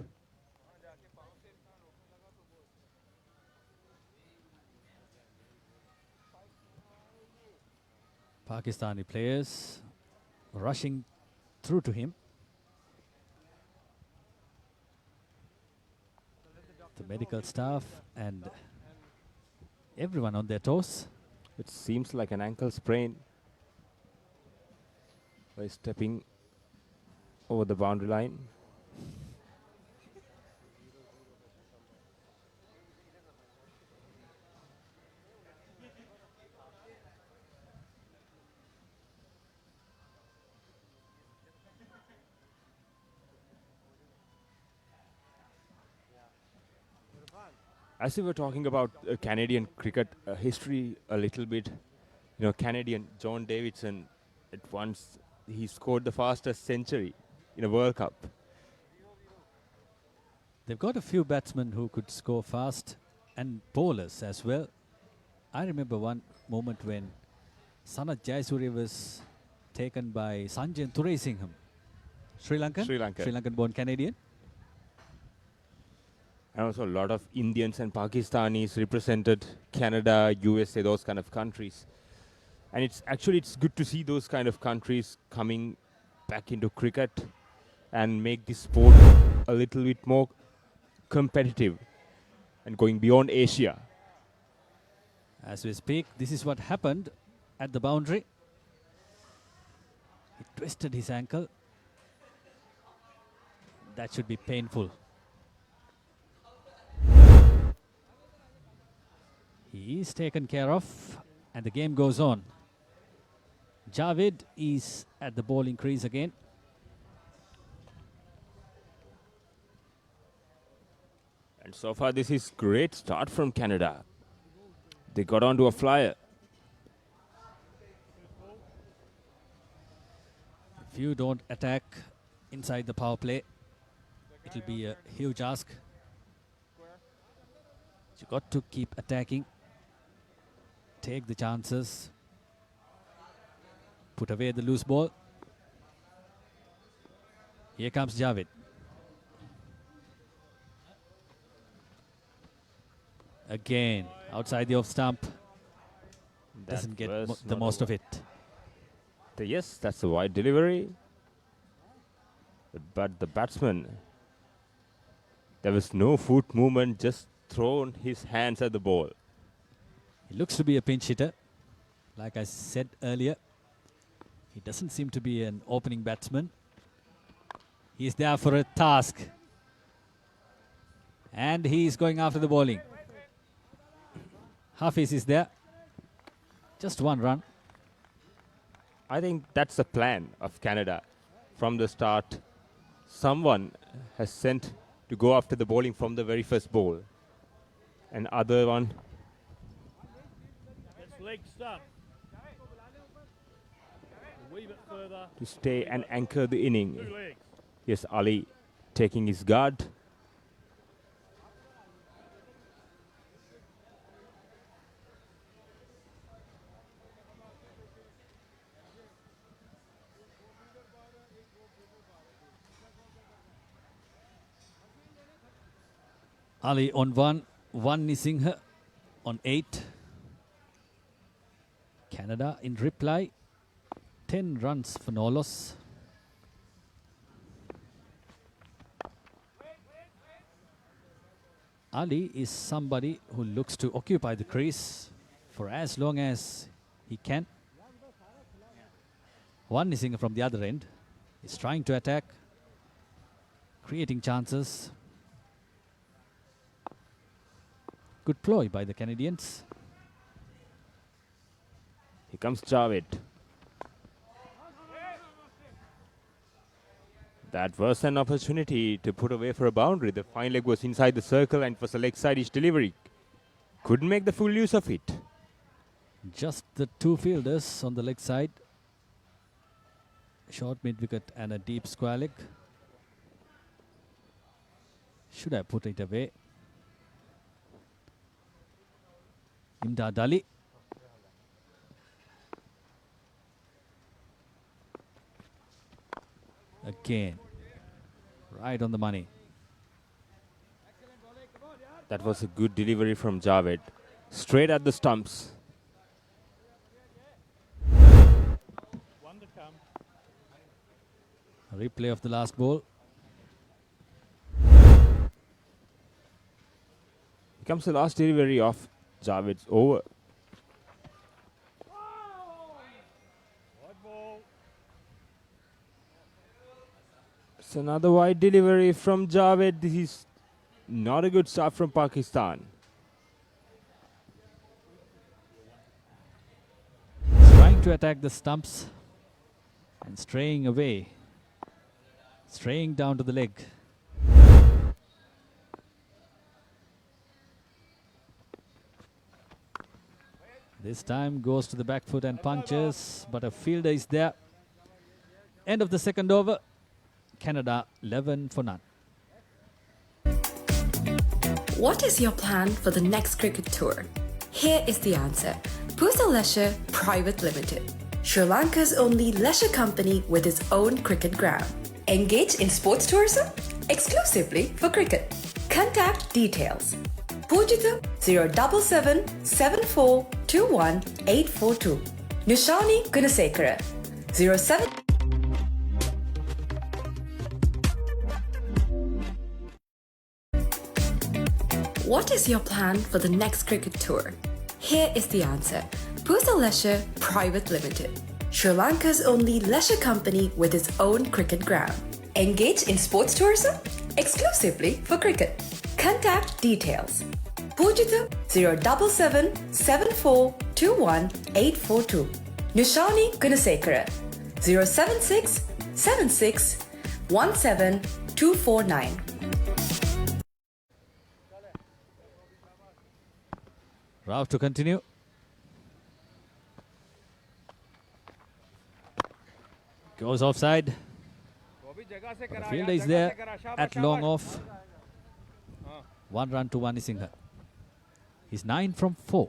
Pakistani players rushing through to him. The medical staff and everyone on their toes. It seems like an ankle sprain by stepping over the boundary line. As we were talking about Canadian cricket history a little bit, you know, Canadian John Davidson, at once he scored the fastest century in a World Cup. They've got a few batsmen who could score fast and bowlers as well. I remember one moment when Sanath Jayasuriya was taken by Sanjay Thuresingham. Sri Lankan? Sri Lankan. Sri Lankan born Canadian. And also a lot of Indians and Pakistanis represented Canada, USA, those kind of countries. And it's good to see those kind of countries coming back into cricket and make this sport a little bit more competitive and going beyond Asia. As we speak, this is what happened at the boundary. He twisted his ankle. That should be painful. He is taken care of and the game goes on. Javed is at the bowling crease again. And so far this is great start from Canada. They got onto a flyer. If you don't attack inside the power play, it will be a huge ask. You got to keep attacking. Take the chances. Put away the loose ball. Here comes Javed. Again, outside the off stump. Doesn't get the most of it. Yes, that's a wide delivery. But the batsman, there was no foot movement, just thrown his hands at the ball. He looks to be a pinch hitter. Like I said earlier, he doesn't seem to be an opening batsman. He's there for a task. And he's going after the bowling. Hafiz is there. Just one run. I think that's the plan of Canada. From the start, someone has sent to go after the bowling from the very first ball. And other one Leg stump. A wee bit further. to stay and anchor the inning. Yes, Ali taking his guard. Ali on 1 Nisingha on 8. Canada in reply, 10 runs for no loss. Ali is somebody who looks to occupy the crease for as long as he can. 1 Nisingha from the other end is trying to attack, creating chances. Good ploy by the Canadians. Here comes Javed. That was an opportunity to put away for a boundary. The fine leg was inside the circle and it was a leg side-ish delivery. Couldn't make the full use of it. Just the 2 fielders on the leg side. Short mid-wicket and a deep square leg. Should have put it away. Imdad Ali. Again, right on the money. That was a good delivery from Javed. Straight at the stumps. A replay of the last ball. Here comes the last delivery of Javed's over. It's another wide delivery from Javed. This is not a good start from Pakistan. He's trying to attack the stumps and straying away. Straying down to the leg. This time goes to the back foot and punches, but a fielder is there. End of the second over. Canada 11 for none. What is your plan for the next cricket tour? Here is the answer. Pusa Leisure Private Limited, Sri Lanka's only leisure company with its own cricket ground. Engage in sports tourism exclusively for cricket. Contact details. Pujitha 077 7421 842. Nishani Gunasekara 07. What is your plan for the next cricket tour? Here is the answer. Pusa Leisure Private Limited, Sri Lanka's only leisure company with its own cricket ground. Engage in sports tourism exclusively for cricket. Contact details. Pujitha 077 7421 842. Nishani Gunasekara 076 76 17 249. Rauf to continue. Goes offside. The fielder is there at long off. 1 run to Wani Singha. He's 9 from 4.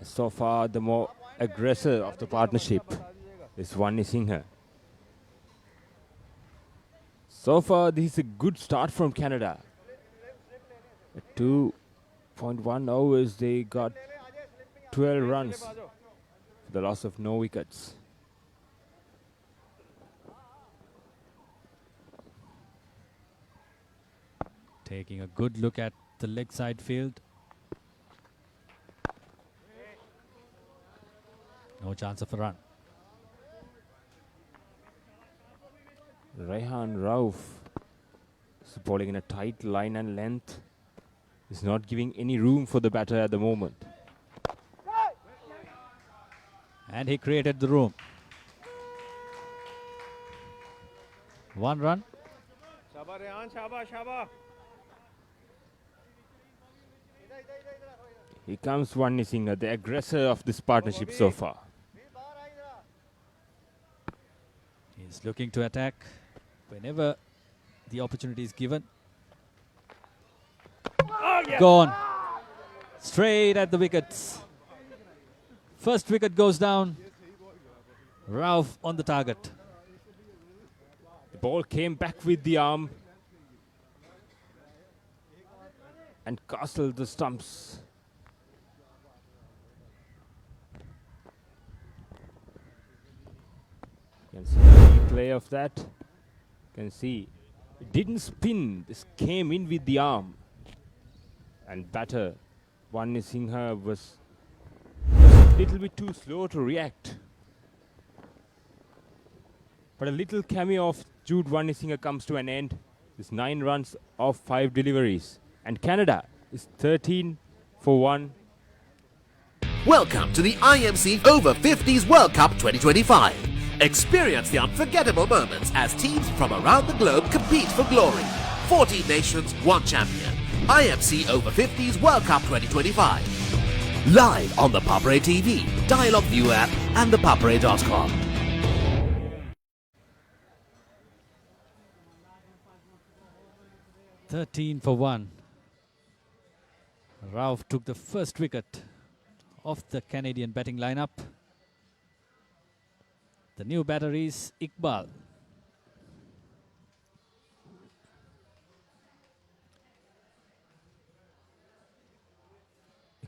So far, the more aggressor of the partnership is Wani Singha. So far, this is a good start from Canada. At 2.1 overs, they got 12 runs for the loss of no wickets. Taking a good look at the leg side field. No chance of a run. Rehan Rauf is bowling in a tight line and length. Is not giving any room for the batter at the moment. And he created the room. 1 run. Shaba Rehan, Shaba, Shaba. Here comes Wani Singha, the aggressor of this partnership so far. He's looking to attack whenever the opportunity is given. Gone. Straight at the wickets. First wicket goes down. Rauf on the target. The ball came back with the arm and castled the stumps. You can see the replay of that. You can see it didn't spin. This came in with the arm. And batter Wani Singha was a little bit too slow to react. But a little cameo of Jude Wani Singha comes to an end. It's 9 runs off 5 deliveries. And Canada is 13 for 1. Welcome to the IMC Over-50s World Cup 2025. Experience the unforgettable moments as teams from around the globe compete for glory. 14 nations, 1 champion. IMC Over-50s World Cup 2025. Live on the Papare TV, Dialog View app and thepapare.com. "13 for 1. Rauf took the first wicket of the Canadian batting lineup. The new batter is Iqbal.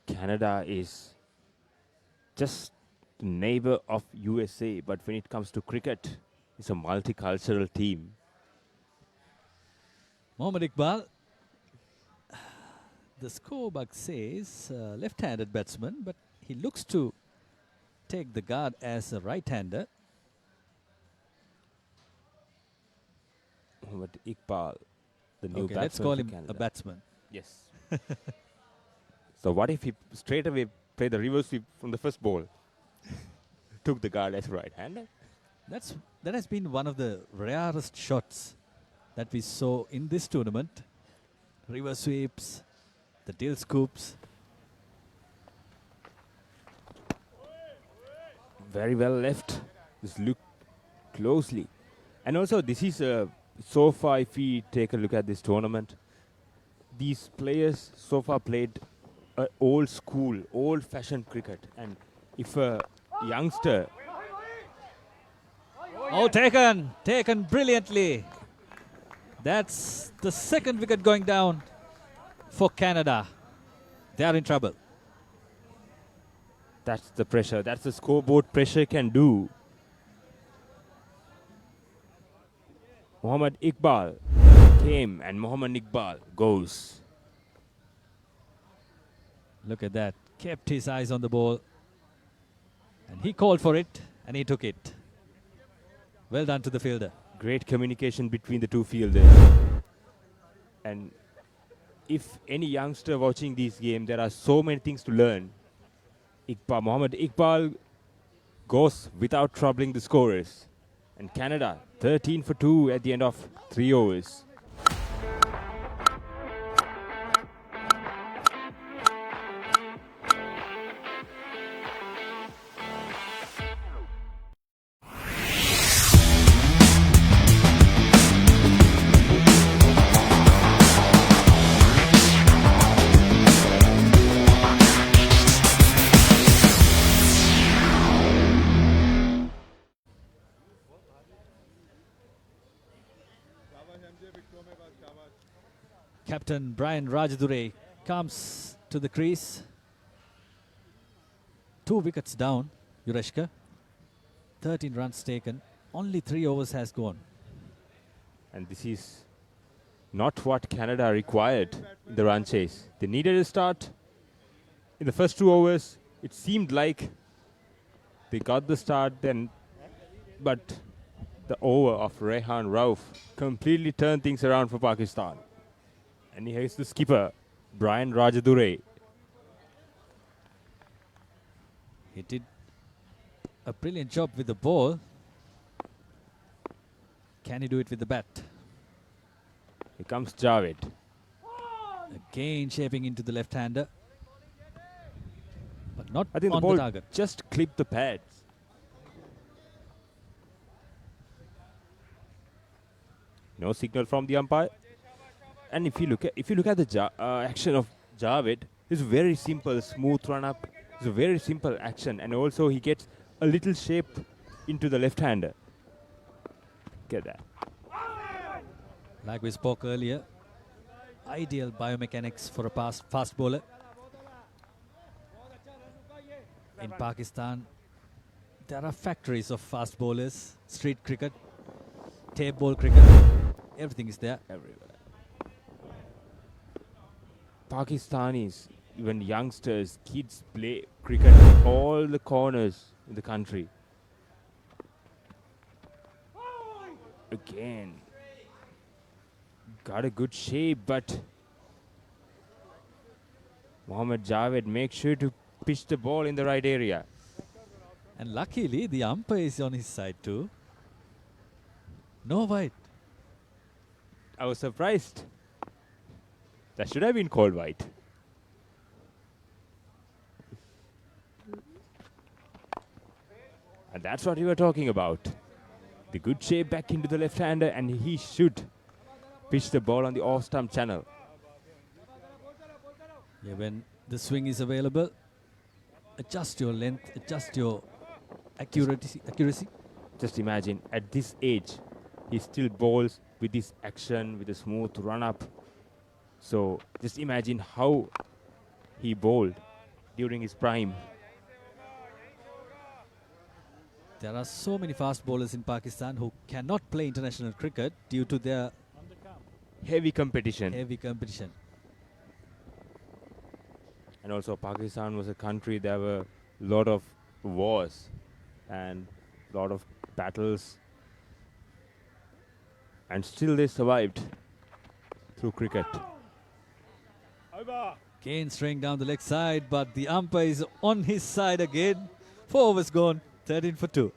Canada is just the neighbor of USA, but when it comes to cricket, it's a multicultural team. Mohammad Iqbal. The scorebook says left-handed batsman, but he looks to take the guard as a right-hander. But Iqbal, the new batsman. Let's call for him Canada. a batsman. Yes. So what if he straight away played the reverse sweep from the first ball? Took the guard as right-hander. That has been one of the rarest shots that we saw in this tournament. Reverse sweeps, the tail scoops. Very well left. Just look closely. And also this is so far, if we take a look at this tournament, these players so far played old school, old-fashioned cricket. And if a youngster... Oh, taken brilliantly. That's the second wicket going down for Canada. They are in trouble. That's the pressure. That's the scoreboard pressure can do. Mohammad Iqbal came and Mohammad Iqbal goes. Look at that. Kept his eyes on the ball. And he called for it and he took it. Well done to the fielder. Great communication between the two fielders. And if any youngster watching this game, there are so many things to learn. Mohammad Iqbal goes without troubling the scorers. And Canada 13 for 2 at the end of 3 overs. Captain Brian Rajadure comes to the crease. 2 wickets down, Yureshka. 13 runs taken. Only 3 overs has gone. And this is not what Canada required in the run chase. They needed a start. In the first 2 overs, it seemed like they got the start then, but the over of Rehan Rauf completely turned things around for Pakistan. And here's the skipper, Brian Rajadure. He did a brilliant job with the ball. Can he do it with the bat? Here comes Javed. Again shaping into the left-hander. But not I think on the ball the target. just clipped the pads. No signal from the umpire. And if you look at the action of Javed, it's very simple, smooth run up. It's a very simple action, and also he gets a little shape into the left-hander. Get that. Like we spoke earlier, ideal biomechanics for a fast bowler. In Pakistan, there are factories of fast bowlers, street cricket, tape ball cricket, everything is there. Everywhere. Pakistanis, even youngsters, kids play cricket in all the corners in the country. Again, got a good shape, but Mohammad Javed makes sure to pitch the ball in the right area. And luckily, the umpire is on his side too. No wide. I was surprised. That should have been called white. And that's what we were talking about. The good shape back into the left-hander, and he should pitch the ball on the off-stump channel. Yeah, when the swing is available, adjust your length, adjust your accuracy. Just imagine, at this age, he still bowls with this action, with a smooth run-up. So just imagine how he bowled during his prime. There are so many fast bowlers in Pakistan who cannot play international cricket due to their heavy competition. And also Pakistan was a country, there were a lot of wars and a lot of battles. And still they survived through cricket. Again straying down the leg side, but the umpire is on his side again. 4 overs gone, 13 for 2.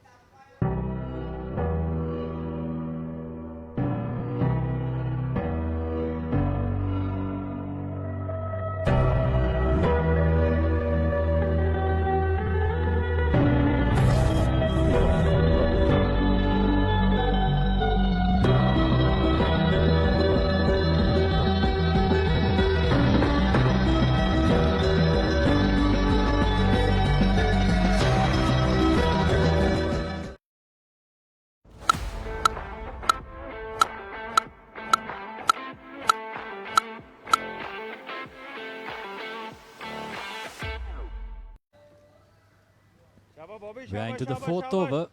We are into the fourth over.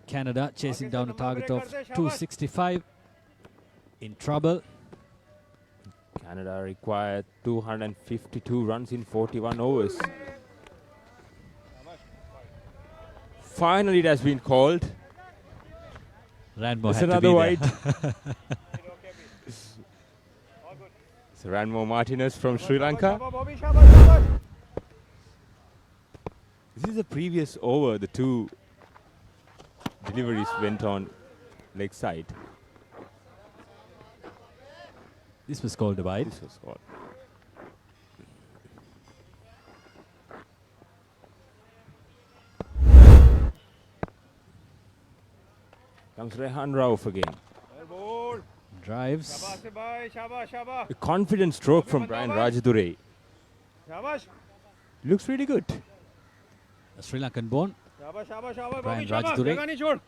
Canada chasing down a target of 265. In trouble. Canada required 252 runs in 41 overs. Finally, it has been called. Ranmo It's had to another be wide. there. It's Ranmo Martinez from Sri Lanka. This is the previous over. The two deliveries went on leg side. This was called a wide. This was called. Comes Rehan Rauf again. Drives. A confident stroke from Brian Rajadure. Looks really good. A Sri Lankan born. Brian Rajadure.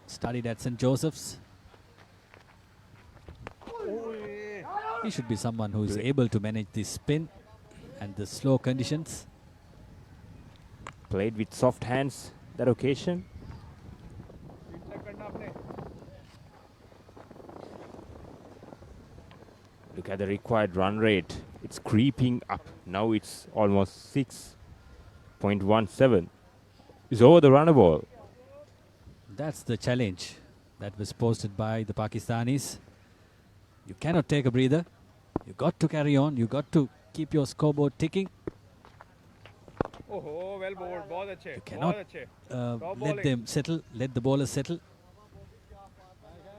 Studied at St. Joseph's. He should be someone who is able to manage the spin and the slow conditions. Played with soft hands that occasion. Look at the required run rate. It's creeping up. Now it's almost 6.17. It's over the runner ball. That's the challenge that was posted by the Pakistanis. You cannot take a breather. You got to carry on. You got to keep your scoreboard ticking. You cannot let them settle. Let the bowlers settle.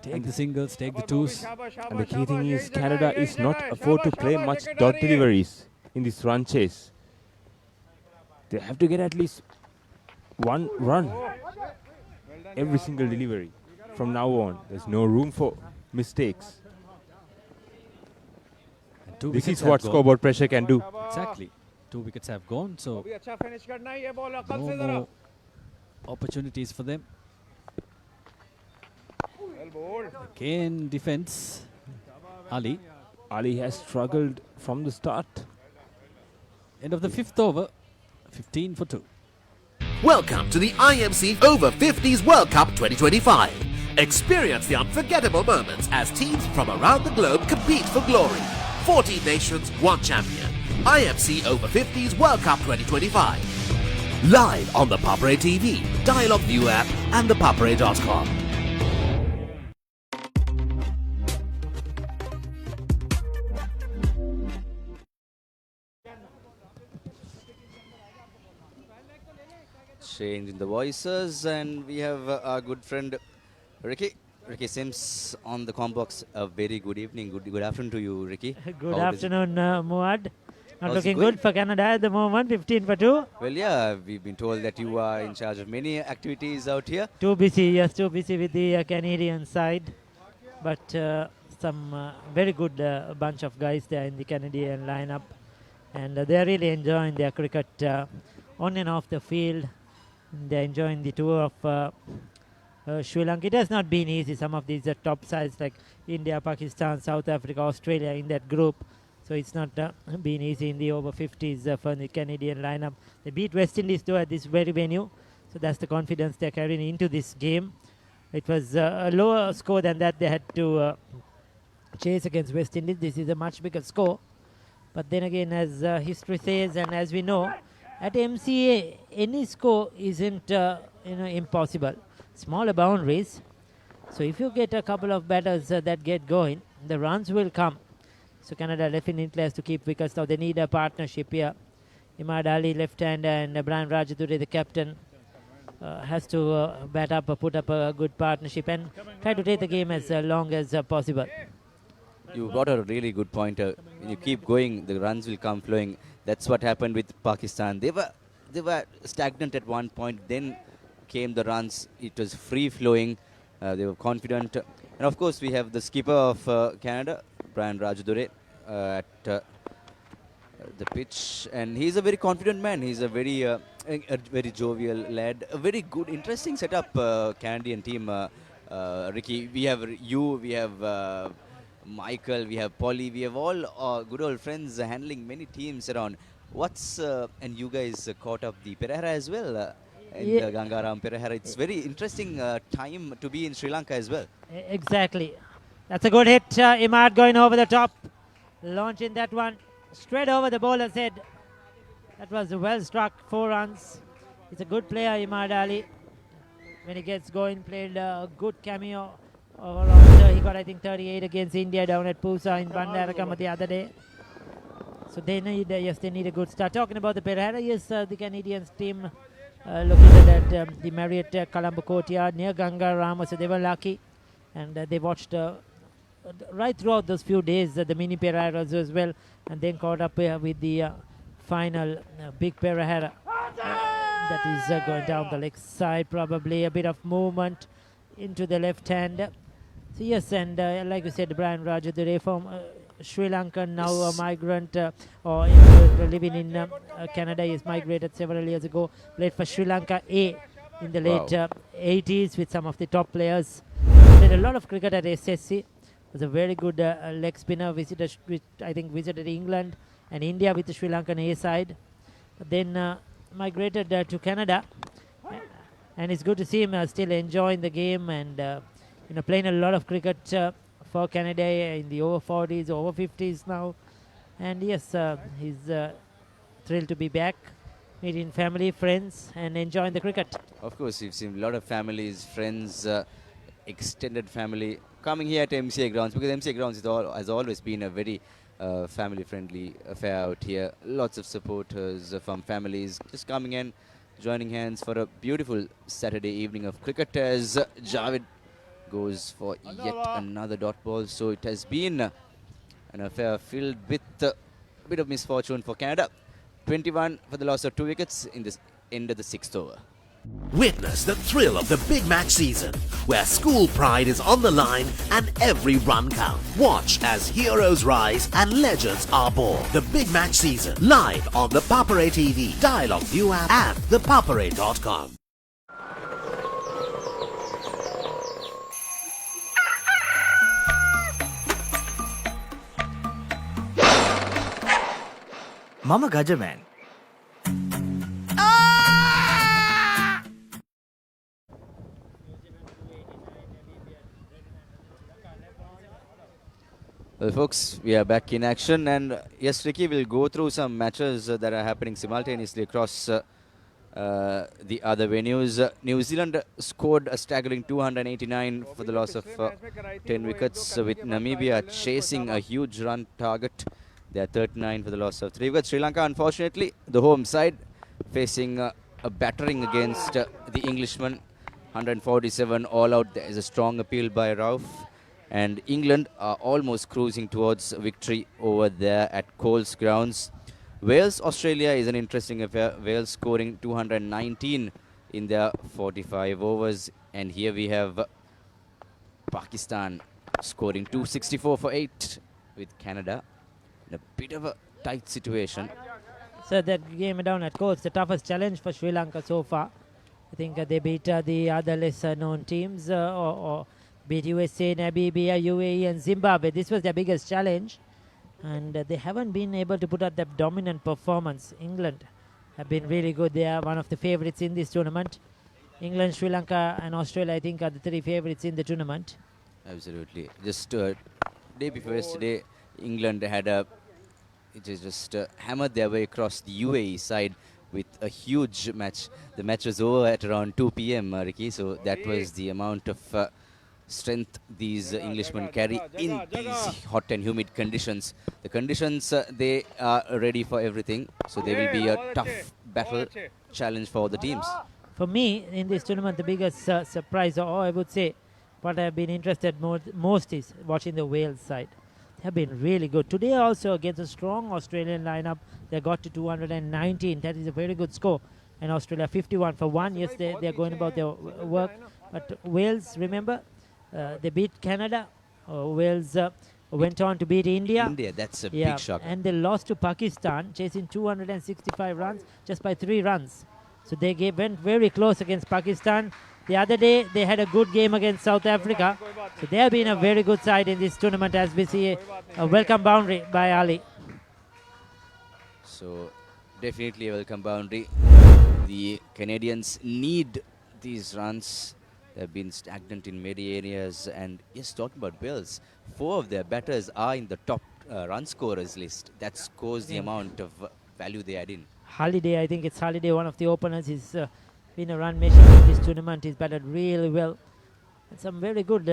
Take the singles, take the twos. And the key thing is Canada is not afford to play much dot deliveries in this run chase. They have to get at least one run every single delivery. From now on, there's no room for mistakes. This is what scoreboard pressure can do. Exactly. 2 wickets have gone, so no more opportunities for them. Again, defense. Ali. Ali has struggled from the start. End of the 5th over. 15 for 2. Welcome to the IMC Over-50s World Cup 2025. Experience the unforgettable moments as teams from around the globe compete for glory. 14 nations, 1 champion. IMC Over-50s World Cup 2025. Live on the Papare TV, Dialog View app and thepapare.com. Change in the voices, and we have our good friend Ricky Sims on the combox. A very good evening, good afternoon to you, Ricky. Good afternoon, Muad. Not looking good for Canada at the moment, 15 for 2. Well, yeah, we've been told that you are in charge of many activities out here. Too busy with the Canadian side. But some very good bunch of guys there in the Canadian lineup. And they're really enjoying their cricket on and off the field. They're enjoying the tour of Sri Lanka. It has not been easy. Some of these top sides like India, Pakistan, South Africa, Australia in that group. So it's not been easy in the over-50s for the Canadian lineup. They beat West Indies though at this very venue. So that's the confidence they're carrying into this game. It was a lower score than that they had to chase against West Indies. This is a much bigger score. But then again, as history says and as we know, at MCA, any score isn't impossible. Smaller boundaries. So if you get a couple of batters that get going, the runs will come. So Canada definitely has to keep wickets. Now they need a partnership here. Imad Ali, left-hander, and Brian Rajadure, the captain, has to bat up, put up a good partnership and try to take the game as long as possible. You brought a really good pointer. When you keep going, the runs will come flowing. That's what happened with Pakistan. They were stagnant at one point. Then came the runs. It was free flowing. They were confident. And of course, we have the skipper of Canada, Brian Rajadure, at the pitch, and he's a very confident man. He's a very jovial lad. A very good, interesting setup, Canadian team. Ricky, we have you, we have Michael, we have Polly, we have all good old friends handling many teams around. And you guys caught up the Pereira as well. and Yeah. Gangaram Perahera. It's very interesting time to be in Sri Lanka as well. Exactly. That's a good hit. Imad going over the top. Launching that one straight over the bowler's head. That was well struck. 4 runs. He's a good player, Imad Ali. When he gets going, played a good cameo. He got, I think, 38 against India down at Pusa in Bandarakama the other day. So they need, they need a good start. Talking about the Perahera, yes, the Canadians team located at the Marriott Colombo courtyard near Ganga Rama, so they were lucky. And they watched right throughout those few days the mini Peraheras as well, and then caught up with the final big Perahera that is going down the leg side. Probably a bit of movement into the left hand. So yes, and like you said, Brian Rajadure from Sri Lanka, now a migrant or living in Canada. He's migrated several years ago. Played for Sri Lanka A in the late 80s with some of the top players. Played a lot of cricket at SSC. Was a very good leg spinner. Visited England and India with the Sri Lankan A side. Then migrated to Canada, and it's good to see him still enjoying the game and playing a lot of cricket for Canada in the over-40s, over-50s now. And yes, he's thrilled to be back, meeting family, friends, and enjoying the cricket. Of course, you've seen a lot of families, friends, extended family coming here at MCA Grounds, because MCA Grounds has always been a very family-friendly affair out here. Lots of supporters from families just coming in, joining hands for a beautiful Saturday evening of cricket as Javed goes for yet another dot ball. So it has been an affair filled with a bit of misfortune for Canada. 21 for the loss of 2 wickets in this end of the 6th over. Witness the thrill of the big match season, where school pride is on the line and every run counts. Watch as heroes rise and legends are born. The big match season, live on the Papare TV, Dialogue View app and thepapare.com. Mama Gajaman. Well, folks, we are back in action, and yes, Ricky will go through some matches that are happening simultaneously across the other venues. New Zealand scored a staggering 289 for the loss of 10 wickets, with Namibia chasing a huge run target. They are 39 for the loss of 3 wickets. Sri Lanka, unfortunately, the home side, facing a battering against the Englishmen. 147 all out. There is a strong appeal by Rauf. And England are almost cruising towards victory over there at Coles Grounds. Wales, Australia is an interesting affair. Wales scoring 219 in their 45 overs. And here we have Pakistan scoring 264 for 8 with Canada. In a bit of a tight situation. So that game down at Coles, the toughest challenge for Sri Lanka so far. I think they beat the other lesser known teams or beat USA, Namibia, UAE and Zimbabwe. This was their biggest challenge, and they haven't been able to put out that dominant performance. England have been really good. They are one of the favorites in this tournament. England, Sri Lanka and Australia, I think, are the 3 favorites in the tournament. Absolutely. Just day before yesterday, England had hammered their way across the UAE side with a huge match. The match was over at around 2 p.m., Ricky, so that was the amount of strength these Englishmen carry in these hot and humid conditions. The conditions, they are ready for everything, so they will be a tough battle challenge for the teams. For me, in this tournament, the biggest surprise, or I would say what I've been interested most is watching the Wales side. They have been really good. Today also against a strong Australian lineup, they got to 219. That is a very good score. And Australia 51 for 1. Yes, they're going about their work. But Wales, remember, they beat Canada. Wales went on to beat India. India, that's a big shock. And they lost to Pakistan, chasing 265 runs just by 3 runs. So they went very close against Pakistan. The other day, they had a good game against South Africa. So they have been a very good side in this tournament, as we see a welcome boundary by Ali. So definitely a welcome boundary. The Canadians need these runs. They've been stagnant in many areas. And yes, talking about Wales, 4 of their batters are in the top run scorers list. That scores the amount of value they add in. Holiday, I think it's Holiday, one of the openers. He's been a run machine in this tournament. He's batted really well. And some very good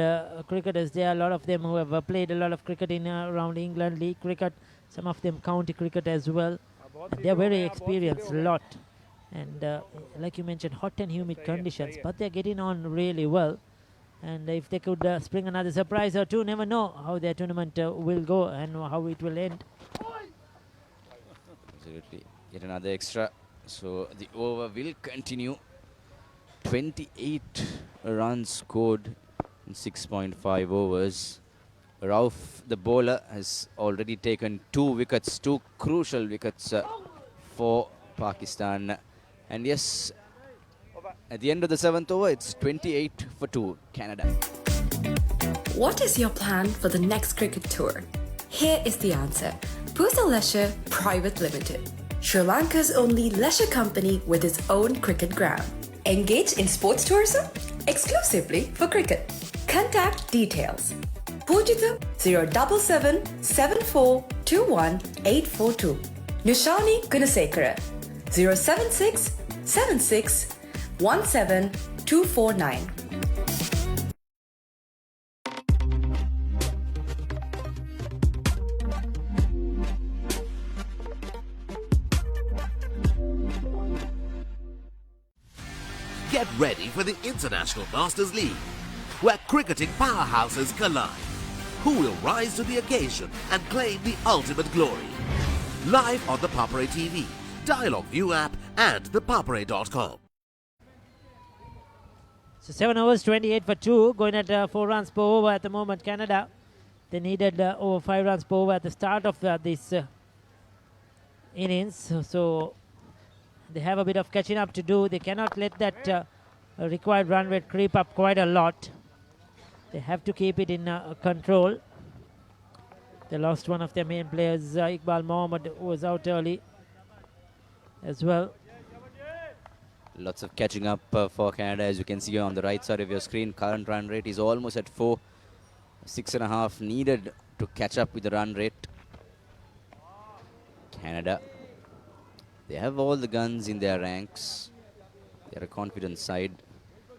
cricketers there. A lot of them who have played a lot of cricket in around England, league cricket. Some of them county cricket as well. And they're very experienced, a lot. And like you mentioned, hot and humid conditions, but they're getting on really well. And if they could spring another surprise or two, never know how their tournament will go and how it will end. Absolutely. Yet another extra. So the over will continue. 28 runs scored in 6.5 overs. Rauf, the bowler, has already taken 2 wickets, 2 crucial wickets for Pakistan. And yes, at the end of the 7th over, it's 28 for 2, Canada. What is your plan for the next cricket tour? Here is the answer. Pusa Leisure Private Limited, Sri Lanka's only leisure company with its own cricket ground. Engage in sports tourism exclusively for cricket. Contact details. Pujita 077 7421 842. Nishani Gunasekara 076 76 17 249. Get ready for the International Masters League, where cricketing powerhouses collide. Who will rise to the occasion and claim the ultimate glory? Live on the Papare TV, Dialogue View app and thepapare.com. So 7 overs, 28 for 2, going at 4 runs per over at the moment, Canada. They needed over 5 runs per over at the start of this innings. So they have a bit of catching up to do. They cannot let that required run rate creep up quite a lot. They have to keep it in control. They lost one of their main players, Iqbal Mohammed, who was out early as well. Lots of catching up for Canada, as you can see on the right side of your screen. Current run rate is almost at 4. 6.5 needed to catch up with the run rate. Canada, they have all the guns in their ranks. They're a confident side.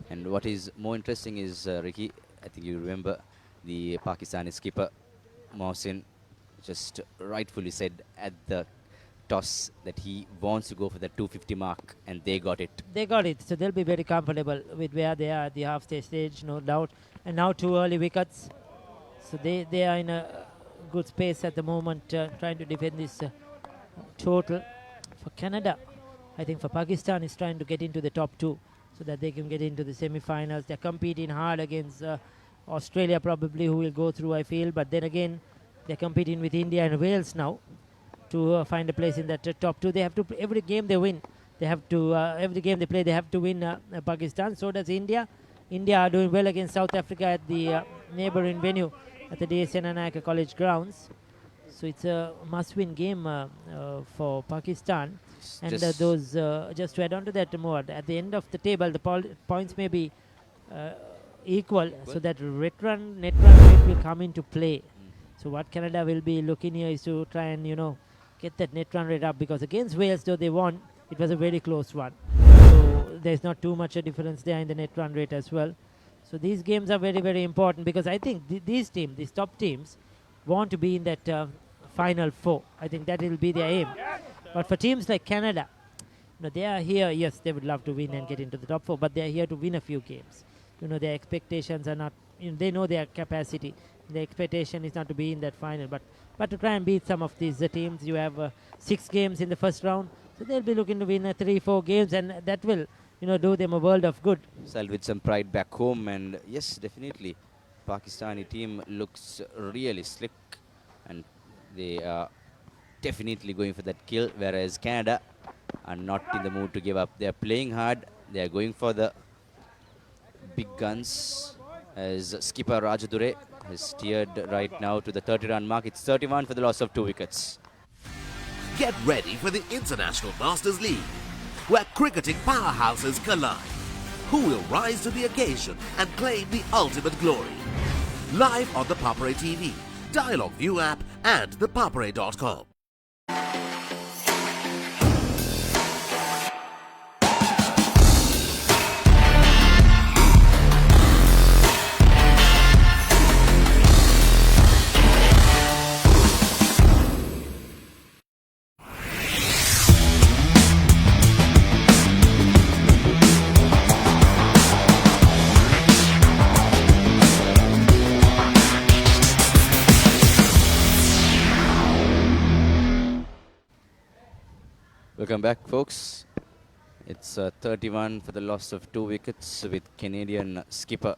And what is more interesting is, Ricky, I think you remember the Pakistani skipper, Mohsin, just rightfully said at the toss that he wants to go for the 250 mark, and they got it. They got it, so they'll be very comfortable with where they are at the half-stage, no doubt. And now 2 early wickets, so they are in a good space at the moment, trying to defend this total. For Canada, I think for Pakistan is trying to get into the top 2 so that they can get into the semi-finals. They're competing hard against Australia probably, who will go through, I feel. But then again, they're competing with India and Wales now to find a place in that top 2. They have to every game they win. They have to every game they play, they have to win Pakistan. So does India. India are doing well against South Africa at the neighbouring venue at the DS Senanayake College grounds. So it's a must-win game for Pakistan. And those, just to add on to that more, at the end of the table, the points may be equal, so that net run rate will come into play. So what Canada will be looking here is to try and, get that net run rate up, because against Wales, though they won, it was a very close one. So there's not too much a difference there in the net run rate as well. So these games are very, very important, because I think these top teams, want to be in that final 4. I think that will be their aim. But for teams like Canada, they are here, yes, they would love to win and get into the top 4, but they are here to win a few games. Their expectations are not, they know their capacity. The expectation is not to be in that final, but to try and beat some of these teams. You have 6 games in the first round, so they'll be looking to win 3-4 games, and that will, do them a world of good. Sell with some pride back home, and yes, definitely, Pakistani team looks really slick, and they are definitely going for that kill, whereas Canada are not in the mood to give up. They are playing hard. They are going for the big guns, as skipper Rajadure has steered right now to the 30-run mark. It's 31 for the loss of 2 wickets. Get ready for the International Masters League, where cricketing powerhouses collide. Who will rise to the occasion and claim the ultimate glory? Live on the Papare TV, Dialogue View app and thepapare.com. Welcome back, folks. It's 31 for the loss of 2 wickets with Canadian skipper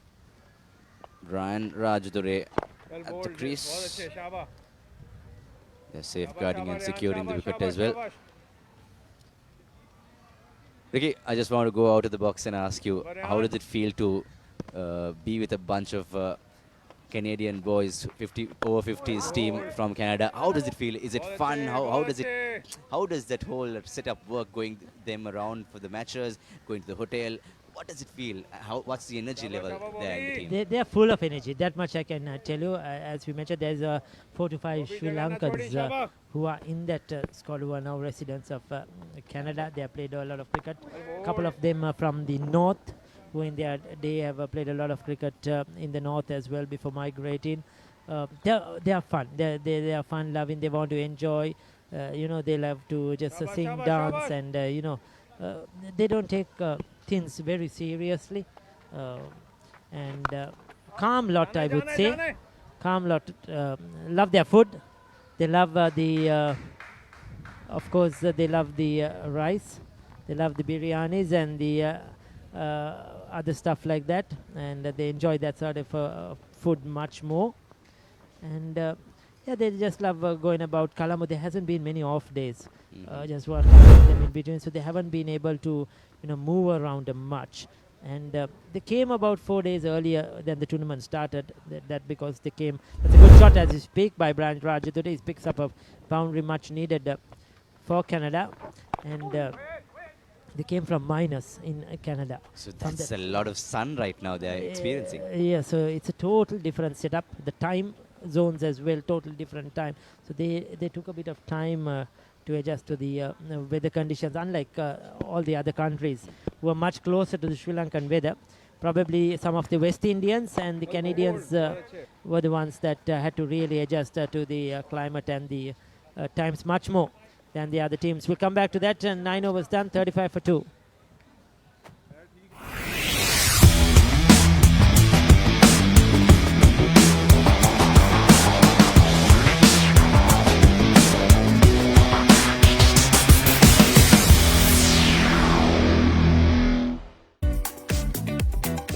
Brian Rajadure at the crease. They're safeguarding and securing the wicket as well. Ricky, I just want to go out of the box and ask you, how does it feel to be with a bunch of Canadian boys, over 50s team from Canada? How does it feel? Is it fun? How does that whole setup work, going them around for the matches, going to the hotel? What does it feel? What's the energy level there in the team? They are full of energy. That much I can tell you. As we mentioned, there's 4 to 5 Sri Lankans who are in that squad, who are now residents of Canada. They have played a lot of cricket. A couple of them are from the north, who in their day have played a lot of cricket in the north as well before migrating. They are fun. They are fun loving. They want to enjoy. They love to just sing, dance, and they don't take things very seriously. And calm lot, I would say. Calm lot. Love their food. They love of course, they love the rice. They love the biryanis and the other stuff like that, and they enjoy that sort of food much more. And yeah, they just love going about Colombo. There hasn't been many off days, just one of them in between, so they haven't been able to move around much. And they came about 4 days earlier than the tournament started. That because they came. That's a good shot as you speak by Brian Rajadure. He picks up a boundary much needed for Canada, and they came from minus in Canada. So that's a lot of sun right now they're experiencing. Yeah, so it's a total different setup. The time zones as well, total different time. So they took a bit of time to adjust to the weather conditions, unlike all the other countries who are much closer to the Sri Lankan weather. Probably some of the West Indians and the Canadians were the ones that had to really adjust to the climate and the times much more than the other teams. We'll come back to that. 9 overs done, 35 for 2.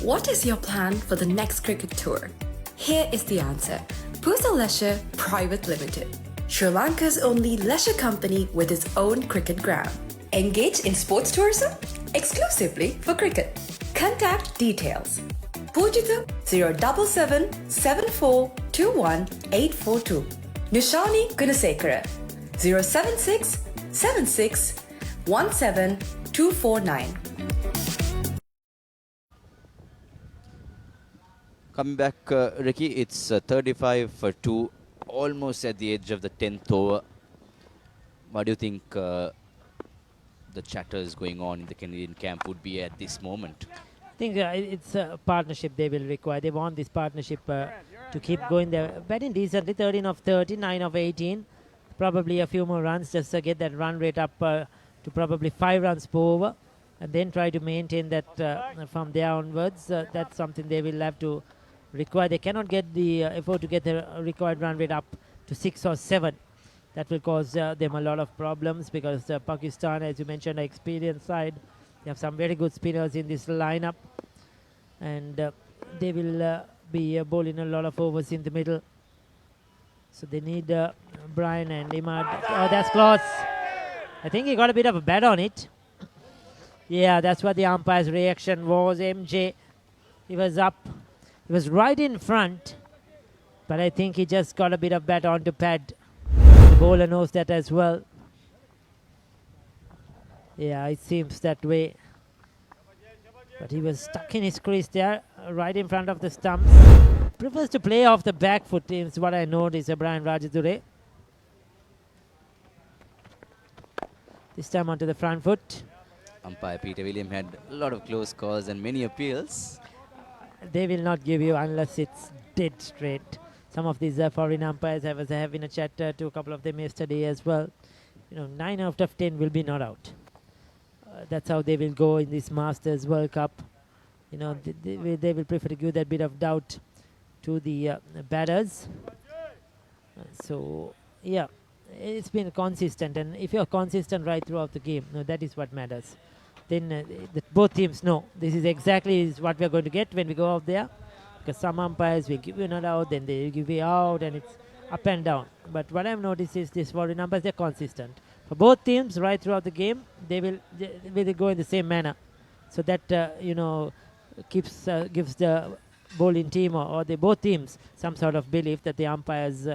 What is your plan for the next cricket tour? Here is the answer. Pusa Leisure Private Limited, Sri Lanka's only leisure company with its own cricket ground. Engage in sports tourism exclusively for cricket. Contact details. Pujitha 077 7421 842. Nishani Gunasekara 076 76 17 249. Coming back, Ricky, it's 35 for 2, almost at the edge of the 10th over. What do you think the chatters going on in the Canadian camp would be at this moment? I think it's a partnership they will require. They want this partnership to keep going. They're batting decently, 13 of 30, 9 of 18. Probably a few more runs just to get that run rate up to probably 5 runs per over. And then try to maintain that from there onwards. That's something they will have to require. They cannot get the effort to get the required run rate up to 6 or 7. That will cause them a lot of problems because Pakistan, as you mentioned, an experienced side. They have some very good spinners in this lineup, and they will be bowling a lot of overs in the middle. So they need Brian and Imad. Oh, that's close. I think he got a bit of a bat on it. Yeah, that's what the umpire's reaction was. MJ, he was up. He was right in front, but I think he just got a bit of bat onto pad. The bowler knows that as well. Yeah, it seems that way. But he was stuck in his crease there, right in front of the stumps. Prefers to play off the back foot, is what I noticed, Brian Rajadure. This time onto the front foot. Umpire Peter William had a lot of close calls and many appeals. They will not give you unless it's dead straight. Some of these foreign umpires, I was having a chat to a couple of them yesterday as well. 9 out of 10 will be not out. That's how they will go in this Masters World Cup. They will prefer to give that bit of doubt to the batters. So, yeah, it's been consistent. And if you're consistent right throughout the game, that is what matters. Then both teams know this is exactly what we're going to get when we go out there. Because some umpires will give you not out, then they will give you out, and it's up and down. But what I've noticed is these foreign umpires, they're consistent. For both teams, right throughout the game, they will go in the same manner. So that, gives the bowling team or both teams some sort of belief that the umpires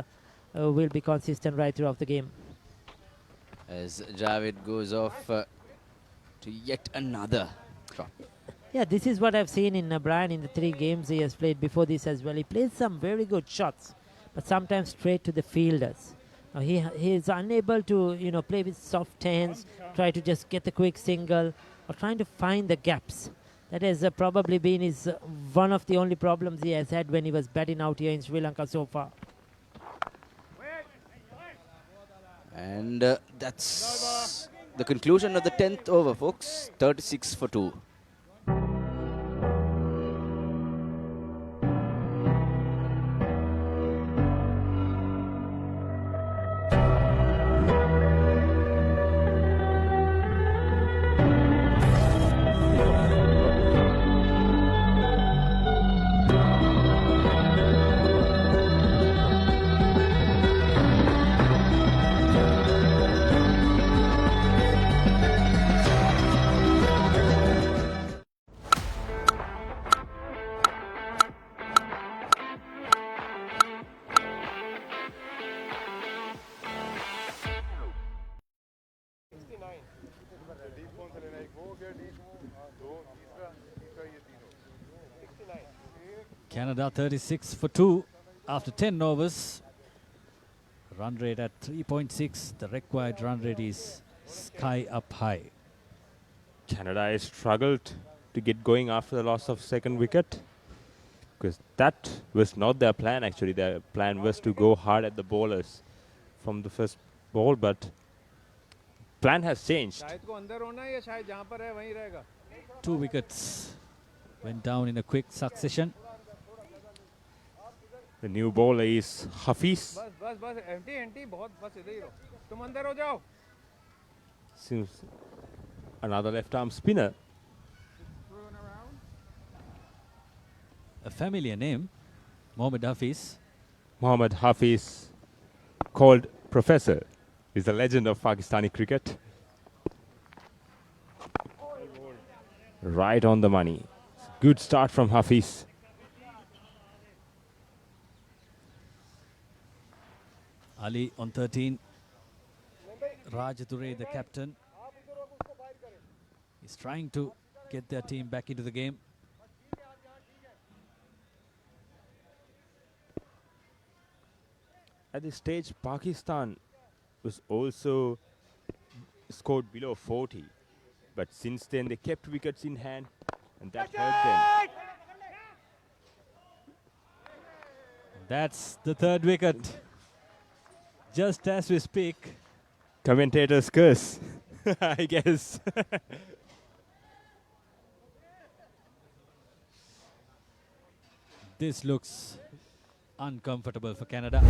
will be consistent right throughout the game. As Javed goes off to yet another drop. Yeah, this is what I've seen in Brian in the 3 games he has played before this as well. He plays some very good shots, but sometimes straight to the fielders. He is unable to play with soft hands, try to just get the quick single, or trying to find the gaps. That has probably been one of the only problems he has had when he was batting out here in Sri Lanka so far. And that's the conclusion of the 10th over, folks. 36 for 2. Canada 36 for 2 after 10 overs. Run rate at 3.6. The required run rate is sky up high. Canada has struggled to get going after the loss of second wicket, because that was not their plan actually. Their plan was to go hard at the bowlers from the first ball, but plan has changed. 2 wickets went down in a quick succession. The new bowler is Hafiz. Seems another left-arm spinner. A familiar name, Mohammad Hafiz. Mohammad Hafiz, called Professor, is a legend of Pakistani cricket. Right on the money. Good start from Hafiz. Ali on 13. Rajadure, the captain, is trying to get their team back into the game. At this stage, Pakistan was also scored below 40. But since then, they kept wickets in hand, and that hurt them. That's the 3rd wicket. Just as we speak. Commentators curse, I guess. This looks uncomfortable for Canada.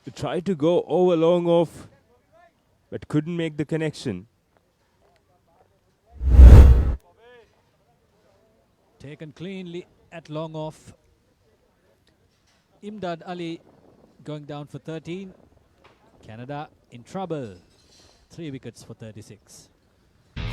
They tried to go over long off, but couldn't make the connection. Taken cleanly at long off. Imdad Ali going down for 13. Canada in trouble. 3 wickets for 36.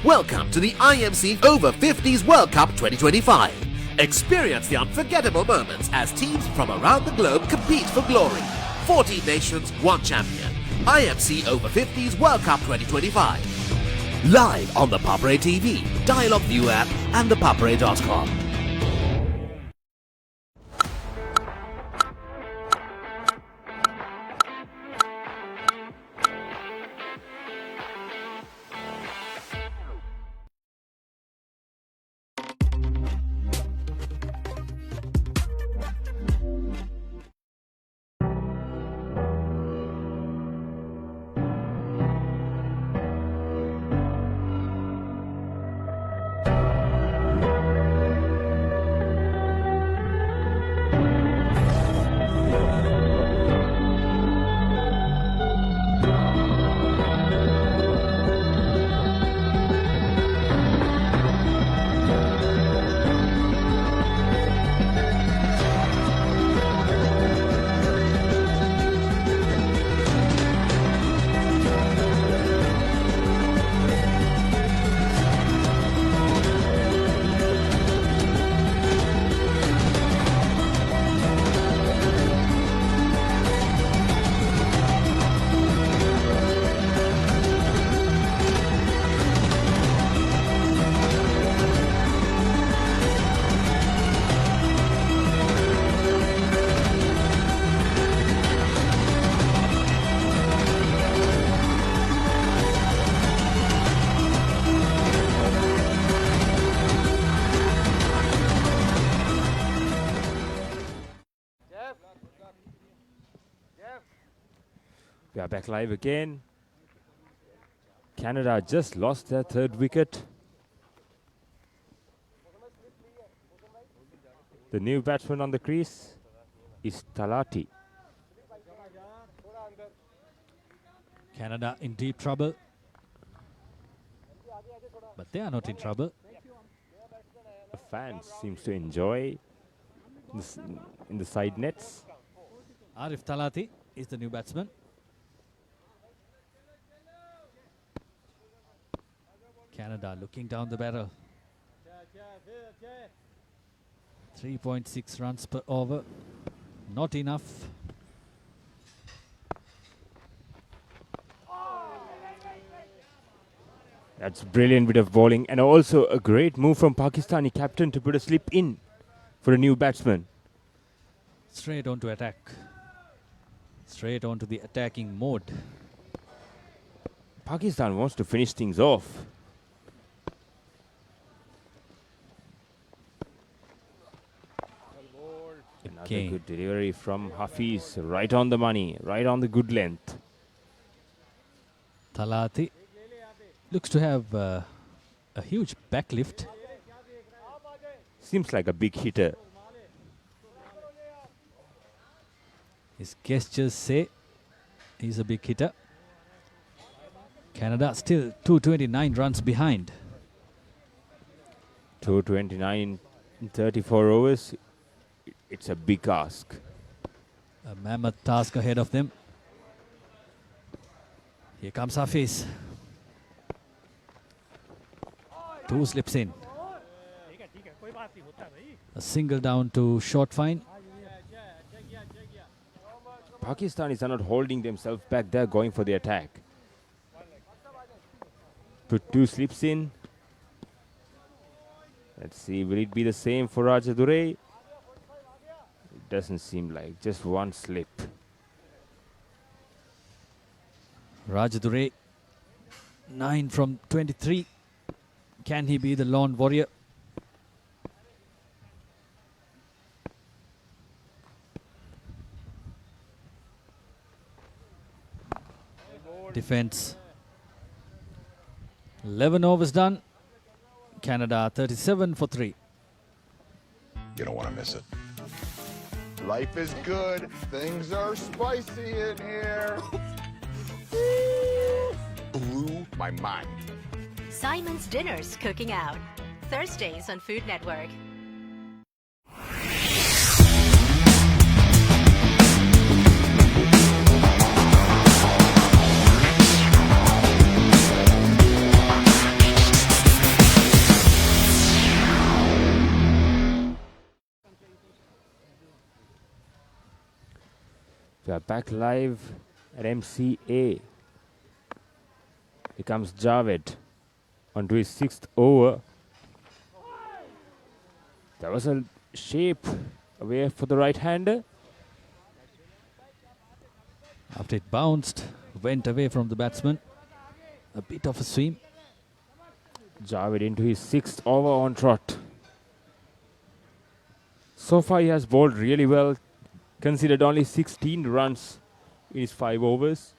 Welcome to the IMC Over-50s World Cup 2025. Experience the unforgettable moments as teams from around the globe compete for glory. 14 nations, 1 champion. IMC Over-50s World Cup 2025. Live on the Papare TV, Dialog View app and the papare.com. We are back live again. Canada just lost their third wicket. The new batsman on the crease is Talati. Canada in deep trouble. But they are not in trouble. The fans seems to enjoy this in the side nets. Arif Talati is the new batsman. Canada looking down the barrel. 3.6 runs per over. Not enough. That's brilliant bit of bowling, and also a great move from Pakistani captain to put a slip in for a new batsman. Straight on to attack. Straight on to the attacking mode. Pakistan wants to finish things off. Another good delivery from Hafiz, right on the money, right on the good length. Talati looks to have a huge backlift. Seems like a big hitter. His gestures say he's a big hitter. Canada still 229 runs behind. 229 in 34 overs. It's a big ask. A mammoth task ahead of them. Here comes Hafiz. Two slips in. A single down to short fine. Pakistanis are not holding themselves back. They're going for the attack. Put two slips in. Let's see, will it be the same for Rajadure? It doesn't seem like, just one slip. Rajadure, 9 from 23. Can he be the lone warrior? Defense. 11 overs done. Canada 37 for 3. You don't want to miss it. Life is good. Things are spicy in here. Blew my mind. Simon's Dinner's Cooking Out. Thursdays on Food Network. We are back live at MCA. Here comes Javed onto his 6th over. There was a shape away for the right-hander. After it bounced, went away from the batsman. A bit of a swing. Javed into his 6th over on trot. So far he has bowled really well. Considered only 16 runs in his 5 overs.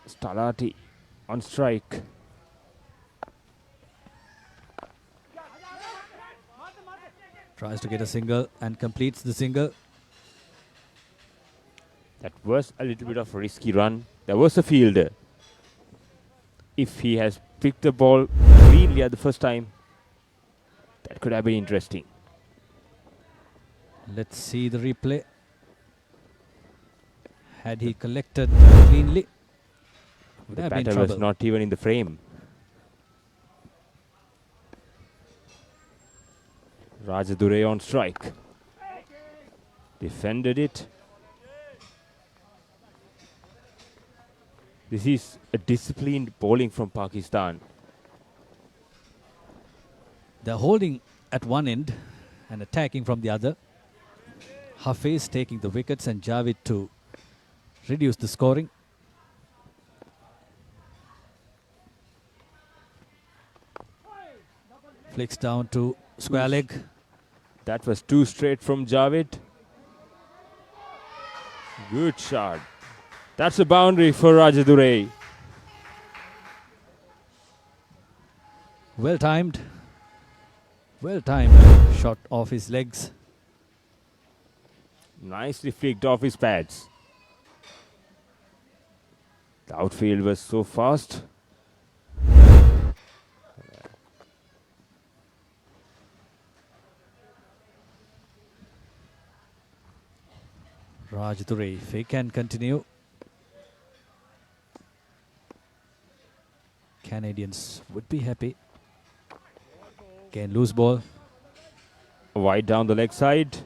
Stalati on strike. Tries to get a single and completes the single. That was a little bit of a risky run. There was a fielder. If he has picked the ball cleanly at the first time, that could have been interesting. Let's see the replay. Had he collected cleanly, would The have been batter trouble. was not even in the frame. Rajadure on strike. Defended it. This is a disciplined bowling from Pakistan. They're holding at one end and attacking from the other. Hafiz taking the wickets and Javed to reduce the scoring. Flicks down to square leg. That was too straight from Javed. Good shot. That's a boundary for Rajadure. Well timed. Well timed shot off his legs. Nicely flicked off his pads. The outfield was so fast. Rajadure, if he can continue. Canadians would be happy. Again, loose ball. Wide down the leg side.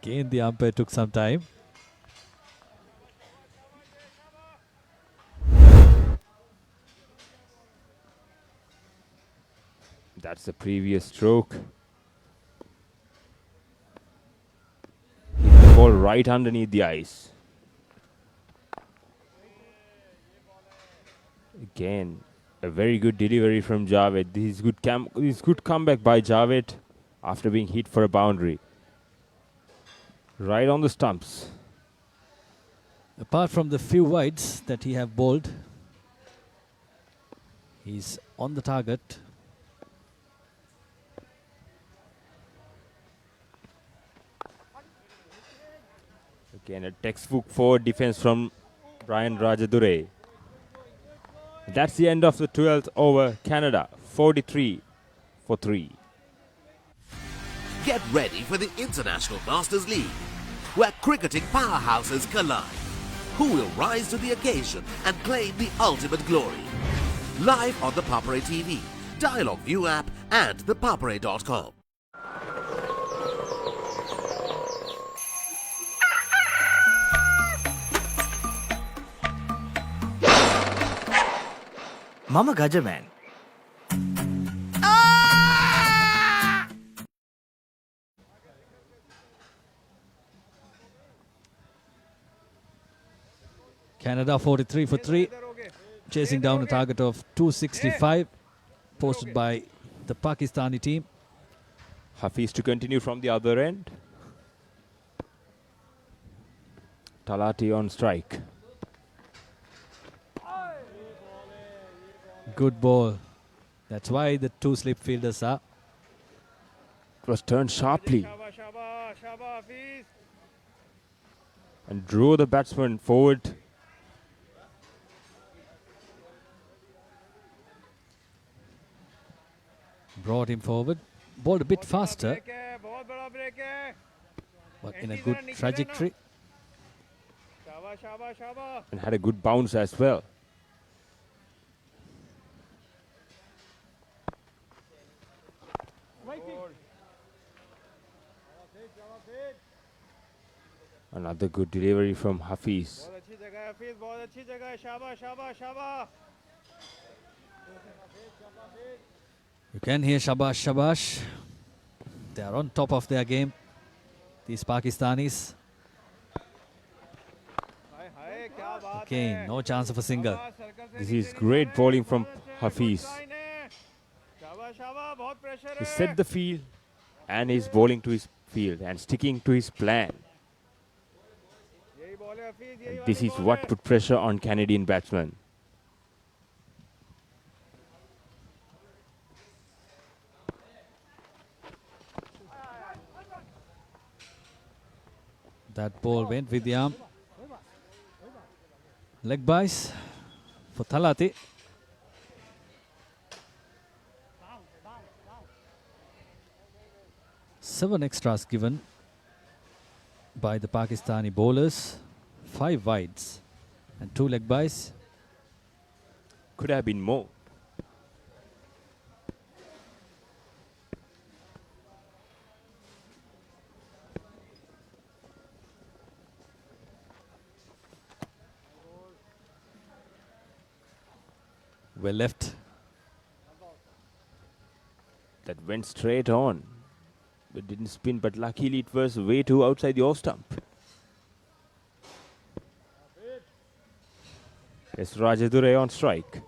Again, the umpire took some time. That's the previous stroke. Hit the ball right underneath the ice. Again, a very good delivery from Javed. This is good comeback by Javed after being hit for a boundary. Right on the stumps. Apart from the few wides that he have bowled, he's on the target. Again, a textbook forward defense from Brian Rajadure. That's the end of the 12th over. Canada 43 for 3. Get ready for the International Masters League, where cricketing powerhouses collide. Who will rise to the occasion and claim the ultimate glory? Live on the Papare TV, Dialog View app and thepapare.com. මම Gajaman. Canada 43 for 3, chasing down a target of 265, posted by the Pakistani team. Hafiz to continue from the other end. Talati on strike. Good ball. That's why the two slip fielders are. It was turned sharply and drew the batsman forward. Brought him forward. Bowled a bit faster, but in a good trajectory. And had a good bounce as well. Another good delivery from Hafiz. बहुत अच्छी जगह है हफीज, बहुत अच्छी जगह है, शाबाश शाबाश शाबाश. You can hear shabash, shabash. They are on top of their game, these Pakistanis. Again, no chance of a single. This is great bowling from Hafiz. He set the field and is bowling to his field and sticking to his plan. And this is what put pressure on Canadian batsmen. That ball went with the arm. Leg byes for Thalati. Seven extras given by the Pakistani bowlers. 5 wides and 2 leg byes. Could have been more. Well left. That went straight on. It didn't spin, but luckily it was way too outside the off stump. It's Rajadure on strike.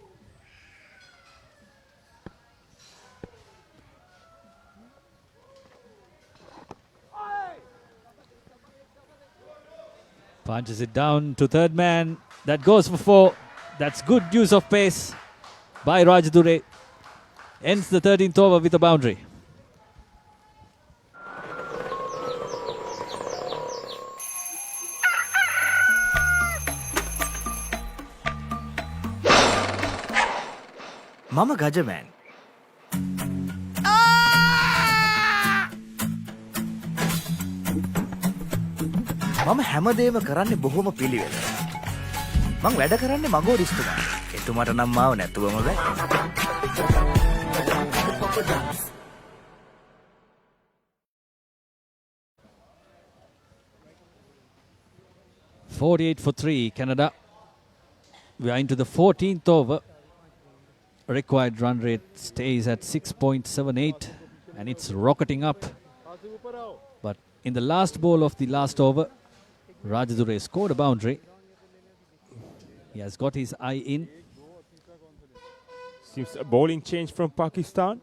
Punches it down to third man. That goes for 4. That's good use of pace by Rajadure. Ends the 13th over with a boundary. Mama Gajaman. මම හැමදේම කරන්නේ බොහොම පිළිවෙල. මං වැඩ කරන්නේ මගෝරිස්තුමා. එතුමාට නම් මාව නැතුවම බෑ. 48 for 3, Canada. We are into the 14th over. Required run rate stays at 6.78 and it's rocketing up. But in the last ball of the last over, Rajadure scored a boundary. He has got his eye in. Seems a bowling change from Pakistan.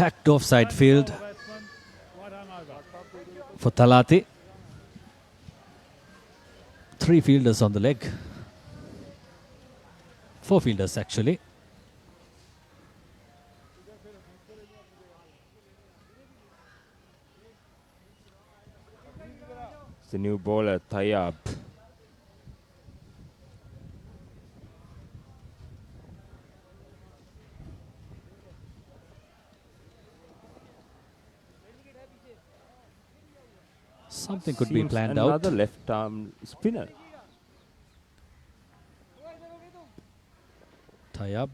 Packed offside field for Thalati. 3 fielders on the leg. 4 fielders actually. It's the new bowler, Tayyab. Something could be planned out. Another left arm spinner. Tayyab.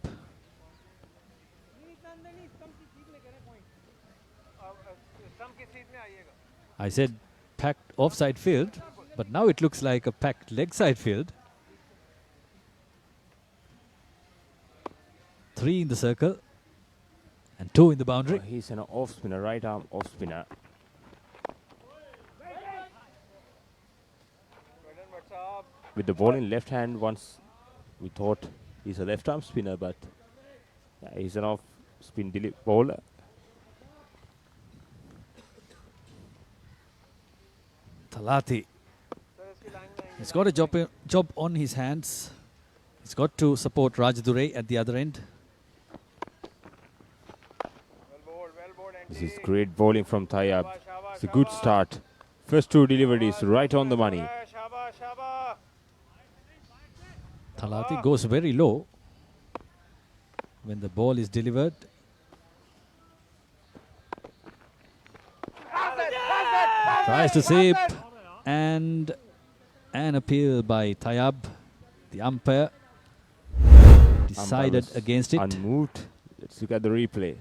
I said packed offside field, but now it looks like a packed leg side field. 3 in the circle and 2 in the boundary. He's an off spinner, right arm off spinner. With the ball in left hand, once we thought he's a left arm spinner, but he's an off spin bowler. Thalati. He's got a job on his hands. He's got to support Rajadure at the other end. This is great bowling from Tayyab. It's a good start. First 2 deliveries right on the money. Thalati goes very low when the ball is delivered. Tries to sweep. And an appeal by Tayyab. The umpire decided against it. Unmoved. Let's look at the replay.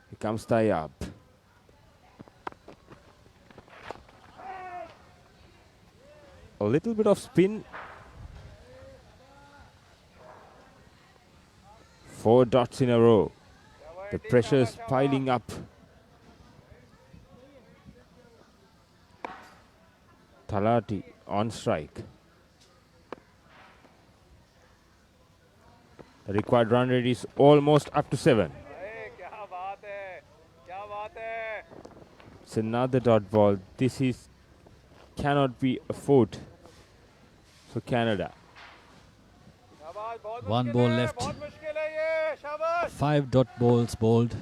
Here comes Tayyab. A little bit of spin. 4 dots in a row. The pressure's piling up. Talati on strike. The required run rate is almost up to 7. It's another dot ball. This cannot be afforded for Canada. 1 ball left. 5 dot balls bowled.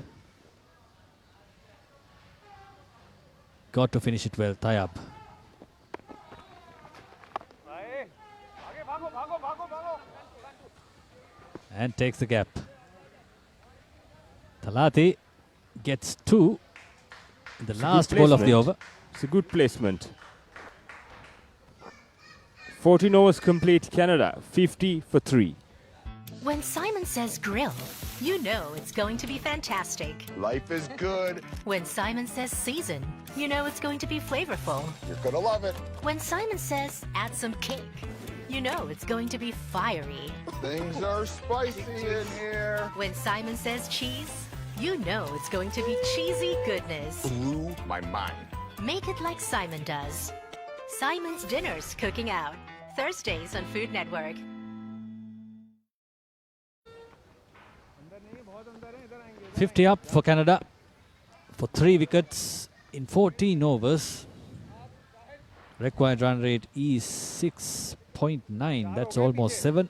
Got to finish it well, Tayyab. And takes the gap. Talati gets 2 in the last ball of the over. It's a good placement. 14 overs complete, Canada 50 for 3. When Simon says grill, you know it's going to be fantastic. Life is good. When Simon says season, you know it's going to be flavorful. You're gonna love it. When Simon says add some kick, you know it's going to be fiery. Things are spicy in here. When Simon says cheese, you know it's going to be cheesy goodness. Blew my mind. Make it like Simon does. Simon's Dinners Cooking Out. Thursdays on Food Network. $50 up for Canada for 3 wickets in 14 overs. Required run rate is 6.9. That's almost 7.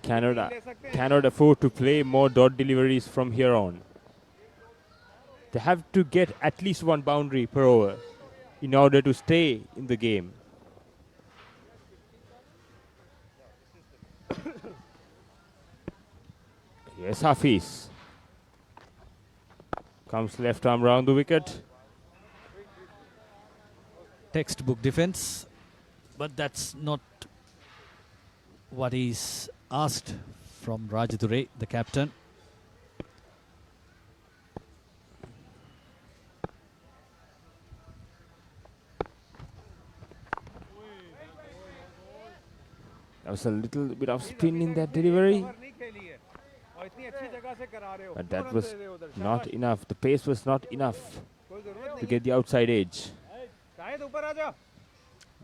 Canada cannot afford to play more dot deliveries from here on. They have to get at least 1 boundary per over in order to stay in the game. Yes, Hafiz. Comes left arm round the wicket. Textbook defense, but that's not what is asked from Rajadure, the captain. There was a little bit of spin in that delivery, but that was not enough. The pace was not enough to get the outside edge.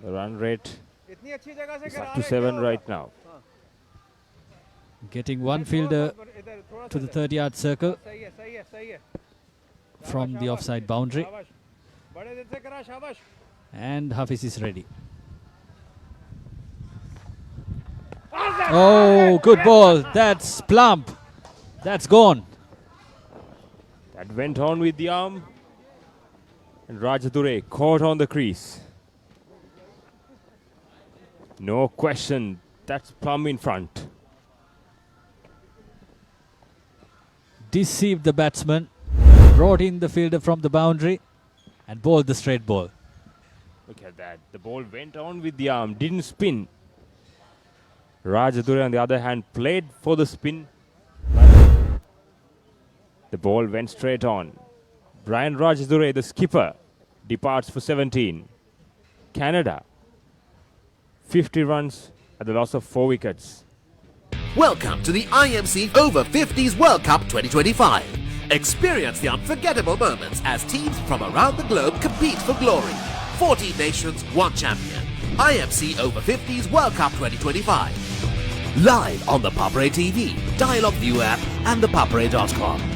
The run rate is up to 7 right now. Getting 1 fielder to the 30-yard circle from the offside boundary. And Hafiz is ready. Oh, good ball. That's plump. That's gone. That went on with the arm. And Rajadure caught on the crease. No question. That's plumb in front. Deceived the batsman. Brought in the fielder from the boundary. And bowled the straight ball. Look at that. The ball went on with the arm. Didn't spin. Rajadure, on the other hand, played for the spin. The ball went straight on. Brian Rajadure, the skipper, departs for 17. Canada, 50 runs at the loss of 4 wickets. Welcome to the IMC Over-50s World Cup 2025. Experience the unforgettable moments as teams from around the globe compete for glory. 14 nations, 1 champion. IMC Over-50s World Cup 2025. Live on the Papare TV, Dialog View app and thepapare.com.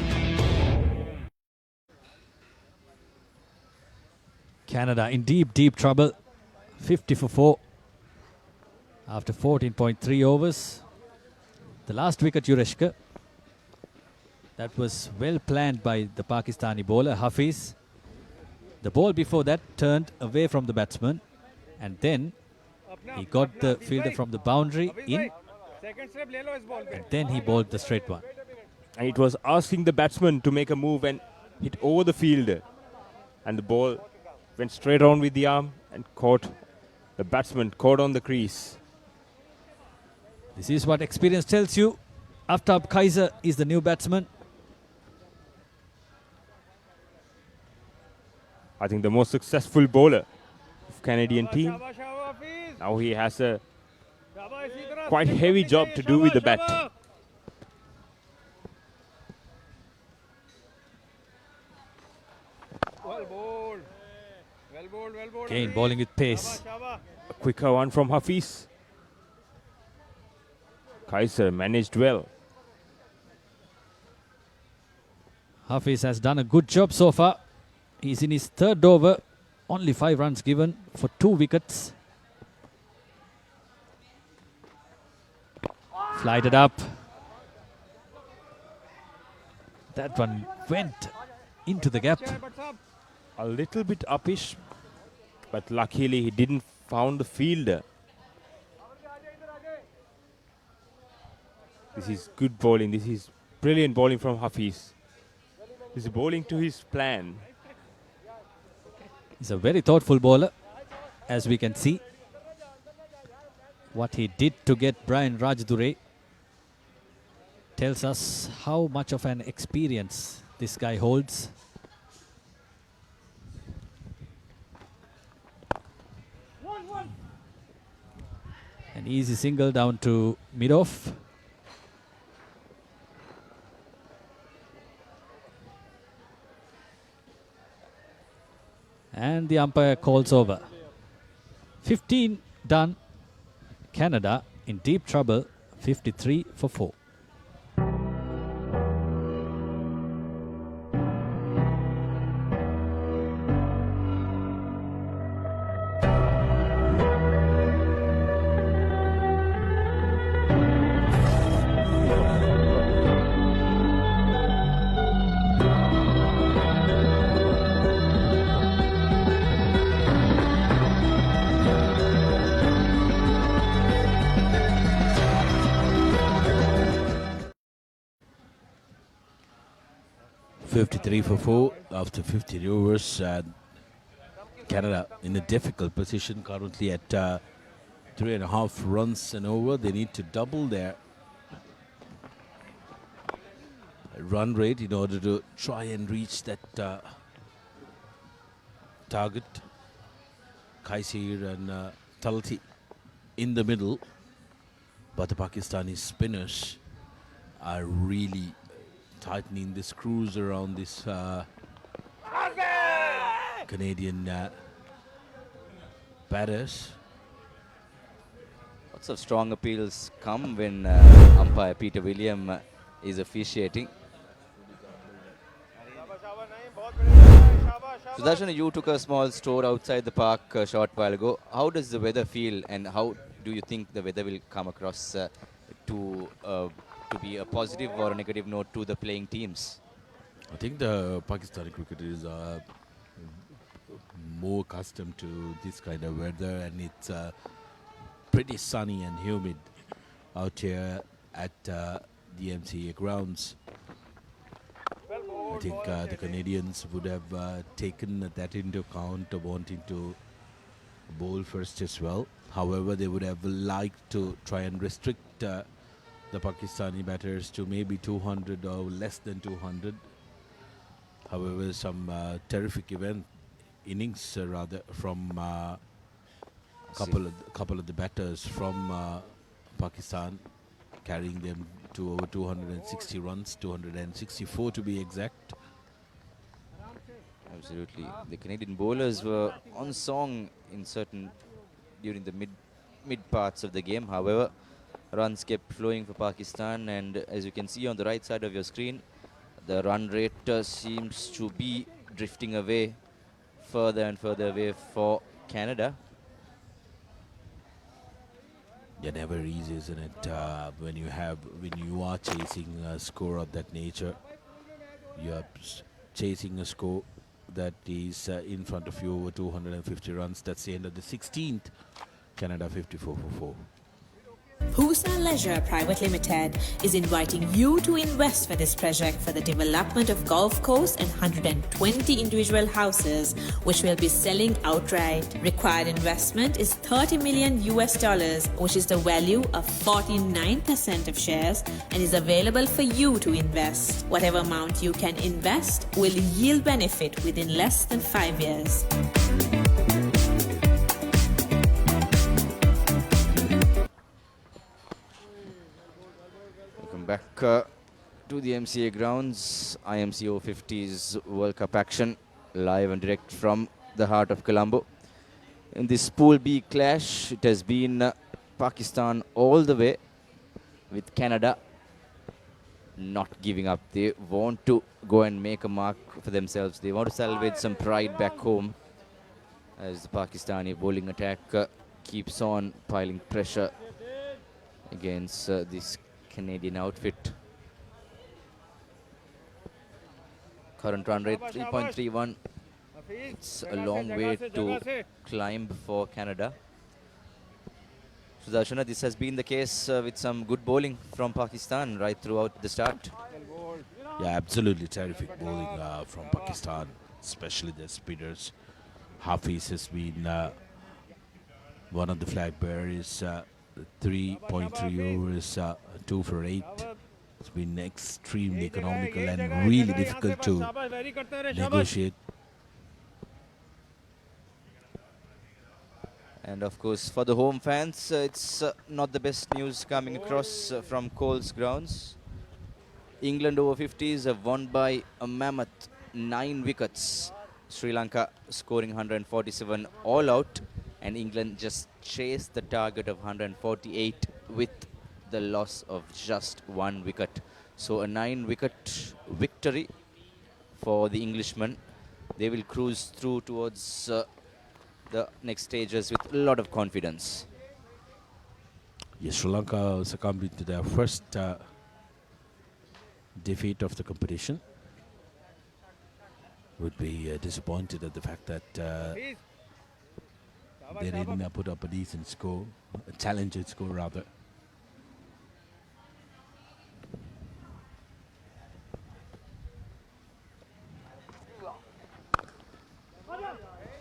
Canada in deep trouble. 50 for 4 after 14.3 overs. The last wicket, Yureshka. That was well planned by the Pakistani bowler, Hafiz. The ball before that turned away from the batsman. And then He got the fielder from the boundary in, and then he bowled the straight one. And it was asking the batsman to make a move and hit over the fielder. And the ball went straight on with the arm and caught the batsman, caught on the crease. This is what experience tells you. Aftab Kaiser is the new batsman. I think the most successful bowler of Canadian team. Now he has a quite heavy job to do with the bat. Well bowled. Well bowled, well bowled. Again, bowling with pace. A quicker one from Hafiz. Kaiser managed well. Hafiz has done a good job so far. He's in his third over. Only 5 runs given for 2 wickets. Flighted up. That one went into the gap. A little bit uppish, but luckily he didn't found the fielder. This is good bowling. This is brilliant bowling from Hafiz. This is bowling to his plan. He's a very thoughtful bowler, as we can see. What he did to get Brian Rajadure tells us how much of an experience this guy holds. An easy single down to mid-off. And the umpire calls over. 15 done. Canada in deep trouble. 53 for 4. For 4 after 50 overs. Canada in a difficult position currently at 3.5 runs and over. They need to double their run rate in order to try and reach that target. Kaisir and Talti in the middle, but the Pakistani spinners are really tightening the screws around this Canadian batters. Lots of strong appeals come when umpire Peter William is officiating. Sudarshan, you took a small stroll outside the park a short while ago. How does the weather feel, and how do you think the weather will come across to be a positive or a negative note to the playing teams? I think the Pakistani cricketers are more accustomed to this kind of weather, and it's pretty sunny and humid out here at the MCA Grounds. I think the Canadians would have taken that into account, wanting to bowl first as well. However, they would have liked to try and restrict the Pakistani batters to maybe 200 or less than 200. However, some terrific innings rather from couple of the batters from Pakistan, carrying them to over 260 runs, 264 to be exact. Absolutely. The Canadian bowlers were on song in during the mid parts of the game. However, runs kept flowing for Pakistan, and as you can see on the right side of your screen, the run rate seems to be drifting away further and further away for Canada. Yeah, never easy, isn't it? When you are chasing a score of that nature, you are chasing a score that is in front of you over 250 runs. That's the end of the 16th Canada 54 for 4. Pusa Leisure Private Limited is inviting you to invest for this project for the development of golf course and 120 individual houses, which will be selling outright. Required investment is $30 million, which is the value of 49% of shares, and is available for you to invest. Whatever amount you can invest will yield benefit within less than 5 years. Back to the MCA Grounds, IMC Over-50s World Cup action, live and direct from the heart of Colombo. In this Pool B clash, it has been Pakistan all the way, with Canada not giving up. They want to go and make a mark for themselves. They want to salvage some pride back home as the Pakistani bowling attack keeps on piling pressure against this Canadian outfit. Current run rate 3.31. It's a long way to climb for Canada. Sudarshana, this has been the case with some good bowling from Pakistan right throughout the start. Yeah, absolutely terrific bowling from Pakistan, especially the spinners. Hafiz has been one of the flag bearers. 3.3 overs, 2 for 8. It's been extremely economical and really difficult to negotiate. And of course, for the home fans, it's not the best news coming across from Coles Grounds. England Over-50s have won by a mammoth 9 wickets. Sri Lanka scoring 147 all out, and England just chased the target of 148 with the loss of just 1 wicket. So a 9-wicket victory for the Englishmen. They will cruise through towards the next stages with a lot of confidence. Yes, Sri Lanka succumbed to their first defeat of the competition. Would be disappointed at the fact that they didn't put up a decent score, a challenging score rather.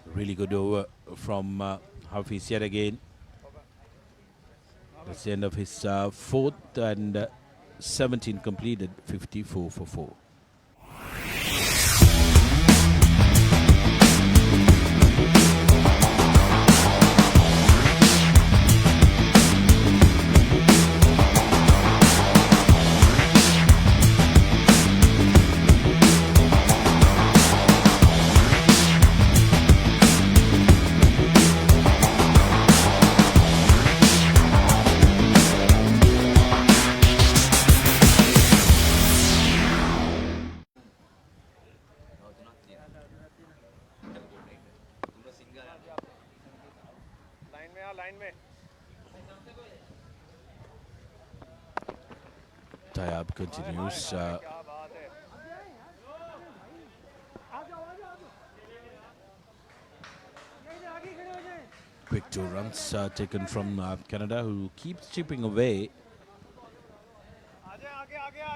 Really good over from Hafiz yet again. That's the end of his fourth, and 17 completed, 54 for 4. Tayab continues. Quick 2 runs taken from Canada, who keeps chipping away.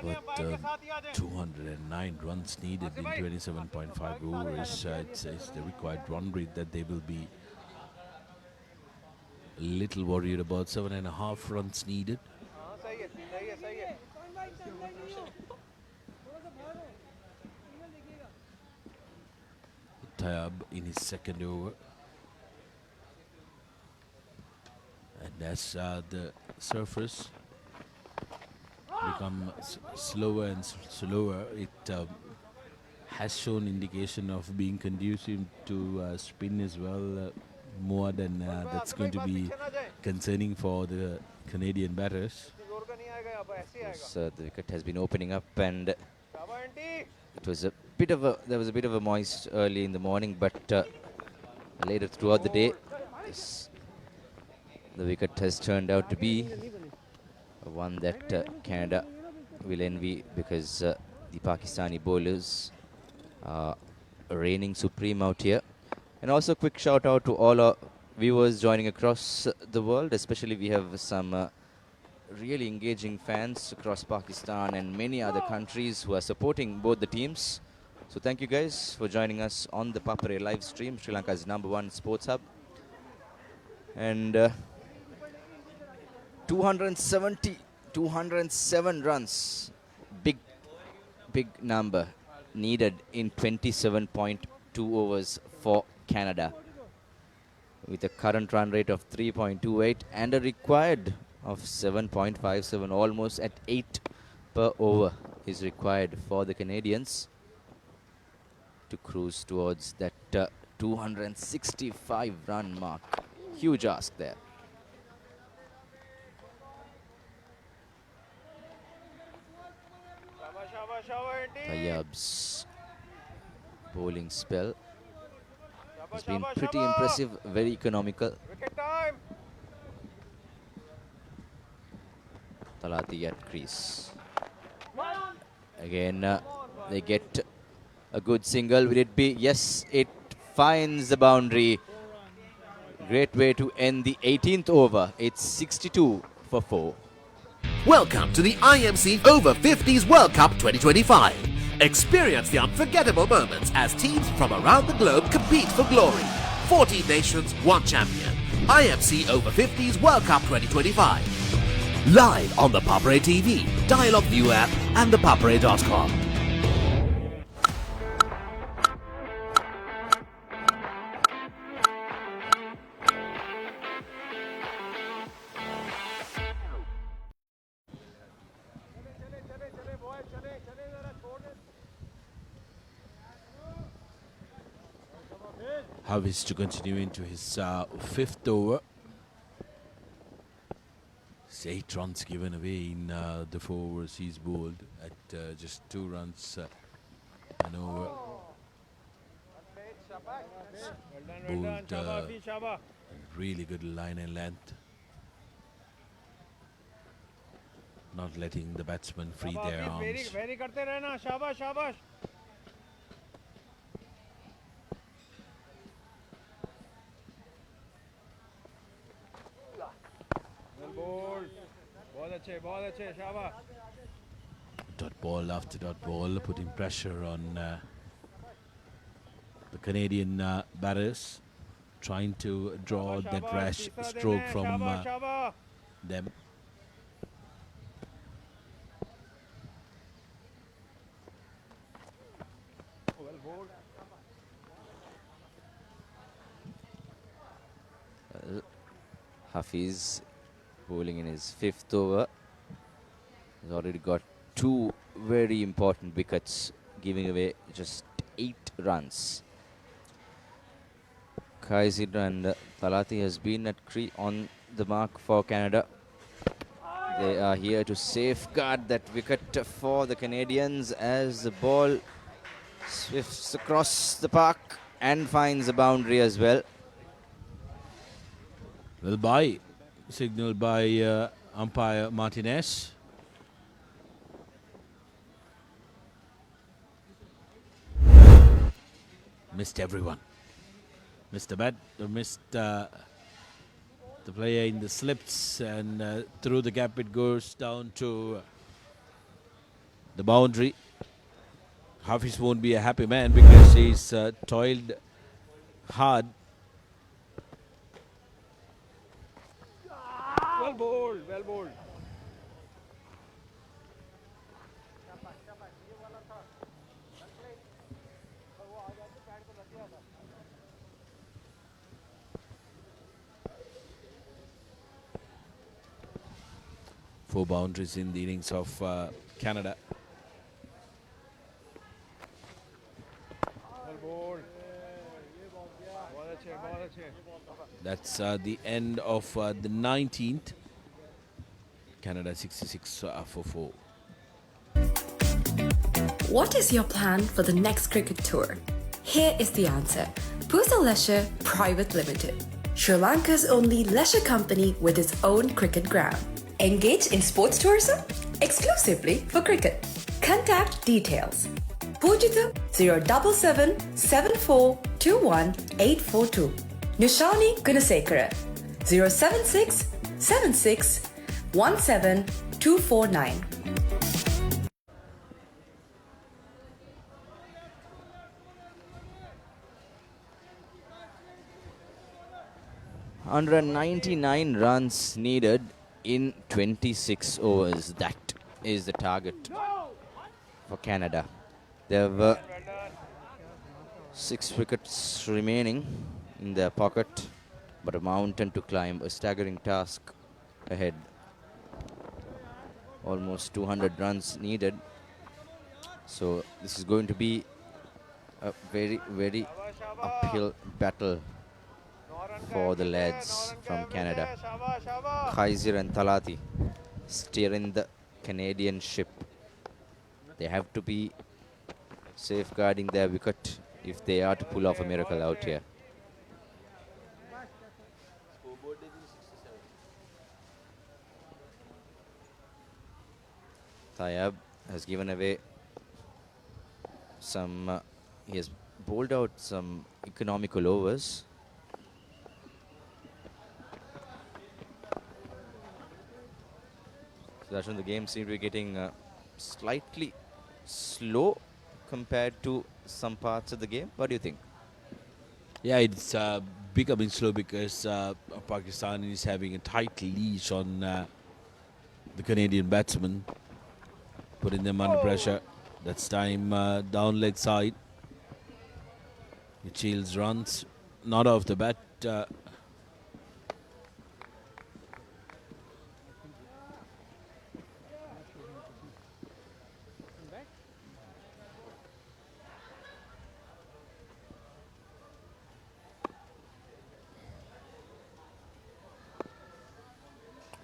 But 209 runs needed in 27.5 overs. It's the required run rate that they will be a little worried about. 7.5 runs needed. Tayab in his second over. And as the surface become slower and slower, it has shown indication of being conducive to spin as well, more than that's going to be concerning for the Canadian batters. So the wicket has been opening up, and it was there was a bit of a moist early in the morning, but later throughout the day, the wicket has turned out to be one that Canada will envy, because the Pakistani bowlers are reigning supreme out here. And also quick shout out to all our viewers joining across the world, especially we have some really engaging fans across Pakistan and many other countries who are supporting both the teams. So thank you guys for joining us on the Papare live stream, Sri Lanka's #1 sports hub. And 207 runs, big number needed in 27.2 overs for Canada, with a current run rate of 3.28 and a required of 7.57, almost at 8 per over is required for the Canadians to cruise towards that 265 run mark. Huge ask there. Tayyab's bowling spell has been pretty impressive, very economical. Talati at crease. Again, they get a good single. Will it be? Yes, it finds the boundary. Great way to end the 18th over. It's 62 for 4. Welcome to the IMC Over-50s World Cup 2025. Experience the unforgettable moments as teams from around the globe compete for glory. 14 nations, 1 champion. IMC Over-50s World Cup 2025. Live on the Papare TV, Dialog View app and thepapare.com. Hafiz to continue into his 5th over. 8 runs given away in the 4 overs he's bowled at just 2 runs an over. Bowled really good line and length, not letting the batsmen free their arms. Dot ball after dot ball, putting pressure on the Canadian batters, trying to draw that rash stroke from them. Hafiz bowling in his 5th over. He's already got 2 very important wickets, giving away just 8 runs. Kaisid and Talati has been at on the mark for Canada. They are here to safeguard that wicket for the Canadians as the ball swifts across the park and finds the boundary as well. Well, by signaled by umpire Martinez. Missed everyone. Missed the bat, missed the player in the slips, and through the gap it goes down to the boundary. Hafiz won't be a happy man because he's toiled hard. Well bowled, well bowled. Four boundaries in the innings of Canada. That's the end of the 19th. Canada 66 for 4. What is your plan for the next cricket tour? Here is the answer. Pusa Leisure Private Limited, Sri Lanka's only leisure company with its own cricket ground. Engage in sports tourism exclusively for cricket. Contact details. Pujita 077 7421 842. Nishani Gunasekara 076 76 17 249. Under 99 runs needed in 26 overs. That is the target for Canada. There were 6 wickets remaining in their pocket, but a mountain to climb, a staggering task ahead. Almost 200 runs needed. So this is going to be a very, very uphill battle for the lads from Canada. Kaiser and Talati steering the Canadian ship. They have to be safeguarding their wicket if they are to pull off a miracle out here. Tayab has given away some, he has bowled out some economical overs. So that's when the game seems to be getting slightly slow compared to some parts of the game. What do you think? Yeah, it's becoming slow because Pakistan is having a tight leash on the Canadian batsmen, putting them under pressure. That's time down leg side. Mitchell's runs not off the bat.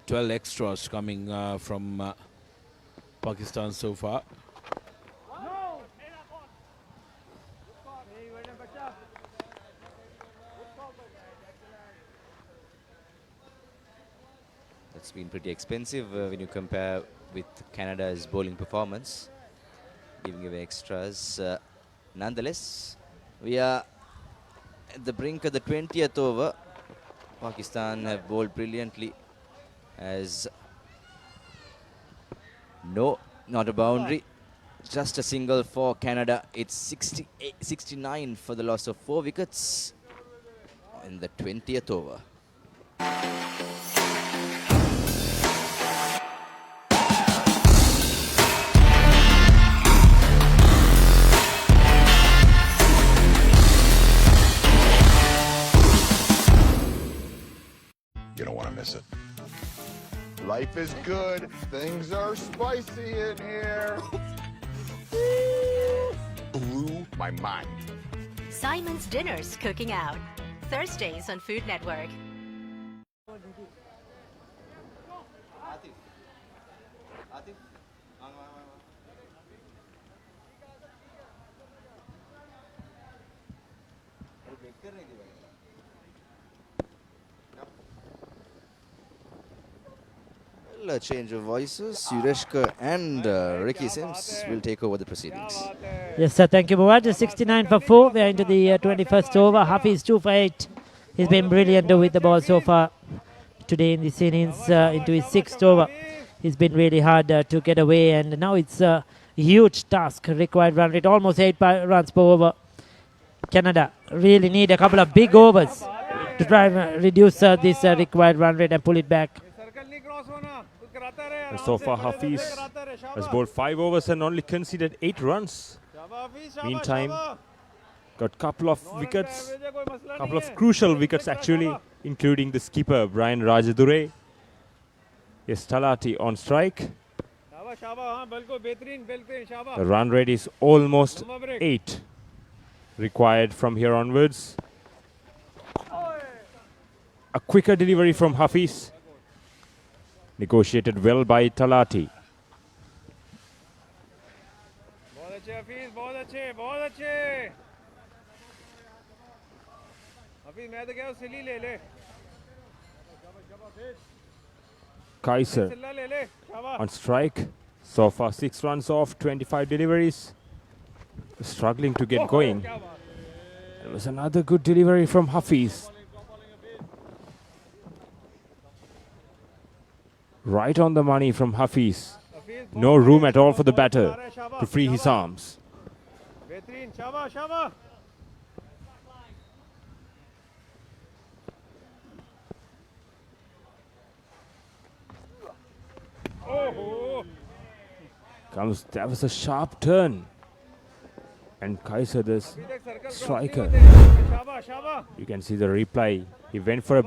12 extras coming from Pakistan so far. That's been pretty expensive when you compare with Canada's bowling performance, giving away extras. Nonetheless, we are at the brink of the 20th over. Pakistan have bowled brilliantly, as no, not a boundary, just a single for Canada. It's 69 for the loss of 4 wickets in the 20th over. You don't want to miss it. Life is good. Things are spicy in here. Blew my mind. Simon's Dinners Cooking Out. Thursdays on Food Network. A change of voices. Sureshka and Ricky Sims will take over the proceedings. Yes, sir. Thank you, Muwaj. 69 for 4. We are into the 21st over. Hafiz 2 for 8. He's been brilliant with the ball so far today in this innings. Into his 6th over. He's been really hard to get away, and now it's a huge task. Required run rate almost 8 runs per over. Canada really need a couple of big overs to try and reduce this required run rate and pull it back. And so far, Hafiz has bowled 5 overs and only conceded 8 runs. Meantime, got couple of wickets, couple of crucial wickets actually, including the skipper Brian Rajadure. Yes, Talati on strike. The run rate is almost 8 required from here onwards. A quicker delivery from Hafiz. Negotiated well by Talati. Kaiser on strike. So far 6 runs off, 25 deliveries. Struggling to get going. There was another good delivery from Hafiz. Right on the money from Hafiz. No room at all for the batter to free his arms. Behreen, Shaba, Shaba. Oh. That was a sharp turn. And Kaiser, the striker, you can see the replay. He went for a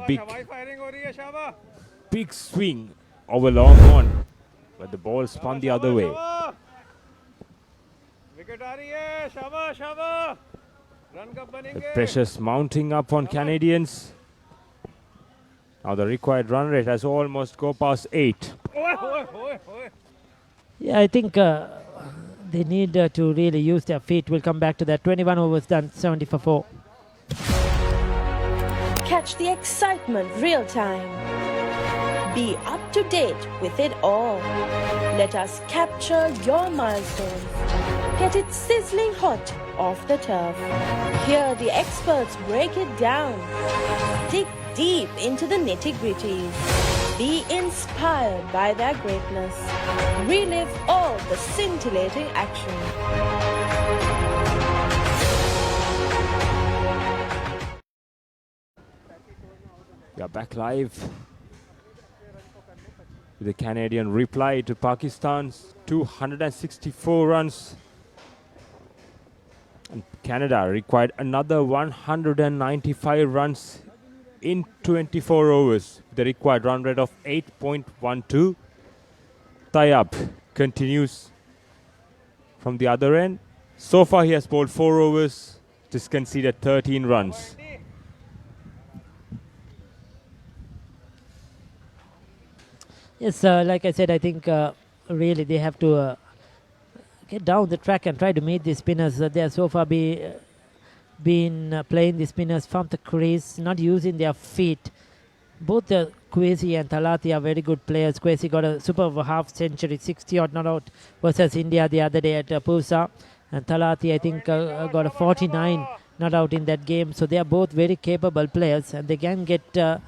big swing over long on, but the ball spun the other way. The pressure's mounting up on Canadians. Now the required run rate has almost go past 8. Yeah, I think they need to really use their feet. We'll come back to that. 21 overs done, 70 for 4. Catch the excitement real time. Be up to date with it all. Let us capture your milestones. Get it sizzling hot off the turf. Hear the experts break it down. Dig deep into the nitty-gritties. Be inspired by their greatness. Relive all the scintillating action. We are back live with the Canadian reply to Pakistan's 264 runs. And Canada required another 195 runs in 24 overs with a required run rate of 8.12. Tayyab continues from the other end. So far he has bowled 4 overs, just conceded 13 runs. Yes, like I said, I think really they have to get down the track and try to meet the spinners. They have so far been playing the spinners from the crease, not using their feet. Both Quasi and Thalati are very good players. Quasi got a super half century, 60 odd not out versus India the other day at Pusa. And Thalati, I think, got a 49 not out in that game. So they are both very capable players and they can get the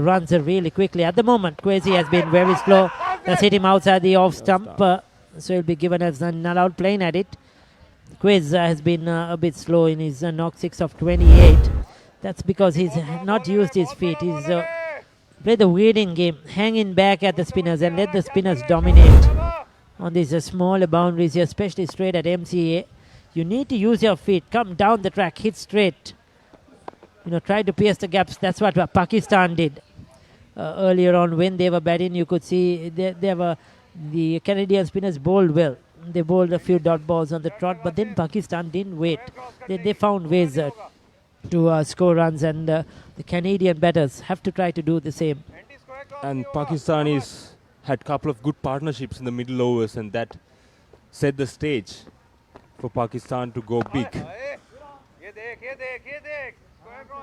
runs really quickly. At the moment, Quasi has been very slow. That's hit him outside the off stump. So he'll be given as a not out playing at it. Quiz has been a bit slow in his knock 6 of 28. That's because he's not used his feet. He's played the waiting game, hanging back at the spinners and let the spinners dominate on these smaller boundaries here, especially straight at MCA. You need to use your feet, come down the track, hit straight. Try to pierce the gaps. That's what Pakistan did earlier on when they were batting. You could see the Canadian spinners bowled well. They bowled a few dot balls on the trot, but then Pakistan didn't wait. They found ways to score runs, and the Canadian batters have to try to do the same. And Pakistan had a couple of good partnerships in the middle overs, and that set the stage for Pakistan to go big.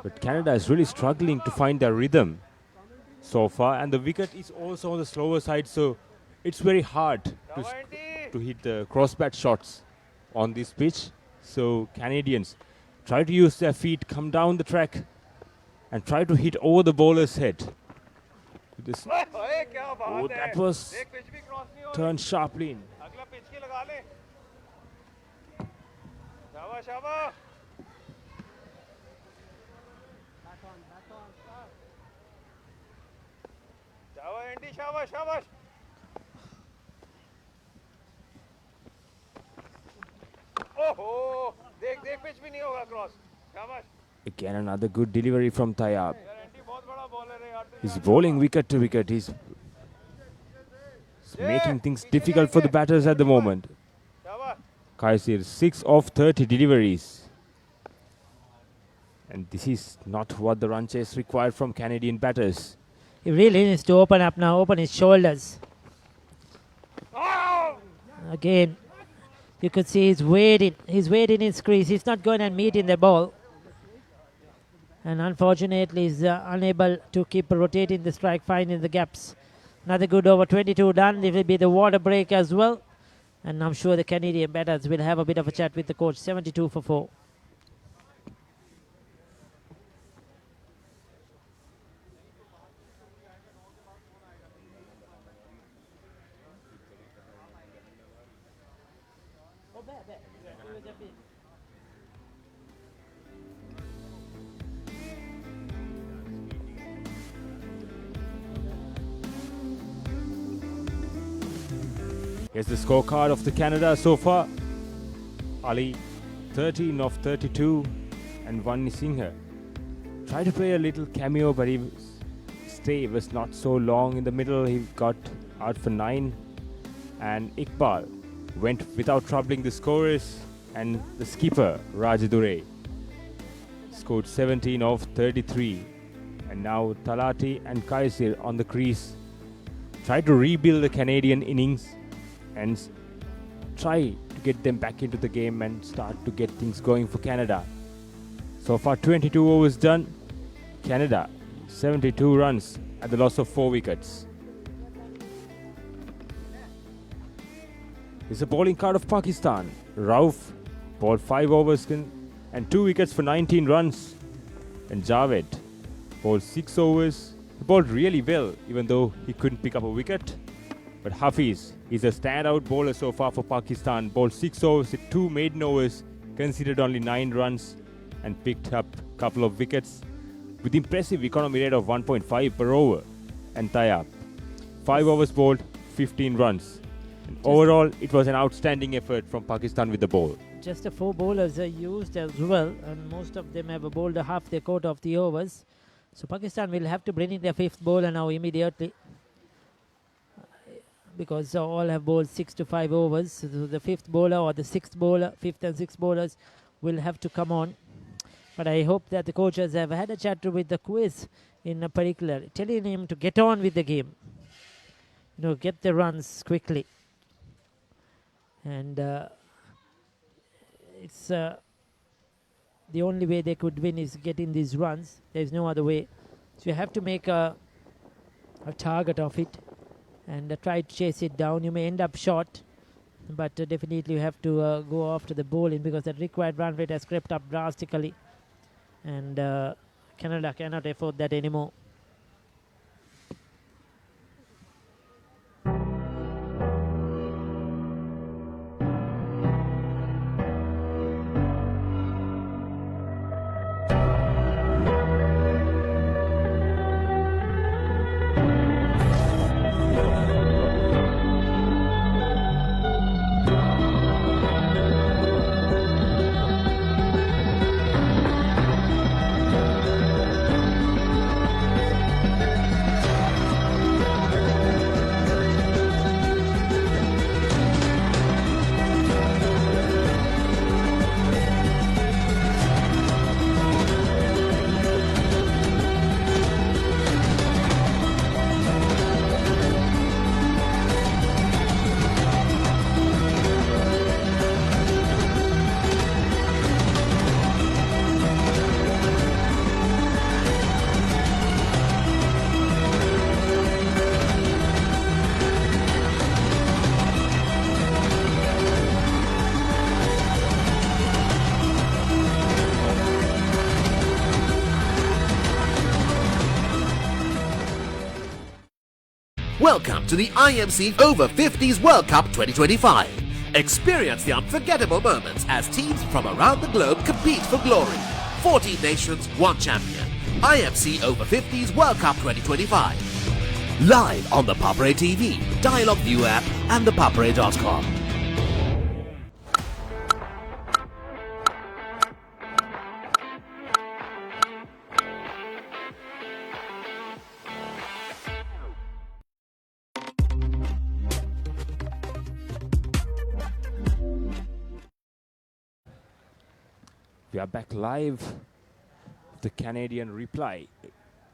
But Canada is really struggling to find their rhythm so far, and the wicket is also on the slower side, so it's very hard to hit the crossbat shots on this pitch. So Canadians try to use their feet, come down the track and try to hit over the bowler's head. That was turned sharply in. Again another good delivery from Tayyab. He's bowling wicket to wicket. He's making things difficult for the batters at the moment. Kaisir 6 of 30 deliveries. And this is not what the run chase required from Canadian batters. He really needs to open up now, open his shoulders. Again, you could see he's waiting in his crease. He's not going and meeting the ball. And unfortunately, he's unable to keep rotating the strike, finding the gaps. Another good over, 22 done. It will be the water break as well. And I'm sure the Canadian batters will have a bit of a chat with the coach. 72 for 4. Here's the scorecard of the Canada so far. Ali, 13 of 32 and 1 missing her. Tried to play a little cameo, but his stay was not so long in the middle. He got out for 9. And Iqbal went without troubling the scorers. And the skipper, Rajadure, scored 17 of 33. And now Talati and Kaisir on the crease. Tried to rebuild the Canadian innings and try to get them back into the game and start to get things going for Canada. So far 22 overs done. Canada 72 runs at the loss of 4 wickets. It's a bowling card of Pakistan. Rauf bowled 5 overs and 2 wickets for 19 runs. And Javed bowled 6 overs. He bowled really well even though he couldn't pick up a wicket. But Hafiz is a standout bowler so far for Pakistan. Bowled 6 overs with 2 maiden overs, conceded only 9 runs and picked up a couple of wickets with impressive economy rate of 1.5 per over. And Tayyab, 5 overs bowled, 15 runs. And overall, it was an outstanding effort from Pakistan with the ball. Just the 4 bowlers are used as well, and most of them have bowled half their quota of the overs. So Pakistan will have to bring in their 5th bowler now immediately, because all have bowled 6 to 5 overs. So the 5th bowler or the 6th bowler, 5th and 6th bowlers will have to come on. But I hope that the coaches have had a chat with the quiz in particular, telling him to get on with the game. Get the runs quickly. And it's the only way they could win is getting these runs. There's no other way. So you have to make a target of it and try to chase it down. You may end up short, but definitely you have to go after the bowling, because the required run rate has crept up drastically, and Canada cannot afford that anymore. Welcome to the IMC Over-50s World Cup 2025. Experience the unforgettable moments as teams from around the globe compete for glory. 14 nations, 1 champion. IMC Over-50s World Cup 2025. Live on the Papare TV, Dialog View app and thepapare.com. We are back live. The Canadian reply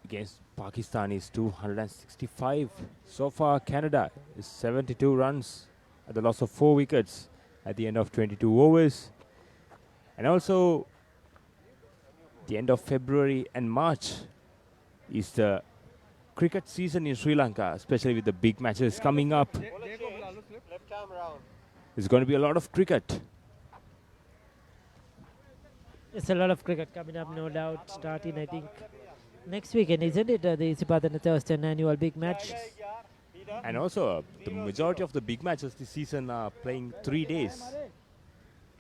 against Pakistan is 265. So far, Canada is 72 runs at the loss of 4 wickets at the end of 22 overs. And also, the end of February and March is the cricket season in Sri Lanka, especially with the big matches coming up. There's going to be a lot of cricket. There's a lot of cricket coming up, no doubt, starting, I think, next weekend, isn't it? The Isipathana Thurston annual big match. And also, the majority of the big matches this season are playing 3 days.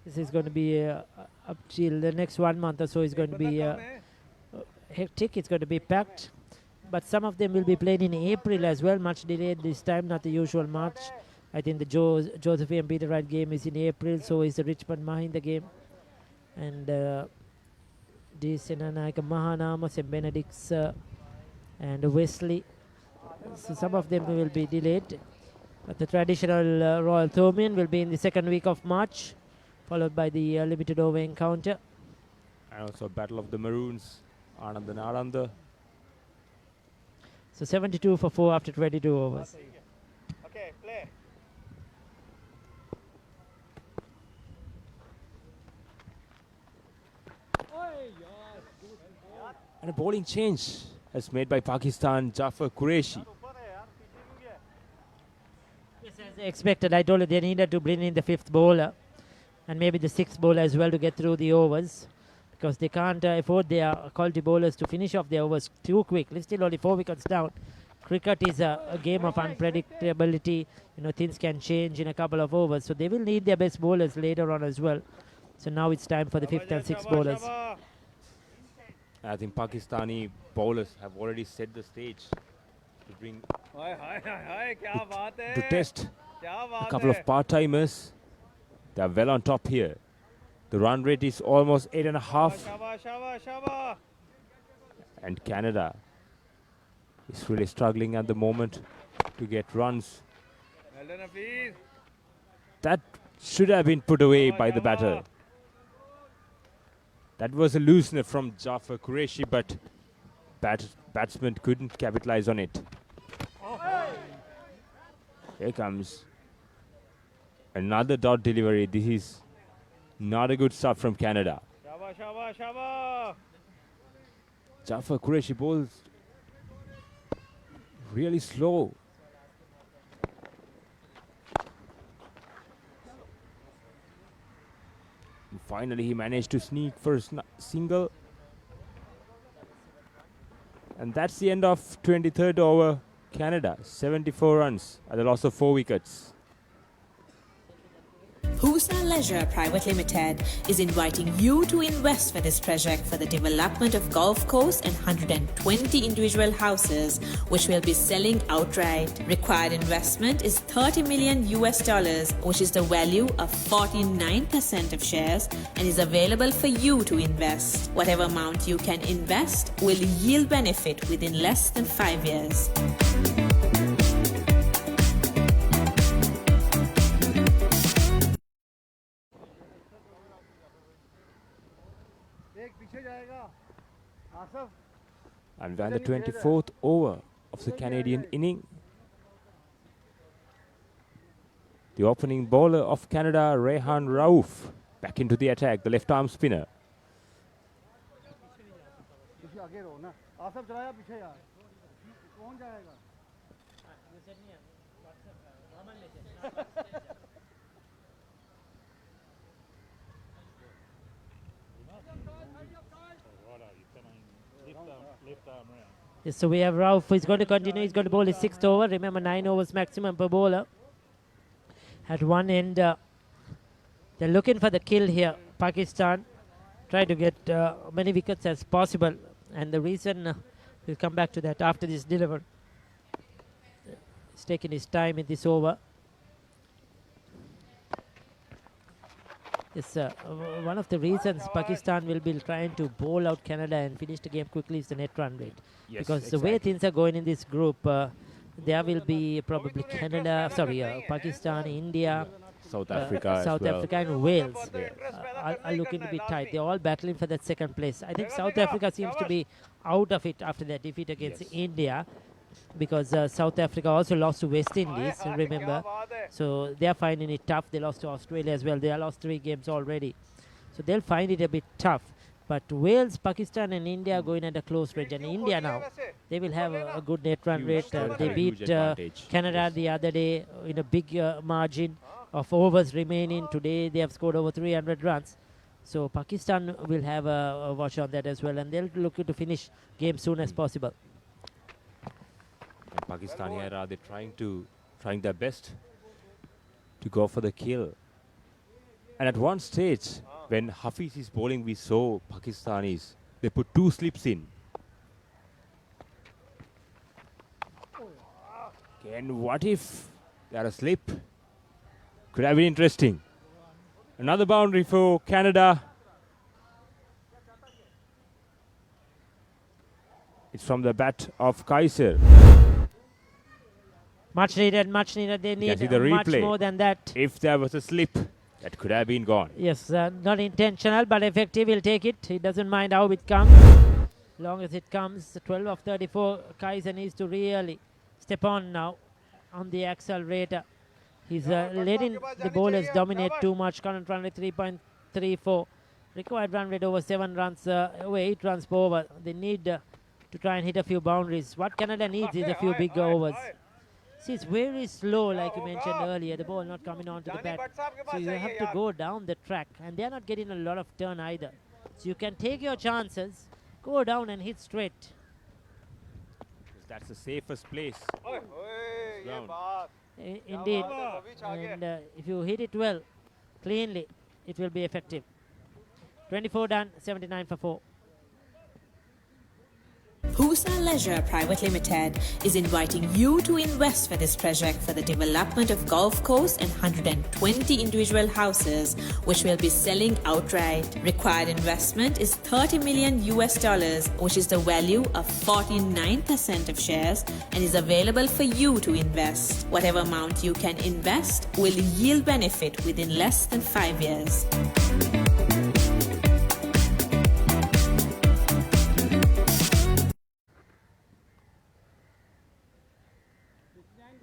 This is going to be up till the next 1 month or so. Is going to be hectic. It's going to be packed. But some of them will be played in April as well. Much delayed this time, not the usual March. I think the Joseph and Peter Wright game is in April. So is the Richmond Mahinda game. And D. Senanayaka Mahanama, St. Benedict's and Wesley. So some of them will be delayed. But the traditional Royal Thomaian will be in the second week of March, followed by the limited over encounter. And also Battle of the Maroons, Anand and Ananda. So 72 for 4 after 22 overs. Okay, play. And a bowling change as made by Pakistan, Jafar Qureshi. Yes, as expected, I told you they needed to bring in the 5th bowler and maybe the 6th bowler as well to get through the overs, because they can't afford their quality bowlers to finish off their overs too quickly. Still only 4 wickets down. Cricket is a game of unpredictability. You know, things can change in a couple of overs. So they will need their best bowlers later on as well. So now it's time for the 5th and 6th bowlers. I think Pakistani bowlers have already set the stage to bring to test a couple of part-timers. They are well on top here. The run rate is almost 8.5. And Canada is really struggling at the moment to get runs. That should have been put away by the batter. That was a loosener from Jafar Qureshi, but batsman couldn't capitalize on it. Here comes another dot delivery. This is not a good start from Canada. Jafar Qureshi bowls really slow. And finally, he managed to sneak for a single. And that's the end of 23rd over. Canada, 74 runs at the loss of 4 wickets. Husa Leisure Private Limited is inviting you to invest for this project for the development of golf course and 120 individual houses, which will be selling outright. Required investment is $30 million, which is the value of 49% of shares, and is available for you to invest. Whatever amount you can invest will yield benefit within less than 5 years. And we're in the 24th over of the Canadian inning. The opening bowler of Canada, Rehan Rauf, back into the attack, the left arm spinner. Yes, so we have Rauf. He's going to continue. He's going to bowl his 6th over. Remember, 9 overs maximum per bowler. At one end, they're looking for the kill here. Pakistan try to get many wickets as possible. And the reason, we'll come back to that after this deliver. He's taking his time in this over. Yes, one of the reasons Pakistan will be trying to bowl out Canada and finish the game quickly is the net run rate. Yes, because exactly. the way things are going in this group, there will be probably Pakistan, India, South Africa South as well. Africa and Wales are looking to be tight. They're all battling for that second place. I think South Africa seems to be out of it after their defeat against India, because South Africa also lost to West Indies, remember. So they're finding it tough. They lost to Australia as well. They have lost 3 games already. So they'll find it a bit tough. But Wales, Pakistan and India are going at a close range. And India now, they will have a good net run rate. They beat Canada the other day in a big margin of overs remaining. Today they have scored over 300 runs. So Pakistan will have a watch on that as well. And they'll look to finish game soon as possible. And Pakistan here are they trying their best to go for the kill. And at one stage, when Hafiz is bowling, we saw Pakistanis, they put 2 slips in. And what if they had a slip? Could have been interesting. Another boundary for Canada. It's from the bat of Kaiser. Much needed, much needed. They You can need see the much replay. more than that. If there was a slip, that could have been gone. Yes, not intentional, but effective. He'll take it. He doesn't mind how it comes. Long as it comes. 12 of 34. Kaiser needs to really step on now on the accelerator. He's letting the bowlers dominate too much. Current run rate 3.34. Required run rate over 7 runs, over 8 runs per over. They need to try and hit a few boundaries. What Canada needs is a few big overs. See, it's very slow, like you mentioned earlier. The ball not coming onto the bat. So you have to go down the track. And they're not getting a lot of turn either. So you can take your chances, go down and hit straight. That's the safest place. Indeed. And if you hit it well, cleanly, it will be effective. 24 done, 79 for 4. Husa Leisure Private Limited is inviting you to invest for this project for the development of golf course and 120 individual houses, which will be selling outright. Required investment is $30 million, which is the value of 49% of shares, and is available for you to invest. Whatever amount you can invest will yield benefit within less than 5 years.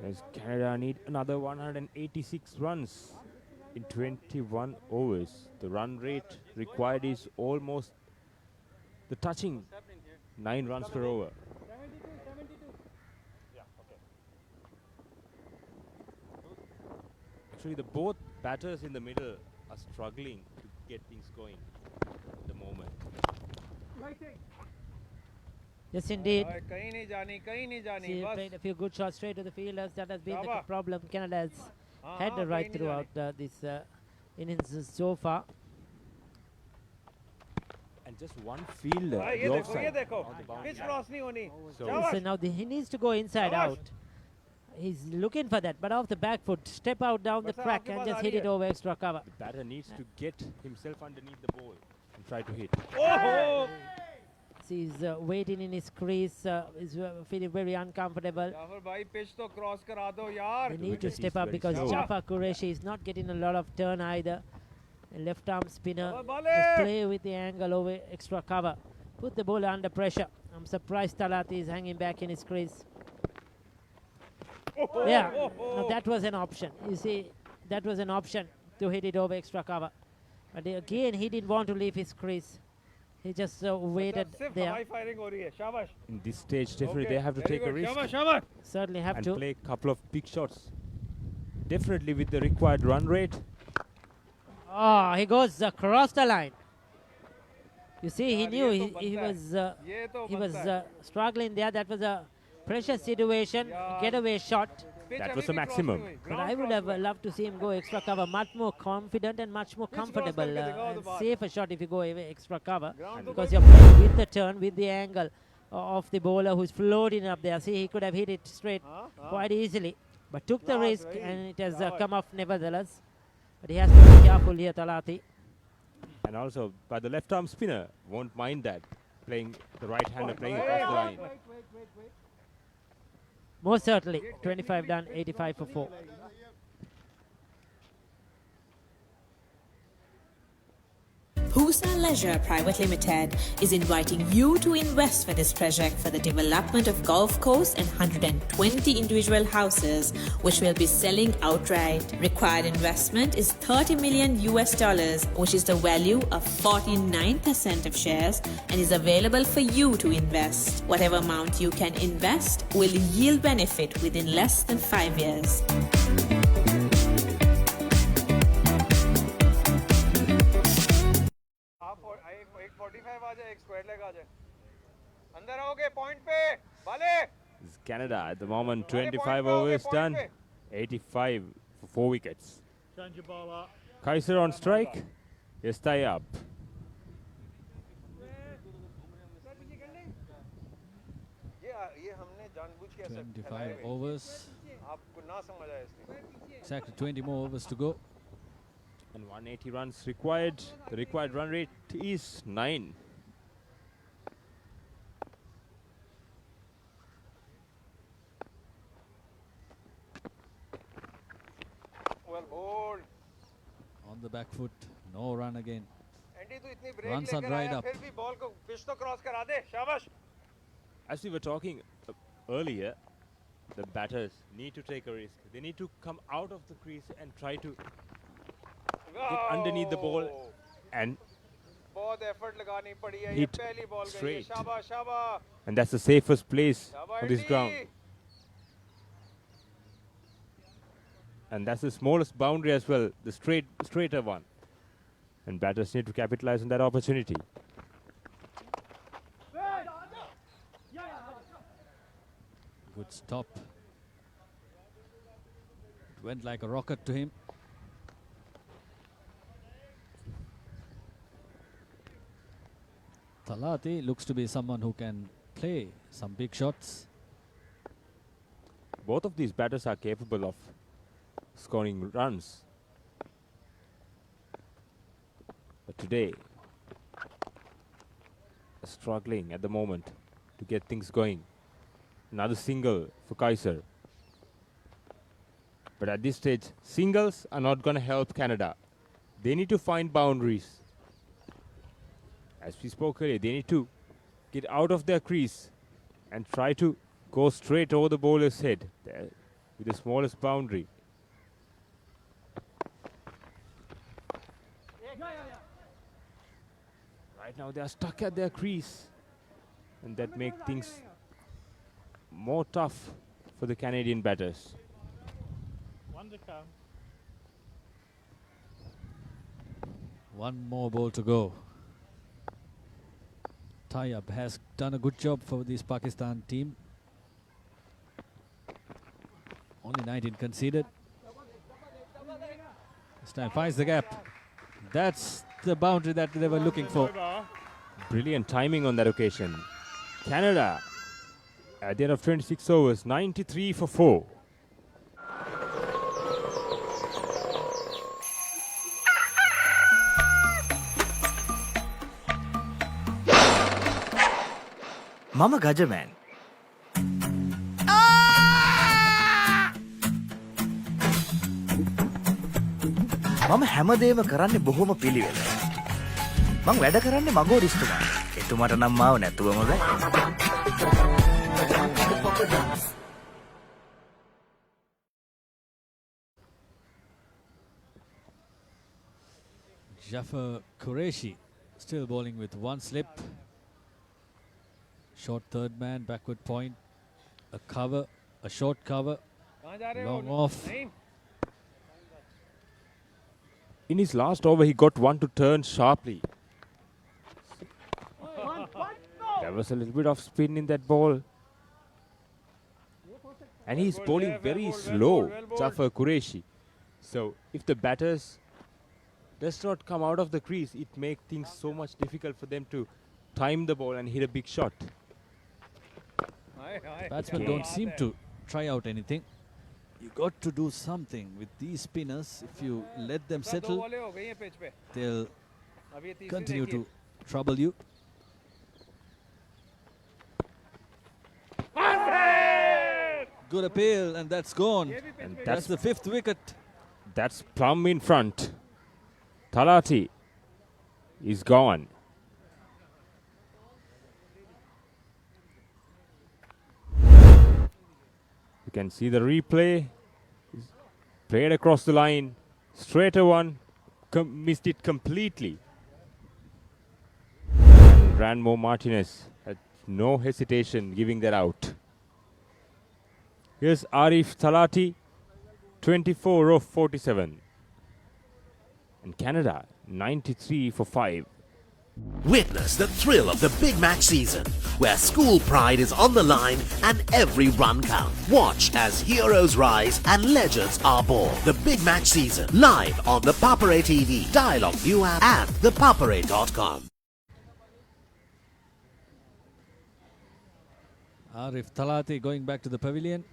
As Canada need another 186 runs in 21 overs. The run rate required is almost the touching 9 runs per over. Actually, the both batters in the middle are struggling to get things going at the moment. Yes, indeed. See, He played a few good shots straight to the fielders. That has been the problem Canada has had right throughout this innings so far. And just one fielder. So now he needs to go inside out. He's looking for that, but off the back foot, step out down the track and just hit it over extra cover. The batter needs to get himself underneath the ball and try to hit. Oh! He's waiting in his crease, he's feeling very uncomfortable. They need to step up because Jafar Qureshi is not getting a lot of turn either. A left arm spinner, just play with the angle over extra cover. Put the bowler under pressure. I'm surprised Talati is hanging back in his crease. Yeah, now that was an option. You see, that was an option to hit it over extra cover. But again, he didn't want to leave his crease. He just waited there. In this stage, definitely they have to take a risk. Certainly have and to. Play a couple of big shots. Definitely with the required run rate. Oh, he goes across the line. You see, he knew he was struggling there. That was a pressure situation, getaway shot. That was the maximum. But I would have loved to see him go extra cover, much more confident and much more comfortable. And safer shot if you go extra cover, because you're playing with the turn, with the angle of the bowler who's floating up there. See, he could have hit it straight quite easily, but took the risk and it has come off nevertheless. But he has to be careful here, Talati. And also, by the left arm spinner, won't mind that. Playing the right hander, playing across the line. Most certainly, 25 done, 85 for 4. Husa Leisure Private Limited is inviting you to invest for this project for the development of golf course and 120 individual houses, which will be selling outright. Required investment is $30 million, which is the value of 49% of shares, and is available for you to invest. Whatever amount you can invest will yield benefit within less than 5 years. This is Canada at the moment, 25 overs done, 85 for 4 wickets. Kaiser on strike. Yes, tie up. 25 overs. Exactly 20 more overs to go. And 180 runs required. The required run rate is 9. Well bowled. On the back foot. No run again. Andy, तू इतनी break Runs are लेकर dried आया, up. फिर भी ball को pitch तो cross करा दे, शाबाश. As we were talking earlier, the batters need to take a risk. They need to come out of the crease and try to get underneath the ball and बहुत effort लगानी पड़ी है, ये hit पहली ball गई है, straight. शाबाश शाबाश. And that's the safest place शाबाश on this Andy. ground. And that's the smallest boundary as well, the straighter one. And batters need to capitalize on that opportunity. Good stop. It went like a rocket to him. Talati looks to be someone who can play some big shots. Both of these batters are capable of scoring runs. But today, struggling at the moment to get things going. Another single for Kaiser. But at this stage, singles are not going to help Canada. They need to find boundaries. As we spoke earlier, they need to get out of their crease and try to go straight over the bowler's head there with the smallest boundary. Right now they are stuck at their crease, and that makes things more tough for the Canadian batters. One more ball to go. Tayyab has done a good job for this Pakistan team. Only 19 conceded. This time finds the gap. That's the boundary that they were looking for. Brilliant timing on that occasion. Canada, at the end of 26 overs, 93 for 4. Mama Gajaman. මම හැමදේම කරන්නේ බොහොම පිළිවෙල. මං වැඩ කරන්නේ මගෝරිස්තුමා. එතුමාට නම් මාව නැතුවම බෑ. Jafar Qureshi still bowling with one slip. Short third man, backward point, a cover, a short cover, long off. In his last over, he got one to turn sharply. There was a little bit of spin in that ball. And he's bowling very slow, Jafar Qureshi. So if the batters does not come out of the crease, it makes things so much difficult for them to time the ball and hit a big shot. Batsmen don't seem to try out anything. You got to do something with these spinners. If you let them settle, they'll continue to trouble you. Good appeal, and that's gone. And that's the 5th wicket. That's plumb in front. Talati is gone. You can see the replay. Played across the line. Straighter one. Missed it completely. And Ranmo Martinez had no hesitation giving that out. Here's Arif Talati, 24 of 47. And Canada, 93 for 5. Witness the thrill of the big match season, where school pride is on the line and every run counts. Watch as heroes rise and legends are born. The big match season, live on the Papare TV, Dialogue View app and thepapare.com. Arif Talati going back to the pavilion.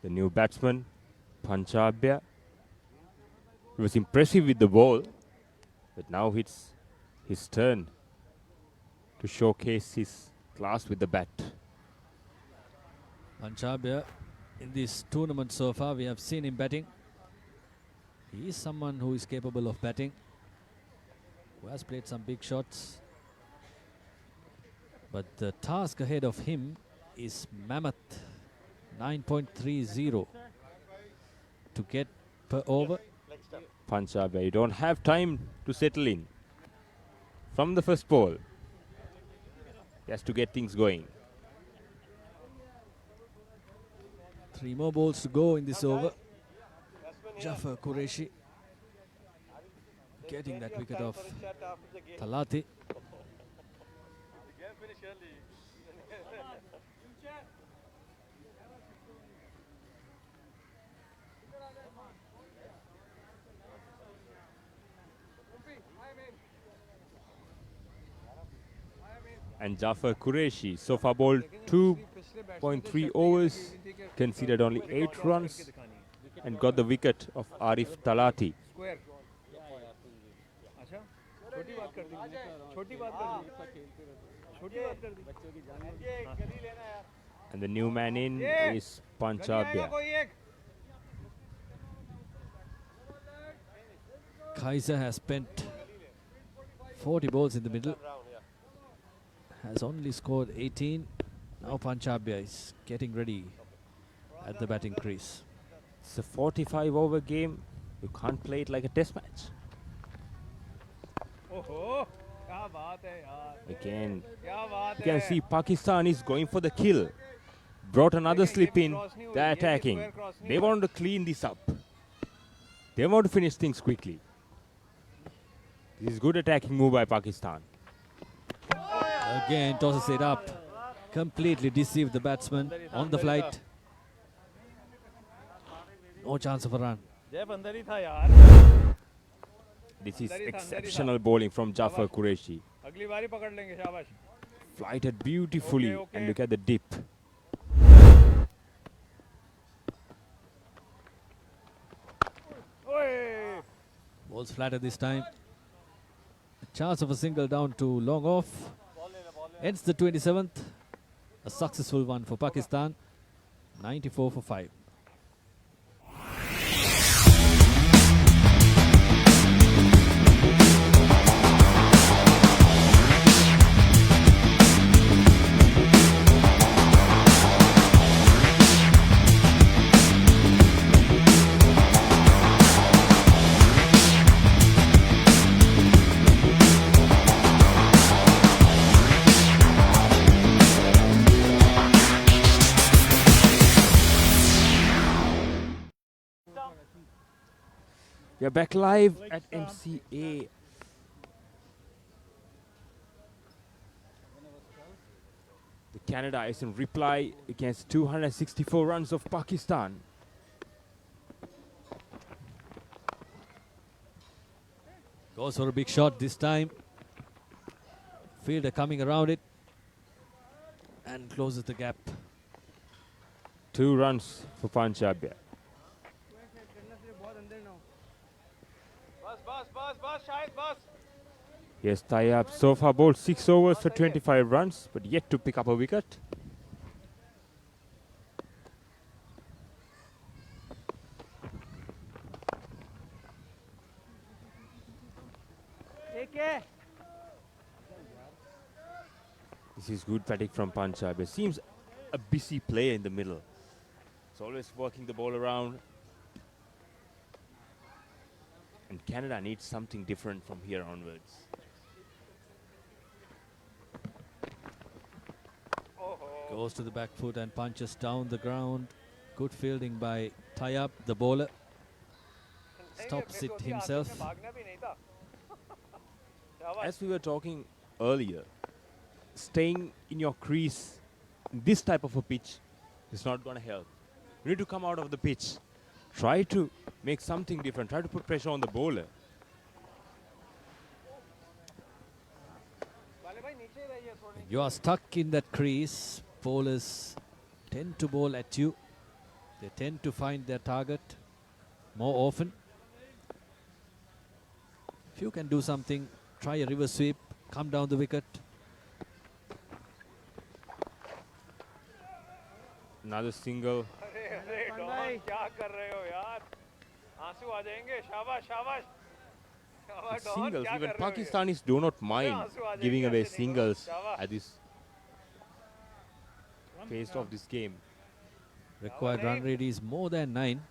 The new batsman, Panchabya. He was impressive with the ball, but now it's his turn to showcase his class with the bat. Panchabya, in this tournament so far, we have seen him batting. He is someone who is capable of batting, who has played some big shots. But the task ahead of him is mammoth. 9.30 to get per over. Panchabya, you don't have time to settle in. From the first ball, he has to get things going. 3 more balls to go in this over. Jafar Qureshi getting that wicket off Talati. And Jafar Qureshi so far bowled 2.3 overs, conceded only 8 runs and got the wicket of Arif Talati. And the new man in is Panchabya. Kaiser has spent 40 balls in the middle. Has only scored 18. Now Panchabya is getting ready at the batting crease. It's a 45 over game. You can't play it like a test match. Again, you can see Pakistan is going for the kill. Brought another slip in. They're attacking. They want to clean this up. They want to finish things quickly. This is good attacking move by Pakistan. Again tosses it up. Completely deceived the batsman on the flight. No chance of a run. This is exceptional bowling from Jafar Qureshi. Flighted beautifully and look at the dip. Balls flatter this time. A chance of a single down to long off. Ends the 27th. A successful one for Pakistan. 94 for 5. We are back live at MCA. The Canada is in reply against 264 runs of Pakistan. Goes for a big shot this time. Fielder coming around it and closes the gap. 2 runs for Panchabya. Yes, Tayyab so far bowled 6 overs for 25 runs, but yet to pick up a wicket. This is good batting from Panchabya. Seems a busy player in the middle. It's always working the ball around. And Canada needs something different from here onwards. Goes to the back foot and punches down the ground. Good fielding by Tayyab, the bowler. Stops it himself. As we were talking earlier, staying in your crease in this type of a pitch is not going to help. You need to come out of the pitch. Try to make something different. Try to put pressure on the bowler. When you are stuck in that crease, bowlers tend to bowl at you. They tend to find their target more often. If you can do something, try a reverse sweep, come down the wicket. Another single. Singles, even Pakistanis do not mind giving away singles at this phase of this game. Required run rate is more than 9.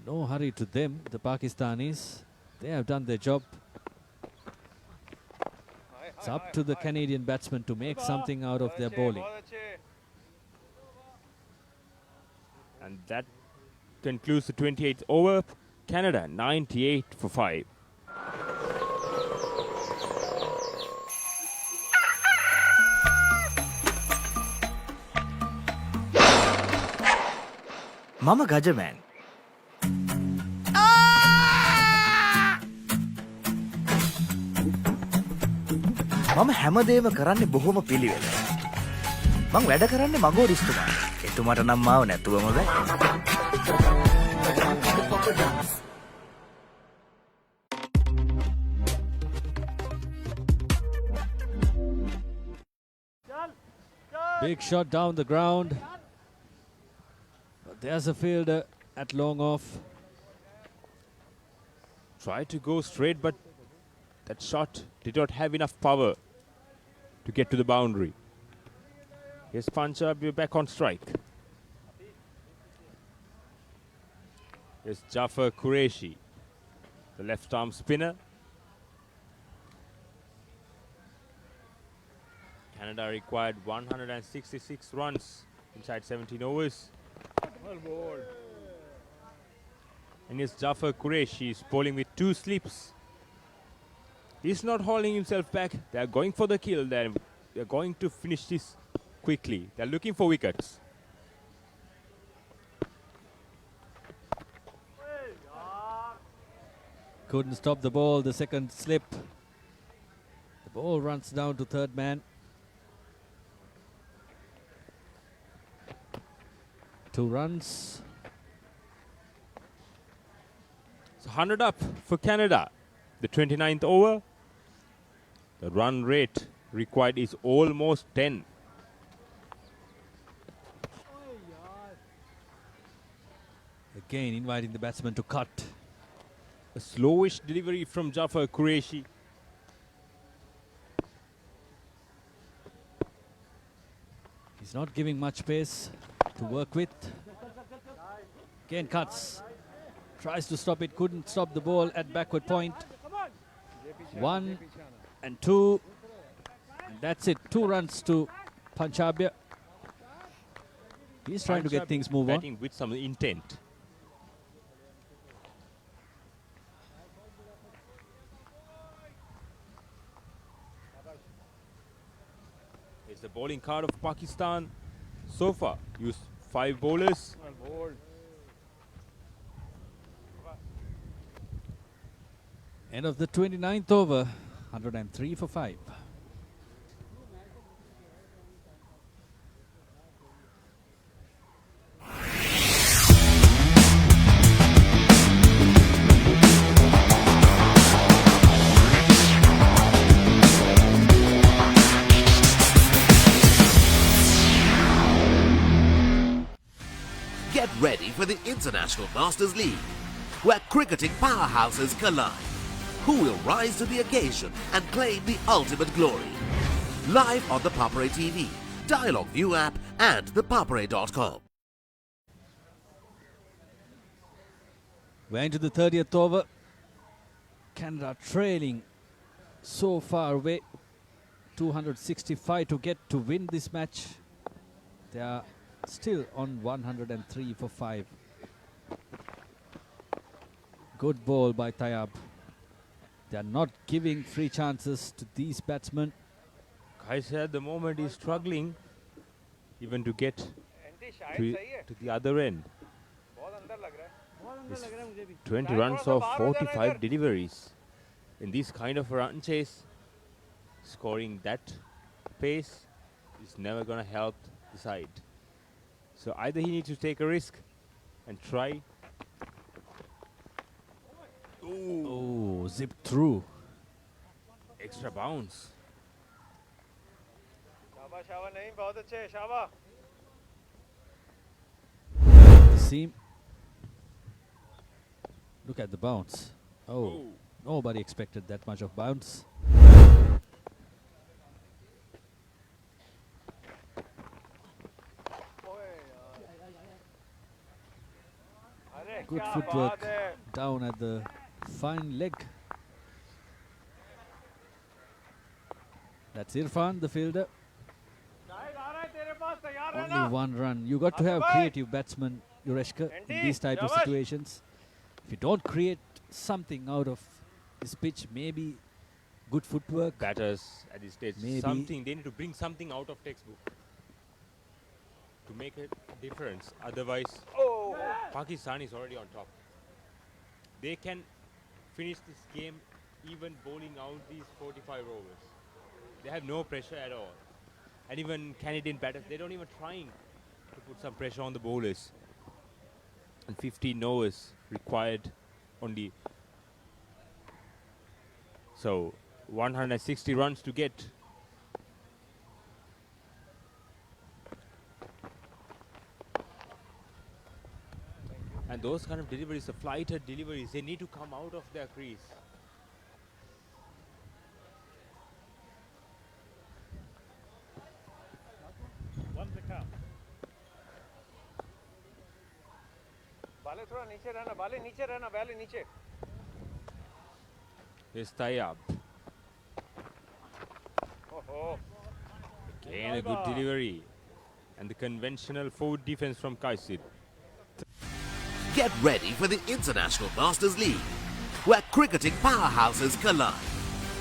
No hurry to them, the Pakistanis. They have done their job. It's up to the Canadian batsmen to make something out of their bowling. And that concludes the 28th over. Canada 98 for 5. Mama Gajaman. මම හැමදේම කරන්නේ බොහොම පිළිවෙල. මං වැඩ කරන්නේ මගෝරිස්තුමා. එතුමාට නම් මාව නැතුවම බෑ. Big shot down the ground. But there's a fielder at long off. Tried to go straight, but that shot did not have enough power to get to the boundary. Here's Punjab, we're back on strike. Here's Jafar Qureshi, the left arm spinner. Canada required 166 runs inside 17 overs. Well bowled. And here's Jafar Qureshi, is bowling with 2 slips. He's not holding himself back. They're going for the kill. They're going to finish this quickly. They're looking for wickets. Couldn't stop the ball, the second slip. The ball runs down to third man. 2 runs. So 100 up for Canada. The 29th over. The run rate required is almost 10. Again inviting the batsman to cut. A slowish delivery from Jafar Qureshi. He's not giving much pace to work with. Again cuts. Tries to stop it, couldn't stop the ball at backward point. 1 and 2. And that's it. 2 runs to Punjab. He's trying to get things moving on. Batting with some intent. It's the bowling card of Pakistan. So far, used 5 bowlers. Well bowled. End of the 29th over. 103 for 5. Get ready for the International Masters League, where cricketing powerhouses collide. Who will rise to the occasion and claim the ultimate glory? Live on the Papare TV, Dialogue View app and thepapare.com. We're into the 30th over. Canada trailing so far away. 265 to get to win this match. They are still on 103 for 5. Good ball by Tayyab. They are not giving free chances to these batsmen. Kaiser at the moment is struggling even to get to the other end. It's 20 runs of 45 deliveries. In this kind of run chase, scoring that pace is never going to help the side. So either he needs to take a risk and try. Oh, zipped through. Extra bounce. शाबाश शाबाश नहीं बहुत अच्छे शाबाश The seam. Look at the bounce. Oh, nobody expected that much of bounce. Good footwork down at the fine leg. That's Irfan, the fielder. Only one run. You got to have creative batsmen, Yureshka, in these type of situations. If you don't create something out of this pitch, maybe good footwork. Batters at this stage, Maybe. something, they need to bring something out of textbook to make a difference. Otherwise, Pakistan is already on top. They can finish this game even bowling out these 45 overs. They have no pressure at all. And even Canadian batters, they don't even trying to put some pressure on the bowlers. And 15 overs required only. So 160 runs to get. And those kind of deliveries, the flighted deliveries, they need to come out of their crease. बाले थोड़ा नीचे रहना बाले नीचे रहना बाले नीचे Here's Tayyab. Again a good delivery. And the conventional forward defense from Kaisir. Get ready for the International Masters League, where cricketing powerhouses collide.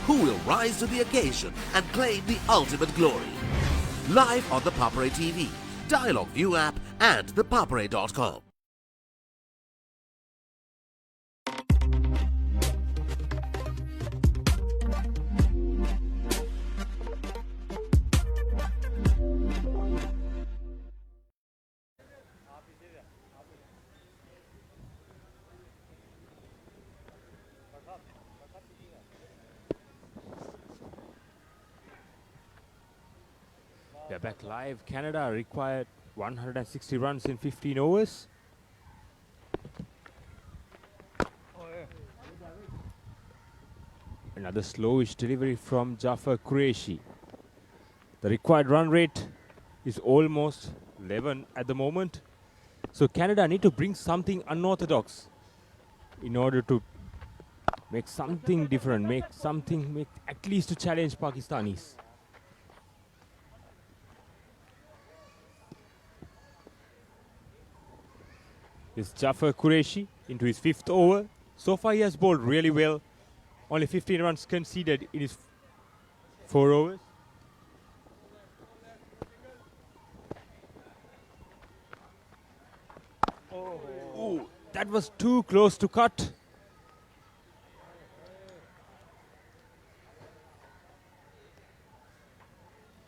Who will rise to the occasion and claim the ultimate glory? Live on the Papare TV, Dialogue View app and thepapare.com. They're back live. Canada required 160 runs in 15 overs. Another slowish delivery from Jafar Qureshi. The required run rate is almost 11 at the moment. So Canada need to bring something unorthodox in order to make something different, make at least to challenge Pakistanis. Is Jafar Qureshi into his 5th over. So far he has bowled really well. Only 15 runs conceded in his 4 overs. Oh, that was too close to cut.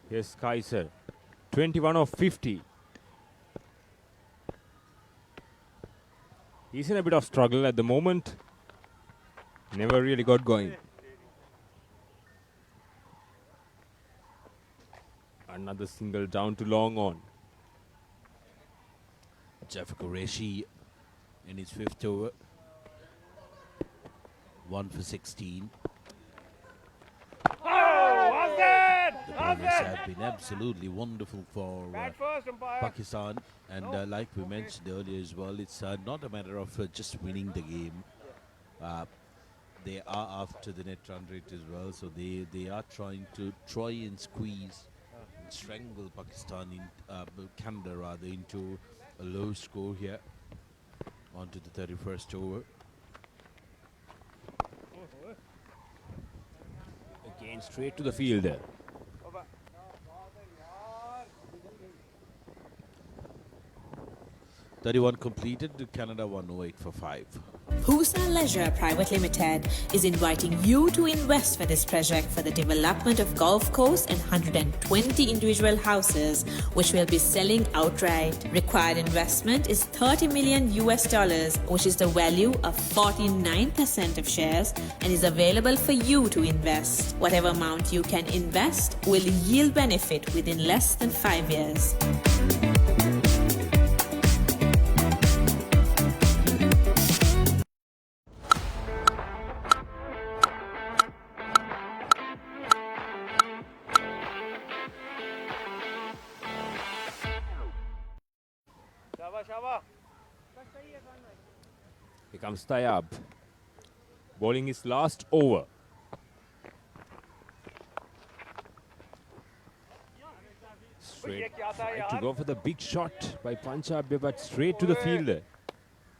Here's Kaiser. 21 of 50. He's in a bit of struggle at the moment. Never really got going. Another single down to long on. Jafar Qureshi in his 5th over. 1 for 16. The bowlers have been absolutely wonderful for Pakistan, and like we mentioned earlier as well, it's not a matter of just winning the game. they are after the net run rate as well, so they are trying to and squeeze and strangle Pakistan Canada rather into a low score here onto the 31st over. Again straight to the fielder. 31 completed, Canada 108 for 5. Husa Leisure Private Limited is inviting you to invest for this project for the development of golf course and 120 individual houses, which will be selling outright. Required investment is $30 million, which is the value of 49% of shares, and is available for you to invest. Whatever amount you can invest will yield benefit within less than 5 years. Here comes Tayyab, bowling his last over. Straight, tried to go for the big shot by Panchabya, but straight to the fielder.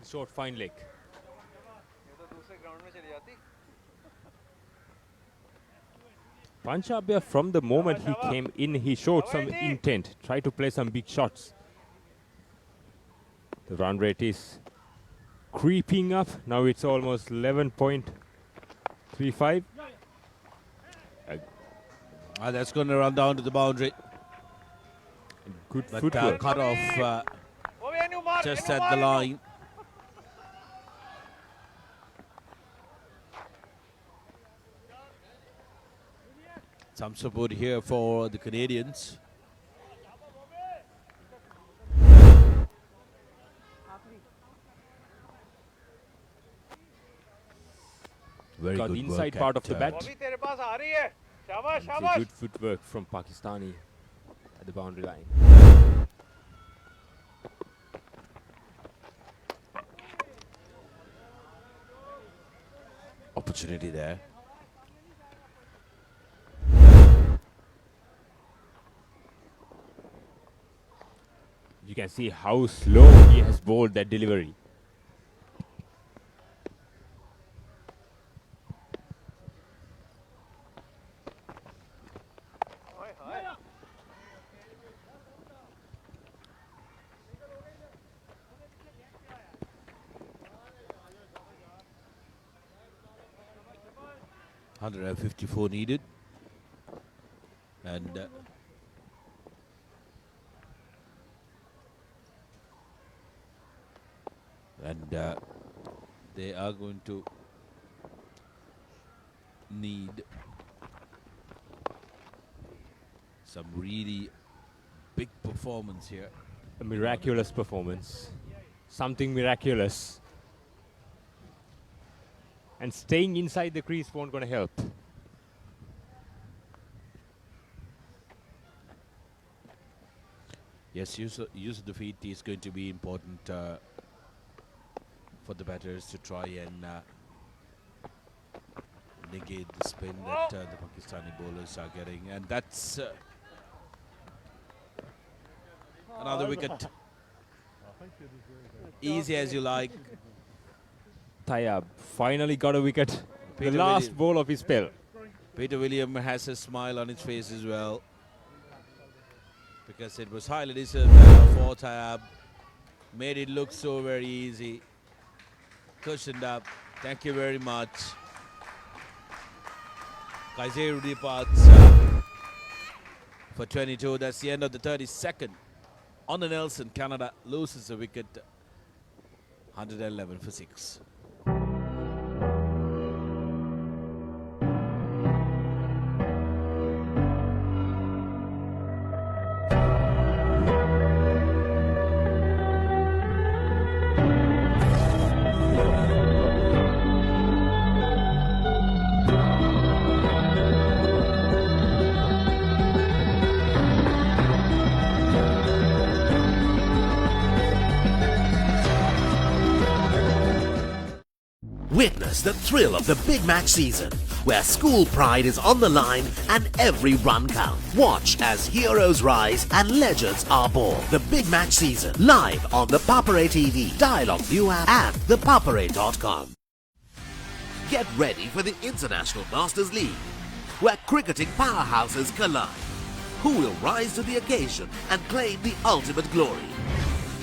Short fine leg. Panchabya, from the moment he came in, he showed some intent, tried to play some big shots. The run rate is creeping up. Now it's almost 11.35. That's going to run down to the boundary. Good but footwork. Cut off just at the line. Some support here for the Canadians. Very Got good the inside work part at, of the bat. It's It's a good footwork from Pakistani at the boundary line. Opportunity there. You can see how slow he has bowled that delivery. $154 needed, and they are going to need some really big performance here. A miraculous performance. Something miraculous. And staying inside the crease won't going to help. Yes, use of the feet is going to be important for the batters to try and negate the spin that the Pakistani bowlers are getting, and that's another wicket. Easy as you like. Tayyab finally got a wicket. The last ball of his spell. Peter William has a smile on his face as well, because it was highly deserved for Tayyab. Made it look so very easy. Cushioned up. Thank you very much. Kaiser departs for 22. That's the end of the 32nd. On the Nelson, Canada loses a wicket. 111 for 6. Witness the thrill of the big match season, where school pride is on the line and every run counts. Watch as heroes rise and legends are born. The big match season, live on the Papare TV, Dialogue View app and thepapare.com. Get ready for the International Masters League, where cricketing powerhouses collide. Who will rise to the occasion and claim the ultimate glory?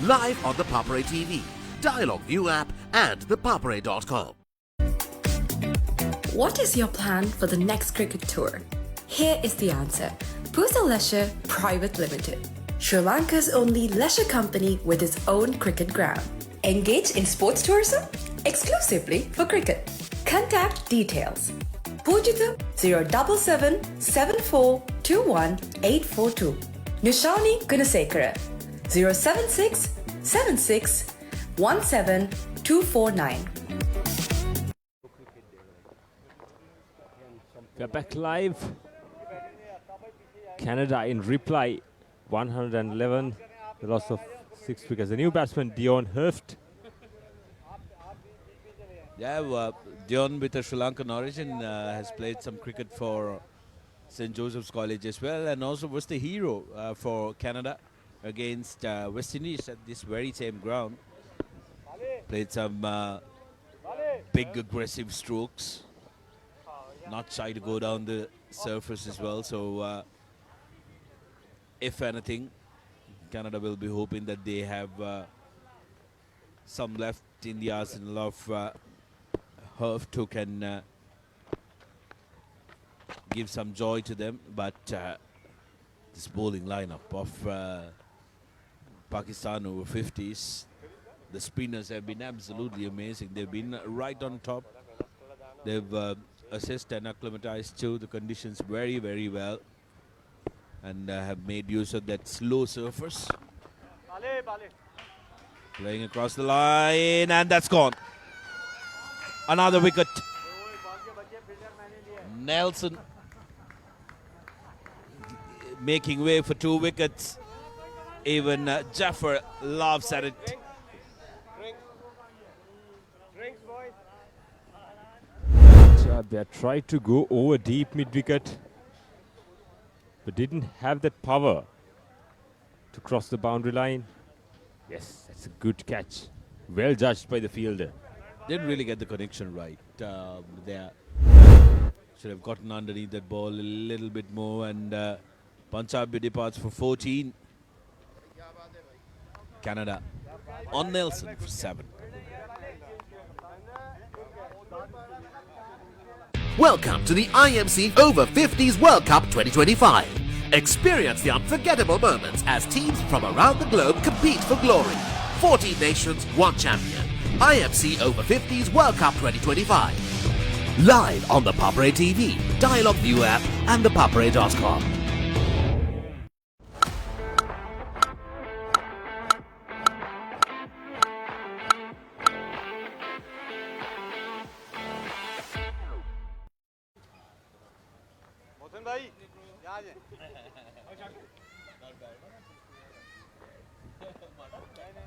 Live on the Papare TV, Dialogue View app and thepapare.com. What is your plan for the next cricket tour? Here is the answer. Pusa Leisure Private Limited, Sri Lanka's only leisure company with its own cricket ground. Engage in sports tourism exclusively for cricket. Contact details. Pujitha 077 7421 842. Nishani Gunasekara 076 76 17249. We're back live. Canada in reply, 111, the loss of 6 wickets. The new batsman Dion Hurft. Yeah, Dion with a Sri Lankan origin has played some cricket for St. Joseph's College as well, and also was the hero for Canada against West Indies at this very same ground. Played some big aggressive strokes, not shy to go down the surface as well. So if anything, Canada will be hoping that they have some left in the arsenal of Hurft who can give some joy to them. But this bowling lineup of Pakistan Over-50s, the spinners have been absolutely amazing. They've been right on top. They've assessed and acclimatized to the conditions very, very well, and have made use of that slow surface. Playing across the line, and that's gone. Another wicket. Nelson making way for 2 wickets. Even Jaffer laughs at it. They tried to go over deep mid-wicket, but didn't have that power to cross the boundary line. Yes, that's a good catch. Well judged by the fielder. Didn't really get the connection right there. Should have gotten underneath that ball a little bit more, and Punjab departs for 14. Canada on Nelson for 7. Welcome to the IMC Over-50s World Cup 2025. Experience the unforgettable moments as teams from around the globe compete for glory. 14 nations, 1 champion. IMC Over-50s World Cup 2025. Live on the Papare TV, Dialogue View app and thepapare.com.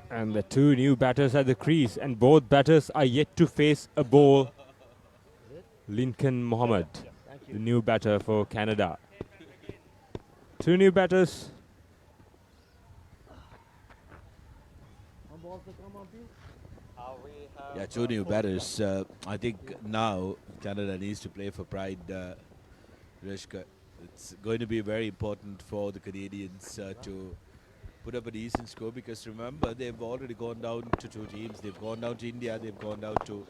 And the 2 new batters at the crease, and both batters are yet to face a ball. Lincoln Mohammed, the new batter for Canada. 2 new batters. Yeah, 2 new batters. I think now Canada needs to play for pride, Rishka. It's going to be very important for the Canadians to put up a decent score, because remember, they've already gone down to 2 teams. They've gone down to India. They've gone down to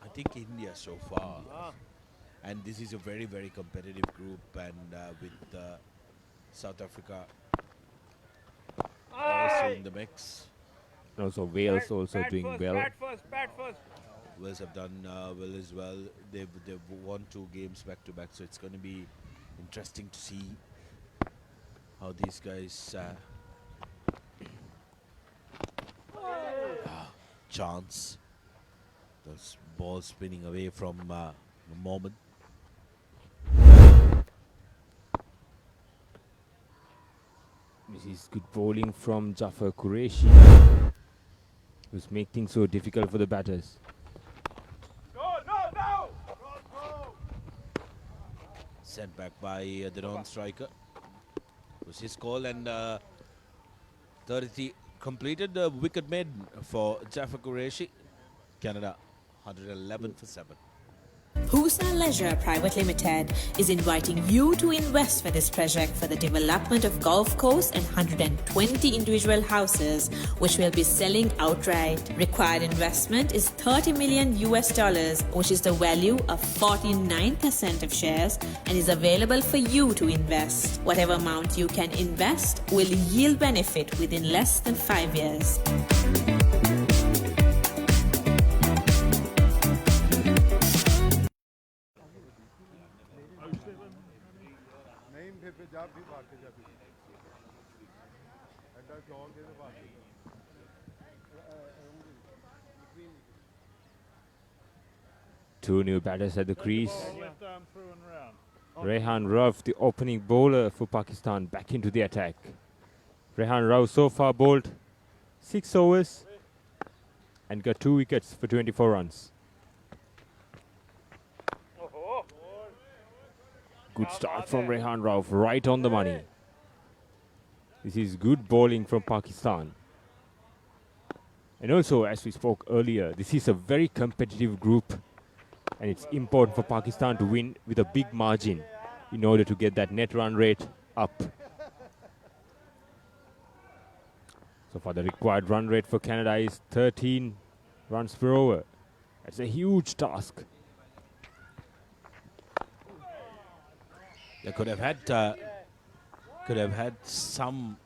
I think India so far. And this is a very, very competitive group, and with South Africa also in the mix. Also Wales also doing well. Wales have done well as well. They've won 2 games back to back, so it's going to be interesting to see how these guys chance those balls spinning away from the moment. This is good bowling from Jafar Qureshi, who's making things so difficult for the batters. Sent back by the non-striker. It was his call, and 30 completed. The wicket made for Jafar Qureshi. Canada 111 for 7. Husa Leisure Private Limited is inviting you to invest for this project for the development of golf course and 120 individual houses, which will be selling outright. Required investment is $30 million, which is the value of 49% of shares, and is available for you to invest. Whatever amount you can invest will yield benefit within less than 5 years. Two new batters at the crease. Rehan Rauf, the opening bowler for Pakistan, back into the attack. Rehan Rauf so far bowled 6 overs and got 2 wickets for 24 runs. Good start from Rehan Rauf, right on the money. This is good bowling from Pakistan. And also, as we spoke earlier, this is a very competitive group, and it's important for Pakistan to win with a big margin in order to get that net run rate up. So far, the required run rate for Canada is 13 runs per over. That's a huge task. They could have had some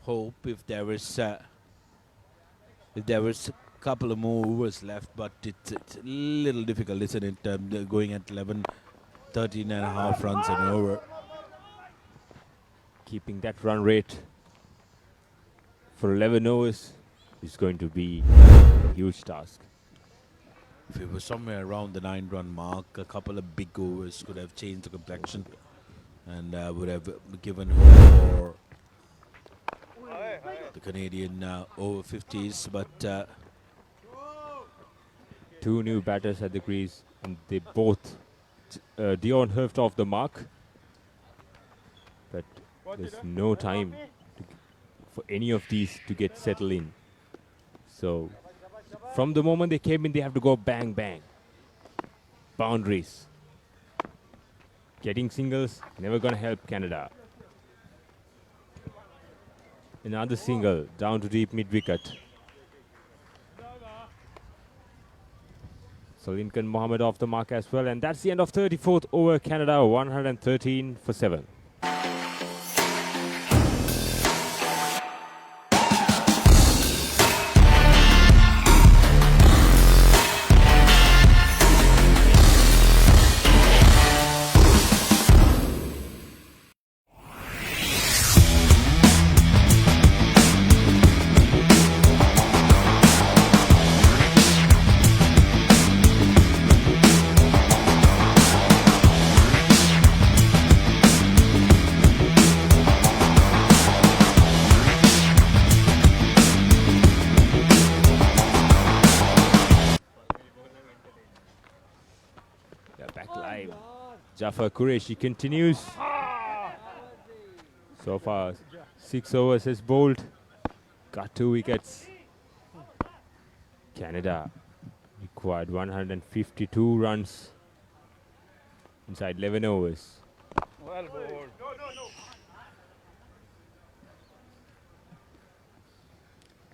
hope if there was a couple of more overs left, but it's a little difficult, isn't it? They're going at 13 and a half runs an over. Keeping that run rate for 11 overs is going to be a huge task. If it was somewhere around the 9-run mark, a couple of big overs could have changed the complexion and would have given hope for the Canadian over-50s, but two new batters at the crease, and they both Dion Hurft off the mark, but there's no time for any of these to get settled in. So from the moment they came in, they have to go bang bang. Boundaries. Getting singles never gonna help Canada. Another single down to deep mid wicket. So Lincoln Mohammed off the mark as well, and that's the end of 34th over. Canada 113 for 7. Jafar Qureshi continues. So far, 6 overs has bowled. Got 2 wickets. Canada required 152 runs inside 11 overs. Well bowled.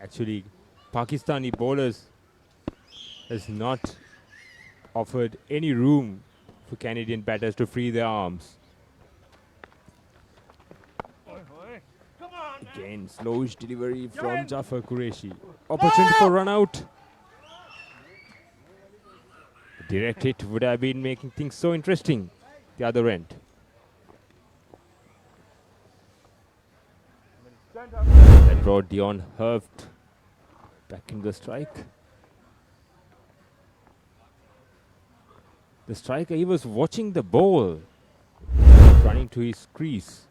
Actually, Pakistani bowlers has not offered any room for Canadian batters to free their arms. Again, slowish delivery from Jafar Qureshi. Opportunity for run out. Direct hit would have been making things so interesting. The other end. That brought Dion Hurft back in the strike. The striker, he was watching the ball, running to his crease.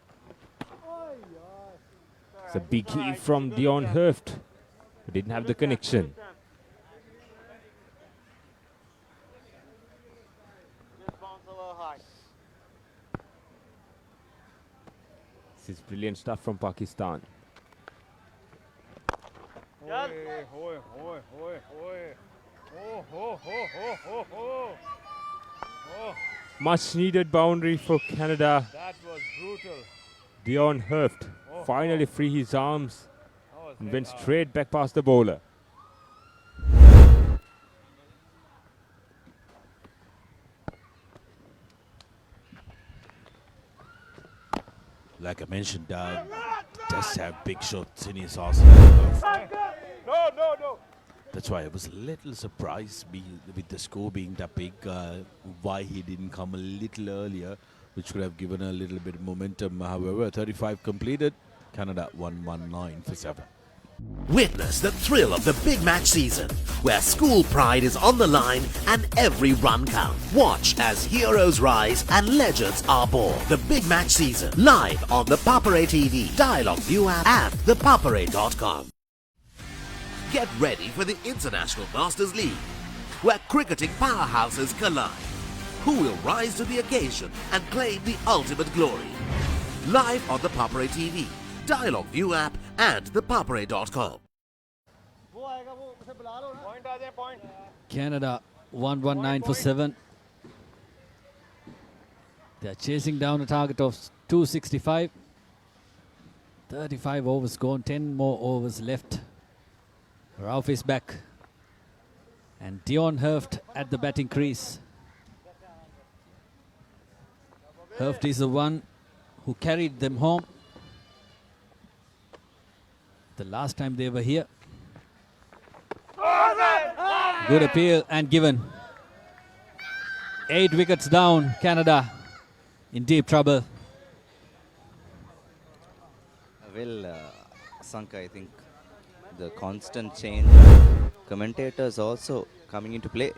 It's a big hit from Dion Hurft, who didn't have the connection. This is brilliant stuff from Pakistan. Much needed boundary for Canada. That was brutal. Dion Hurft finally free his arms and went straight back past the bowler. Like I mentioned, does have big shots in his arsenal. No. That's why I was a little surprised with the score being that big, why he didn't come a little earlier, which could have given a little bit of momentum. However, 35 completed, Canada 119 for 7. Witness the thrill of the big match season, where school pride is on the line and every run counts. Watch as heroes rise and legends are born. The big match season, live on the Papare TV, Dialogue View app and thepapare.com. Get ready for the International Masters League, where cricketing powerhouses collide. Who will rise to the occasion and claim the ultimate glory? Live on the Papare TV, Dialogue View app and thepapare.com. Canada 119 for 7. They are chasing down a target of 265. 35 overs gone, 10 more overs left. Rauf is back. And Dion Hurft at the batting crease. Hurft is the one who carried them home the last time they were here. Good appeal and given. 8 wickets down, Canada in deep trouble. Well, Sanka, I think the constant change, commentators also coming into play.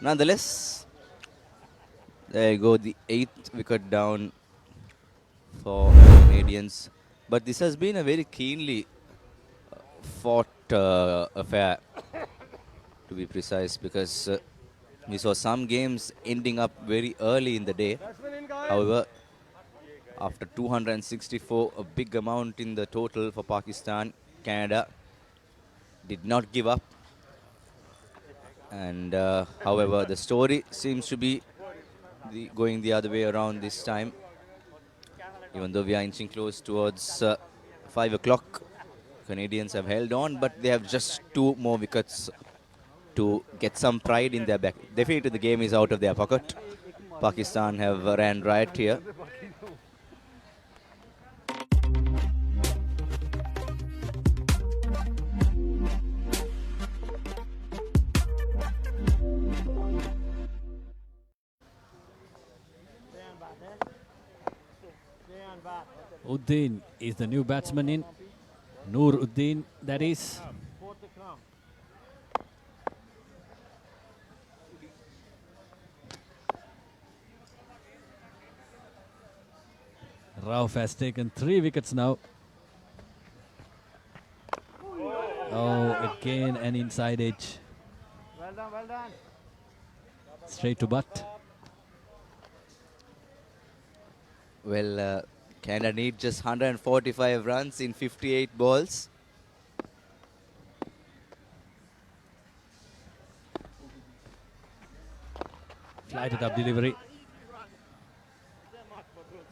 Nonetheless, there you go, the 8th wicket down for Canadians. But this has been a very keenly fought affair, to be precise, because we saw some games ending up very early in the day. However, after 264, a big amount in the total for Pakistan, Canada did not give up. And however, the story seems to be going the other way around this time. Even though we are inching close towards 5 o'clock, Canadians have held on, but they have just 2 more wickets to get some pride in their back. Definitely the game is out of their pocket. Pakistan have ran riot here. Uddin is the new batsman in. Noor Uddin, that is. Rauf has taken 3 wickets now. Oh, again an inside edge. Well done. Straight to butt. Well, Canada need just 145 runs in 58 balls. Flighted up delivery.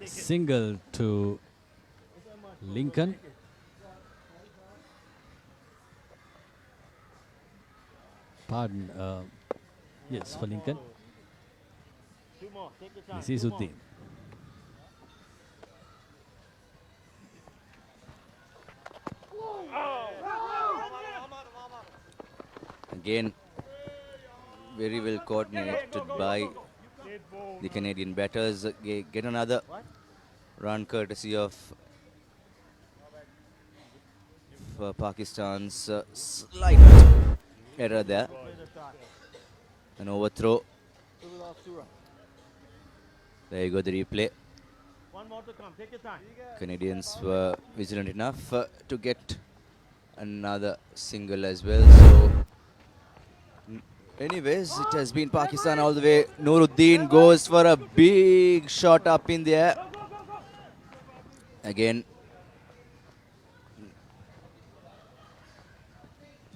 Single to Lincoln. Pardon. Yes, for Lincoln. This is Uddin. Again, very well coordinated by the Canadian batters. Get another run courtesy of Pakistan's slight error there. An overthrow. There you go, the replay. One more to come. Take your time. Canadians were vigilant enough to get another single as well. So, anyways, it has been Pakistan all the way. Nuruddin goes for a big shot up in the air. Again,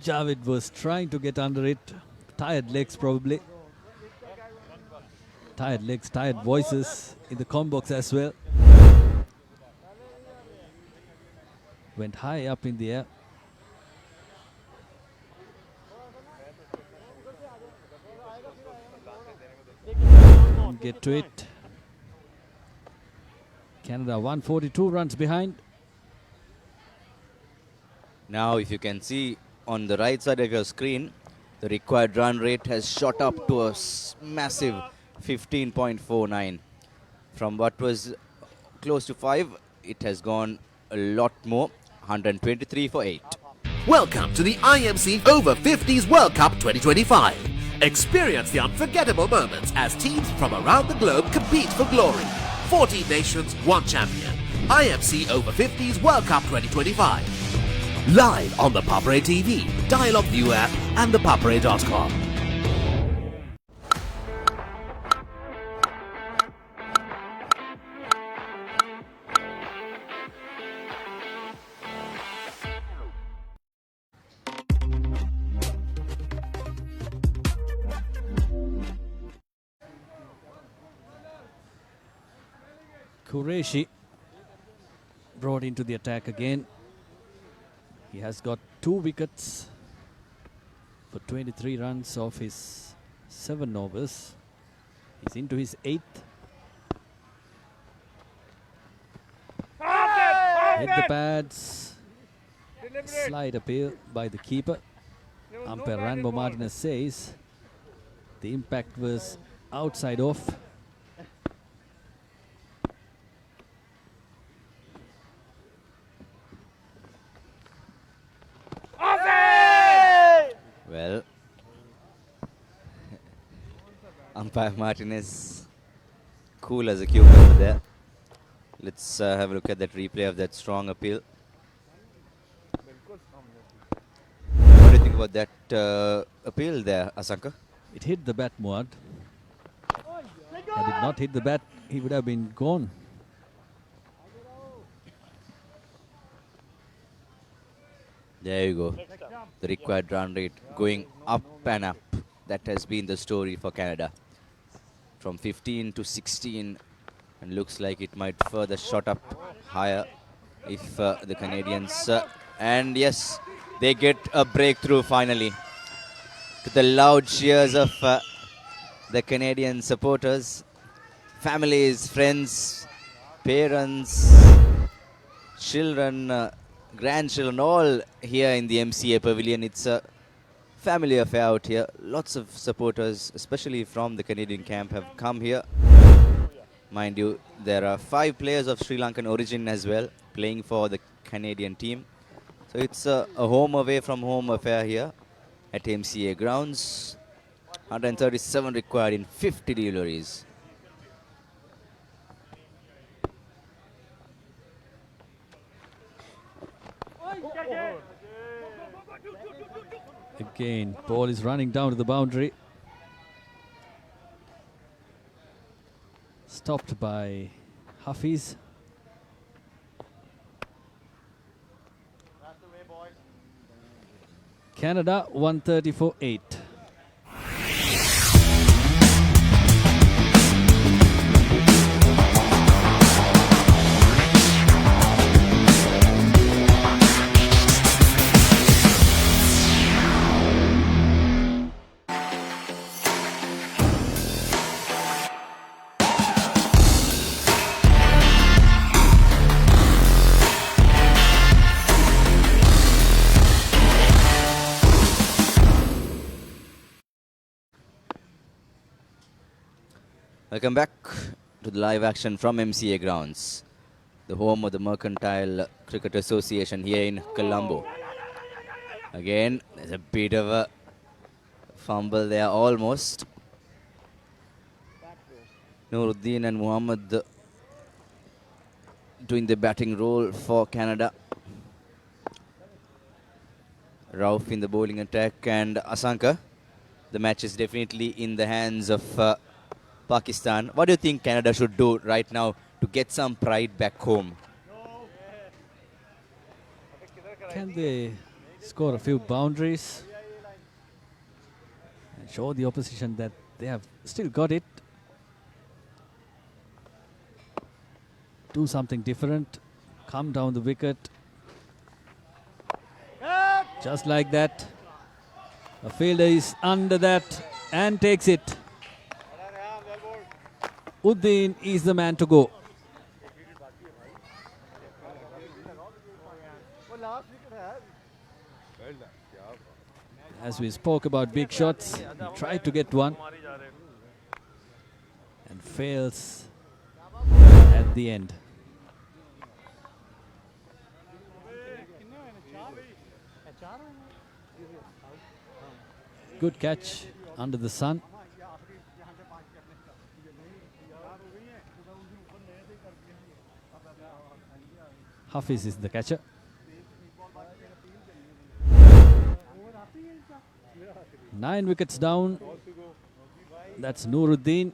Javed was trying to get under it. Tired legs probably. Tired legs, tired voices in the com box as well. Went high up in the air. Get to it. Canada 142 runs behind. now if you can see on the right side of your screen, the required run rate has shot up to a massive 15.49. From what was close to 5, it has gone a lot more, 123 for 8. Welcome to the IMC Over-50s World Cup 2025. Experience the unforgettable moments as teams from around the globe compete for glory. 14 nations, 1 champion. IMC Over-50s World Cup 2025. Live on the Papare TV, Dialogue View app and thepapare.com. Qureshi brought into the attack again. He has got 2 wickets for 23 runs off his 7 overs. He's into his 8th. Hit the pads. Slide appeal by the keeper. Umpire Ranbo Martinez says the impact was outside off. Well, umpire Martinez, cool as a cucumber there. Let's have a look at that replay of that strong appeal. What do you think about that appeal there, Asanka? It hit the bat, Muad. Had it not hit the bat, he would have been gone. There you go. The required run rate going up and up. That has been the story for Canada. From 15 to 16, and looks like it might further shot up higher if the Canadians... and yes, they get a breakthrough finally. To the loud cheers of the Canadian supporters, families, friends, parents, children, grandchildren, all here in the MCA pavilion. It's a family affair out here. Lots of supporters, especially from the Canadian camp, have come here. Mind you, there are 5 players of Sri Lankan origin as well playing for the Canadian team. So it's a home away from home affair here at MCA Grounds. 137 required in 50 deliveries. Again, ball is running down to the boundary. Stopped by Hafiz. Canada 130 for 8. Welcome back to the live action from MCA Grounds, the home of the Mercantile Cricket Association here in Colombo. Again, there's a bit of a fumble there almost. Nuruddin and Muhammad doing the batting role for Canada. Rauf in the bowling attack, and Asanka. The match is definitely in the hands of Pakistan. What do you think Canada should do right now to get some pride back home? Can they score a few boundaries and show the opposition that they have still got it? Do something different, come down the wicket. Just like that. A fielder is under that and takes it. Uddin is the man to go. As we spoke about big shots, he tried to get one and fails at the end. Good catch under the sun. Hafiz is the catcher. Nine wickets down. That's Nuruddin.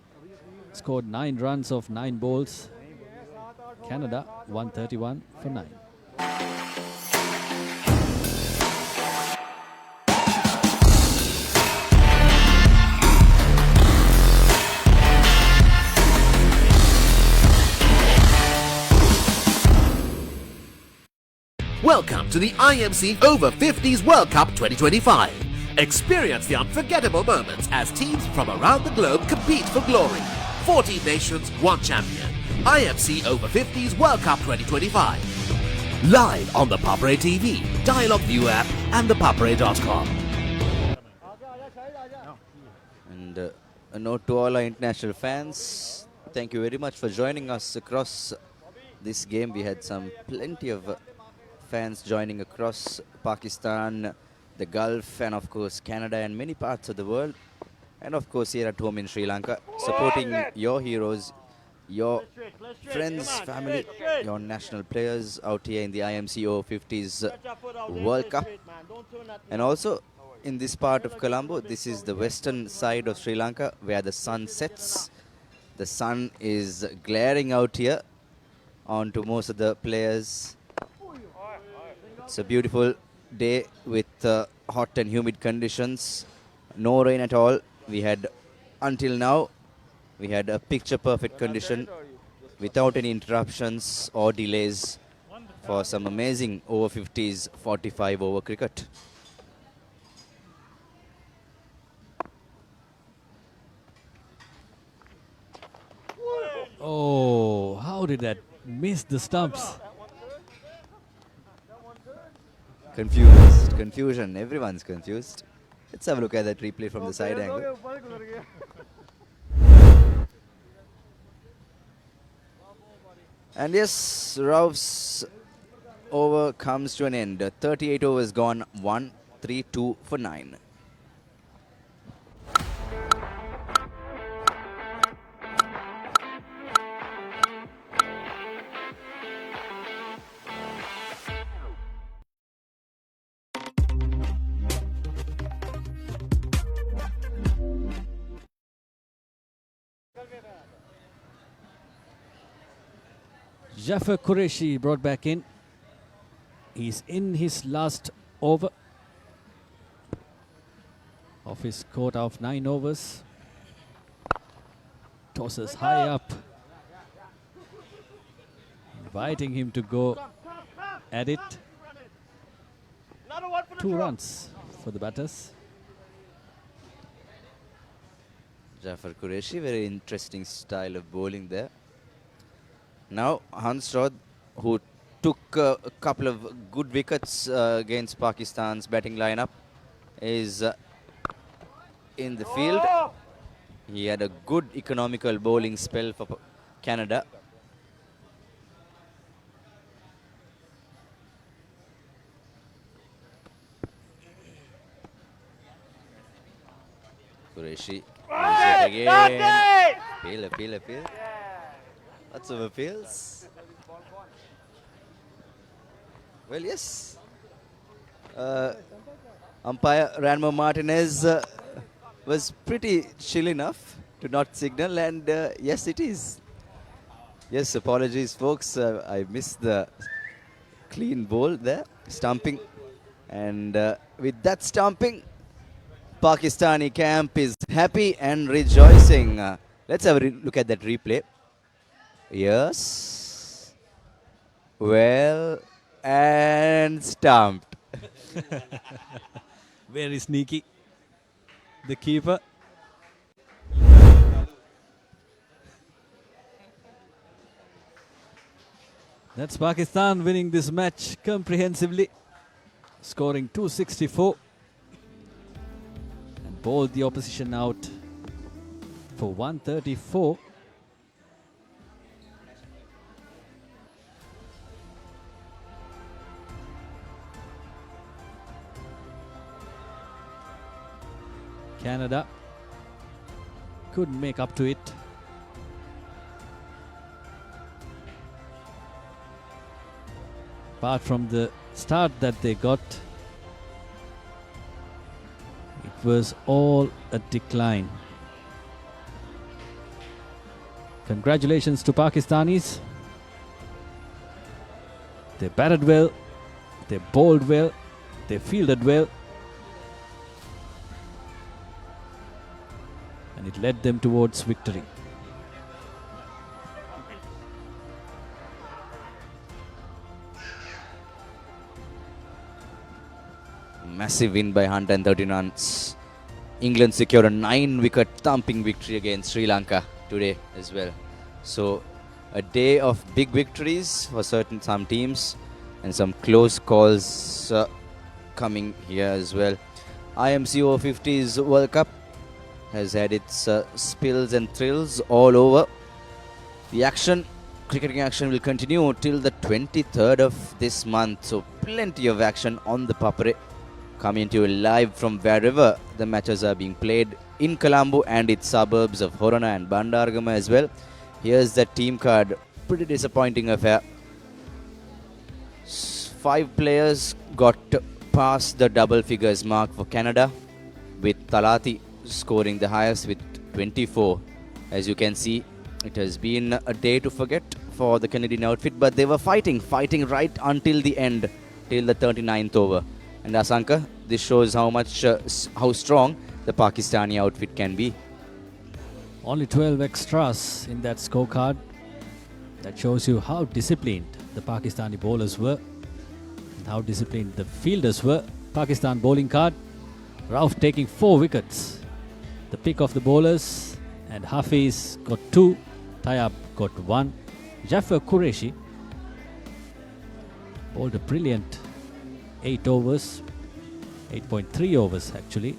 Scored 9 runs off 9 balls. Canada 131 for 9. Welcome to the IMC Over-50s World Cup 2025. Experience the unforgettable moments as teams from around the globe compete for glory. 14 nations, 1 champion. IMC Over-50s World Cup 2025. Live on the Papre TV, Dialog View app and thepapre.com. And a note to all our international fans. Thank you very much for joining us across this game. We had plenty of fans joining across Pakistan, the Gulf, and of course Canada and many parts of the world, and of course here at home in Sri Lanka, supporting your heroes, your friends, family, your national players out here in the IMC Over-50s World Cup. And also in this part of Colombo, this is the western side of Sri Lanka where the sun sets. The sun is glaring out here onto most of the players. It's a beautiful day with hot and humid conditions. No rain at all. Until now, we had a picture-perfect condition without any interruptions or delays for some amazing over-50s 45-over cricket. Oh, how did that miss the stumps? Confusion. Everyone's confused. Let's have a look at that replay from the side angle. And yes, Rauf's over comes to an end. 38 overs gone, 1-3-2 for 9. Jafar Qureshi brought back in. He's in his last over of his quota of 9 overs. Tosses high up, inviting him to go at it. 2 runs for the batters. Jafar Qureshi, very interesting style of bowling there. Now Hansrod, who took a couple of good wickets against Pakistan's batting lineup, is in the field. He had a good economical bowling spell for Canada. Qureshi again. Appeal. Lots of appeals. Well, yes. Umpire Ranmo Martinez was pretty chill enough to not signal, and yes, it is. Yes, apologies, folks. I missed the clean ball there, stumping. And with that stumping, Pakistani camp is happy and rejoicing. Let's have a look at that replay. Yes. Well, and stumped. Very sneaky. The keeper. That's Pakistan winning this match comprehensively, scoring 264 and bowled the opposition out for 134. Canada couldn't make up to it. Apart from the start that they got, it was all a decline. Congratulations to Pakistanis. They batted well, they bowled well, they fielded well, and it led them towards victory. Massive win by 113 runs. England secured a 9-wicket thumping victory against Sri Lanka today as well. So a day of big victories for some teams and some close calls coming here as well. IMC Over-50s World Cup has had its spills and thrills all over. The cricketing action will continue till the 23rd of this month. So plenty of action on the Papare, coming to you live from wherever the matches are being played in Colombo and its suburbs of Horana and Bandargama as well. Here's the team card. Pretty disappointing affair. 5 players got past the double figures mark for Canada, with Talati scoring the highest with 24. As you can see, it has been a day to forget for the Canadian outfit, but they were fighting right until the end, till the 39th over. And Asanka, this shows how strong the Pakistani outfit can be. Only 12 extras in that scorecard. That shows you how disciplined the Pakistani bowlers were and how disciplined the fielders were. Pakistan bowling card, Rauf taking 4 wickets. The pick of the bowlers, and Hafiz got 2, Tayyab got 1. Jafar Qureshi bowled a brilliant 8 overs, 8.3 overs actually,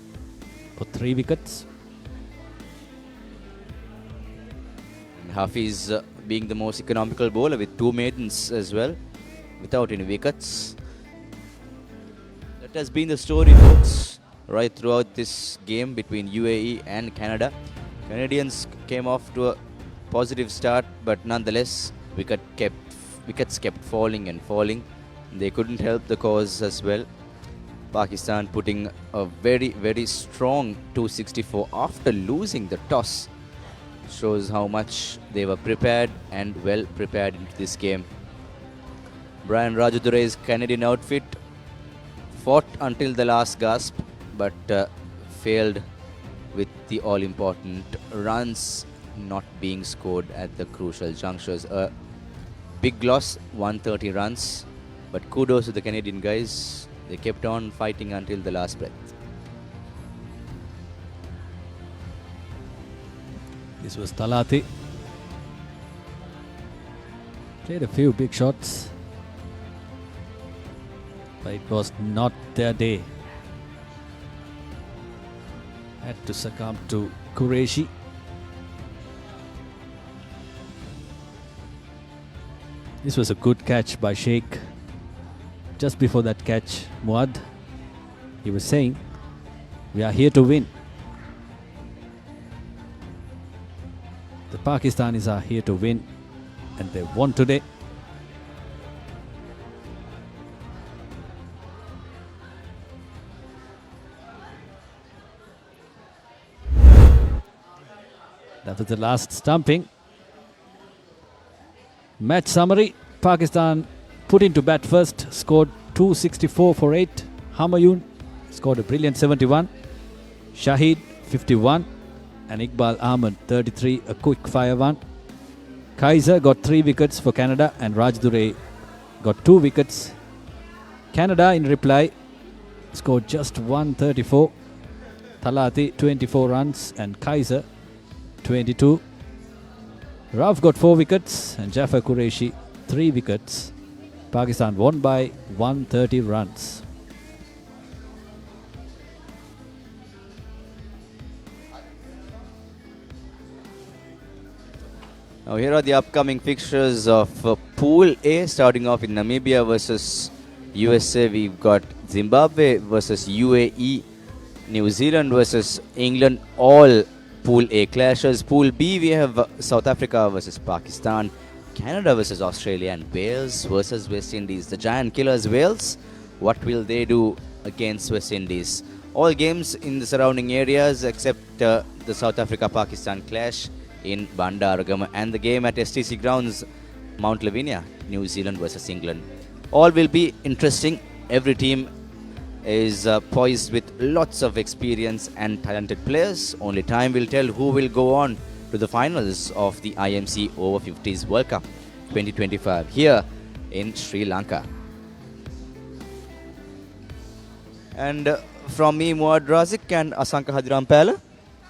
for 3 wickets. Hafiz being the most economical bowler with 2 maidens as well, without any wickets. That has been the story, folks, right throughout this game between UAE and Canada. Canadians came off to a positive start, but nonetheless, wickets kept falling and falling. They couldn't help the cause as well. Pakistan putting a very, very strong 264 after losing the toss. Shows how much they were prepared and well prepared into this game. Brian Rajadurai's Canadian outfit fought until the last gasp, but failed with the all-important runs not being scored at the crucial junctures. A big loss, 130 runs. But kudos to the Canadian guys. They kept on fighting until the last breath. This was Talati. Played a few big shots, but it was not their day. Had to succumb to Qureshi. This was a good catch by Sheikh. Just before that catch, Muad, he was saying, we are here to win. The Pakistanis are here to win, and they won today. That was the last stumping. Match summary. Pakistan put into bat first, scored 264 for 8. Humayun scored a brilliant 71. Shahid 51. And Iqbal Ahmed 33, a quick fire one. Kaiser got 3 wickets for Canada and Rajdure got 2 wickets. Canada in reply scored just 134. Talati 24 runs and Kaiser 22. Rauf got 4 wickets and Jafar Qureshi 3 wickets. Pakistan won by 130 runs. Now here are the upcoming fixtures of Pool A, starting off in Namibia versus USA. We've got Zimbabwe versus UAE, New Zealand versus England, all Pool A clashes. Pool B, we have South Africa versus Pakistan, Canada versus Australia, and Wales versus West Indies. The giant killers Wales, what will they do against West Indies? All games in the surrounding areas except the South Africa-Pakistan clash in Bandaragama, and the game at STC Grounds, Mount Lavinia, New Zealand versus England. All will be interesting. Every team is poised with lots of experience and talented players. Only time will tell who will go on to the finals of the IMC Over-50s World Cup 2025 here in Sri Lanka. And from me, Muad Razik and Asanka Hadirampala,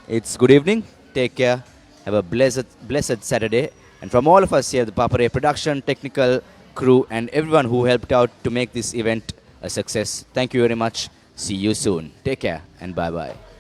it's good evening. Take care. Have a blessed Saturday. And from all of us here, the Papare production, technical crew, and everyone who helped out to make this event a success, thank you very much. See you soon. Take care and bye-bye.